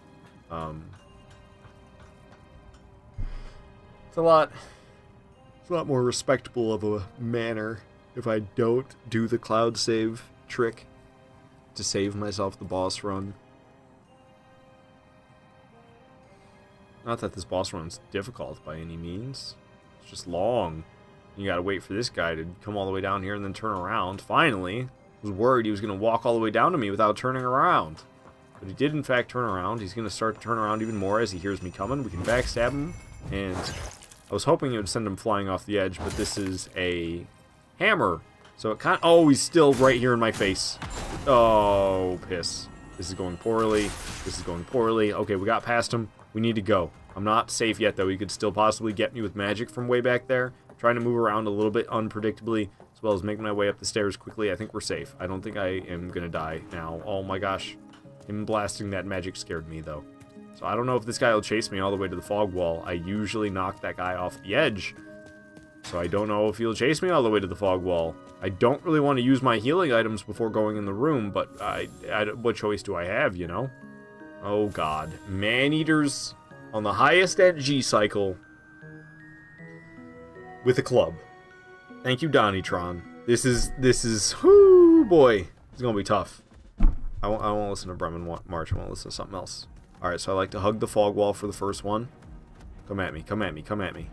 It's a lot more respectable of a manner. If I don't do the cloud save trick to save myself the boss run. Not that this boss run's difficult by any means. It's just long. You gotta wait for this guy to come all the way down here and then turn around. Finally. I was worried he was gonna walk all the way down to me without turning around. But he did in fact turn around. He's gonna start to turn around even more as he hears me coming. We can backstab him and I was hoping it would send him flying off the edge, but this is a hammer. So it kind of... Oh, he's still right here in my face. Oh, piss. This is going poorly. This is going poorly. Okay, we got past him. We need to go. I'm not safe yet, though. He could still possibly get me with magic from way back there. I'm trying to move around a little bit unpredictably, as well as making my way up the stairs quickly. I think we're safe. I don't think I am going to die now. Oh my gosh. Him blasting that magic scared me, though. So I don't know if this guy will chase me all the way to the fog wall. I usually knock that guy off the edge. So I don't know if he'll chase me all the way to the fog wall. I don't really want to use my healing items before going in the room, but what choice do I have, you know? Oh god. Man-eaters on the highest NG cycle with a club. Thank you, Donnytron. This is, whoo, boy. It's gonna be tough. I won't listen to Bremen March. I won't listen to something else. Alright, so I like to hug the fog wall for the first one. Come at me, come at me, come at me.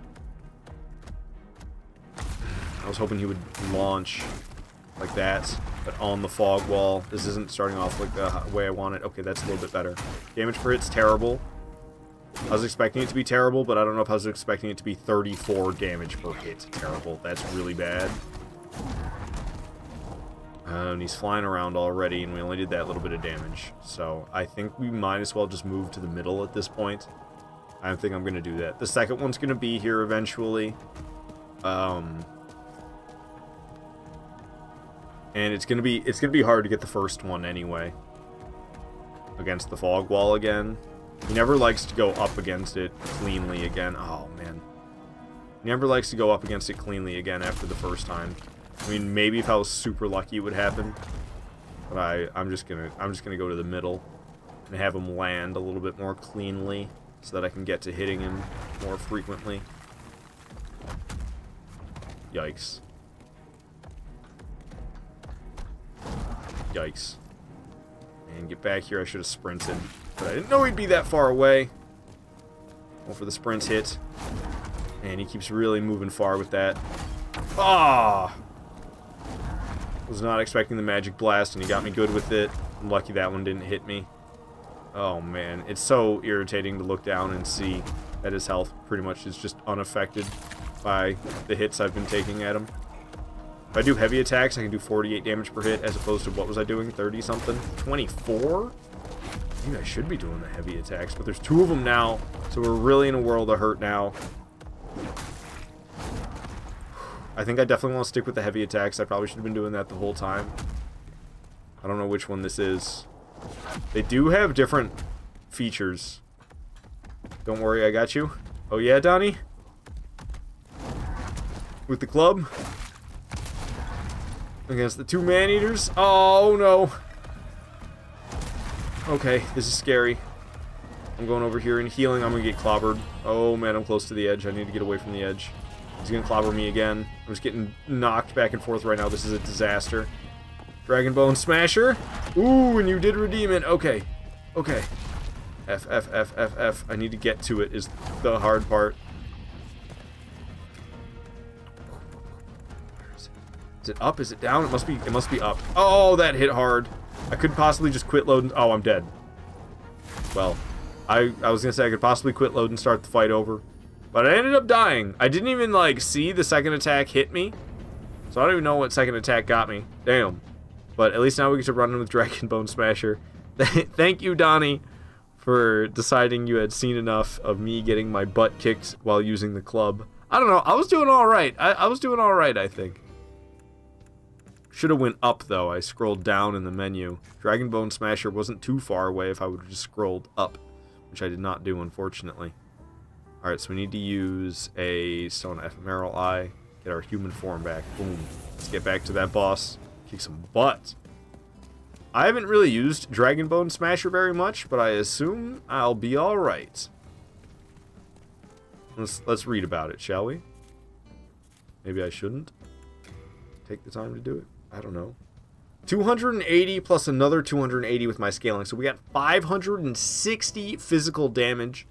I was hoping he would launch like that, but on the fog wall. This isn't starting off like the way I want it. Okay, that's a little bit better. Damage per hit's terrible. I was expecting it to be terrible, but I don't know if I was expecting it to be 34 damage per hit. Terrible. That's really bad. And he's flying around already, and we only did that little bit of damage. So I think we might as well just move to the middle at this point. I don't think I'm going to do that. The second one's going to be here eventually. And it's gonna be hard to get the first one anyway. Against the fog wall again. He never likes to go up against it cleanly again. Oh man. He never likes to go up against it cleanly again after the first time. I mean, maybe if I was super lucky it would happen. But I'm just gonna go to the middle and have him land a little bit more cleanly so that I can get to hitting him more frequently. Yikes. Yikes. And get back here, I should have sprinted. But I didn't know he'd be that far away. Go for the sprint hit. And he keeps really moving far with that. Ah! Was not expecting the magic blast, and he got me good with it. I'm lucky that one didn't hit me. Oh man, it's so irritating to look down and see that his health pretty much is just unaffected by the hits I've been taking at him. If I do heavy attacks, I can do 48 damage per hit, as opposed to, what was I doing, 30-something? 24? Maybe I should be doing the heavy attacks, but there's 2 of them now, so we're really in a world of hurt now. I think I definitely want to stick with the heavy attacks. I probably should have been doing that the whole time. I don't know which one this is. They do have different features. Don't worry, I got you. Oh yeah, Donnie? With the club? Against the 2 man-eaters? Oh, no. Okay, this is scary. I'm going over here and healing. I'm going to get clobbered. Oh, man, I'm close to the edge. I need to get away from the edge. He's going to clobber me again. I'm just getting knocked back and forth right now. This is a disaster. Dragon Bone Smasher. Ooh, and you did redeem it. Okay. Okay. F, F, F, F, F. I need to get to it is the hard part. Is it up? Is it down? It must be up. Oh, that hit hard. I could possibly just quit load and... Oh, I'm dead. Well, I was gonna say I could possibly quit load and start the fight over. But I ended up dying. I didn't even, like, see the second attack hit me. So I don't even know what second attack got me. Damn. But at least now we get to run in with Dragon Bone Smasher. Thank you, Donnie, for deciding you had seen enough of me getting my butt kicked while using the club. I don't know. I was doing alright. I was doing alright, I think. Should have went up, though. I scrolled down in the menu. Dragon Bone Smasher wasn't too far away if I would have just scrolled up, which I did not do, unfortunately. Alright, so we need to use a Stone Ephemeral Eye, get our human form back. Boom. Let's get back to that boss. Kick some butt. I haven't really used Dragon Bone Smasher very much, but I assume I'll be alright. Let's read about it, shall we? Maybe I shouldn't take the time to do it. I don't know. 280 plus another 280 with my scaling. So we got 560 physical damage.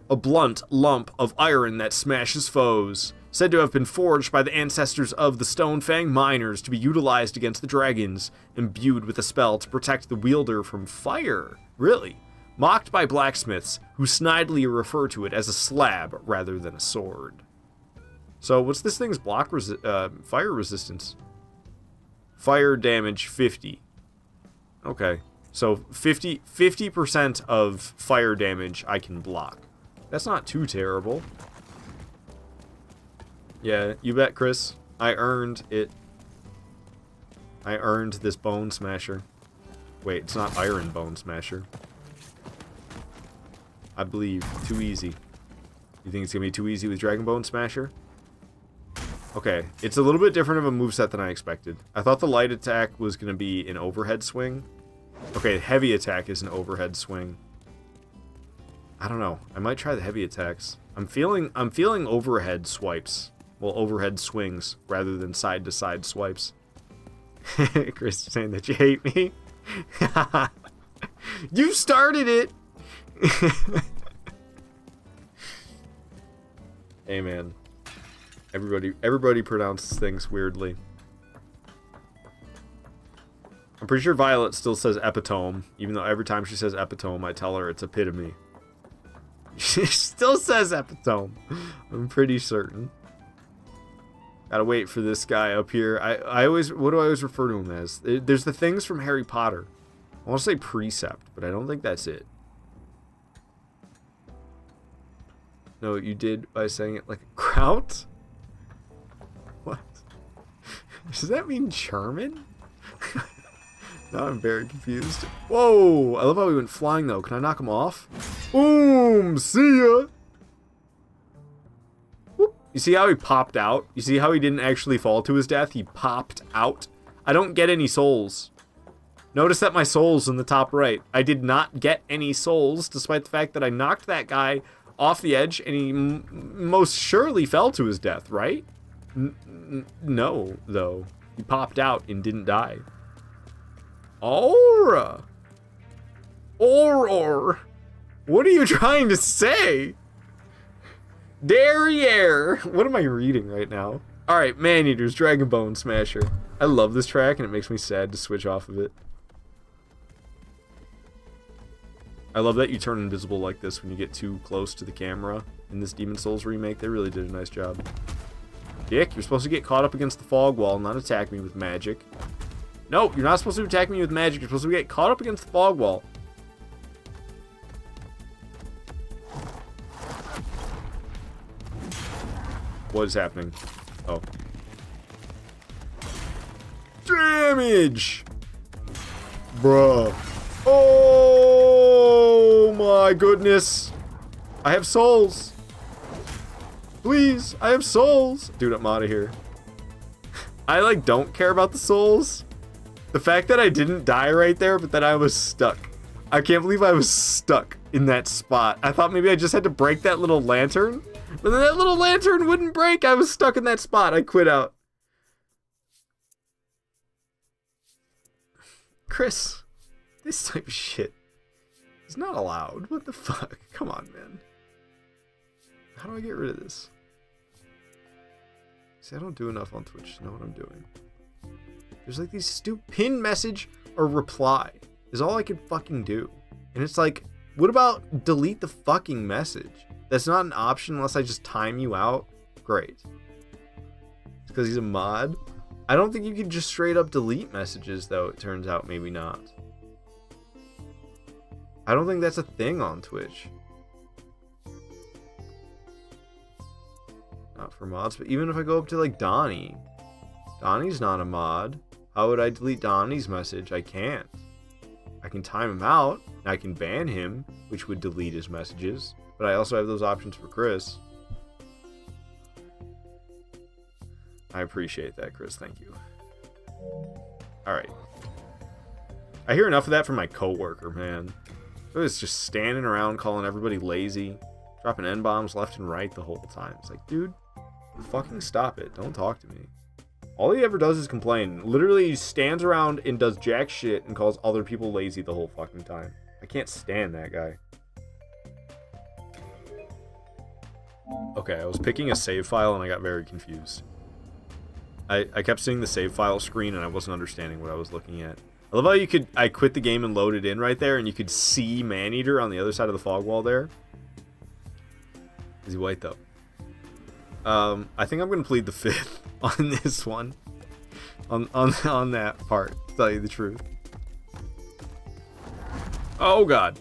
A blunt lump of iron that smashes foes. Said to have been forged by the ancestors of the Stonefang miners to be utilized against the dragons. Imbued with a spell to protect the wielder from fire. Really? mocked by blacksmiths who snidely refer to it as a slab rather than a sword. So what's this thing's fire resistance? Fire damage 50. Okay, so 50% of fire damage I can block. That's not too terrible. Yeah, you bet, Chris. I earned it. I earned this Bone Smasher. Wait, it's not Iron Bone Smasher. I believe. Too easy. You think it's going to be too easy with Dragon Bone Smasher? Okay, it's a little bit different of a moveset than I expected. I thought the light attack was going to be an overhead swing. Okay, heavy attack is an overhead swing. I don't know. I might try the heavy attacks. I'm feeling overhead swipes. Well, overhead swings rather than side-to-side swipes. Chris is saying that you hate me. You started it! Hey, man. Everybody pronounces things weirdly. I'm pretty sure Violet still says epitome, even though every time she says epitome, I tell her it's epitome. She still says epitome. I'm pretty certain. Gotta wait for this guy up here. What do I always refer to him as? There's the things from Harry Potter. I want to say precept, but I don't think that's it. No, you did by saying it like a kraut? What? Does that mean German? Now I'm very confused. Whoa! I love how he went flying though. Can I knock him off? Boom! See ya! Whoop. You see how he popped out? You see how he didn't actually fall to his death? He popped out. I don't get any souls. Notice that my soul's in the top right. I did not get any souls, despite the fact that I knocked that guy off the edge, and he most surely fell to his death, right? No, though. He popped out and didn't die. Aura! Auror! What are you trying to say? Derriere! What am I reading right now? Alright, Maneater's Dragon Bone Smasher. I love this track, and it makes me sad to switch off of it. I love that you turn invisible like this when you get too close to the camera in this Demon Souls remake. They really did a nice job. Dick, you're supposed to get caught up against the fog wall, not attack me with magic. No, you're not supposed to attack me with magic. You're supposed to get caught up against the fog wall. What is happening? Oh. Damage! Bruh. Oh my goodness. I have souls. Please, I have souls. Dude, I'm out of here. I, like, don't care about the souls. The fact that I didn't die right there, but that I was stuck. I can't believe I was stuck in that spot. I thought maybe I just had to break that little lantern. But then that little lantern wouldn't break. I was stuck in that spot. I quit out. Chris, this type of shit is not allowed. What the fuck? Come on, man. How do I get rid of this? See, I don't do enough on Twitch to know what I'm doing. There's like these stupid pin message or reply is all I can fucking do. And it's like, what about delete the fucking message? That's not an option unless I just time you out. Great. It's because he's a mod. I don't think you can just straight up delete messages though. It turns out maybe not. I don't think that's a thing on Twitch. Not for mods, but even if I go up to like Donnie. Donnie's not a mod. How would I delete Donnie's message? I can't. I can time him out, and I can ban him, which would delete his messages. But I also have those options for Chris. I appreciate that, Chris. Thank you. Alright. I hear enough of that from my coworker, man. It's just standing around calling everybody lazy, dropping N-bombs left and right the whole time. It's like, dude, fucking stop it. Don't talk to me. All he ever does is complain. Literally, he stands around and does jack shit and calls other people lazy the whole fucking time. I can't stand that guy. Okay, I was picking a save file and I got very confused. I kept seeing the save file screen and I wasn't understanding what I was looking at. I love how I quit the game and loaded in right there, and you could see Maneater on the other side of the fog wall there. Is he white, though? I think I'm going to plead the fifth on this one. On that part, to tell you the truth. Oh, God.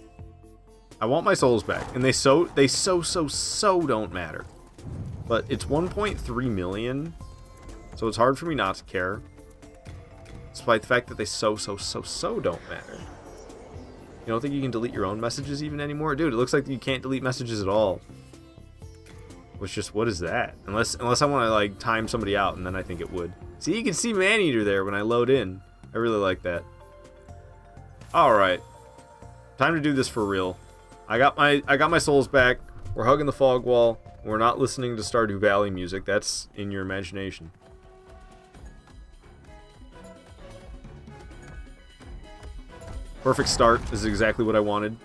I want my souls back, and they so don't matter. But it's 1.3 million, so it's hard for me not to care. Despite the fact that they so don't matter. You don't think you can delete your own messages even anymore? Dude, it looks like you can't delete messages at all. Which just, what is that? Unless I want to, like, time somebody out, and then I think it would. See, you can see Maneater there when I load in. I really like that. Alright. Time to do this for real. I got my souls back. We're hugging the fog wall. We're not listening to Stardew Valley music. That's in your imagination. Perfect start. This is exactly what I wanted.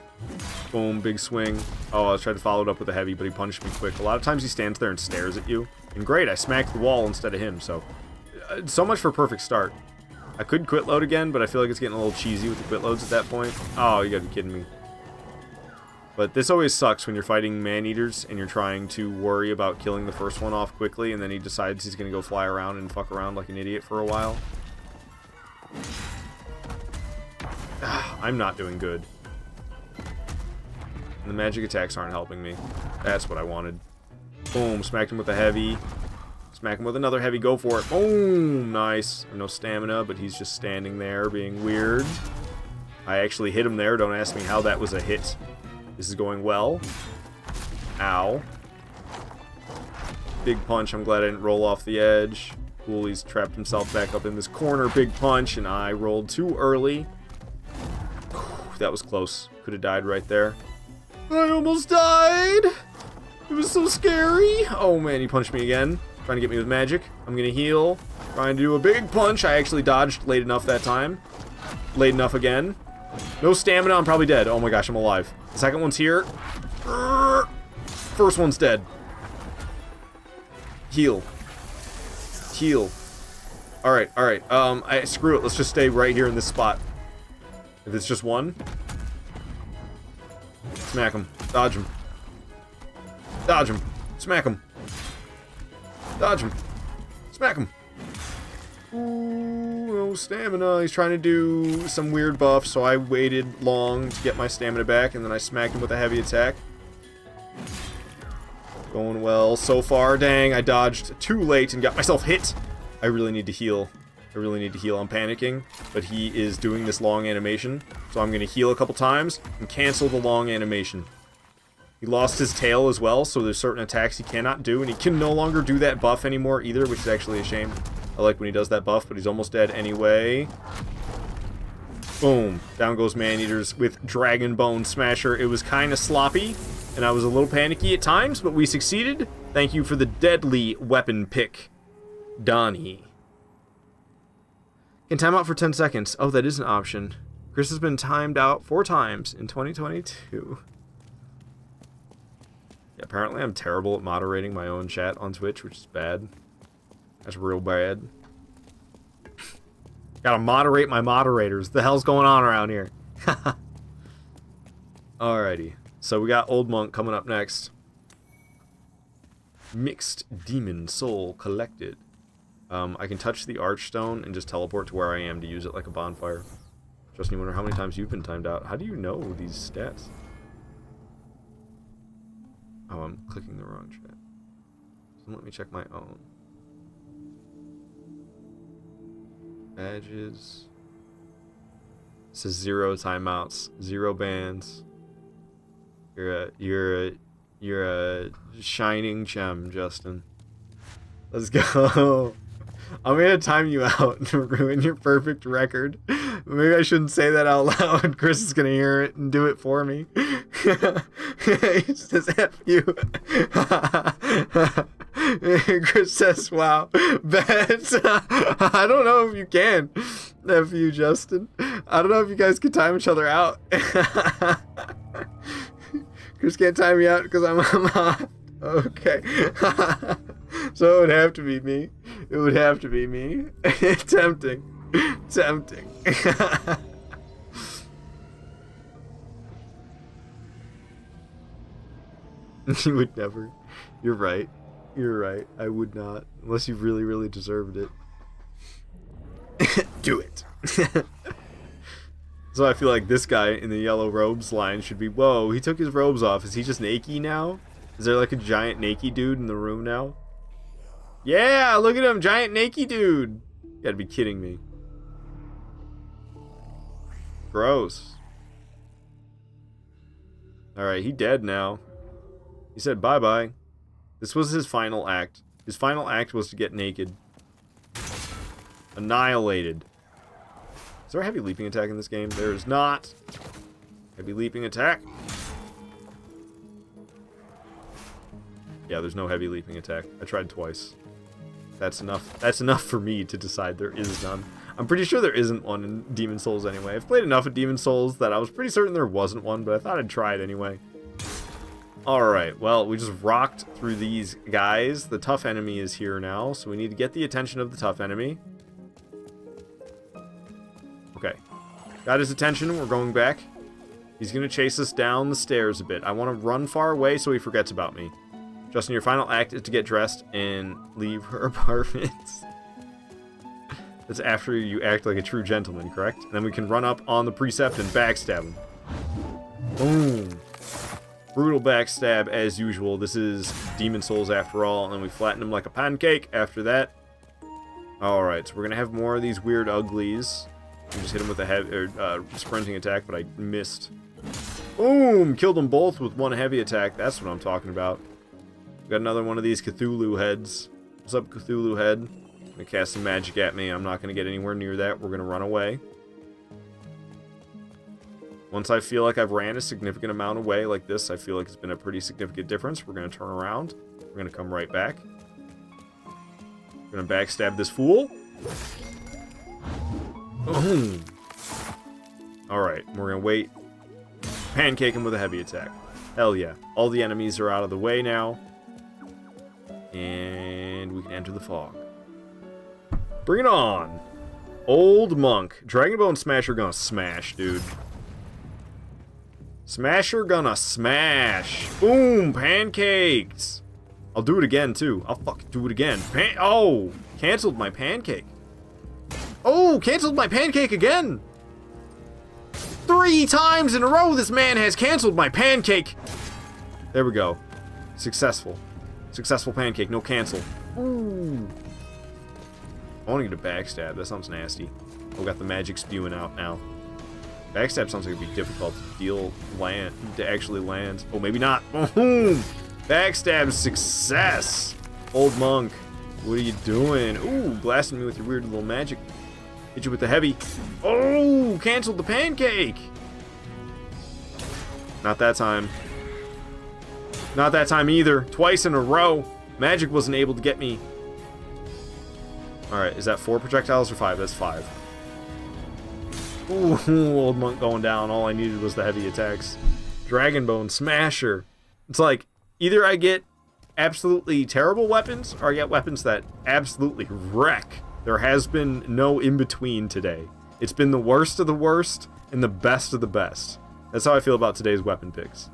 Boom, big swing. Oh, I was trying to follow it up with a heavy, but he punished me quick. A lot of times he stands there and stares at you. And great, I smacked the wall instead of him, so... so much for perfect start. I could quit load again, but I feel like it's getting a little cheesy with the quit loads at that point. Oh, you gotta be kidding me. But this always sucks when you're fighting man-eaters and you're trying to worry about killing the first one off quickly, and then he decides he's gonna go fly around and fuck around like an idiot for a while. I'm not doing good. And the magic attacks aren't helping me. That's what I wanted. Boom, smacked him with a heavy. Smack him with another heavy, go for it. Boom, nice. No stamina, but he's just standing there being weird. I actually hit him there, don't ask me how that was a hit. This is going well. Ow. Big punch, I'm glad I didn't roll off the edge. Cool, he's trapped himself back up in this corner. Big punch, and I rolled too early. That was close. Could have died right there. I almost died! It was so scary! Oh man, he punched me again. Trying to get me with magic. I'm gonna heal. Trying to do a big punch. I actually dodged late enough that time. Late enough again. No stamina, I'm probably dead. Oh my gosh, I'm alive. The second one's here. First one's dead. Heal. Heal. Alright, alright. Screw it. Let's just stay right here in this spot. If it's just one. Smack him. Dodge him. Dodge him. Smack him. Dodge him. Smack him. Ooh, no stamina. He's trying to do some weird buff, so I waited long to get my stamina back, and then I smacked him with a heavy attack. Going well so far. Dang, I dodged too late and got myself hit. I really need to heal. I really need to heal. I'm panicking, but he is doing this long animation, so I'm going to heal a couple times and cancel the long animation. He lost his tail as well, so there's certain attacks he cannot do, and he can no longer do that buff anymore either, which is actually a shame. I like when he does that buff, but he's almost dead anyway. Boom. Down goes Maneaters with Dragon Bone Smasher. It was kind of sloppy, and I was a little panicky at times, but we succeeded. Thank you for the deadly weapon pick, Donnie. Can time out for 10 seconds. Oh, that is an option. Chris has been timed out 4 times in 2022. Yeah, apparently I'm terrible at moderating my own chat on Twitch, which is bad. That's real bad. Gotta moderate my moderators. The hell's going on around here? Alrighty. So we got Old Monk coming up next. Mixed Demon Soul collected. I can touch the Archstone and just teleport to where I am to use it like a bonfire. Just wonder how many times you've been timed out. How do you know these stats? Oh, I'm clicking the wrong chat. So let me check my own. Badges. It says 0 timeouts, 0 bans. You're a shining gem, Justin. Let's go. I'm gonna time you out and ruin your perfect record. Maybe I shouldn't say that out loud. Chris is gonna hear it and do it for me. He says F you. Chris says, wow. Bet. I don't know if you can. F you, Justin. I don't know if you guys can time each other out. Chris can't time me out because I'm on. Okay. So it would have to be me. It would have to be me. Tempting. Tempting. You would never. You're right. You're right. I would not. Unless you really, really deserved it. Do it. So I feel like this guy in the yellow robes line should be, whoa, he took his robes off. Is he just naked now? Is there like a giant naked dude in the room now? Yeah, look at him, giant naked dude. You gotta be kidding me. Gross. Alright, he dead now. He said bye-bye. This was his final act. His final act was to get naked. Annihilated. Is there a heavy leaping attack in this game? There is not. Heavy leaping attack. Yeah, there's no heavy leaping attack. I tried twice. That's enough. That's enough for me to decide there is none. I'm pretty sure there isn't one in Demon Souls anyway. I've played enough of Demon Souls that I was pretty certain there wasn't one, but I thought I'd try it anyway. Alright, well, we just rocked through these guys. The tough enemy is here now, so we need to get the attention of the tough enemy. Okay. Got his attention. We're going back. He's going to chase us down the stairs a bit. I want to run far away so he forgets about me. Justin, your final act is to get dressed and leave her apartment. That's after you act like a true gentleman, correct? And then we can run up on the precept and backstab him. Boom. Brutal backstab as usual. This is Demon Souls after all. And then we flatten him like a pancake after that. Alright, so we're going to have more of these weird uglies. I just hit him with a heavy, sprinting attack, but I missed. Boom! Killed them both with one heavy attack. That's what I'm talking about. Got another one of these Cthulhu heads. What's up, Cthulhu head? Gonna cast some magic at me. I'm not gonna get anywhere near that. We're gonna run away. Once I feel like I've ran a significant amount away like this, I feel like it's been a pretty significant difference. We're gonna turn around. We're gonna come right back. We're gonna backstab this fool. Boom. Alright, we're gonna wait. Pancake him with a heavy attack. Hell yeah. All the enemies are out of the way now. And we can enter the fog. Bring it on. Old Monk. Dragonbone Smasher gonna smash, dude. Smasher gonna smash. Boom. Pancakes. I'll do it again, too. I'll fucking do it again. Oh! Canceled my pancake. Oh! Canceled my pancake again! 3 times in a row this man has canceled my pancake! There we go. Successful. Successful pancake, no cancel. Ooh. I want to get a backstab, that sounds nasty. Oh, got the magic spewing out now. Backstab sounds like it'd be difficult to actually land. Oh, maybe not. Boom! Backstab success! Old Monk, what are you doing? Ooh, blasting me with your weird little magic. Hit you with the heavy. Oh, canceled the pancake! Not that time. Not that time either. Twice in a row. Magic wasn't able to get me. Alright, is that 4 projectiles or 5? That's 5. Ooh, Old Monk going down. All I needed was the heavy attacks. Dragonbone Smasher. It's like, either I get absolutely terrible weapons, or I get weapons that absolutely wreck. There has been no in-between today. It's been the worst of the worst, and the best of the best. That's how I feel about today's weapon picks.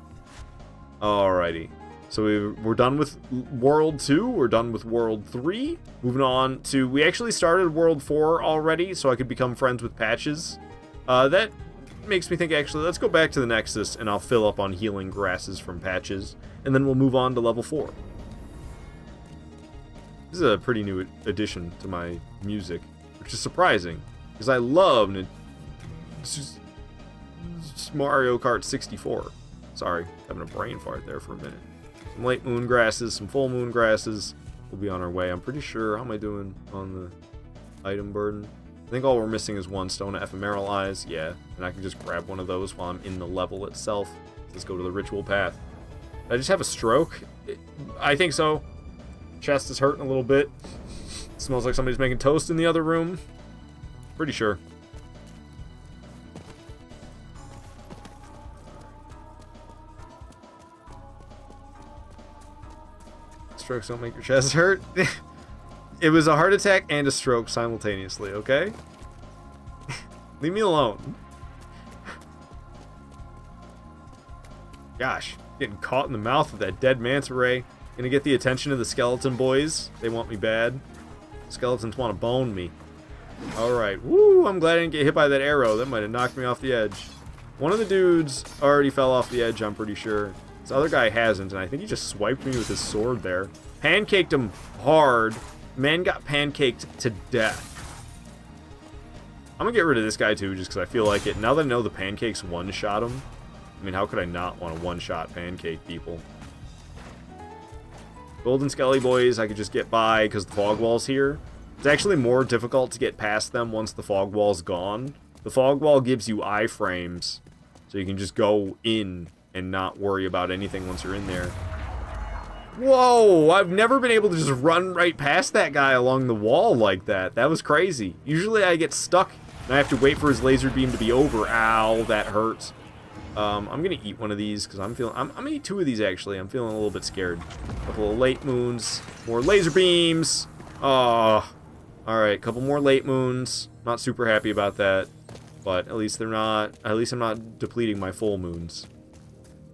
Alrighty. So we're done with World 2. We're done with World 3. Moving on to... We actually started World 4 already, so I could become friends with Patches. That makes me think, actually, let's go back to the Nexus, and I'll fill up on healing grasses from Patches, and then we'll move on to level 4. This is a pretty new addition to my music, which is surprising, because I love Mario Kart 64. Sorry, having a brain fart there for a minute. Some late moon grasses, some full moon grasses. We'll be on our way. I'm pretty sure. How am I doing on the item burden? I think all we're missing is 1 stone of ephemeral eyes. Yeah, and I can just grab one of those while I'm in the level itself. Let's go to the ritual path. Did I just have a stroke? I think so. Chest is hurting a little bit. Smells like somebody's making toast in the other room. Pretty sure. Strokes don't make your chest hurt. It was a heart attack and a stroke simultaneously, okay? Leave me alone. Gosh, getting caught in the mouth with that dead manta ray. Gonna get the attention of the skeleton boys. They want me bad. Skeletons want to bone me. Alright. Woo! I'm glad I didn't get hit by that arrow. That might have knocked me off the edge. One of the dudes already fell off the edge, I'm pretty sure. This other guy hasn't, and I think he just swiped me with his sword there. Pancaked him hard. Man got pancaked to death. I'm gonna get rid of this guy too, just because I feel like it. Now that I know the pancakes one-shot him, I mean, how could I not want to one-shot pancake people? Golden Skelly boys, I could just get by because the fog wall's here. It's actually more difficult to get past them once the fog wall's gone. The fog wall gives you iframes, so you can just go in and not worry about anything once you're in there. Whoa! I've never been able to just run right past that guy along the wall like that. That was crazy. Usually I get stuck and I have to wait for his laser beam to be over. Ow, that hurts. I'm gonna eat one of these because I'm gonna eat 2 of these actually. I'm feeling a little bit scared. A couple of late moons, more laser beams. Oh, all right, couple more late moons. Not super happy about that, but at least they're not. At least I'm not depleting my full moons.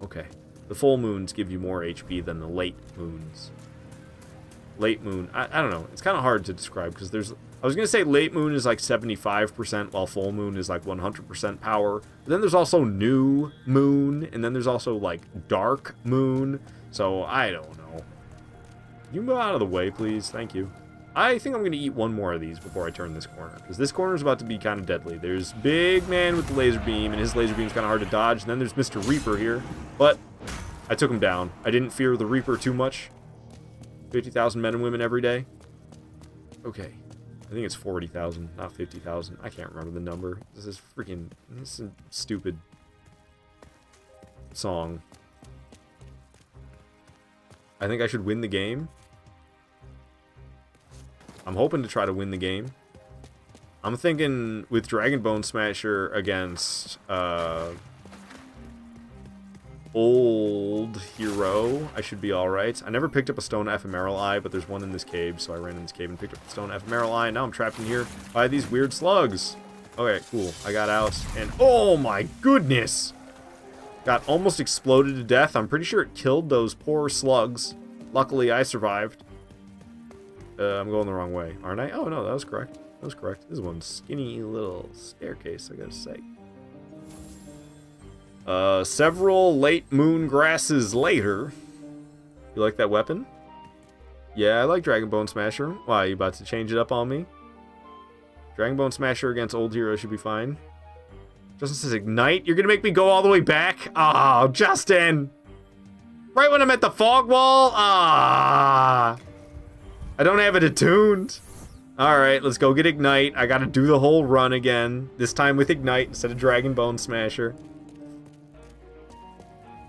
Okay, the full moons give you more HP than the late moons. Late moon, I don't know. It's kind of hard to describe because there's. I was gonna say late moon is like 75%, while full moon is like 100% power. But then there's also new moon, and then there's also like dark moon. So I don't know. You move out of the way, please. Thank you. I think I'm gonna eat one more of these before I turn this corner, because this corner is about to be kind of deadly. There's big man with the laser beam, and his laser beam's kind of hard to dodge. And then there's Mr. Reaper here, but I took him down. I didn't fear the Reaper too much. 50,000 men and women every day. Okay. I think it's 40,000, not 50,000. I can't remember the number. This is a stupid song. I think I should win the game. I'm hoping to try to win the game. I'm thinking with Dragon Bone Smasher against old hero, I should be alright. I never picked up a stone ephemeral eye, but there's one in this cave, so I ran in this cave and picked up the stone ephemeral eye, and now I'm trapped in here by these weird slugs. Okay, cool. I got out, and oh my goodness! Got almost exploded to death. I'm pretty sure it killed those poor slugs. Luckily, I survived. I'm going the wrong way, aren't I? Oh no, that was correct. That was correct. This is one skinny little staircase, I gotta say. Several late moon grasses later. You like that weapon? Yeah, I like Dragon Bone Smasher. Why, you about to change it up on me? Dragon Bone Smasher against old hero should be fine. Justin says ignite? You're gonna make me go all the way back? Oh, Justin! Right when I'm at the fog wall? Ah! I don't have it attuned. Alright, let's go get ignite. I gotta do the whole run again. This time with ignite instead of Dragon Bone Smasher.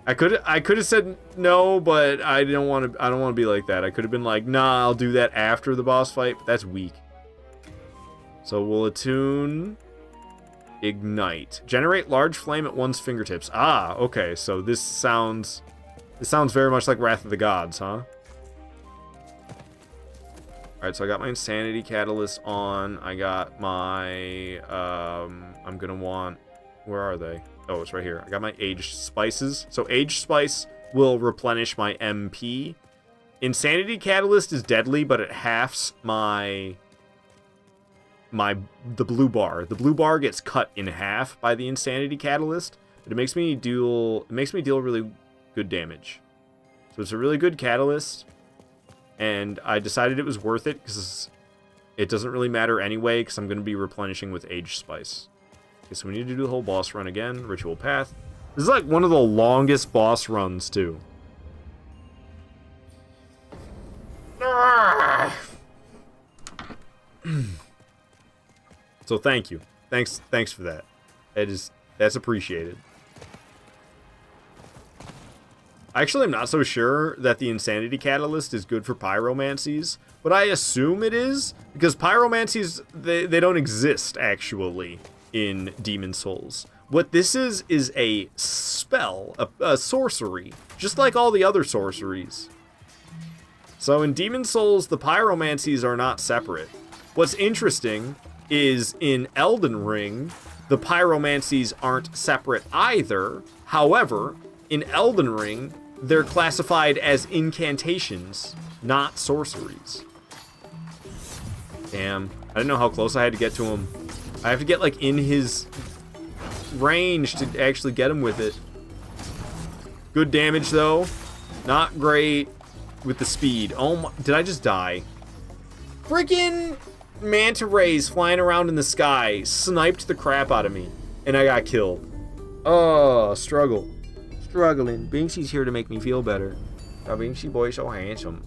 I could have said no, but I don't want to be like that. I could have been like, nah, I'll do that after the boss fight, but that's weak. So we'll attune ignite. Generate large flame at one's fingertips. Ah, okay. So this sounds very much like Wrath of the Gods, huh? Alright, so I got my Insanity Catalyst on. I got my I'm gonna want, where are they? Oh, it's right here. I got my Aged Spices. So Aged Spice will replenish my MP. Insanity Catalyst is deadly, but it halves the blue bar. The blue bar gets cut in half by the Insanity Catalyst, but it makes me deal really good damage. So it's a really good catalyst, and I decided it was worth it because it doesn't really matter anyway because I'm going to be replenishing with Aged Spice. Okay, so we need to do the whole boss run again. Ritual Path. This is like one of the longest boss runs, too. So thank you. Thanks for that. That's appreciated. Actually, I'm not so sure that the Insanity Catalyst is good for pyromancies, but I assume it is, because pyromancies, they don't exist, actually, in Demon Souls. What this is a spell, a sorcery, just like all the other sorceries. So in Demon Souls, the pyromancies are not separate. What's interesting is in Elden Ring, the pyromancies aren't separate either. However, in Elden Ring, they're classified as incantations, not sorceries. Damn. I didn't know how close I had to get to him. I have to get, like, in his range to actually get him with it. Good damage, though. Not great with the speed. Oh my, did I just die? Freaking manta rays flying around in the sky sniped the crap out of me, and I got killed. Oh, struggle. Struggling. Binksy's here to make me feel better. Oh, Binksy boy so handsome.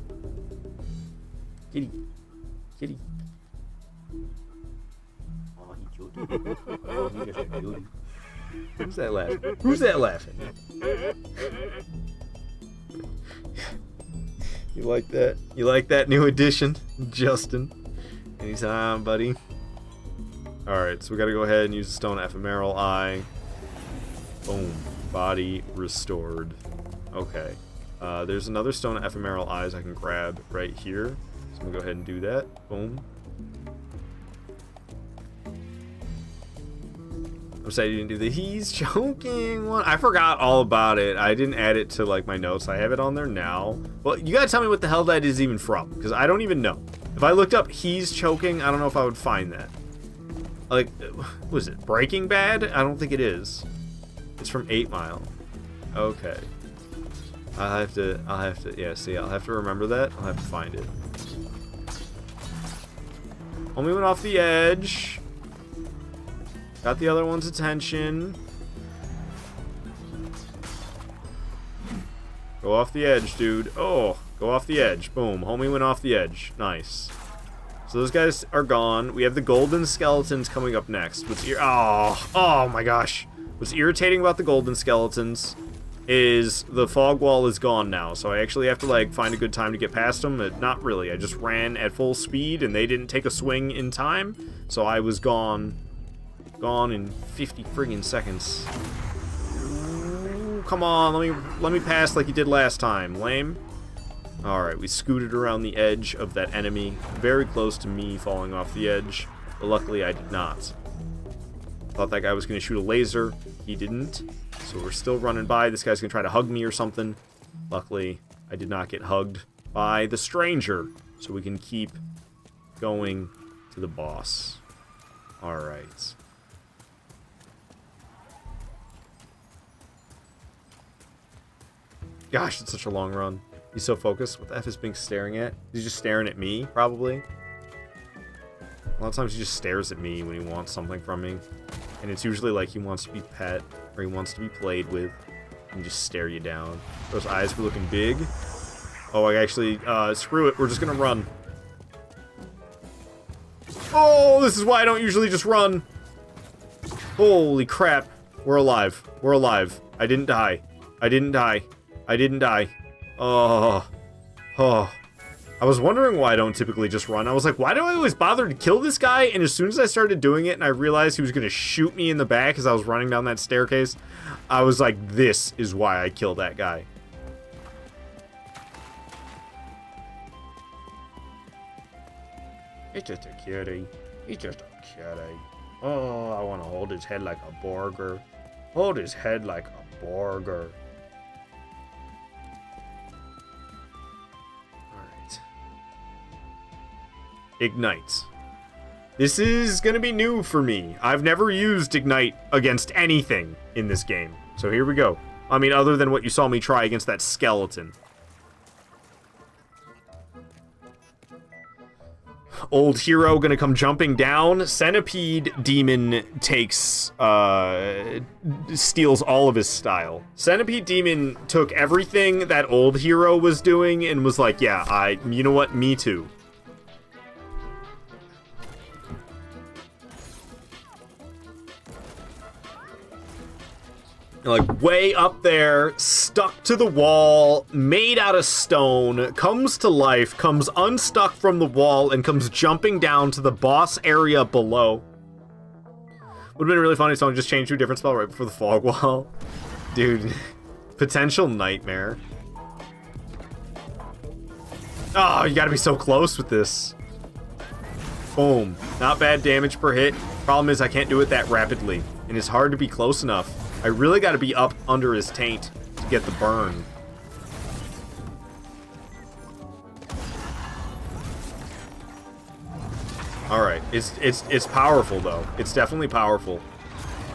Kitty. Kitty. Oh, he cute. Oh, he just a cutie. Who's that laughing? Who's that laughing? You like that? You like that new addition, Justin? Anytime, buddy. Alright, so we gotta go ahead and use the stone ephemeral eye. Boom. Body restored. Okay. There's another stone ephemeral eyes I can grab right here. So I'm gonna go ahead and do that. Boom. I'm sad you didn't do the he's choking one. I forgot all about it. I didn't add it to like my notes. I have it on there now. Well, you gotta tell me what the hell that is even from, because I don't even know. If I looked up he's choking, I don't know if I would find that. Like, was it Breaking Bad? I don't think it is. It's from 8 Mile. Okay. I'll have to, yeah, see, I'll have to remember that. I'll have to find it. Only went off the edge. Got the other one's attention. Go off the edge, dude. Oh, go off the edge. Boom. Homie went off the edge. Nice. So those guys are gone. We have the golden skeletons coming up next. Oh my gosh. What's irritating about the golden skeletons is the fog wall is gone now. So I actually have to like find a good time to get past them. But not really. I just ran at full speed and they didn't take a swing in time. So I was gone in 50 friggin' seconds. Ooh, come on, let me pass like you did last time. Lame. Alright, we scooted around the edge of that enemy, very close to me falling off the edge, but luckily I did not. Thought that guy was gonna shoot a laser. He didn't. So we're still running by. This guy's gonna try to hug me or something. Luckily, I did not get hugged by the stranger. So we can keep going to the boss. Alright. Gosh, it's such a long run. He's so focused. What the F is Bink staring at? He's just staring at me, probably. A lot of times he just stares at me when he wants something from me. And it's usually like he wants to be pet, or he wants to be played with, and just stare you down. Those eyes were looking big. Oh, I actually, screw it. We're just gonna run. Oh, this is why I don't usually just run. Holy crap. We're alive. We're alive. I didn't die. I didn't die. I didn't die. Oh. I was wondering why I don't typically just run. I was like, why do I always bother to kill this guy? And as soon as I started doing it and I realized he was going to shoot me in the back as I was running down that staircase, I was like, this is why I killed that guy. It's just a cutie. He's just a cutie. Oh, I want to hold his head like a burger. Hold his head like a burger. Ignite. This is gonna be new for me. I've never used Ignite against anything in this game. So here we go. I mean, other than what you saw me try against that skeleton. Old hero gonna come jumping down. Centipede demon takes, steals all of his style. Centipede demon took everything that old hero was doing and was like, yeah, you know what, me too. Like, way up there, stuck to the wall, made out of stone, comes to life, comes unstuck from the wall, and comes jumping down to the boss area below. Would've been really funny if someone just changed to a different spell right before the fog wall. Dude, potential nightmare. Oh, you gotta be so close with this. Boom. Not bad damage per hit. Problem is I can't do it that rapidly, and it's hard to be close enough. I really got to be up under his taint to get the burn. Alright, it's powerful though. It's definitely powerful.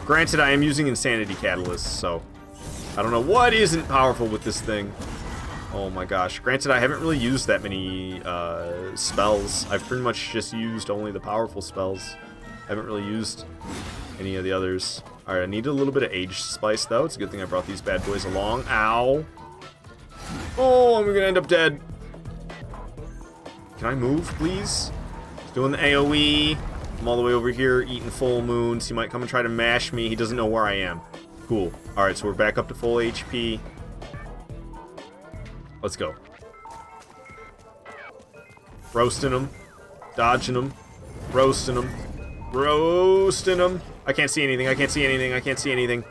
Granted, I am using Insanity Catalyst, so I don't know what isn't powerful with this thing. Oh my gosh. Granted, I haven't really used that many spells. I've pretty much just used only the powerful spells. I haven't really used any of the others. Alright, I need a little bit of age spice though. It's a good thing I brought these bad boys along. Ow. Oh, I'm gonna end up dead. Can I move, please? Doing the AoE. I'm all the way over here eating full moons. He might come and try to mash me. He doesn't know where I am. Cool. Alright, so we're back up to full HP. Let's go. Roasting him. Dodging him. Roasting him. Roasting him. I can't see anything. I can't see anything. I can't see anything.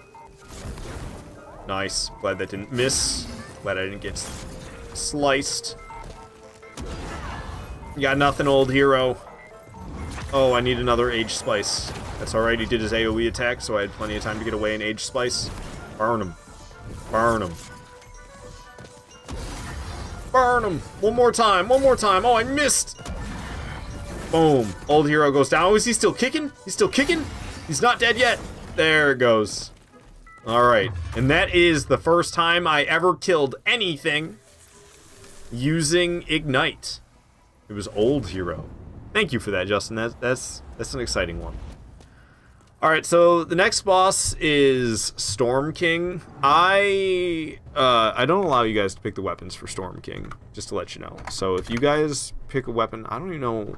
Nice. Glad that didn't miss. Glad I didn't get sliced. You got nothing, old hero. Oh, I need another Age Spice. That's alright, he did his AoE attack, so I had plenty of time to get away in Age Spice. Burn him. Burn him. Burn him! One more time, one more time. Oh, I missed! Boom. Old hero goes down. Oh, is he still kicking? He's still kicking? He's not dead yet. There it goes. Alright. And that is the first time I ever killed anything using Ignite. It was old hero. Thank you for that, Justin. That's an exciting one. Alright, so the next boss is Storm King. I don't allow you guys to pick the weapons for Storm King, just to let you know. So if you guys pick a weapon, I don't even know.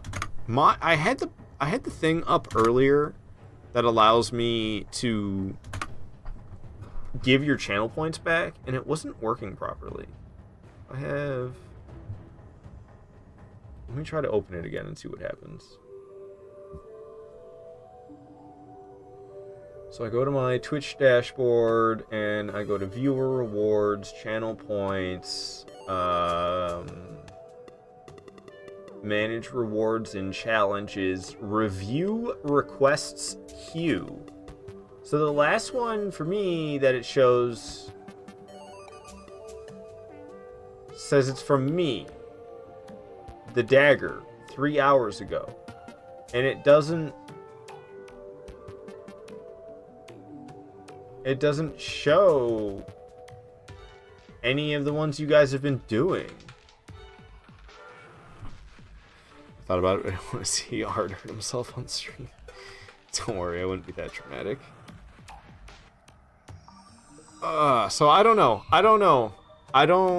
I had the thing up earlier that allows me to give your channel points back, and it wasn't working properly. Let me try to open it again and see what happens. So I go to my Twitch dashboard and I go to viewer rewards, channel points, manage rewards and challenges, review requests queue. So the last one for me that it shows says it's from me, the dagger, 3 hours ago, and it doesn't show any of the ones you guys have been doing. I thought about it, but I don't want to see Art hurt himself on stream. Don't worry, I wouldn't be that dramatic. So I don't know. I don't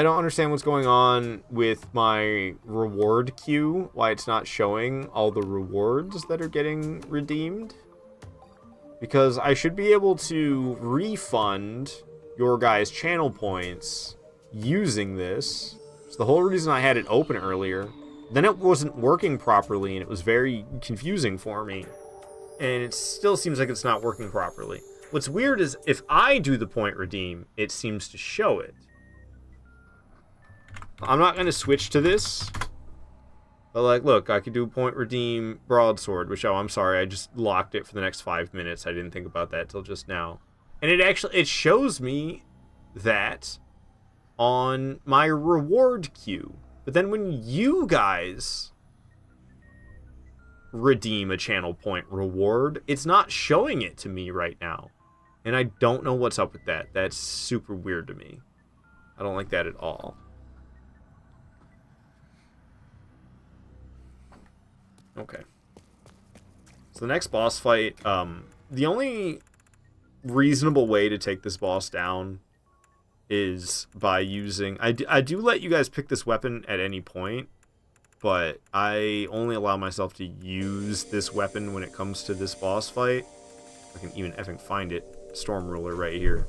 understand what's going on with my reward queue, why it's not showing all the rewards that are getting redeemed. Because I should be able to refund your guys' channel points using this. It's the whole reason I had it open earlier. Then it wasn't working properly and it was very confusing for me. And it still seems like it's not working properly. What's weird is if I do the point redeem, it seems to show it. I'm not going to switch to this. But like, look, I could do point redeem broadsword, which, oh, I'm sorry, I just locked it for the next 5 minutes. I didn't think about that till just now. And it shows me that on my reward queue. But then when you guys redeem a channel point reward, it's not showing it to me right now. And I don't know what's up with that. That's super weird to me. I don't like that at all. Okay. So the next boss fight, the only reasonable way to take this boss down is by using... I do let you guys pick this weapon at any point, but I only allow myself to use this weapon when it comes to this boss fight. I can even effing find it. Storm Ruler right here.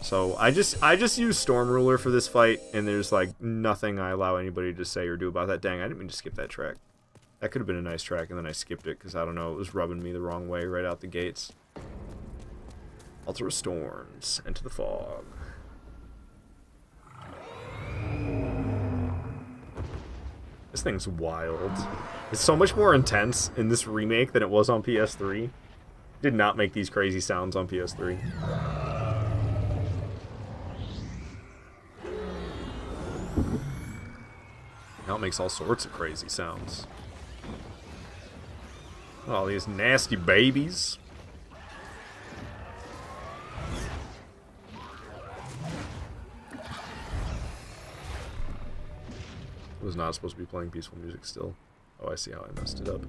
So I just use Storm Ruler for this fight, and there's like nothing I allow anybody to say or do about that. Dang, I didn't mean to skip that track. That could have been a nice track, and then I skipped it because I don't know, it was rubbing me the wrong way right out the gates. Altar of Storms, Enter the Fog. This thing's wild. It's so much more intense in this remake than it was on PS3. Did not make these crazy sounds on PS3. Now it makes all sorts of crazy sounds. All these nasty babies. Was not supposed to be playing peaceful music still. Oh, I see how I messed it up.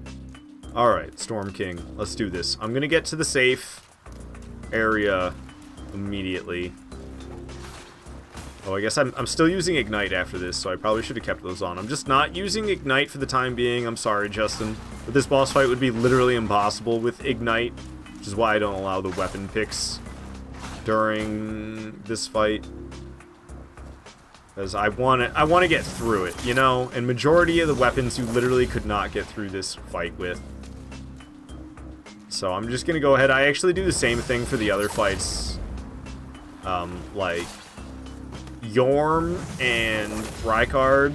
Alright, Storm King. Let's do this. I'm gonna get to the safe area immediately. Oh, I guess I'm still using Ignite after this, so I probably should have kept those on. I'm just not using Ignite for the time being. I'm sorry, Justin. But this boss fight would be literally impossible with Ignite, which is why I don't allow the weapon picks during this fight. Because I want to get through it, you know? And majority of the weapons you literally could not get through this fight with. So I'm just going to go ahead. I actually do the same thing for the other fights. Like Yorm and Rykard.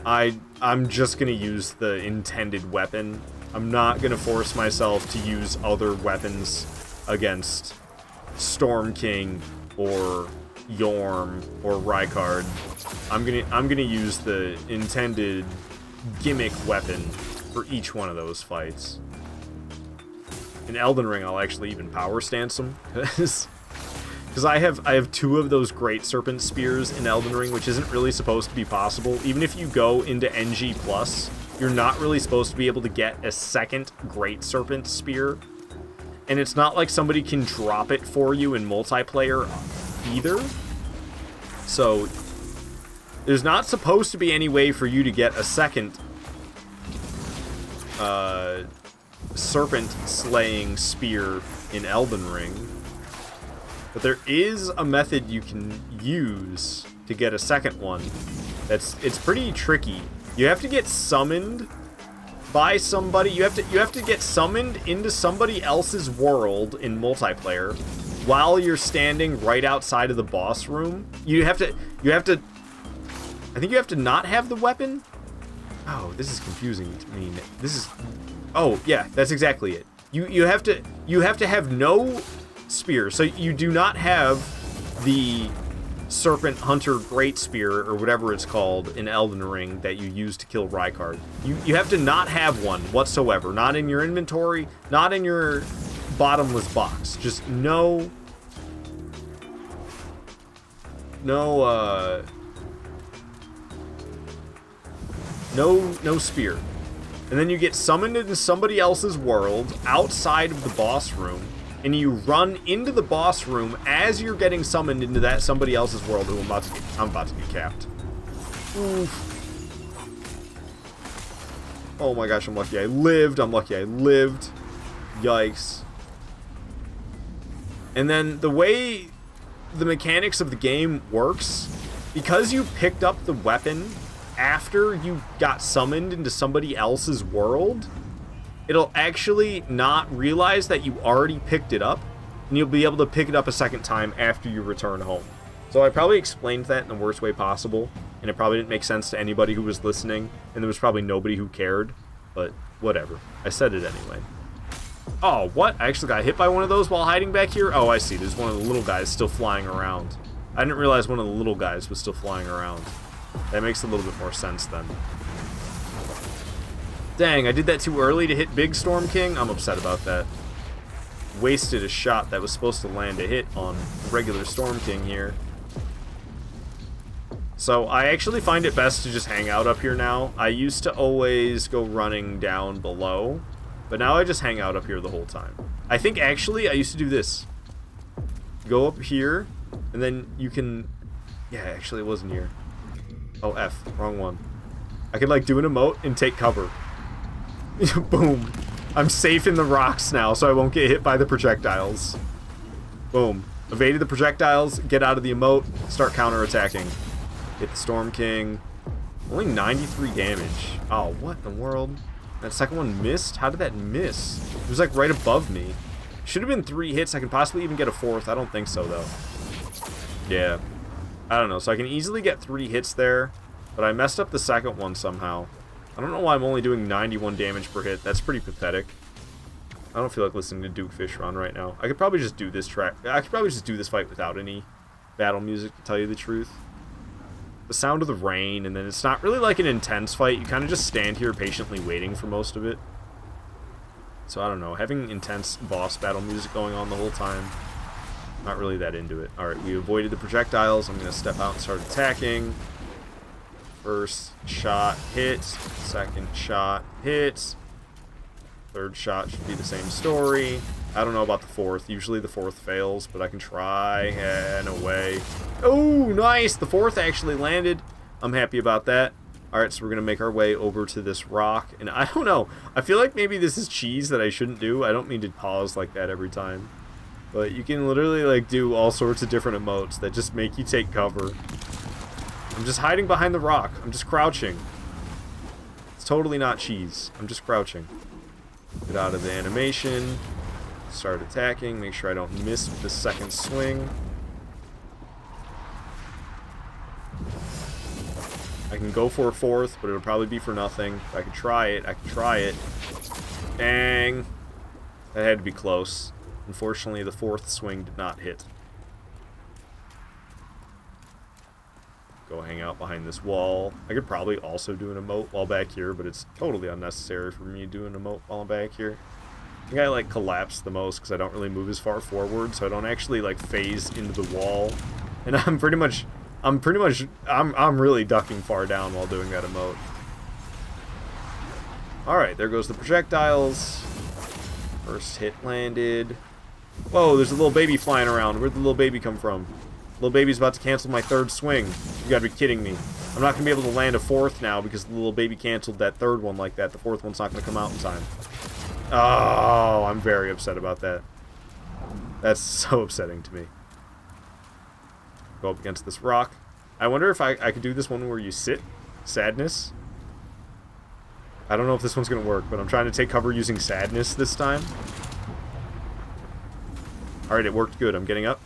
I'm just going to use the intended weapon. I'm not going to force myself to use other weapons against Storm King or Yorm or Rykard. I'm gonna use the intended gimmick weapon for each one of those fights. In Elden Ring, I'll actually even power stance them because I have 2 of those Great Serpent Spears in Elden Ring, which isn't really supposed to be possible. Even if you go into NG+, you're not really supposed to be able to get a second Great Serpent Spear, and it's not like somebody can drop it for you in multiplayer either. So there's not supposed to be any way for you to get a second serpent slaying spear in Elden Ring, but there is a method you can use to get a second one. It's pretty tricky. You have to get summoned by somebody. You have to get summoned into somebody else's world in multiplayer while you're standing right outside of the boss room. You have to I think you have to not have the weapon. Oh, this is confusing to me. Oh, yeah, that's exactly it. You have to have no spear. So you do not have the Serpent Hunter Great Spear or whatever it's called in Elden Ring that you use to kill Rykard. You have to not have one whatsoever. Not in your inventory, not in your bottomless box. Just no spear. And then you get summoned into somebody else's world outside of the boss room, and you run into the boss room as you're getting summoned into that somebody else's world. Who I'm about to get capped. Oof. Oh my gosh, I'm lucky I lived. Yikes. And then the way the mechanics of the game works, because you picked up the weapon after you got summoned into somebody else's world, it'll actually not realize that you already picked it up, and you'll be able to pick it up a second time after you return home. So I probably explained that in the worst way possible, and it probably didn't make sense to anybody who was listening, and there was probably nobody who cared, but whatever. I said it anyway. Oh, what? I actually got hit by one of those while hiding back here? Oh, I see. There's one of the little guys still flying around. I didn't realize one of the little guys was still flying around. That makes a little bit more sense then. Dang, I did that too early to hit Big Storm King? I'm upset about that. Wasted a shot that was supposed to land a hit on regular Storm King here. So I actually find it best to just hang out up here now. I used to always go running down below, but now I just hang out up here the whole time. I think actually I used to do this. Go up here, and then you can... Yeah, actually it wasn't here. Oh, F. Wrong one. I could, like, do an emote and take cover. Boom. I'm safe in the rocks now, so I won't get hit by the projectiles. Boom. Evaded the projectiles, get out of the emote, start counterattacking. Hit the Storm King. Only 93 damage. Oh, what in the world? That second one missed? How did that miss? It was, like, right above me. Should have been 3 hits. I could possibly even get a 4th. I don't think so, though. Yeah. I don't know. So I can easily get 3 hits there. But I messed up the second one somehow. I don't know why I'm only doing 91 damage per hit. That's pretty pathetic. I don't feel like listening to Duke Fish run right now. I could probably just do this track. I could probably just do this fight without any battle music, to tell you the truth. The sound of the rain, and then it's not really like an intense fight. You kind of just stand here patiently waiting for most of it. So I don't know. Having intense boss battle music going on the whole time, not really that into it. Alright, we avoided the projectiles. I'm going to step out and start attacking. First shot hits. Second shot hits. Third shot should be the same story. I don't know about the fourth. Usually the fourth fails, but I can try. And away. Oh, nice! The fourth actually landed. I'm happy about that. Alright, so we're going to make our way over to this rock. And I don't know. I feel like maybe this is cheese that I shouldn't do. I don't mean to pause like that every time. But you can literally like do all sorts of different emotes that just make you take cover. I'm just hiding behind the rock. I'm just crouching. It's totally not cheese. I'm just crouching. Get out of the animation. Start attacking. Make sure I don't miss the second swing. I can go for a fourth, but it'll probably be for nothing. If I could try it, I could try it. Dang. That had to be close. Unfortunately, the fourth swing did not hit. Go hang out behind this wall. I could probably also do an emote while back here, but it's totally unnecessary for me to do an emote while I'm back here. I think I like collapse the most because I don't really move as far forward, so I don't actually like phase into the wall. And I'm really ducking far down while doing that emote. Alright, there goes the projectiles. First hit landed. Whoa, there's a little baby flying around. Where'd the little baby come from? Little baby's about to cancel my third swing. You gotta be kidding me. I'm not gonna be able to land a fourth now because the little baby canceled that third one like that. The fourth one's not gonna come out in time. Oh, I'm very upset about that. That's so upsetting to me. Go up against this rock. I wonder if I could do this one where you sit. Sadness. I don't know if this one's gonna work, but I'm trying to take cover using sadness this time. Alright, it worked good. I'm getting up.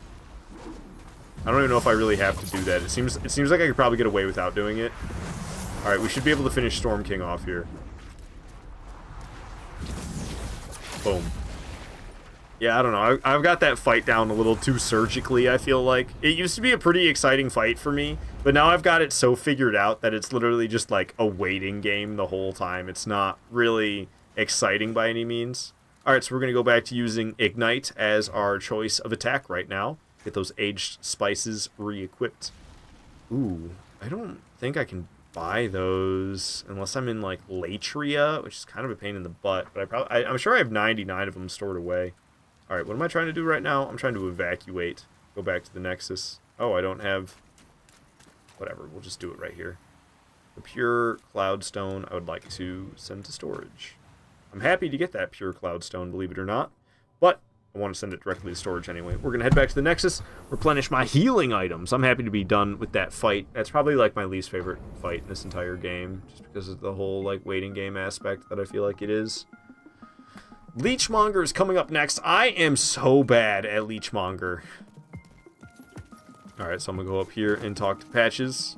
I don't even know if I really have to do that. It seems like I could probably get away without doing it. Alright, we should be able to finish Storm King off here. Boom. Yeah, I don't know. I've got that fight down a little too surgically, I feel like. It used to be a pretty exciting fight for me, but now I've got it so figured out that it's literally just like a waiting game the whole time. It's not really exciting by any means. Alright, so we're going to go back to using Ignite as our choice of attack right now. Get those aged spices re-equipped. Ooh, I don't think I can buy those unless I'm in like Latria, which is kind of a pain in the butt, but I'm sure I have 99 of them stored away. Alright, what am I trying to do right now? I'm trying to evacuate. Go back to the Nexus. Oh, I don't have... Whatever, we'll just do it right here. The pure Cloudstone I would like to send to storage. I'm happy to get that pure Cloudstone, believe it or not. But I want to send it directly to storage anyway. We're going to head back to the Nexus, replenish my healing items. I'm happy to be done with that fight. That's probably like my least favorite fight in this entire game, just because of the whole like waiting game aspect that I feel like it is. Leechmonger is coming up next. I am so bad at Leechmonger. Alright, so I'm going to go up here and talk to Patches.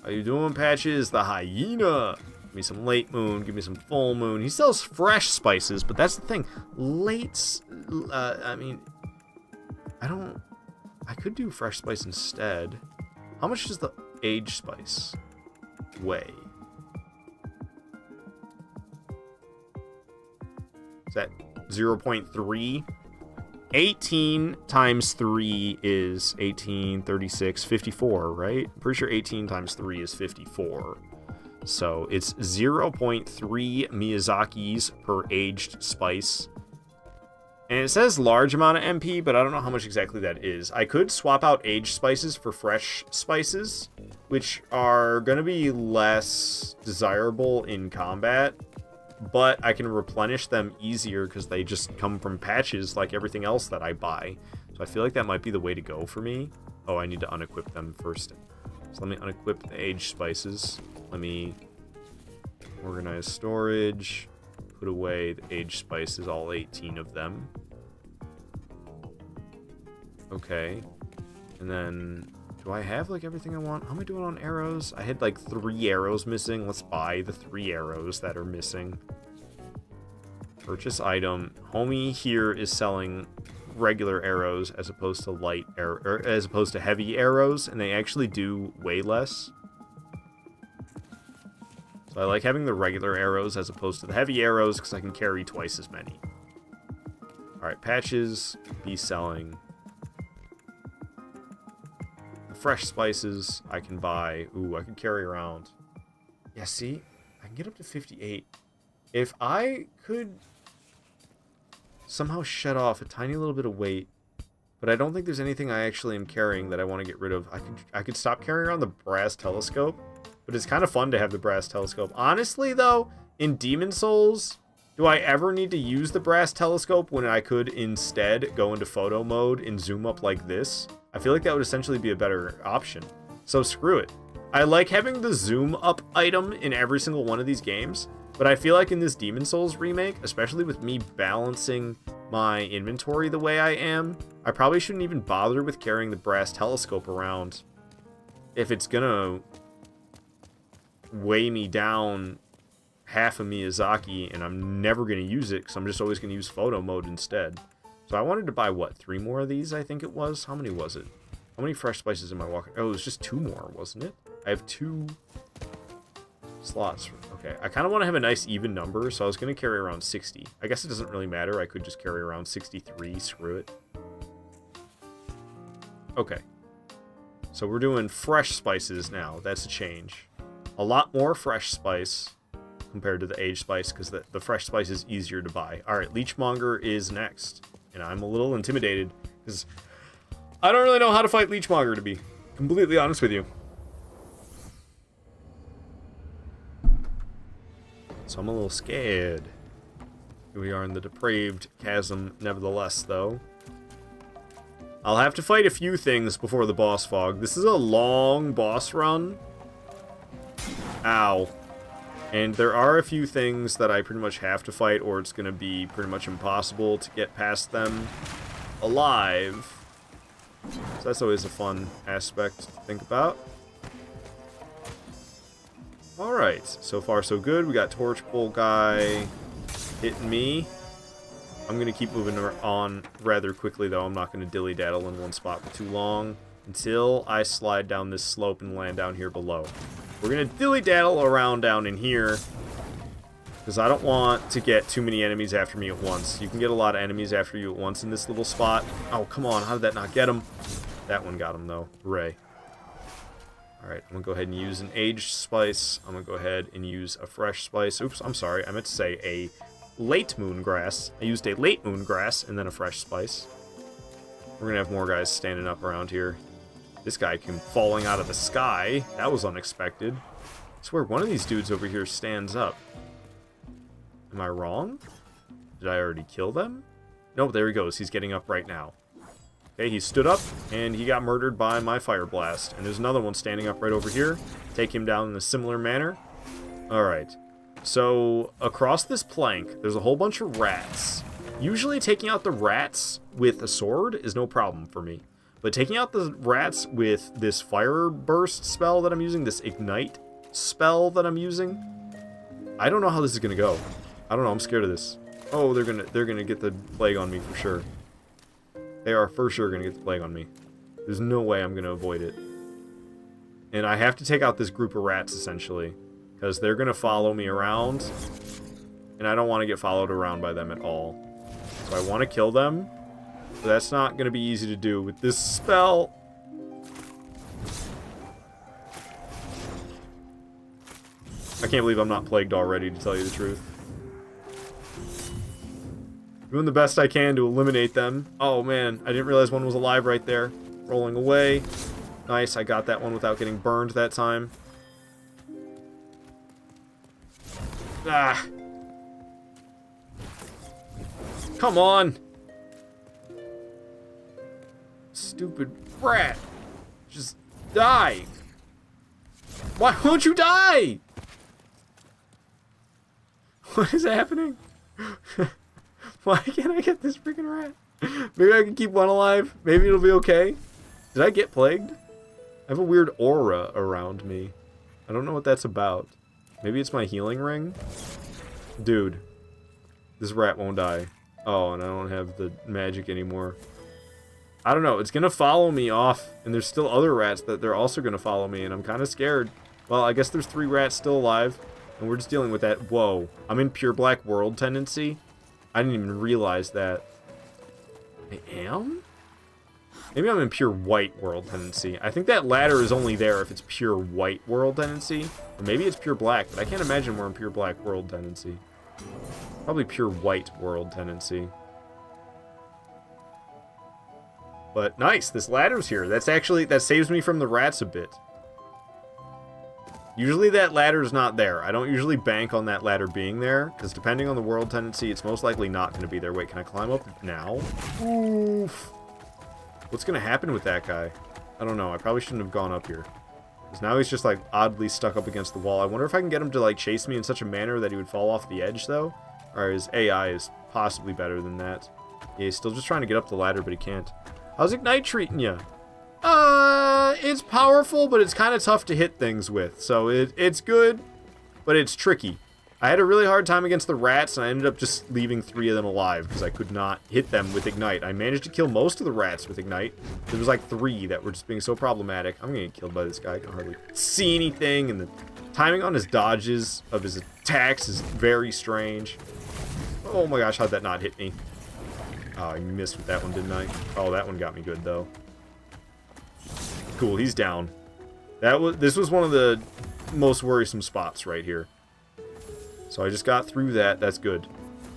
How you doing, Patches? The hyena. Give me some late moon. Give me some full moon. He sells fresh spices, but that's the thing. I mean, I could do fresh spice instead. How much does the aged spice weigh? Is that 0.3? 18 times 3 is 18, 36, 54, right? I'm pretty sure 18 times 3 is 54. So it's 0.3 Miyazakis per aged spice. And it says large amount of MP, but I don't know how much exactly that is. I could swap out aged spices for fresh spices, which are going to be less desirable in combat. But I can replenish them easier because they just come from patches like everything else that I buy. So I feel like that might be the way to go for me. Oh, I need to unequip them first. So let me unequip the aged spices. Let me organize storage. Put away the aged spices, all 18 of them. Okay. And then Do I have, like, everything I want? How am I doing on arrows? I had, like, 3 arrows missing. Let's buy the 3 arrows that are missing. Purchase item. Homie here is selling regular arrows as opposed to as opposed to heavy arrows, and they actually do way less. So I like having the regular arrows as opposed to the heavy arrows because I can carry twice as many. Alright, patches, be selling. The fresh spices I can buy. Ooh, I can carry around. Yeah, see? I can get up to 58. If I could somehow shed off a tiny little bit of weight, but I don't think there's anything I actually am carrying that I want to get rid of. I could stop carrying around the brass telescope. But it's kind of fun to have the brass telescope. Honestly, though, in Demon Souls, do I ever need to use the brass telescope when I could instead go into photo mode and zoom up like this? I feel like that would essentially be a better option. So screw it. I like having the zoom up item in every single one of these games, but I feel like in this Demon Souls remake, especially with me balancing my inventory the way I am, I probably shouldn't even bother with carrying the brass telescope around if it's gonna weigh me down half of Miyazaki, and I'm never going to use it because I'm just always going to use photo mode instead. So I wanted to buy, what, 3 more of these, I think it was? How many was it? How many fresh spices am I walking? Oh, it was just 2 more, wasn't it? I have 2 slots. Okay, I kind of want to have a nice even number, so I was going to carry around 60. I guess it doesn't really matter. I could just carry around 63. Screw it. Okay. So we're doing fresh spices now. That's a change. A lot more fresh spice compared to the aged spice because the fresh spice is easier to buy. Alright, Leechmonger is next. And I'm a little intimidated because I don't really know how to fight Leechmonger, to be completely honest with you. So I'm a little scared. Here we are in the depraved chasm nevertheless, though. I'll have to fight a few things before the boss fog. This is a long boss run. Ow. And there are a few things that I pretty much have to fight, or it's going to be pretty much impossible to get past them alive. So that's always a fun aspect to think about. Alright, so far so good. We got Torch Bolt guy hitting me. I'm going to keep moving on rather quickly, though. I'm not going to dilly-daddle in one spot for too long until I slide down this slope and land down here below. We're going to dilly-daddle around down in here because I don't want to get too many enemies after me at once. You can get a lot of enemies after you at once in this little spot. Oh, come on. How did that not get him? That one got him, though. Hooray. Alright, I'm going to go ahead and use an aged spice. I'm going to go ahead and use a fresh spice. Oops, I'm sorry. I meant to say a late moon grass. I used a late moon grass and then a fresh spice. We're going to have more guys standing up around here. This guy came falling out of the sky. That was unexpected. I swear one of these dudes over here stands up. Am I wrong? Did I already kill them? Nope, there he goes. He's getting up right now. Okay, he stood up, and he got murdered by my fire blast. And there's another one standing up right over here. Take him down in a similar manner. Alright. So, across this plank, there's a whole bunch of rats. Usually taking out the rats with a sword is no problem for me. But taking out the rats with this fire burst spell that I'm using, this ignite spell that I'm using, I don't know how this is gonna go. I don't know, I'm scared of this. Oh, they're gonna get the plague on me for sure. They are for sure gonna get the plague on me. There's no way I'm gonna avoid it. And I have to take out this group of rats essentially, because they're gonna follow me around, and I don't want to get followed around by them at all. So I want to kill them. But that's not going to be easy to do with this spell. I can't believe I'm not plagued already, to tell you the truth. Doing the best I can to eliminate them. Oh man, I didn't realize one was alive right there. Rolling away. Nice, I got that one without getting burned that time. Ah. Come on. Stupid rat. Just die. Why won't you die? What is happening? Why can't I get this freaking rat? Maybe I can keep one alive. Maybe it'll be okay. Did I get plagued? I have a weird aura around me. I don't know what that's about. Maybe it's my healing ring? Dude. This rat won't die. Oh, and I don't have the magic anymore. I don't know. It's going to follow me off. And there's still other rats that they're also going to follow me. And I'm kind of scared. Well, I guess there's 3 rats still alive. And we're just dealing with that. Whoa. I'm in pure black world tendency. I didn't even realize that. I am? Maybe I'm in pure white world tendency. I think that ladder is only there if it's pure white world tendency. Or maybe it's pure black, but I can't imagine we're in pure black world tendency. Probably pure white world tendency. But nice, this ladder's here. That saves me from the rats a bit. Usually that ladder's not there. I don't usually bank on that ladder being there, because depending on the world tendency, it's most likely not going to be there. Wait, can I climb up now? Oof. What's going to happen with that guy? I don't know. I probably shouldn't have gone up here. Because now he's just, like, oddly stuck up against the wall. I wonder if I can get him to, like, chase me in such a manner that he would fall off the edge, though? Or his AI is possibly better than that. Yeah, he's still just trying to get up the ladder, but he can't. How's Ignite treating you? It's powerful, but it's kind of tough to hit things with. So it's good, but it's tricky. I had a really hard time against the rats, and I ended up just leaving 3 of them alive because I could not hit them with Ignite. I managed to kill most of the rats with Ignite. There was like 3 that were just being so problematic. I'm gonna get killed by this guy. I can hardly see anything, and the timing on his dodges of his attacks is very strange. Oh my gosh, how'd that not hit me? Oh, I missed with that one, didn't I? Oh, that one got me good, though. Cool, he's down. This was one of the most worrisome spots right here. So I just got through that. That's good.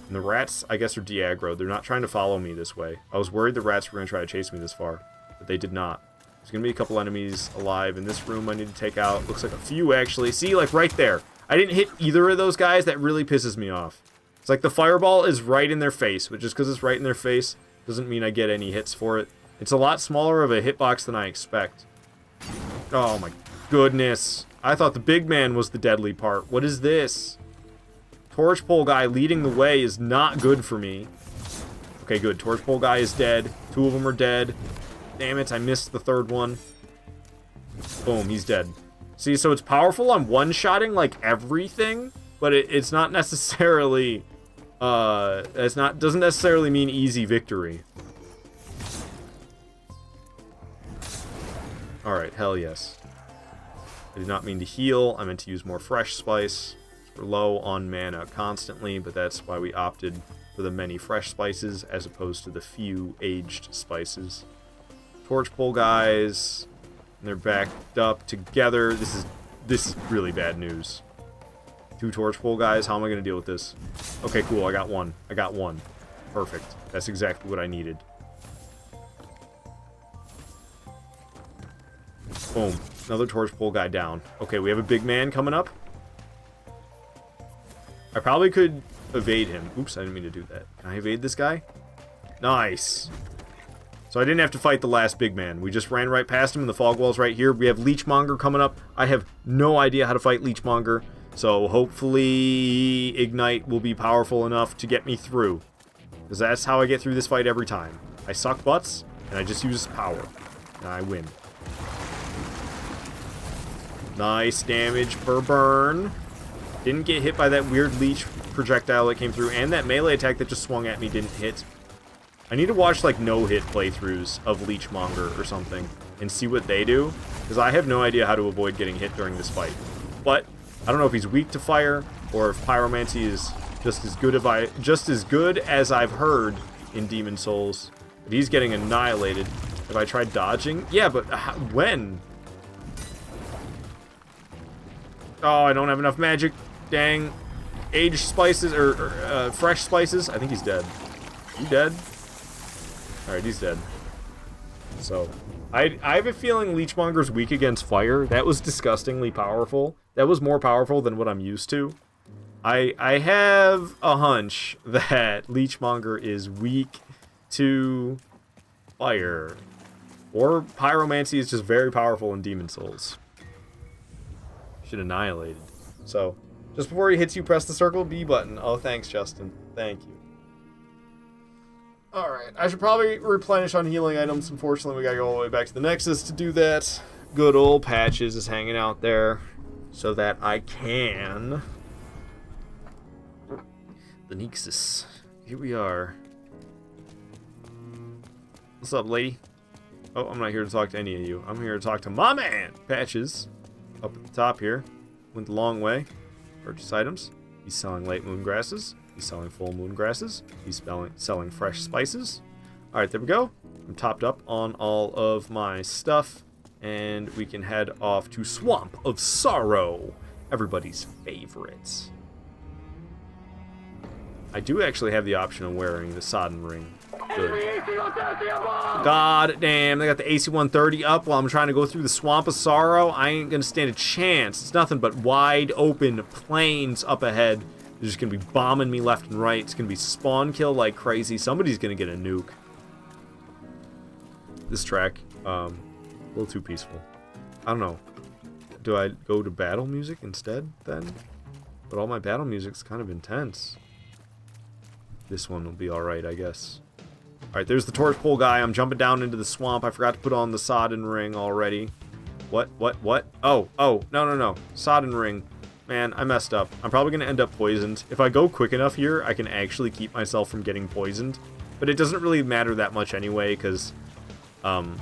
And the rats, I guess, are de-aggroed. They're not trying to follow me this way. I was worried the rats were going to try to chase me this far, but they did not. There's going to be a couple enemies alive in this room I need to take out. Looks like a few, actually. See, like right there. I didn't hit either of those guys. That really pisses me off. It's like the fireball is right in their face, but just because it's right in their face doesn't mean I get any hits for it. It's a lot smaller of a hitbox than I expect. Oh my goodness. I thought the big man was the deadly part. What is this? Torch pole guy leading the way is not good for me. Okay, good. Torch pole guy is dead. 2 of them are dead. Damn it, I missed the 3rd one. Boom, he's dead. See, so it's powerful on one-shotting like everything, but it's not necessarily doesn't necessarily mean easy victory. Alright, hell yes. I did not mean to heal. I meant to use more fresh spice. We're low on mana constantly, but that's why we opted for the many fresh spices as opposed to the few aged spices. Torch pole guys. And they're backed up together. This is really bad news. 2 torch pole guys. How am I going to deal with this? Okay, cool. I got one. I got one. Perfect. That's exactly what I needed. Boom. Another torch pole guy down. Okay, we have a big man coming up. I probably could evade him. Oops, I didn't mean to do that. Can I evade this guy? Nice. So I didn't have to fight the last big man. We just ran right past him, and the fog wall's right here. We have Leechmonger coming up. I have no idea how to fight Leechmonger, so hopefully Ignite will be powerful enough to get me through. Because that's how I get through this fight every time. I suck butts, and I just use power. And I win. Nice damage per burn. Didn't get hit by that weird leech projectile that came through, and that melee attack that just swung at me didn't hit. I need to watch, like, no-hit playthroughs of Leechmonger or something and see what they do, because I have no idea how to avoid getting hit during this fight. But I don't know if he's weak to fire, or if Pyromancy is just as good as I've heard in Demon Souls. But he's getting annihilated. Have I tried dodging? Yeah, but when? Oh, I don't have enough magic. Dang. Aged spices, or fresh spices. I think he's dead. You dead? Alright, he's dead. So, I have a feeling Leechmonger's weak against fire. That was disgustingly powerful. That was more powerful than what I'm used to. I have a hunch that Leechmonger is weak to fire. Or Pyromancy is just very powerful in Demon Souls. Should annihilate it. So, just before he hits you, press the circle B button. Oh, thanks, Justin. Thank you. Alright, I should probably replenish on healing items. Unfortunately, we gotta go all the way back to the Nexus to do that. good old Patches is hanging out there so that I can... The Nexus. Here we are. What's up, lady? Oh, I'm not here to talk to any of you. I'm here to talk to my man, Patches. Up at the top here. Went the long way. Purchase items. He's selling late moon grasses. He's selling full moon grasses. He's selling fresh spices. Alright, there we go. I'm topped up on all of my stuff. And we can head off to Swamp of Sorrow. Everybody's favorites. I do actually have the option of wearing the Sodden Ring. Good. God damn, they got the AC-130 up while I'm trying to go through the Swamp of Sorrow. I ain't gonna stand a chance. It's nothing but wide open plains up ahead. They're just gonna be bombing me left and right. It's gonna be spawn kill like crazy. Somebody's gonna get a nuke. This track, a little too peaceful. I don't know. Do I go to battle music instead then? But all my battle music's kind of intense. This one will be alright, I guess. Alright, there's the torch pole guy. I'm jumping down into the swamp. I forgot to put on the Sodden Ring already. What? Oh, no. Sodden Ring. Man, I messed up. I'm probably going to end up poisoned. If I go quick enough here, I can actually keep myself from getting poisoned. But it doesn't really matter that much anyway, because, come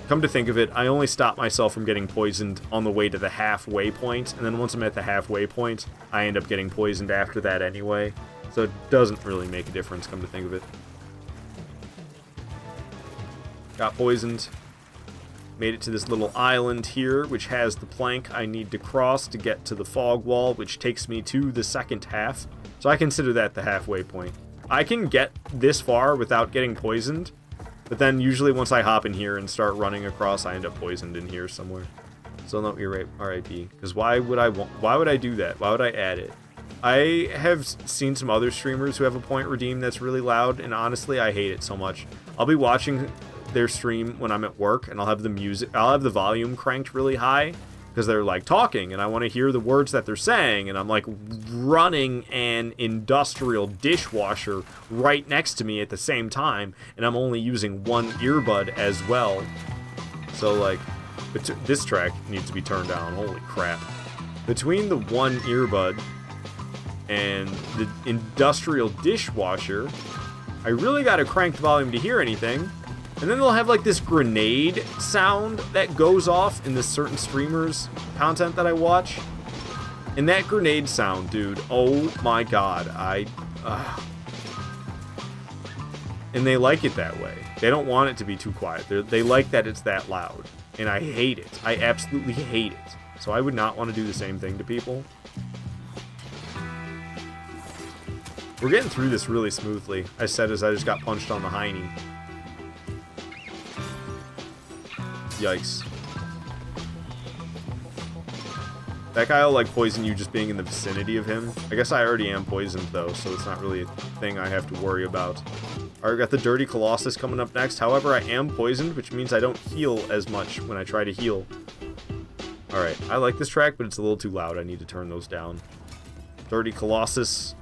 to think of it, I only stop myself from getting poisoned on the way to the halfway point, and then once I'm at the halfway point, I end up getting poisoned after that anyway. So it doesn't really make a difference, come to think of it. Got poisoned. Made it to this little island here, which has the plank I need to cross to get to the fog wall, which takes me to the second half. So I consider that the halfway point. I can get this far without getting poisoned, but then usually once I hop in here and start running across, I end up poisoned in here somewhere. So no, you're right, RIP. Because why would I do that? Why would I add it? I have seen some other streamers who have a point redeem that's really loud, and honestly, I hate it so much. I'll be watching their stream when I'm at work, and I'll have the volume cranked really high, because they're, like, talking, and I want to hear the words that they're saying, and I'm, like, running an industrial dishwasher right next to me at the same time, and I'm only using one earbud as well. So, like, this track needs to be turned down. Holy crap. Between the one earbud and the industrial dishwasher, I really gotta crank the volume to hear anything. And then they'll have like this grenade sound that goes off in this certain streamer's content that I watch. And that grenade sound, dude, oh my god, and they like it that way. They don't want it to be too quiet. They like that it's that loud. And I hate it. I absolutely hate it. So I would not want to do the same thing to people. We're getting through this really smoothly, I said as I just got punched on the hiney. Yikes. That guy will, like, poison you just being in the vicinity of him. I guess I already am poisoned, though, so it's not really a thing I have to worry about. Alright, got the Dirty Colossus coming up next. However, I am poisoned, which means I don't heal as much when I try to heal. Alright, I like this track, but it's a little too loud. I need to turn those down. Dirty Colossus.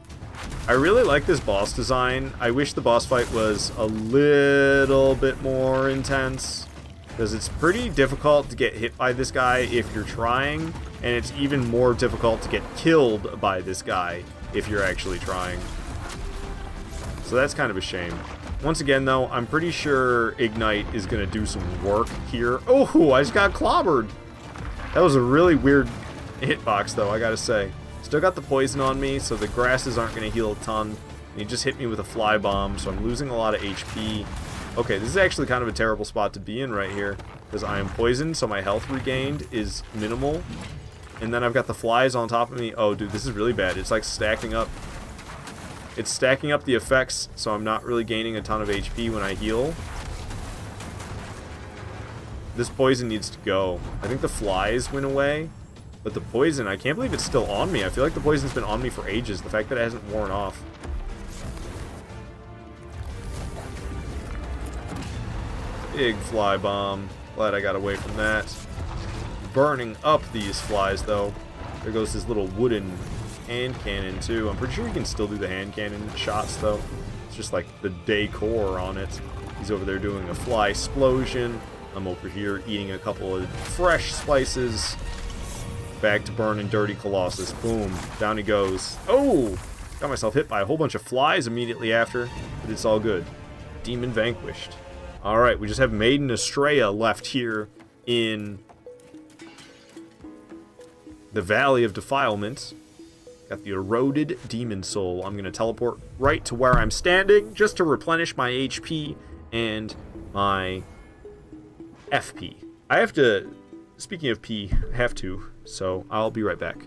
I really like this boss design. I wish the boss fight was a little bit more intense, because it's pretty difficult to get hit by this guy if you're trying, and it's even more difficult to get killed by this guy if you're actually trying. So that's kind of a shame. Once again, though, I'm pretty sure Ignite is going to do some work here. Oh, I just got clobbered! That was a really weird hitbox, though, I gotta say. Still got the poison on me, so the grasses aren't going to heal a ton. And he just hit me with a fly bomb, so I'm losing a lot of HP. Okay, this is actually kind of a terrible spot to be in right here, because I am poisoned, so my health regained is minimal. And then I've got the flies on top of me. Oh, dude, this is really bad. It's like stacking up. It's stacking up the effects, so I'm not really gaining a ton of HP when I heal. This poison needs to go. I think the flies went away. But the poison, I can't believe it's still on me. I feel like the poison's been on me for ages. The fact that it hasn't worn off. Big fly bomb. Glad I got away from that. Burning up these flies, though. There goes this little wooden hand cannon, too. I'm pretty sure you can still do the hand cannon shots, though. It's just like the decor on it. He's over there doing a fly explosion. I'm over here eating a couple of fresh spices. Back to burning dirty Colossus. Boom. Down he goes. Oh! Got myself hit by a whole bunch of flies immediately after, but it's all good. Demon vanquished. Alright, we just have Maiden Estrella left here in the Valley of Defilement. Got the eroded demon soul. I'm going to teleport right to where I'm standing just to replenish my HP and my FP. I have to, speaking of P, I have to, so I'll be right back.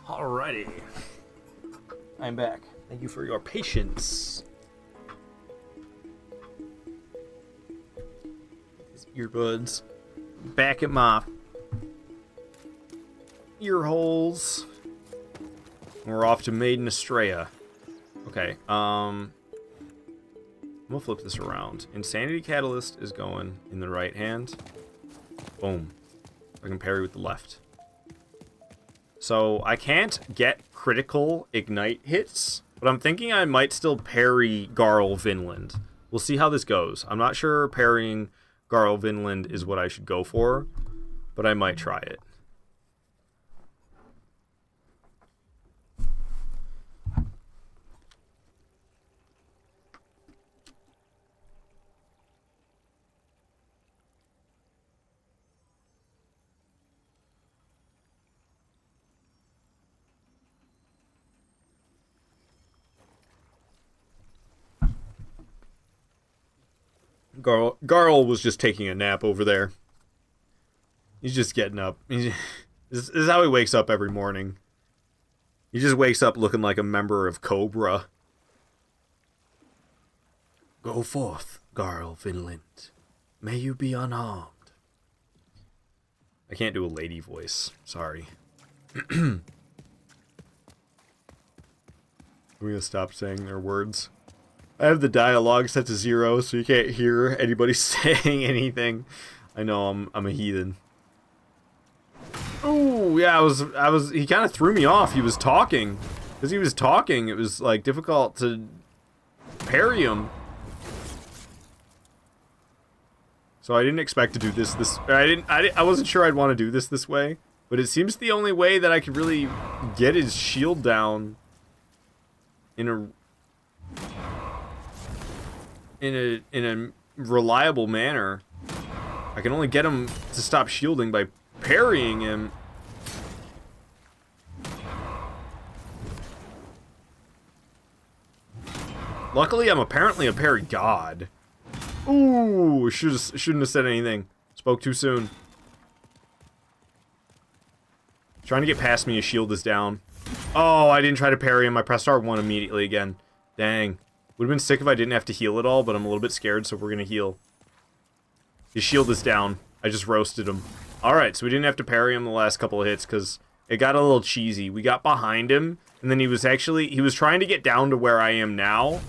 Alrighty. I'm back. Thank you for your patience. These earbuds. Back at my ear holes. We're off to Maiden Estrella. Okay, I'm gonna flip this around. Insanity Catalyst is going in the right hand. Boom. I can parry with the left. So I can't get critical ignite hits, but I'm thinking I might still parry Garl Vinland. We'll see how this goes. I'm not sure parrying Garl Vinland is what I should go for, but I might try it. Garl was just taking a nap over there. He's just getting up. This is how he wakes up every morning. He just wakes up looking like a member of Cobra. Go forth, Garl Vinland. May you be unharmed. I can't do a lady voice. Sorry. We're gonna stop saying their words. I have the dialogue set to 0, so you can't hear anybody saying anything. I know I'm a heathen. Ooh, yeah, I was he kind of threw me off. He was talking. As he was talking, it was like difficult to parry him. So I didn't expect to do this I wasn't sure I'd want to do this way, but it seems the only way that I could really get his shield down in a reliable manner. I can only get him to stop shielding by parrying him. Luckily, I'm apparently a parry god. Ooh, shouldn't have said anything. Spoke too soon. Trying to get past me, his shield is down. Oh, I didn't try to parry him. I pressed R1 immediately again. Dang. Would have been sick if I didn't have to heal at all, but I'm a little bit scared, so we're gonna heal. His shield is down. I just roasted him. Alright, so we didn't have to parry him the last couple of hits, because it got a little cheesy. We got behind him, and then he was trying to get down to where I am now.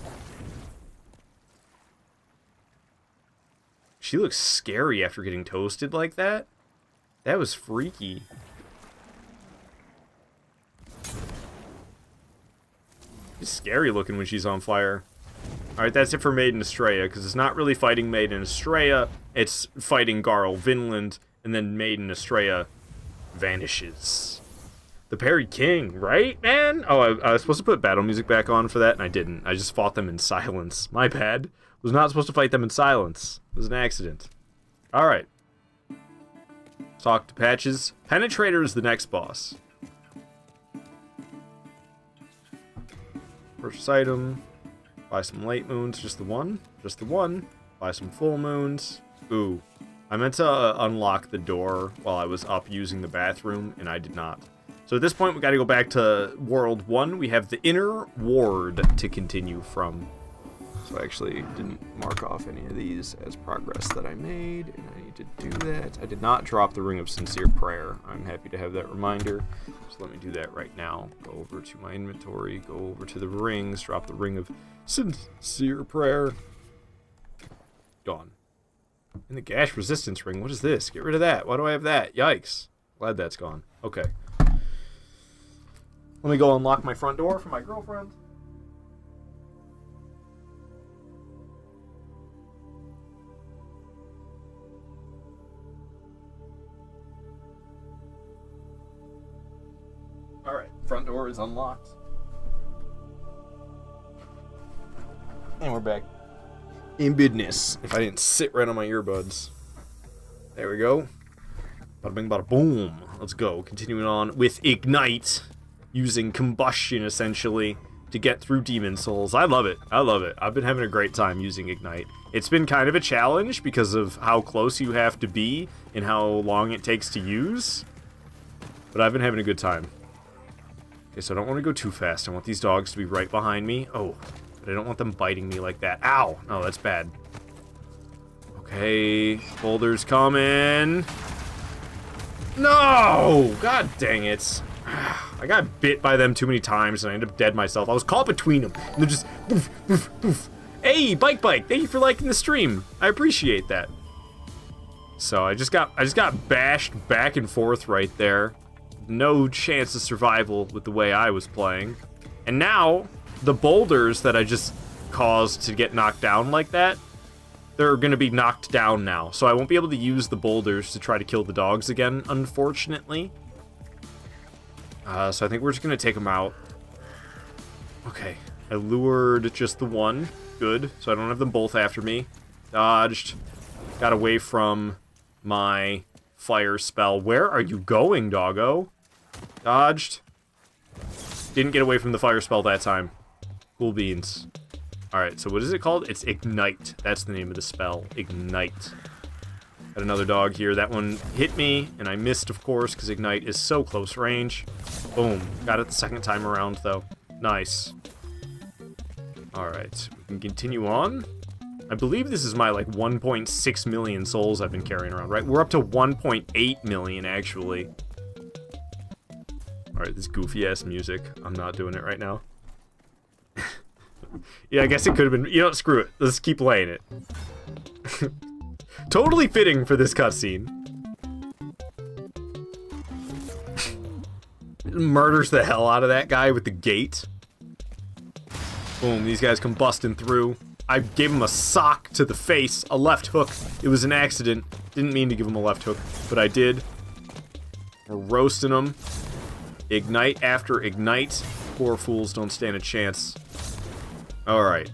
She looks scary after getting toasted like that. That was freaky. She's scary looking when she's on fire. Alright, that's it for Maiden Estrella, because it's not really fighting Maiden Estrella, it's fighting Garl Vinland, and then Maiden Estrella vanishes. The Perry King, right, man? Oh, I was supposed to put battle music back on for that, and I didn't. I just fought them in silence. My bad. Was not supposed to fight them in silence. It was an accident. Alright. Talk to Patches. Penetrator is the next boss. Purchase item. Buy some late moons. Just the one? Just the one. Buy some full moons. Ooh. I meant to unlock the door while I was up using the bathroom, and I did not. So at this point, we gotta go back to World 1. We have the Inner Ward to continue from. So I actually didn't mark off any of these as progress that I made, and I need to do that. I did not drop the Ring of Sincere Prayer. I'm happy to have that reminder. So let me do that right now. Go over to my inventory, go over to the rings, drop the Ring of Sincere Prayer. Gone. And the Gash Resistance Ring, what is this? Get rid of that. Why do I have that? Yikes. Glad that's gone. Okay. Let me go unlock my front door for my girlfriend. Alright, front door is unlocked. And we're back in business. If I didn't sit right on my earbuds. There we go. Bada bing, bada boom. Let's go. Continuing on with Ignite. Using combustion, essentially, to get through Demon Souls. I love it. I love it. I've been having a great time using Ignite. It's been kind of a challenge because of how close you have to be and how long it takes to use. But I've been having a good time. Okay, so I don't want to go too fast. I want these dogs to be right behind me. Oh, but I don't want them biting me like that. Ow! No, that's bad. Okay, boulders coming. No! God dang it. I got bit by them too many times and I ended up dead myself. I was caught between them. And they're just poof, poof, poof. Hey, Bike, thank you for liking the stream. I appreciate that. So I just got bashed back and forth right there. No chance of survival with the way I was playing. And now, the boulders that I just caused to get knocked down like that, they're gonna be knocked down now. So I won't be able to use the boulders to try to kill the dogs again, unfortunately. So I think we're just gonna take them out. Okay, I lured just the one. Good, so I don't have them both after me. Dodged. Got away from my fire spell. Where are you going, doggo? Dodged. Didn't get away from the fire spell that time. Cool beans. Alright, so what is it called? It's Ignite. That's the name of the spell. Ignite. Got another dog here. That one hit me, and I missed, of course, because Ignite is so close range. Boom. Got it the second time around, though. Nice. Alright, we can continue on. I believe this is my, like, 1.6 million souls I've been carrying around, right? We're up to 1.8 million, actually. Alright, this goofy-ass music. I'm not doing it right now. Yeah, I guess it could have been... You know, screw it. Let's keep playing it. Totally fitting for this cutscene. Murders the hell out of that guy with the gate. Boom, these guys come busting through. I gave him a sock to the face, a left hook. It was an accident. Didn't mean to give him a left hook, but I did. We're roasting them. Ignite after ignite. Poor fools don't stand a chance. Alright.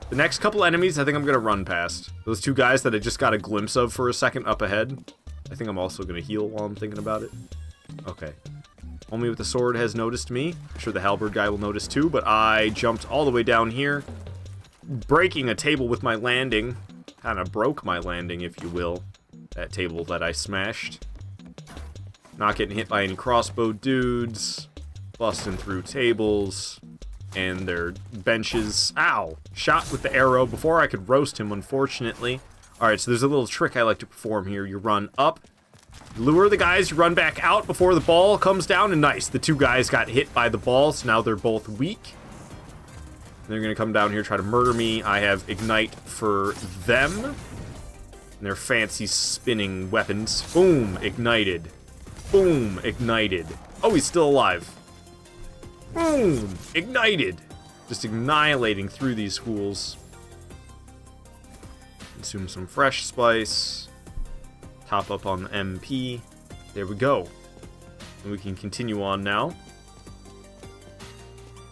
The next couple enemies I think I'm gonna run past. Those two guys that I just got a glimpse of for a second up ahead. I think I'm also gonna heal while I'm thinking about it. Okay. Homie with the sword has noticed me. I'm sure the halberd guy will notice too, but I jumped all the way down here. Breaking a table with my landing. Kinda broke my landing, if you will. That table that I smashed. Not getting hit by any crossbow dudes. Busting through tables. And their benches. Ow! Shot with the arrow before I could roast him, unfortunately. Alright, so there's a little trick I like to perform here. You run up, lure the guys, you run back out before the ball comes down, and nice. The two guys got hit by the ball, so now they're both weak. They're gonna come down here, try to murder me. I have Ignite for them. And their fancy spinning weapons. Boom! Ignited. Boom! Ignited. Oh, he's still alive. Boom! Ignited. Just annihilating through these fools. Consume some fresh spice. Top up on the MP. There we go. And we can continue on now.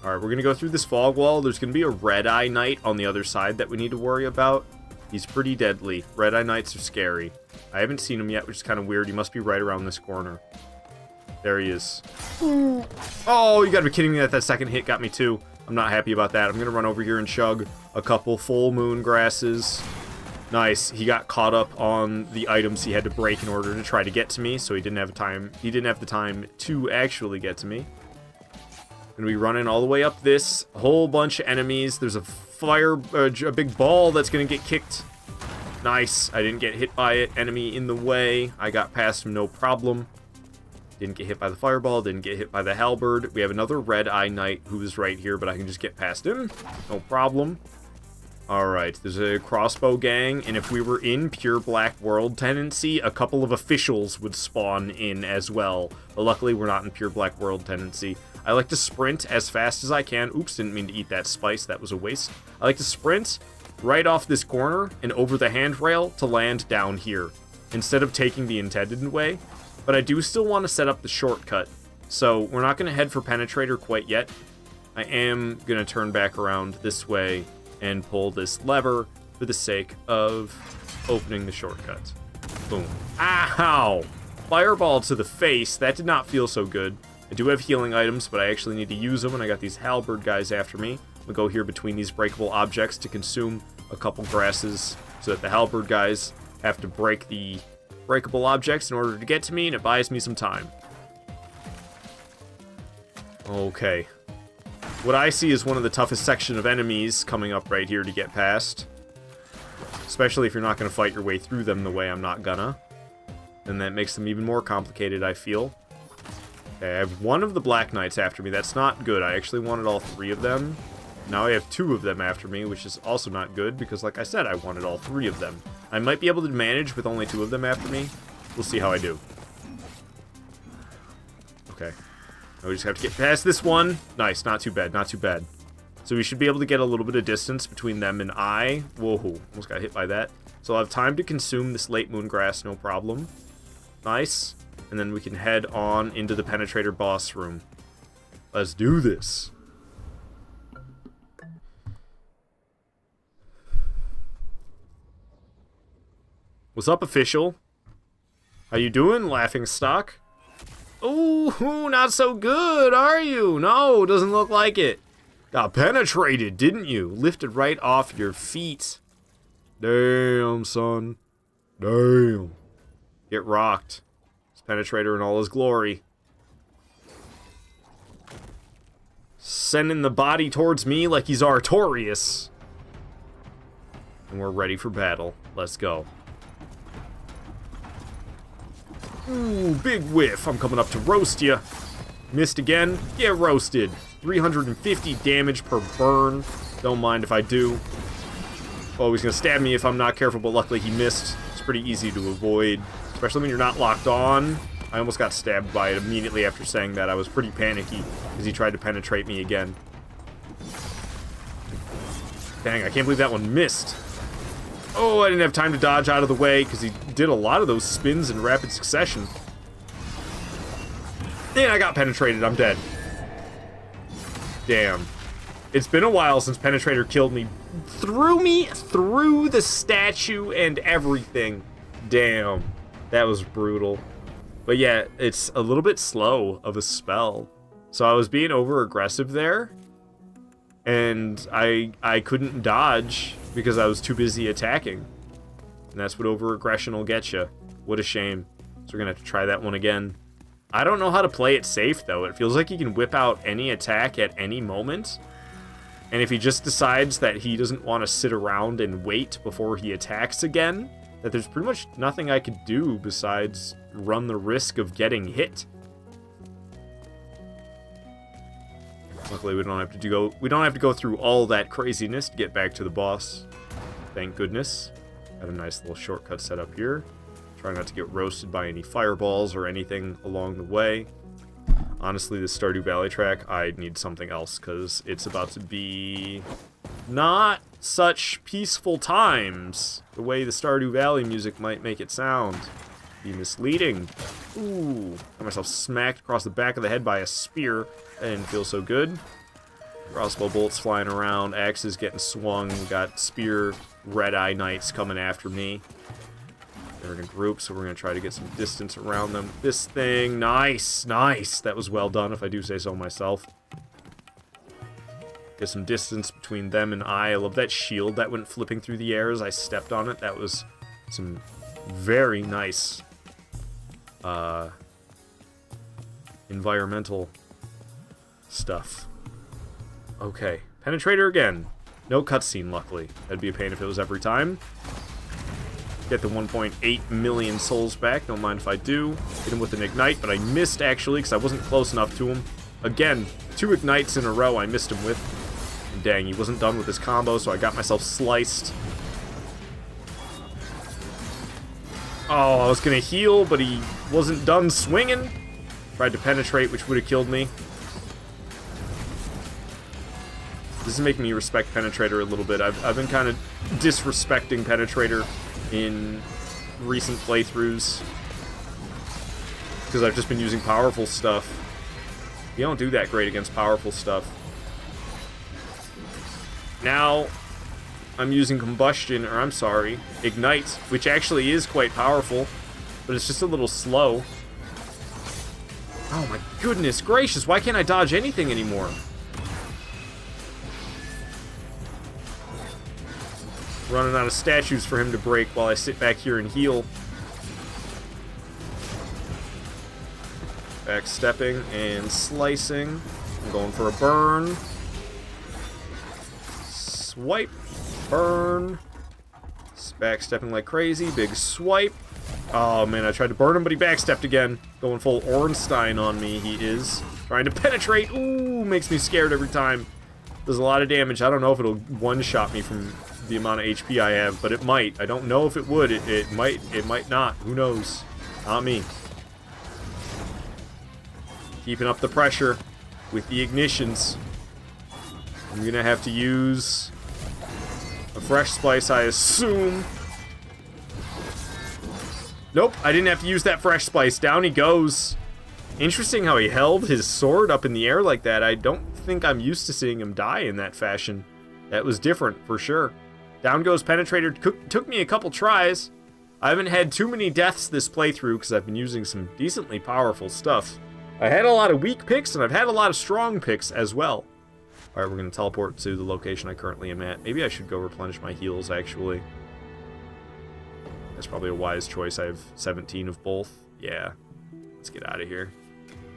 Alright, we're going to go through this fog wall. There's going to be a Red-Eye Knight on the other side that we need to worry about. He's pretty deadly. Red-Eye Knights are scary. I haven't seen him yet, which is kind of weird. He must be right around this corner. There he is. Oh, you gotta be kidding me that second hit got me too. I'm not happy about that. I'm gonna run over here and chug a couple full moon grasses. Nice. He got caught up on the items he had to break in order to try to get to me, so he didn't have the time to actually get to me. Gonna be running all the way up this. A whole bunch of enemies. There's a big ball that's gonna get kicked. Nice. I didn't get hit by it. Enemy in the way. I got past him, no problem. Didn't get hit by the fireball. Didn't get hit by the halberd. We have another Red-Eye Knight who is right here, but I can just get past him. No problem. Alright, there's a crossbow gang, and if we were in pure Black World tendency, a couple of officials would spawn in as well. But luckily, we're not in pure Black World tendency. I like to sprint as fast as I can. Oops, didn't mean to eat that spice. That was a waste. I like to sprint right off this corner and over the handrail to land down here, instead of taking the intended way. But I do still want to set up the shortcut, so we're not going to head for Penetrator quite yet. I am going to turn back around this way and pull this lever for the sake of opening the shortcut. Boom. Ow! Fireball to the face. That did not feel so good. I do have healing items, but I actually need to use them, and I got these halberd guys after me. We'll go here between these breakable objects to consume a couple grasses so that the halberd guys have to break the breakable objects in order to get to me, and it buys me some time. Okay. What I see is one of the toughest section of enemies coming up right here to get past. Especially if you're not going to fight your way through them the way I'm not gonna. And that makes them even more complicated, I feel. Okay, I have one of the Black Knights after me. That's not good. I actually wanted all three of them. Now I have two of them after me, which is also not good, because like I said, I wanted all three of them. I might be able to manage with only two of them after me. We'll see how I do. Okay. Now we just have to get past this one. Nice, not too bad, not too bad. So we should be able to get a little bit of distance between them and I. Whoa, almost got hit by that. So I'll have time to consume this late moon grass, no problem. Nice. And then we can head on into the Penetrator boss room. Let's do this. What's up, official? How you doing, laughing stock? Ooh, not so good, are you? No, doesn't look like it. Got penetrated, didn't you? Lifted right off your feet. Damn, son. Damn. Get rocked. It's Penetrator in all his glory. Sending the body towards me like he's Artorias. And we're ready for battle. Let's go. Ooh, big whiff. I'm coming up to roast ya. Missed again. Get roasted. 350 damage per burn. Don't mind if I do. Oh, he's gonna stab me if I'm not careful, but luckily he missed. It's pretty easy to avoid, especially when you're not locked on. I almost got stabbed by it immediately after saying that. I was pretty panicky because he tried to penetrate me again. Dang, I can't believe that one missed. Oh, I didn't have time to dodge out of the way because he did a lot of those spins in rapid succession. And I got penetrated. I'm dead. Damn. It's been a while since Penetrator killed me. Threw me through the statue and everything. Damn. That was brutal. But yeah, it's a little bit slow of a spell. So I was being over-aggressive there. And I couldn't dodge because I was too busy attacking. And that's what over-aggression will get you. What a shame. So we're going to have to try that one again. I don't know how to play it safe, though. It feels like he can whip out any attack at any moment. And if he just decides that he doesn't want to sit around and wait before he attacks again, that there's pretty much nothing I could do besides run the risk of getting hit. Luckily, we don't have to go through all that craziness to get back to the boss. Thank goodness. Got a nice little shortcut set up here. Try not to get roasted by any fireballs or anything along the way. Honestly, the Stardew Valley track, I need something else, because it's about to be not such peaceful times. The way the Stardew Valley music might make it sound. Be misleading. Ooh. Got myself smacked across the back of the head by a spear. That didn't feel so good. Crossbow bolts flying around, axes getting swung, got spear red-eye knights coming after me. They're in a group, so we're going to try to get some distance around them. This thing, nice, nice. That was well done, if I do say so myself. Get some distance between them and I love that shield that went flipping through the air as I stepped on it. That was some very nice environmental stuff. Okay, Penetrator again. No cutscene, luckily. That'd be a pain if it was every time. Get the 1.8 million souls back, don't mind if I do. Hit him with an Ignite, but I missed, actually, because I wasn't close enough to him. Again, 2 Ignites in a row I missed him with. And dang, he wasn't done with his combo, so I got myself sliced. Oh, I was going to heal, but he wasn't done swinging. Tried to penetrate, which would have killed me. This is making me respect Penetrator a little bit. I've been kind of disrespecting Penetrator in recent playthroughs because I've just been using powerful stuff. You don't do that great against powerful stuff. Now I'm using Combustion, or I'm sorry, Ignite, which actually is quite powerful, but it's just a little slow. Oh my goodness gracious, why can't I dodge anything anymore? Running out of statues for him to break while I sit back here and heal. Backstepping and slicing. I'm going for a burn. Swipe. Burn. Backstepping like crazy. Big swipe. Oh man, I tried to burn him, but he backstepped again. Going full Ornstein on me, he is. Trying to penetrate. Ooh, makes me scared every time. Does a lot of damage. I don't know if it'll one-shot me from the amount of HP I have, but it might. I don't know if it would. It might not. Who knows? Not me. Keeping up the pressure with the ignitions. I'm gonna have to use a fresh spice, I assume. Nope, I didn't have to use that fresh spice. Down he goes. Interesting how he held his sword up in the air like that. I don't think I'm used to seeing him die in that fashion. That was different, for sure. Down goes Penetrator. Took me a couple tries. I haven't had too many deaths this playthrough because I've been using some decently powerful stuff. I had a lot of weak picks, and I've had a lot of strong picks as well. Alright, we're going to teleport to the location I currently am at. Maybe I should go replenish my heals, actually. That's probably a wise choice. I have 17 of both. Yeah. Let's get out of here.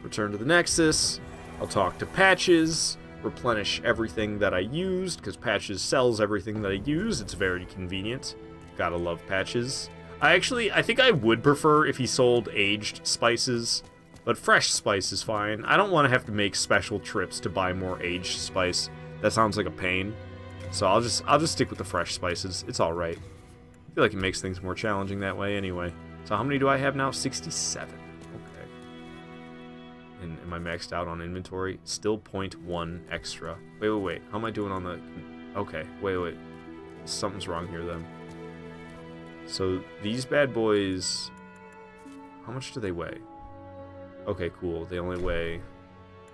Return to the Nexus. I'll talk to Patches. Replenish everything that I used, because Patches sells everything that I use. It's very convenient. Gotta love Patches. I think I would prefer if he sold aged spices, but fresh spice is fine. I don't want to have to make special trips to buy more aged spice. That sounds like a pain. So I'll just stick with the fresh spices. It's alright. I feel like it makes things more challenging that way anyway. So how many do I have now? 67. Okay. And am I maxed out on inventory? Still 0.1 extra. Wait. How am I doing on the... Okay, wait. Something's wrong here, then. So, these bad boys... How much do they weigh? Okay, cool. They only weigh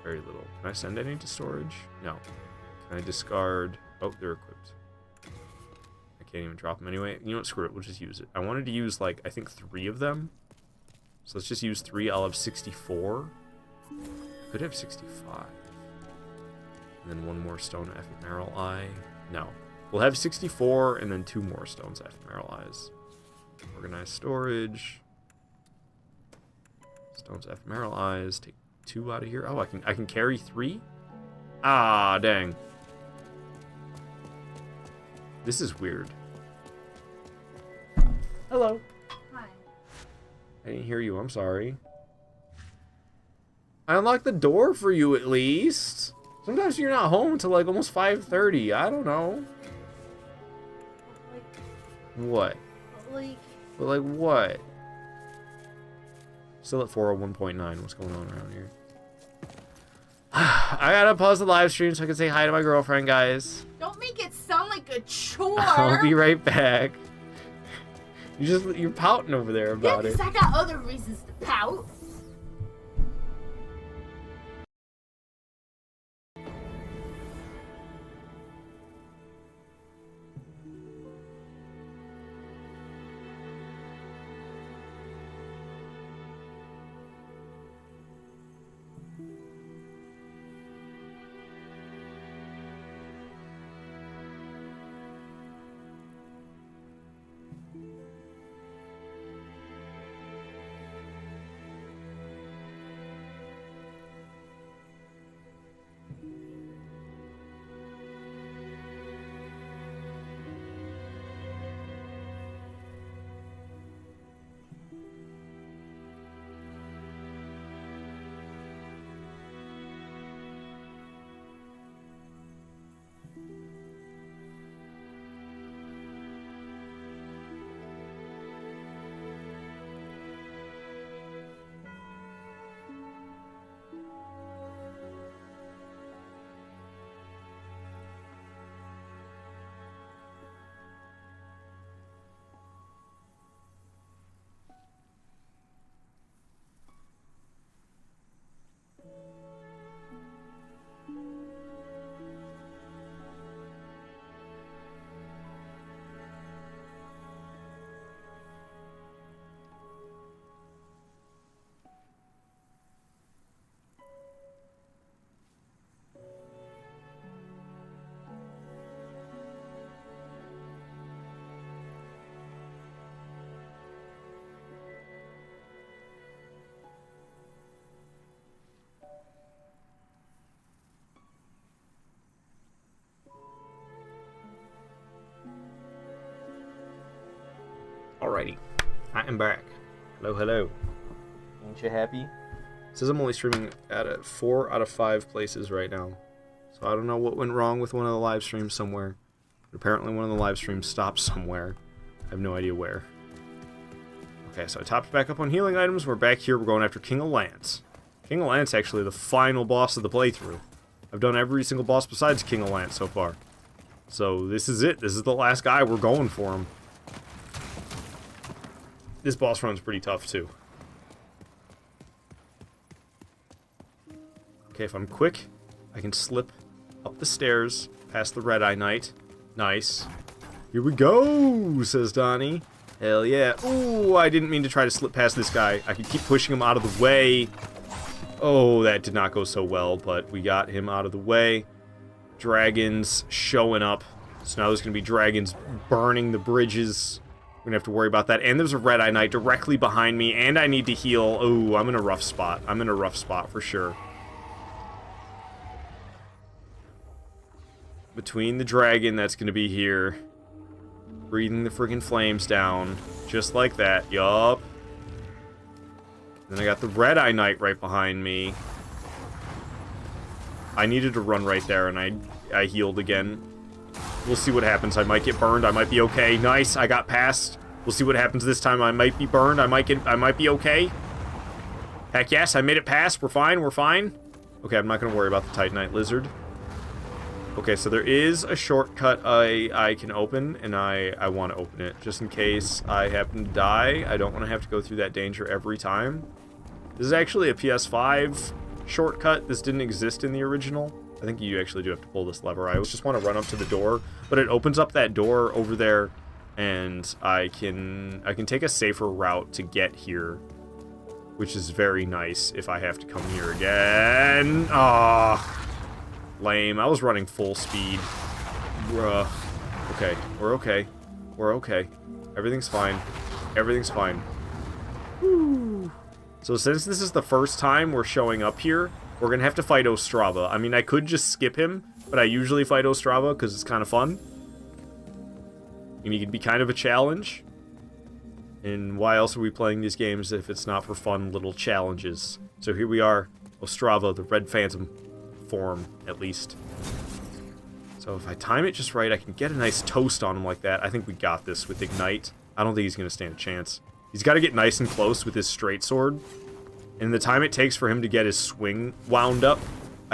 very little. Can I send any to storage? No. Can I discard... Oh, they're equipped. I can't even drop them anyway. You know what? Screw it. We'll just use it. I wanted to use, like, I think 3 of them. So let's just use 3. I'll have 64. I could have 65. And then 1 more stone of ephemeral eye. No. We'll have 64 and then 2 more stones of ephemeral eyes. Organize storage. Stones of ephemeral eyes. Take 2 out of here. Oh, I can carry 3? Ah, dang. This is weird. Hello. Hi. I didn't hear you. I'm sorry. I unlocked the door for you at least. Sometimes you're not home until like almost 5:30. I don't know. What? But like what? Still at 401.9. What's going on around here? I gotta pause the live stream so I can say hi to my girlfriend, guys. Don't make it sound like a chore. I'll be right back. You're pouting over there Yeah, about it. because I got other reasons to pout. Alrighty, I am back. Hello, hello. Ain't you happy? It says I'm only streaming at 4 out of 5 places right now. So I don't know what went wrong with one of the live streams somewhere. But apparently one of the live streams stopped somewhere. I have no idea where. Okay, so I topped back up on healing items. We're back here. We're going after King of Lance. King of Lance actually the final boss of the playthrough. I've done every single boss besides King of Lance so far. So this is it. This is the last guy. We're going for him. This boss run's pretty tough too. Okay, if I'm quick, I can slip up the stairs past the Red-Eye Knight. Nice. Here we go, says Donnie. Hell yeah. Ooh, I didn't mean to try to slip past this guy. I could keep pushing him out of the way. Oh, that did not go so well, but we got him out of the way. Dragons showing up. So now there's going to be dragons burning the bridges. We're going to have to worry about that. And there's a Red-Eye Knight directly behind me, and I need to heal. Oh, I'm in a rough spot. I'm in a rough spot for sure. Between the dragon that's going to be here, breathing the friggin' flames down, just like that, yup. Then I got the Red-Eye Knight right behind me. I needed to run right there, and I healed again. We'll see what happens. I might get burned. I might be okay. Nice. I got past. We'll see what happens this time. I might be burned. I might be okay. Heck yes, I made it past. We're fine. We're fine. Okay, I'm not going to worry about the Titanite Lizard. Okay, so there is a shortcut I can open, and I want to open it. Just in case I happen to die, I don't want to have to go through that danger every time. This is actually a PS5 shortcut. This didn't exist in the original. I think you actually do have to pull this lever. I just want to run up to the door, but it opens up that door over there, and I can take a safer route to get here, which is very nice if I have to come here again. Ah, lame. I was running full speed. Bruh. Okay, we're okay. We're okay. Everything's fine. Everything's fine. Woo. So since this is the first time we're showing up here, we're going to have to fight Ostrava. I mean, I could just skip him, but I usually fight Ostrava because it's kind of fun. And he can be kind of a challenge. And why else are we playing these games if it's not for fun little challenges? So here we are, Ostrava, the Red Phantom form, at least. So if I time it just right, I can get a nice toast on him like that. I think we got this with Ignite. I don't think he's going to stand a chance. He's got to get nice and close with his straight sword. And the time it takes for him to get his swing wound up,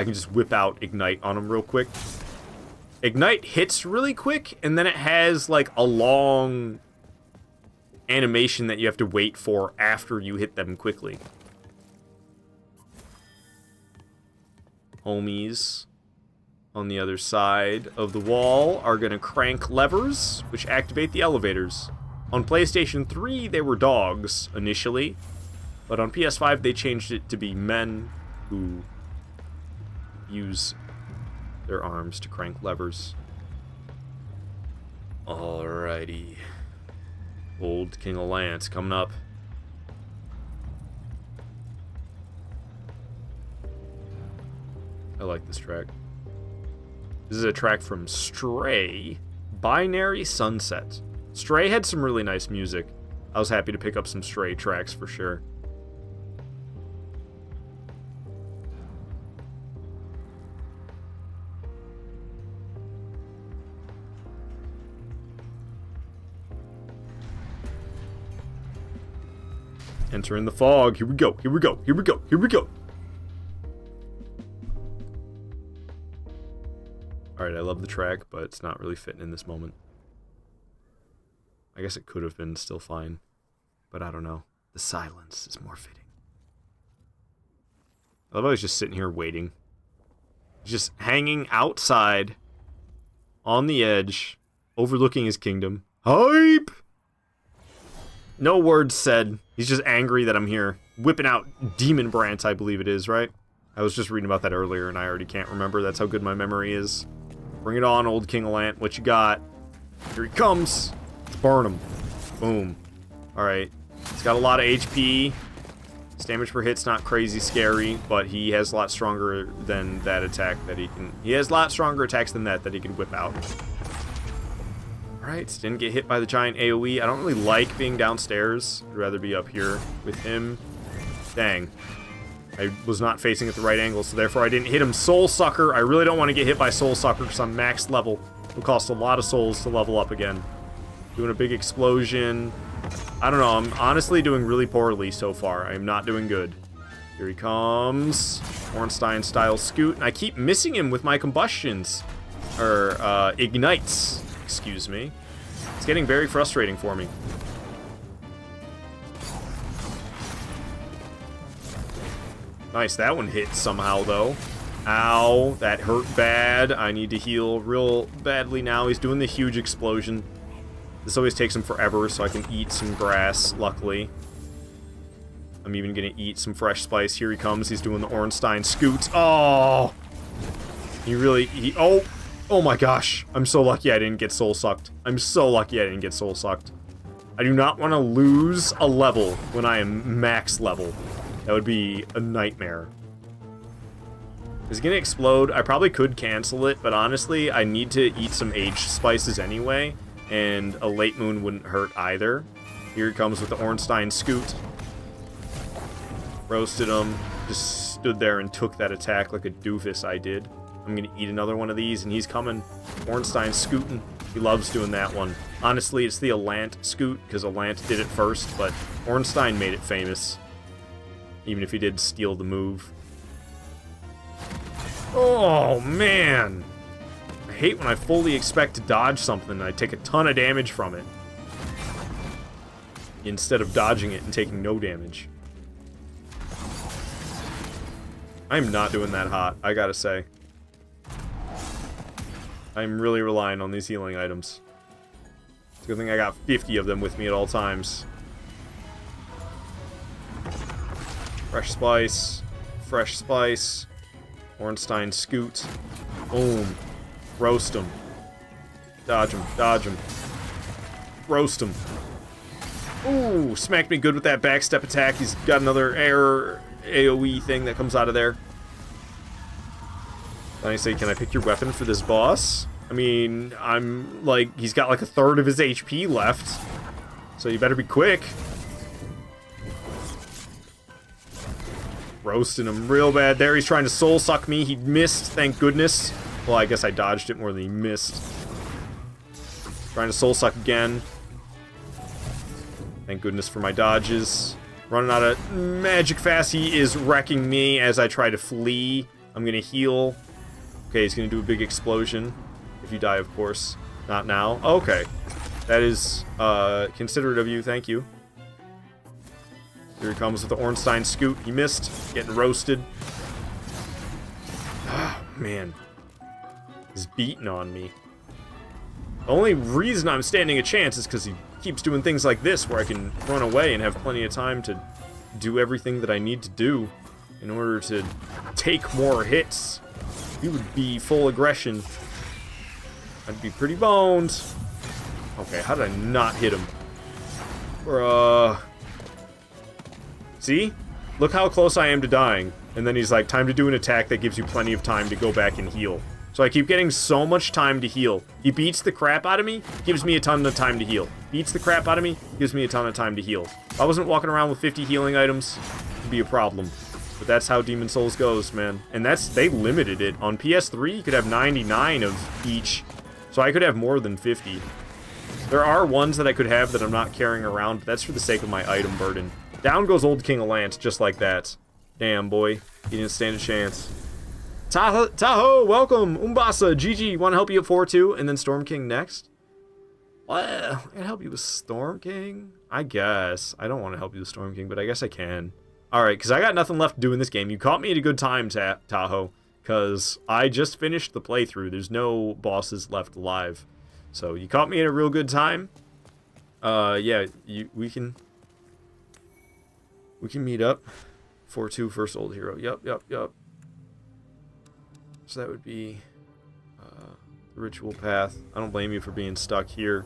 I can just whip out Ignite on him real quick. Ignite hits really quick, and then it has, like, a long animation that you have to wait for after you hit them quickly. Homies on the other side of the wall are going to crank levers, which activate the elevators. On PlayStation 3, they were dogs, initially. But on PS5, they changed it to be men who use their arms to crank levers. Alrighty. Old King of Lance coming up. I like this track. This is a track from Stray, Binary Sunset. Stray had some really nice music. I was happy to pick up some Stray tracks for sure. Entering the fog. Here we go. Here we go. Here we go. Here we go. Alright, I love the track, but it's not really fitting in this moment. I guess it could have been still fine, but I don't know. The silence is more fitting. I love how he's just sitting here waiting. Just hanging outside, on the edge, overlooking his kingdom. Hype! No words said. He's just angry that I'm here. Whipping out Demon Brant, I believe it is, right? I was just reading about that earlier, and I already can't remember. That's how good my memory is. Bring it on, old King of Lant. What you got? Here he comes. Let's burn him. Boom. Alright. He's got a lot of HP. His damage per hit's not crazy scary, but he has a lot stronger than that attack that he can... He has a lot stronger attacks than that he can whip out. Alright, didn't get hit by the giant AoE. I don't really like being downstairs. I'd rather be up here with him. Dang. I was not facing at the right angle, so therefore I didn't hit him. Soul Sucker. I really don't want to get hit by Soul Sucker because I'm max level. It'll cost a lot of souls to level up again. Doing a big explosion. I don't know. I'm honestly doing really poorly so far. I'm not doing good. Here he comes. Ornstein-style scoot. And I keep missing him with my combustions. Or, ignites. Excuse me. It's getting very frustrating for me. Nice, that one hit somehow, though. Ow, that hurt bad. I need to heal real badly now. He's doing the huge explosion. This always takes him forever, so I can eat some grass, luckily. I'm even gonna eat some fresh spice. Here he comes. He's doing the Ornstein scoot. Oh! Oh my gosh. I'm so lucky I didn't get soul sucked. I'm so lucky I didn't get soul sucked. I do not want to lose a level when I am max level. That would be a nightmare. Is it gonna explode? I probably could cancel it, but honestly, I need to eat some aged spices anyway, and a late moon wouldn't hurt either. Here he comes with the Ornstein scoot. Roasted him. Just stood there and took that attack like a doofus I did. I'm gonna eat another one of these, and he's coming. Ornstein scooting. He loves doing that one. Honestly, it's the Alant scoot, because Alant did it first, but Ornstein made it famous. Even if he did steal the move. Oh, man! I hate when I fully expect to dodge something and I take a ton of damage from it. Instead of dodging it and taking no damage. I'm not doing that hot, I gotta say. I'm really relying on these healing items. It's a good thing I got 50 of them with me at all times. Fresh spice. Fresh spice. Ornstein scoot. Boom. Roast him. Dodge him. Dodge him. Roast him. Ooh, smacked me good with that backstep attack. He's got another air AoE thing that comes out of there. Then I say, can I pick your weapon for this boss? I mean, I'm like, he's got like a third of his HP left. So you better be quick. Roasting him real bad there. He's trying to soul suck me. He missed, thank goodness. Well, I guess I dodged it more than he missed. Trying to soul suck again. Thank goodness for my dodges. Running out of magic fast. He is wrecking me as I try to flee I'm gonna heal. Okay, he's gonna do a big explosion. If you die, of course. Not now. Okay. That is considerate of you, thank you. Here he comes with the Ornstein scoot. He missed. Getting roasted. Oh, man. He's beating on me. The only reason I'm standing a chance is because he keeps doing things like this where I can run away and have plenty of time to do everything that I need to do in order to take more hits. He would be full aggression. I'd be pretty boned. Okay, how did I not hit him? Bruh. See? Look how close I am to dying. And then he's like, time to do an attack that gives you plenty of time to go back and heal. So I keep getting so much time to heal. He beats the crap out of me, gives me a ton of time to heal. Beats the crap out of me, gives me a ton of time to heal. If I wasn't walking around with 50 healing items, it'd be a problem. But that's how Demon Souls goes, man. And they limited it. On PS3, you could have 99 of each. So I could have more than 50. There are ones that I could have that I'm not carrying around, but that's for the sake of my item burden. Down goes Old King of Lance, just like that. Damn, boy. He didn't stand a chance. Tahoe, welcome. Umbasa, GG, want to help you at 4-2, and then Storm King next? Well, I can help you with Storm King? I guess. I don't want to help you with Storm King, but I guess I can. Alright, because I got nothing left to do in this game. You caught me at a good time, Tahoe, because I just finished the playthrough. There's no bosses left alive. So, you caught me at a real good time. Yeah, we can meet up. 4-2 first old hero. Yup. So that would be the ritual path. I don't blame you for being stuck here.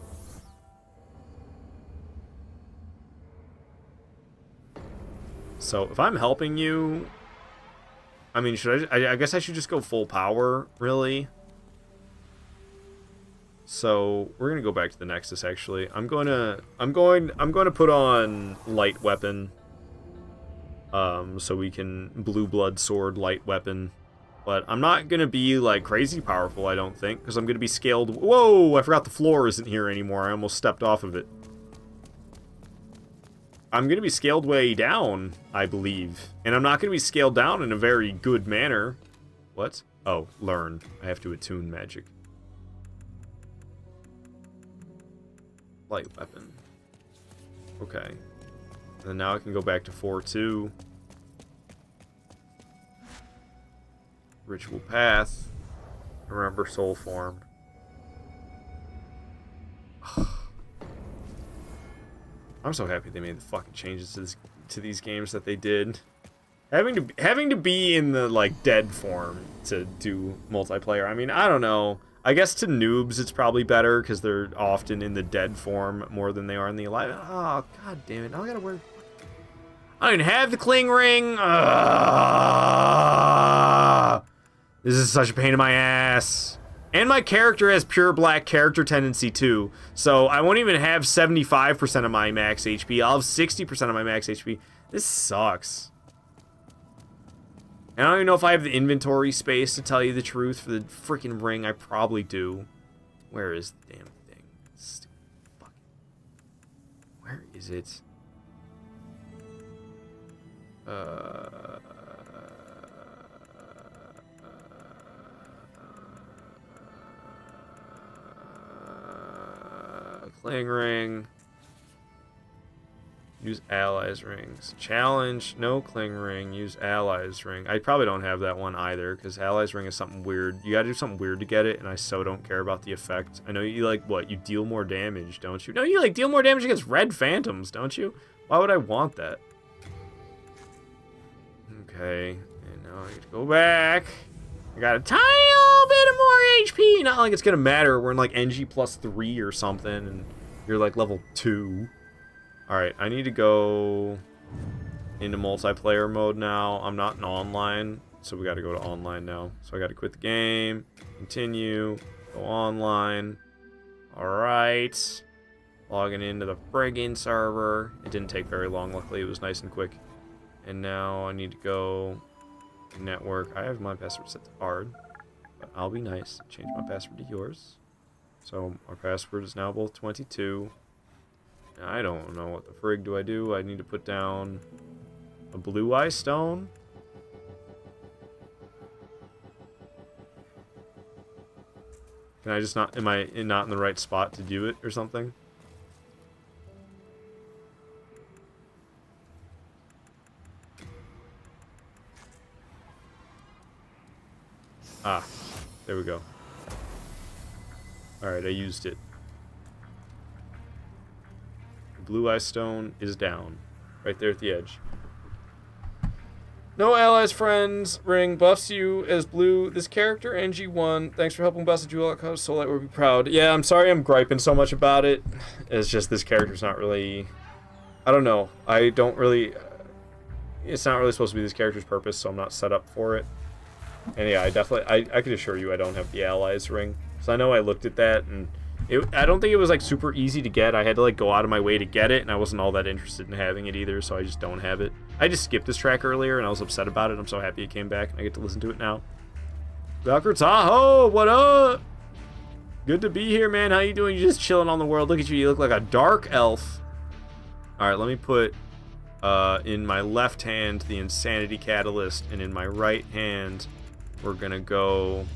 So if I'm helping you, I mean, I guess I should just go full power, really. So we're gonna go back to the Nexus. Actually, I'm going to put on light weapon. So we can blue blood sword light weapon. But I'm not going to be, like, crazy powerful, I don't think, because I'm going to be scaled... Whoa! I forgot the floor isn't here anymore. I almost stepped off of it. I'm going to be scaled way down, I believe. And I'm not going to be scaled down in a very good manner. What? Oh, learn. I have to attune magic. Light weapon. Okay. And now I can go back to 4-2. Ritual path. Remember soul form. I'm so happy they made the fucking changes to these games that they did. Having to be in the like dead form to do multiplayer. I mean, I don't know. I guess to noobs it's probably better because they're often in the dead form more than they are in the alive. Oh, god damn it! Now I gotta wear. I don't even have the cling ring. This is such a pain in my ass. And my character has pure black character tendency too. So I won't even have 75% of my max HP. I'll have 60% of my max HP. This sucks. And I don't even know if I have the inventory space to tell you the truth for the freaking ring. I probably do. Where is the damn thing? Stupid fucking... Where is it? Cling ring. Use allies rings. Challenge. No cling ring. Use allies ring. I probably don't have that one either because allies ring is something weird. You gotta do something weird to get it, and I so don't care about the effect. I know you like what? You deal more damage, don't you? No, you like deal more damage against red phantoms, don't you? Why would I want that? Okay, and now I get to go back. I got a tiny little bit of more HP. Not like it's gonna matter. We're in like NG+3 or something, and you're like level 2. Alright, I need to go into multiplayer mode now. I'm not in online, so we gotta go to online now. So I gotta quit the game, continue, go online. Alright. Logging into the friggin' server. It didn't take very long, luckily it was nice and quick. And now I need to go network. I have my password set to hard, but I'll be nice. Change my password to yours. So our password is now both 22. I don't know what the frig do I do. I need to put down a blue eye stone. Can I just not... Am I not in the right spot to do it or something? Ah. There we go. Alright, I used it. Blue Eye Stone is down. Right there at the edge. No allies, friends. Ring buffs you as blue. This character, NG+7. Thanks for helping boss a jewel out. Soulite will be proud. Yeah, I'm sorry I'm griping so much about it. It's just this character's not really... I don't know. I don't really... It's not really supposed to be this character's purpose, so I'm not set up for it. And yeah, I definitely... I can assure you I don't have the allies ring. So I know I looked at that, and... I don't think it was, like, super easy to get. I had to, like, go out of my way to get it, and I wasn't all that interested in having it either, so I just don't have it. I just skipped this track earlier, and I was upset about it. I'm so happy it came back, and I get to listen to it now. Dr. Tahoe, what up? Good to be here, man. How you doing? You just chilling on the world. Look at you. You look like a dark elf. All right, let me put in my left hand the Insanity Catalyst, and in my right hand, we're going to go...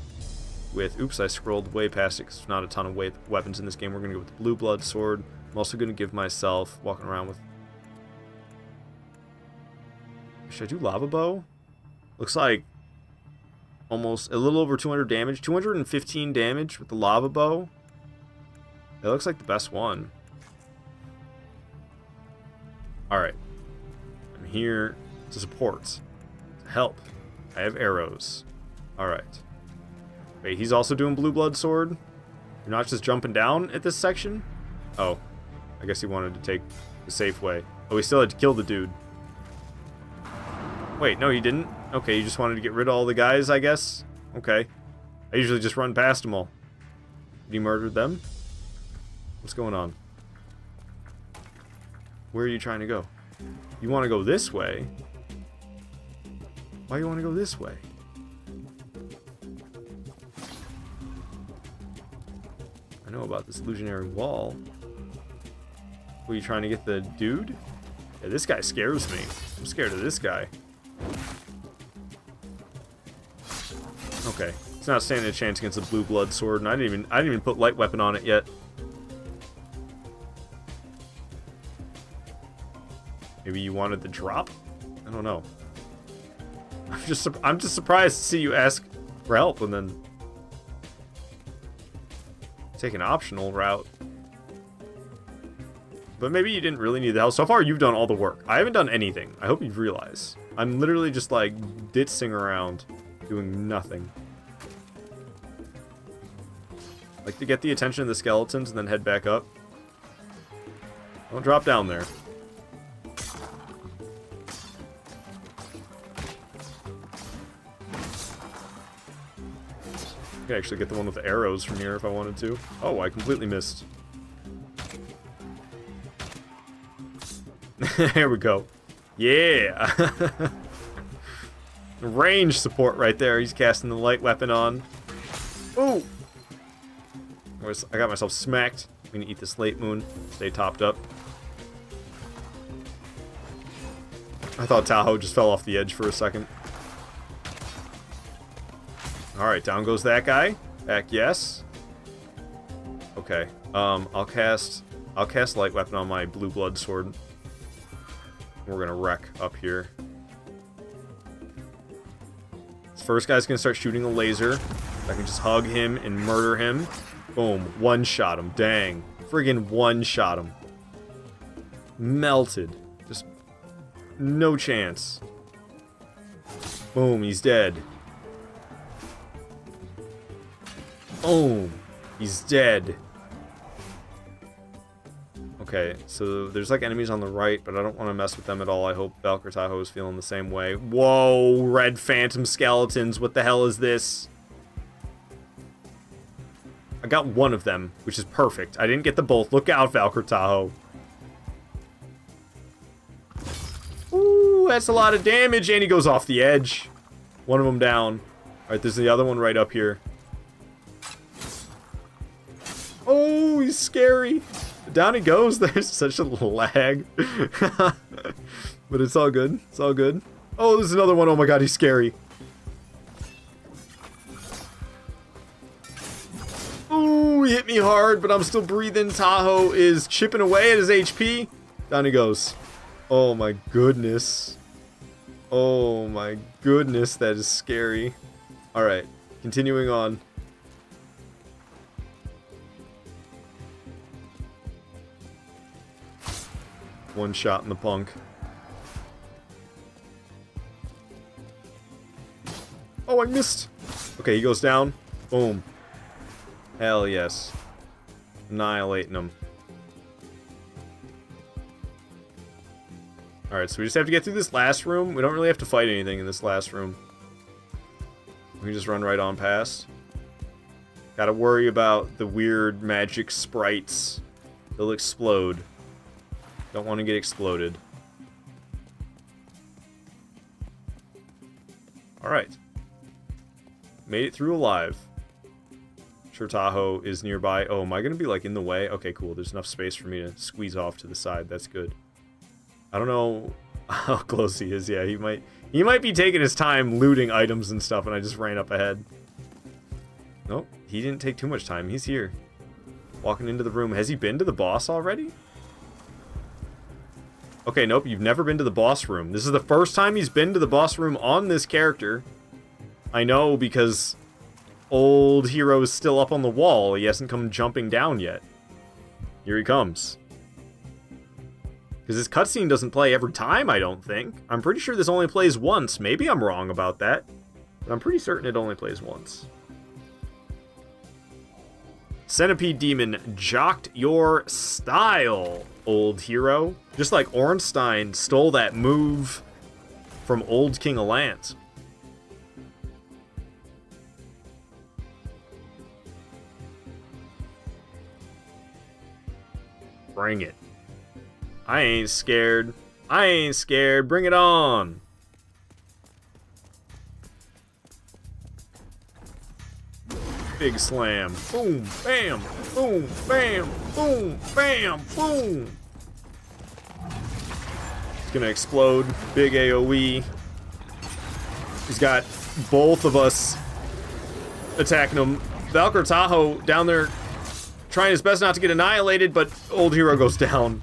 with, oops, I scrolled way past it because there's not a ton of weapons in this game. We're going to go with the Blue Blood Sword. I'm also going to give myself, walking around with... Should I do Lava Bow? Looks like almost a little over 200 damage. 215 damage with the Lava Bow. That looks like the best one. Alright. I'm here to support. To help. I have arrows. Alright. Wait, he's also doing Blue Blood Sword? You're not just jumping down at this section? Oh. I guess he wanted to take the safe way. Oh, he still had to kill the dude. Wait, no, he didn't? Okay, you just wanted to get rid of all the guys, I guess? Okay. I usually just run past them all. Did he murder them? What's going on? Where are you trying to go? You want to go this way? Why do you want to go this way? I know about this illusionary wall. Were you trying to get the dude? Yeah, this guy scares me. I'm scared of this guy. Okay, it's not standing a chance against a Blue Blood Sword, and I didn't even put light weapon on it yet. Maybe you wanted the drop? I don't know. I'm just surprised to see you ask for help and then take an optional route. But maybe you didn't really need the help. So far, you've done all the work. I haven't done anything. I hope you realize. I'm literally just, like, ditzing around, doing nothing. Like to get the attention of the skeletons and then head back up. Don't drop down there. I could actually get the one with the arrows from here if I wanted to. Oh, I completely missed. Here we go. Yeah! Range support right there. He's casting the light weapon on. Ooh! I got myself smacked. I'm gonna eat this late moon. Stay topped up. I thought Tahoe just fell off the edge for a second. Alright, down goes that guy. Back, yes. Okay. I'll cast light weapon on my Blue Blood Sword. We're gonna wreck up here. This first guy's gonna start shooting a laser. I can just hug him and murder him. Boom. One-shot him. Dang. Friggin' one-shot him. Melted. Just no chance. Boom. He's dead. Boom. He's dead. Okay, so there's like enemies on the right, but I don't want to mess with them at all. I hope Valkyrie Tahoe is feeling the same way. Whoa, red phantom skeletons. What the hell is this? I got one of them, which is perfect. I didn't get the both. Look out, Valkyrie Tahoe. Ooh, that's a lot of damage, and he goes off the edge. One of them down. All right, there's the other one right up here. Oh, he's scary. Down he goes. There's such a lag. But it's all good. It's all good. Oh, there's another one. Oh my god, he's scary. Ooh, he hit me hard, but I'm still breathing. Tahoe is chipping away at his HP. Down he goes. Oh my goodness. Oh my goodness, that is scary. Alright, continuing on. One shot in the punk. Oh, I missed. Okay, he goes down. Boom. Hell yes. Annihilating him. Alright, so we just have to get through this last room. We don't really have to fight anything in this last room. We can just run right on past. Gotta worry about the weird magic sprites. They'll explode. Don't want to get exploded. Alright. Made it through alive. Sure, Tahoe is nearby. Oh, am I going to be, like, in the way? Okay, cool. There's enough space for me to squeeze off to the side. That's good. I don't know how close he is. Yeah, he might be taking his time looting items and stuff, and I just ran up ahead. Nope, he didn't take too much time. He's here. Walking into the room. Has he been to the boss already? Okay, nope, you've never been to the boss room. This is the first time he's been to the boss room on this character. I know, because old hero is still up on the wall. He hasn't come jumping down yet. Here he comes. Because this cutscene doesn't play every time, I don't think. I'm pretty sure this only plays once. Maybe I'm wrong about that. But I'm pretty certain it only plays once. Centipede Demon jocked your style, old hero. Just like Ornstein stole that move from old King Allant. Bring it. I ain't scared. I ain't scared. Bring it on. Big slam. Boom, bam, boom, bam, boom, bam, boom. It's gonna explode. Big AoE. He's got both of us attacking him. Valkyr Tahoe down there trying his best not to get annihilated, but old hero goes down.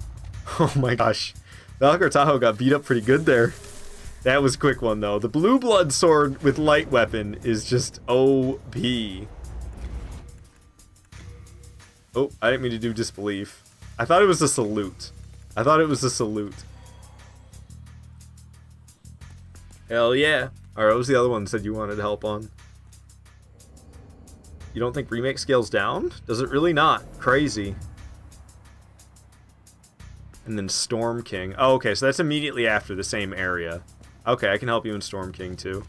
Oh my gosh. Valkyr Tahoe got beat up pretty good there. That was a quick one, though. The blue blood sword with light weapon is just OP. Oh, I didn't mean to do disbelief. I thought it was a salute. I thought it was a salute. Hell yeah. Alright, what was the other one that said you wanted help on? You don't think remake scales down? Does it really not? Crazy. And then Storm King. Oh, okay, so that's immediately after the same area. Okay, I can help you in Storm King too.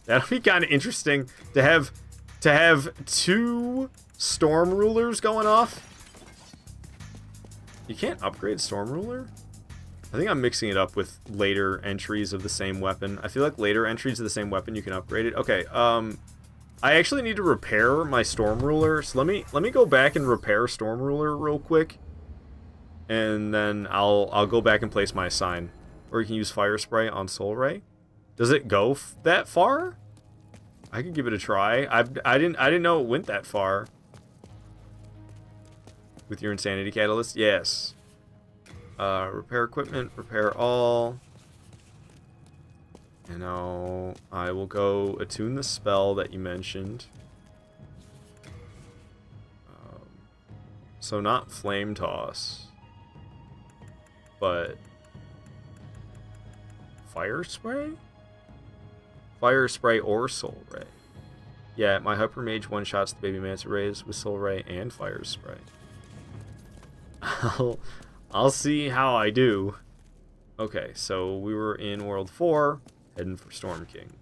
That'll be kind of interesting to have two Storm Rulers going off. You can't upgrade Storm Ruler? I think I'm mixing it up with later entries of the same weapon. I feel like later entries of the same weapon you can upgrade it. Okay, I actually need to repair my Storm Ruler, so let me go back and repair Storm Ruler real quick. And then I'll go back and place my sign. Or you can use Fire Spray on Soul Ray. Does it go that far? I could give it a try. I didn't know it went that far. With your Insanity Catalyst? Yes. Repair equipment, repair all. And now I will go attune the spell that you mentioned. So not Flame Toss. But Fire Spray? Fire Spray or Soul Ray. Yeah, my Hyper Mage one-shots the Baby Manta Rays with Soul Ray and Fire Spray. I'll see how I do. Okay, so we were in World 4, heading for Storm King.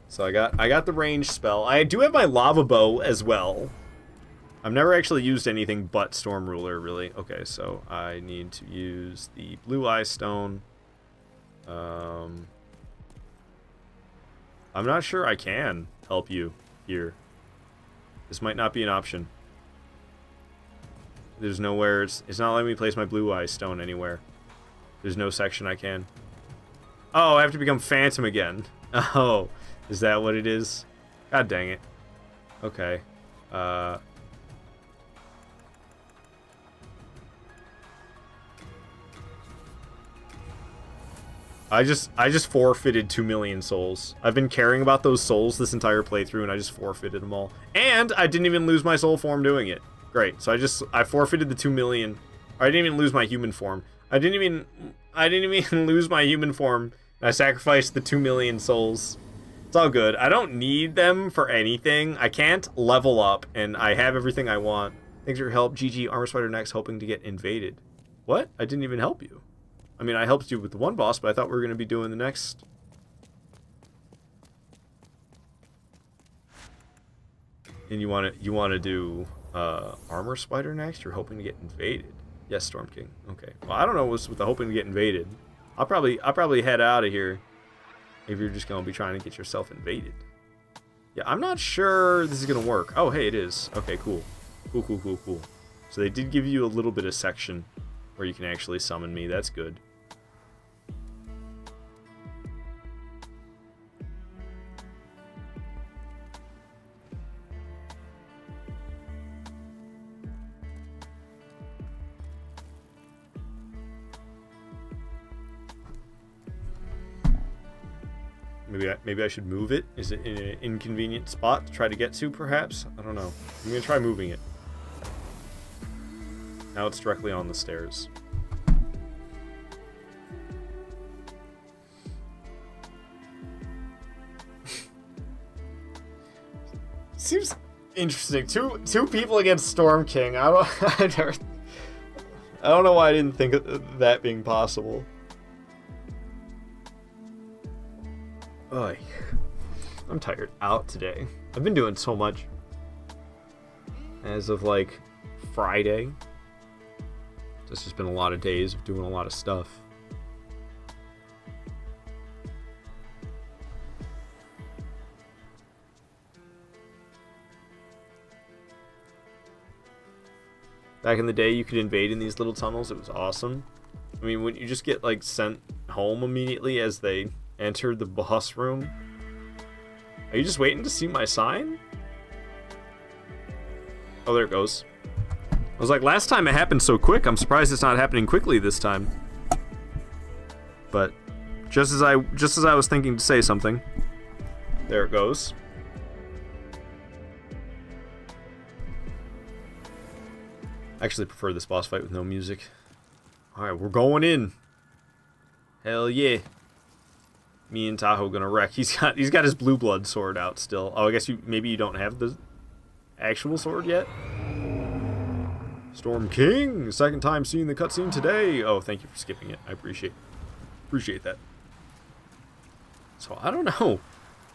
So I got the range spell. I do have my Lava Bow as well. I've never actually used anything but Storm Ruler, really. Okay, so I need to use the Blue Eye Stone. I'm not sure I can help you here. This might not be an option. There's nowhere, it's not letting me place my Blue Eye Stone anywhere. There's no section I can. Oh, I have to become Phantom again. Oh, is that what it is? God dang it. Okay. I just forfeited 2 million souls. I've been caring about those souls this entire playthrough, and I just forfeited them all. And I didn't even lose my soul form doing it. Great. So I forfeited the 2 million. Or I didn't even lose my human form. I didn't even lose my human form. And I sacrificed the 2 million souls. It's all good. I don't need them for anything. I can't level up, and I have everything I want. Thanks for your help. GG, Armor Spider next, hoping to get invaded. What? I didn't even help you. I mean, I helped you with the one boss, but I thought we were going to be doing the next. And you want to do Armor Spider next? You're hoping to get invaded. Yes, Storm King. Okay. Well, I don't know what's with the hoping to get invaded. I'll probably head out of here if you're just going to be trying to get yourself invaded. Yeah, I'm not sure this is going to work. Oh, hey, it is. Okay, cool. Cool. So they did give you a little bit of section where you can actually summon me. That's good. Maybe I should move it? Is it in an inconvenient spot to try to get to, perhaps? I don't know. I'm going to try moving it. Now it's directly on the stairs. Seems interesting. Two people against Storm King. I don't know why I didn't think of that being possible. Oy. I'm tired out today. I've been doing so much. As of like Friday. It's just been a lot of days of doing a lot of stuff. Back in the day, you could invade in these little tunnels. It was awesome. I mean, wouldn't you just get like sent home immediately as they entered the boss room? Are you just waiting to see my sign? Oh, there it goes. I was like, last time it happened so quick. I'm surprised it's not happening quickly this time. But just as I was thinking to say something, there it goes. I actually prefer this boss fight with no music. All right, we're going in. Hell yeah. Me and Tahoe gonna wreck. He's got his blue blood sword out still. Oh, I guess maybe you don't have the actual sword yet. Storm King, second time seeing the cutscene today. Oh, thank you for skipping it. I appreciate that. So I don't know.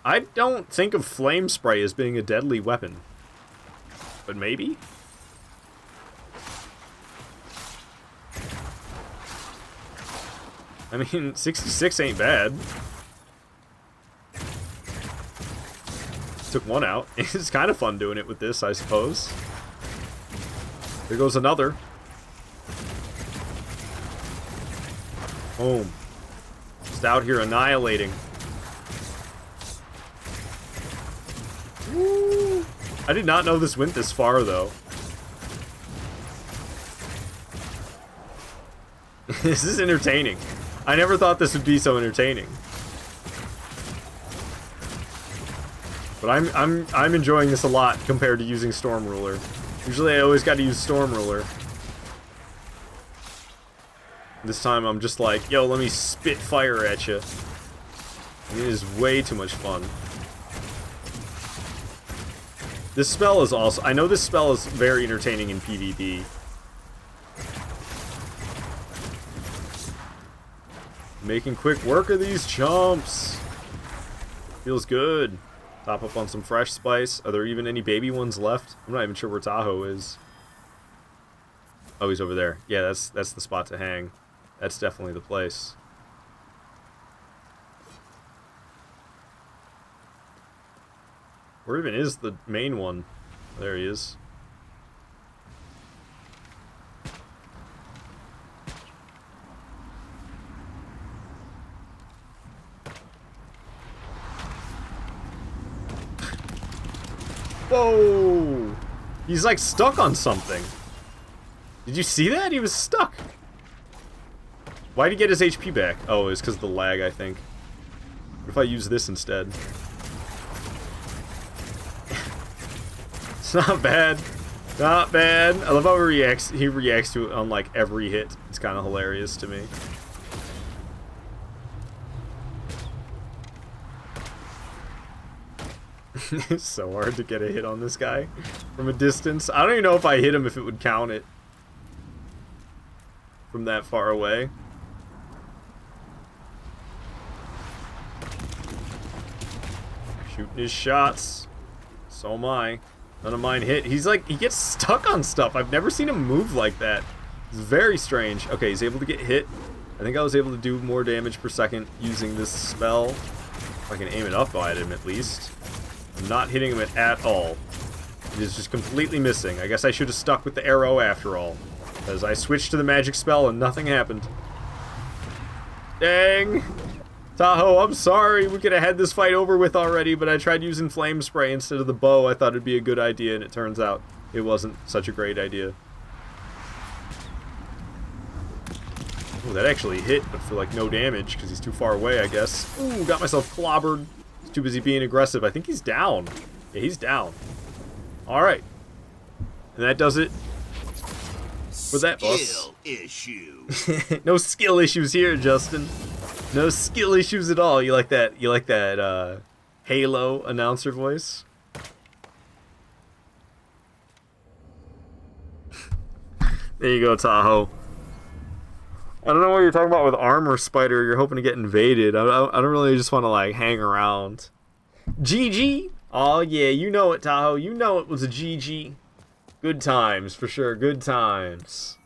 I don't think of flame spray as being a deadly weapon, but maybe. I mean, 66 ain't bad. Took one out. It's kind of fun doing it with this, I suppose. There goes another. Boom. Just out here annihilating. Woo. I did not know this went this far, though. This is entertaining. I never thought this would be so entertaining. But I'm enjoying this a lot compared to using Storm Ruler. Usually I always got to use Storm Ruler. This time I'm just like, yo, let me spit fire at you. It is way too much fun. This spell is also... I know this spell is very entertaining in PvP. Making quick work of these chumps. Feels good. Top up on some fresh spice. Are there even any baby ones left? I'm not even sure where Tahoe is. Oh, he's over there. Yeah, that's the spot to hang. That's definitely the place. Where even is the main one? There he is. Whoa! He's like stuck on something. Did you see that? He was stuck. Why'd he get his HP back? Oh, it's because of the lag, I think. What if I use this instead? It's not bad. Not bad. I love how he reacts to it on like every hit. It's kind of hilarious to me. It's so hard to get a hit on this guy from a distance. I don't even know if I hit him if it would count it from that far away. Shooting his shots. So am I. None of mine hit. He's like, he gets stuck on stuff. I've never seen him move like that. It's very strange. Okay, he's able to get hit. I think I was able to do more damage per second using this spell. If I can aim it up at him at least. I'm not hitting him at all. It is just completely missing. I guess I should have stuck with the arrow after all. Because I switched to the magic spell and nothing happened. Dang! Tahoe, I'm sorry. We could have had this fight over with already, but I tried using flame spray instead of the bow. I thought it'd be a good idea, and it turns out it wasn't such a great idea. Oh, that actually hit, but for like no damage, because he's too far away, I guess. Ooh, got myself clobbered. He's too busy being aggressive. I think he's down. Yeah, he's down. Alright. And that does it for that boss. Skill issue. No skill issues here, Justin. No skill issues at all. You like that Halo announcer voice? There you go, Tahoe. I don't know what you're talking about with Armor Spider. You're hoping to get invaded. I don't really just want to like hang around. GG? Oh yeah, you know it, Tahoe. You know it was a GG. Good times, for sure. Good times.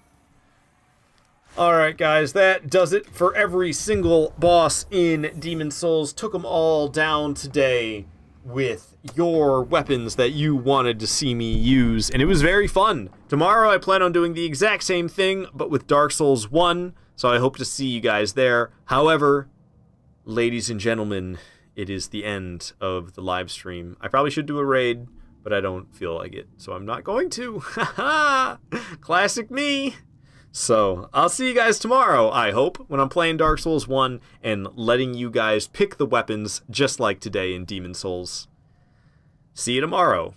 Alright guys, that does it for every single boss in Demon's Souls. Took them all down today with your weapons that you wanted to see me use, and it was very fun. Tomorrow I plan on doing the exact same thing, but with Dark Souls 1, so I hope to see you guys there. However, ladies and gentlemen, it is the end of the live stream. I probably should do a raid, but I don't feel like it, so I'm not going to. Haha! Classic me! So, I'll see you guys tomorrow, I hope, when I'm playing Dark Souls 1 and letting you guys pick the weapons just like today in Demon's Souls. See you tomorrow.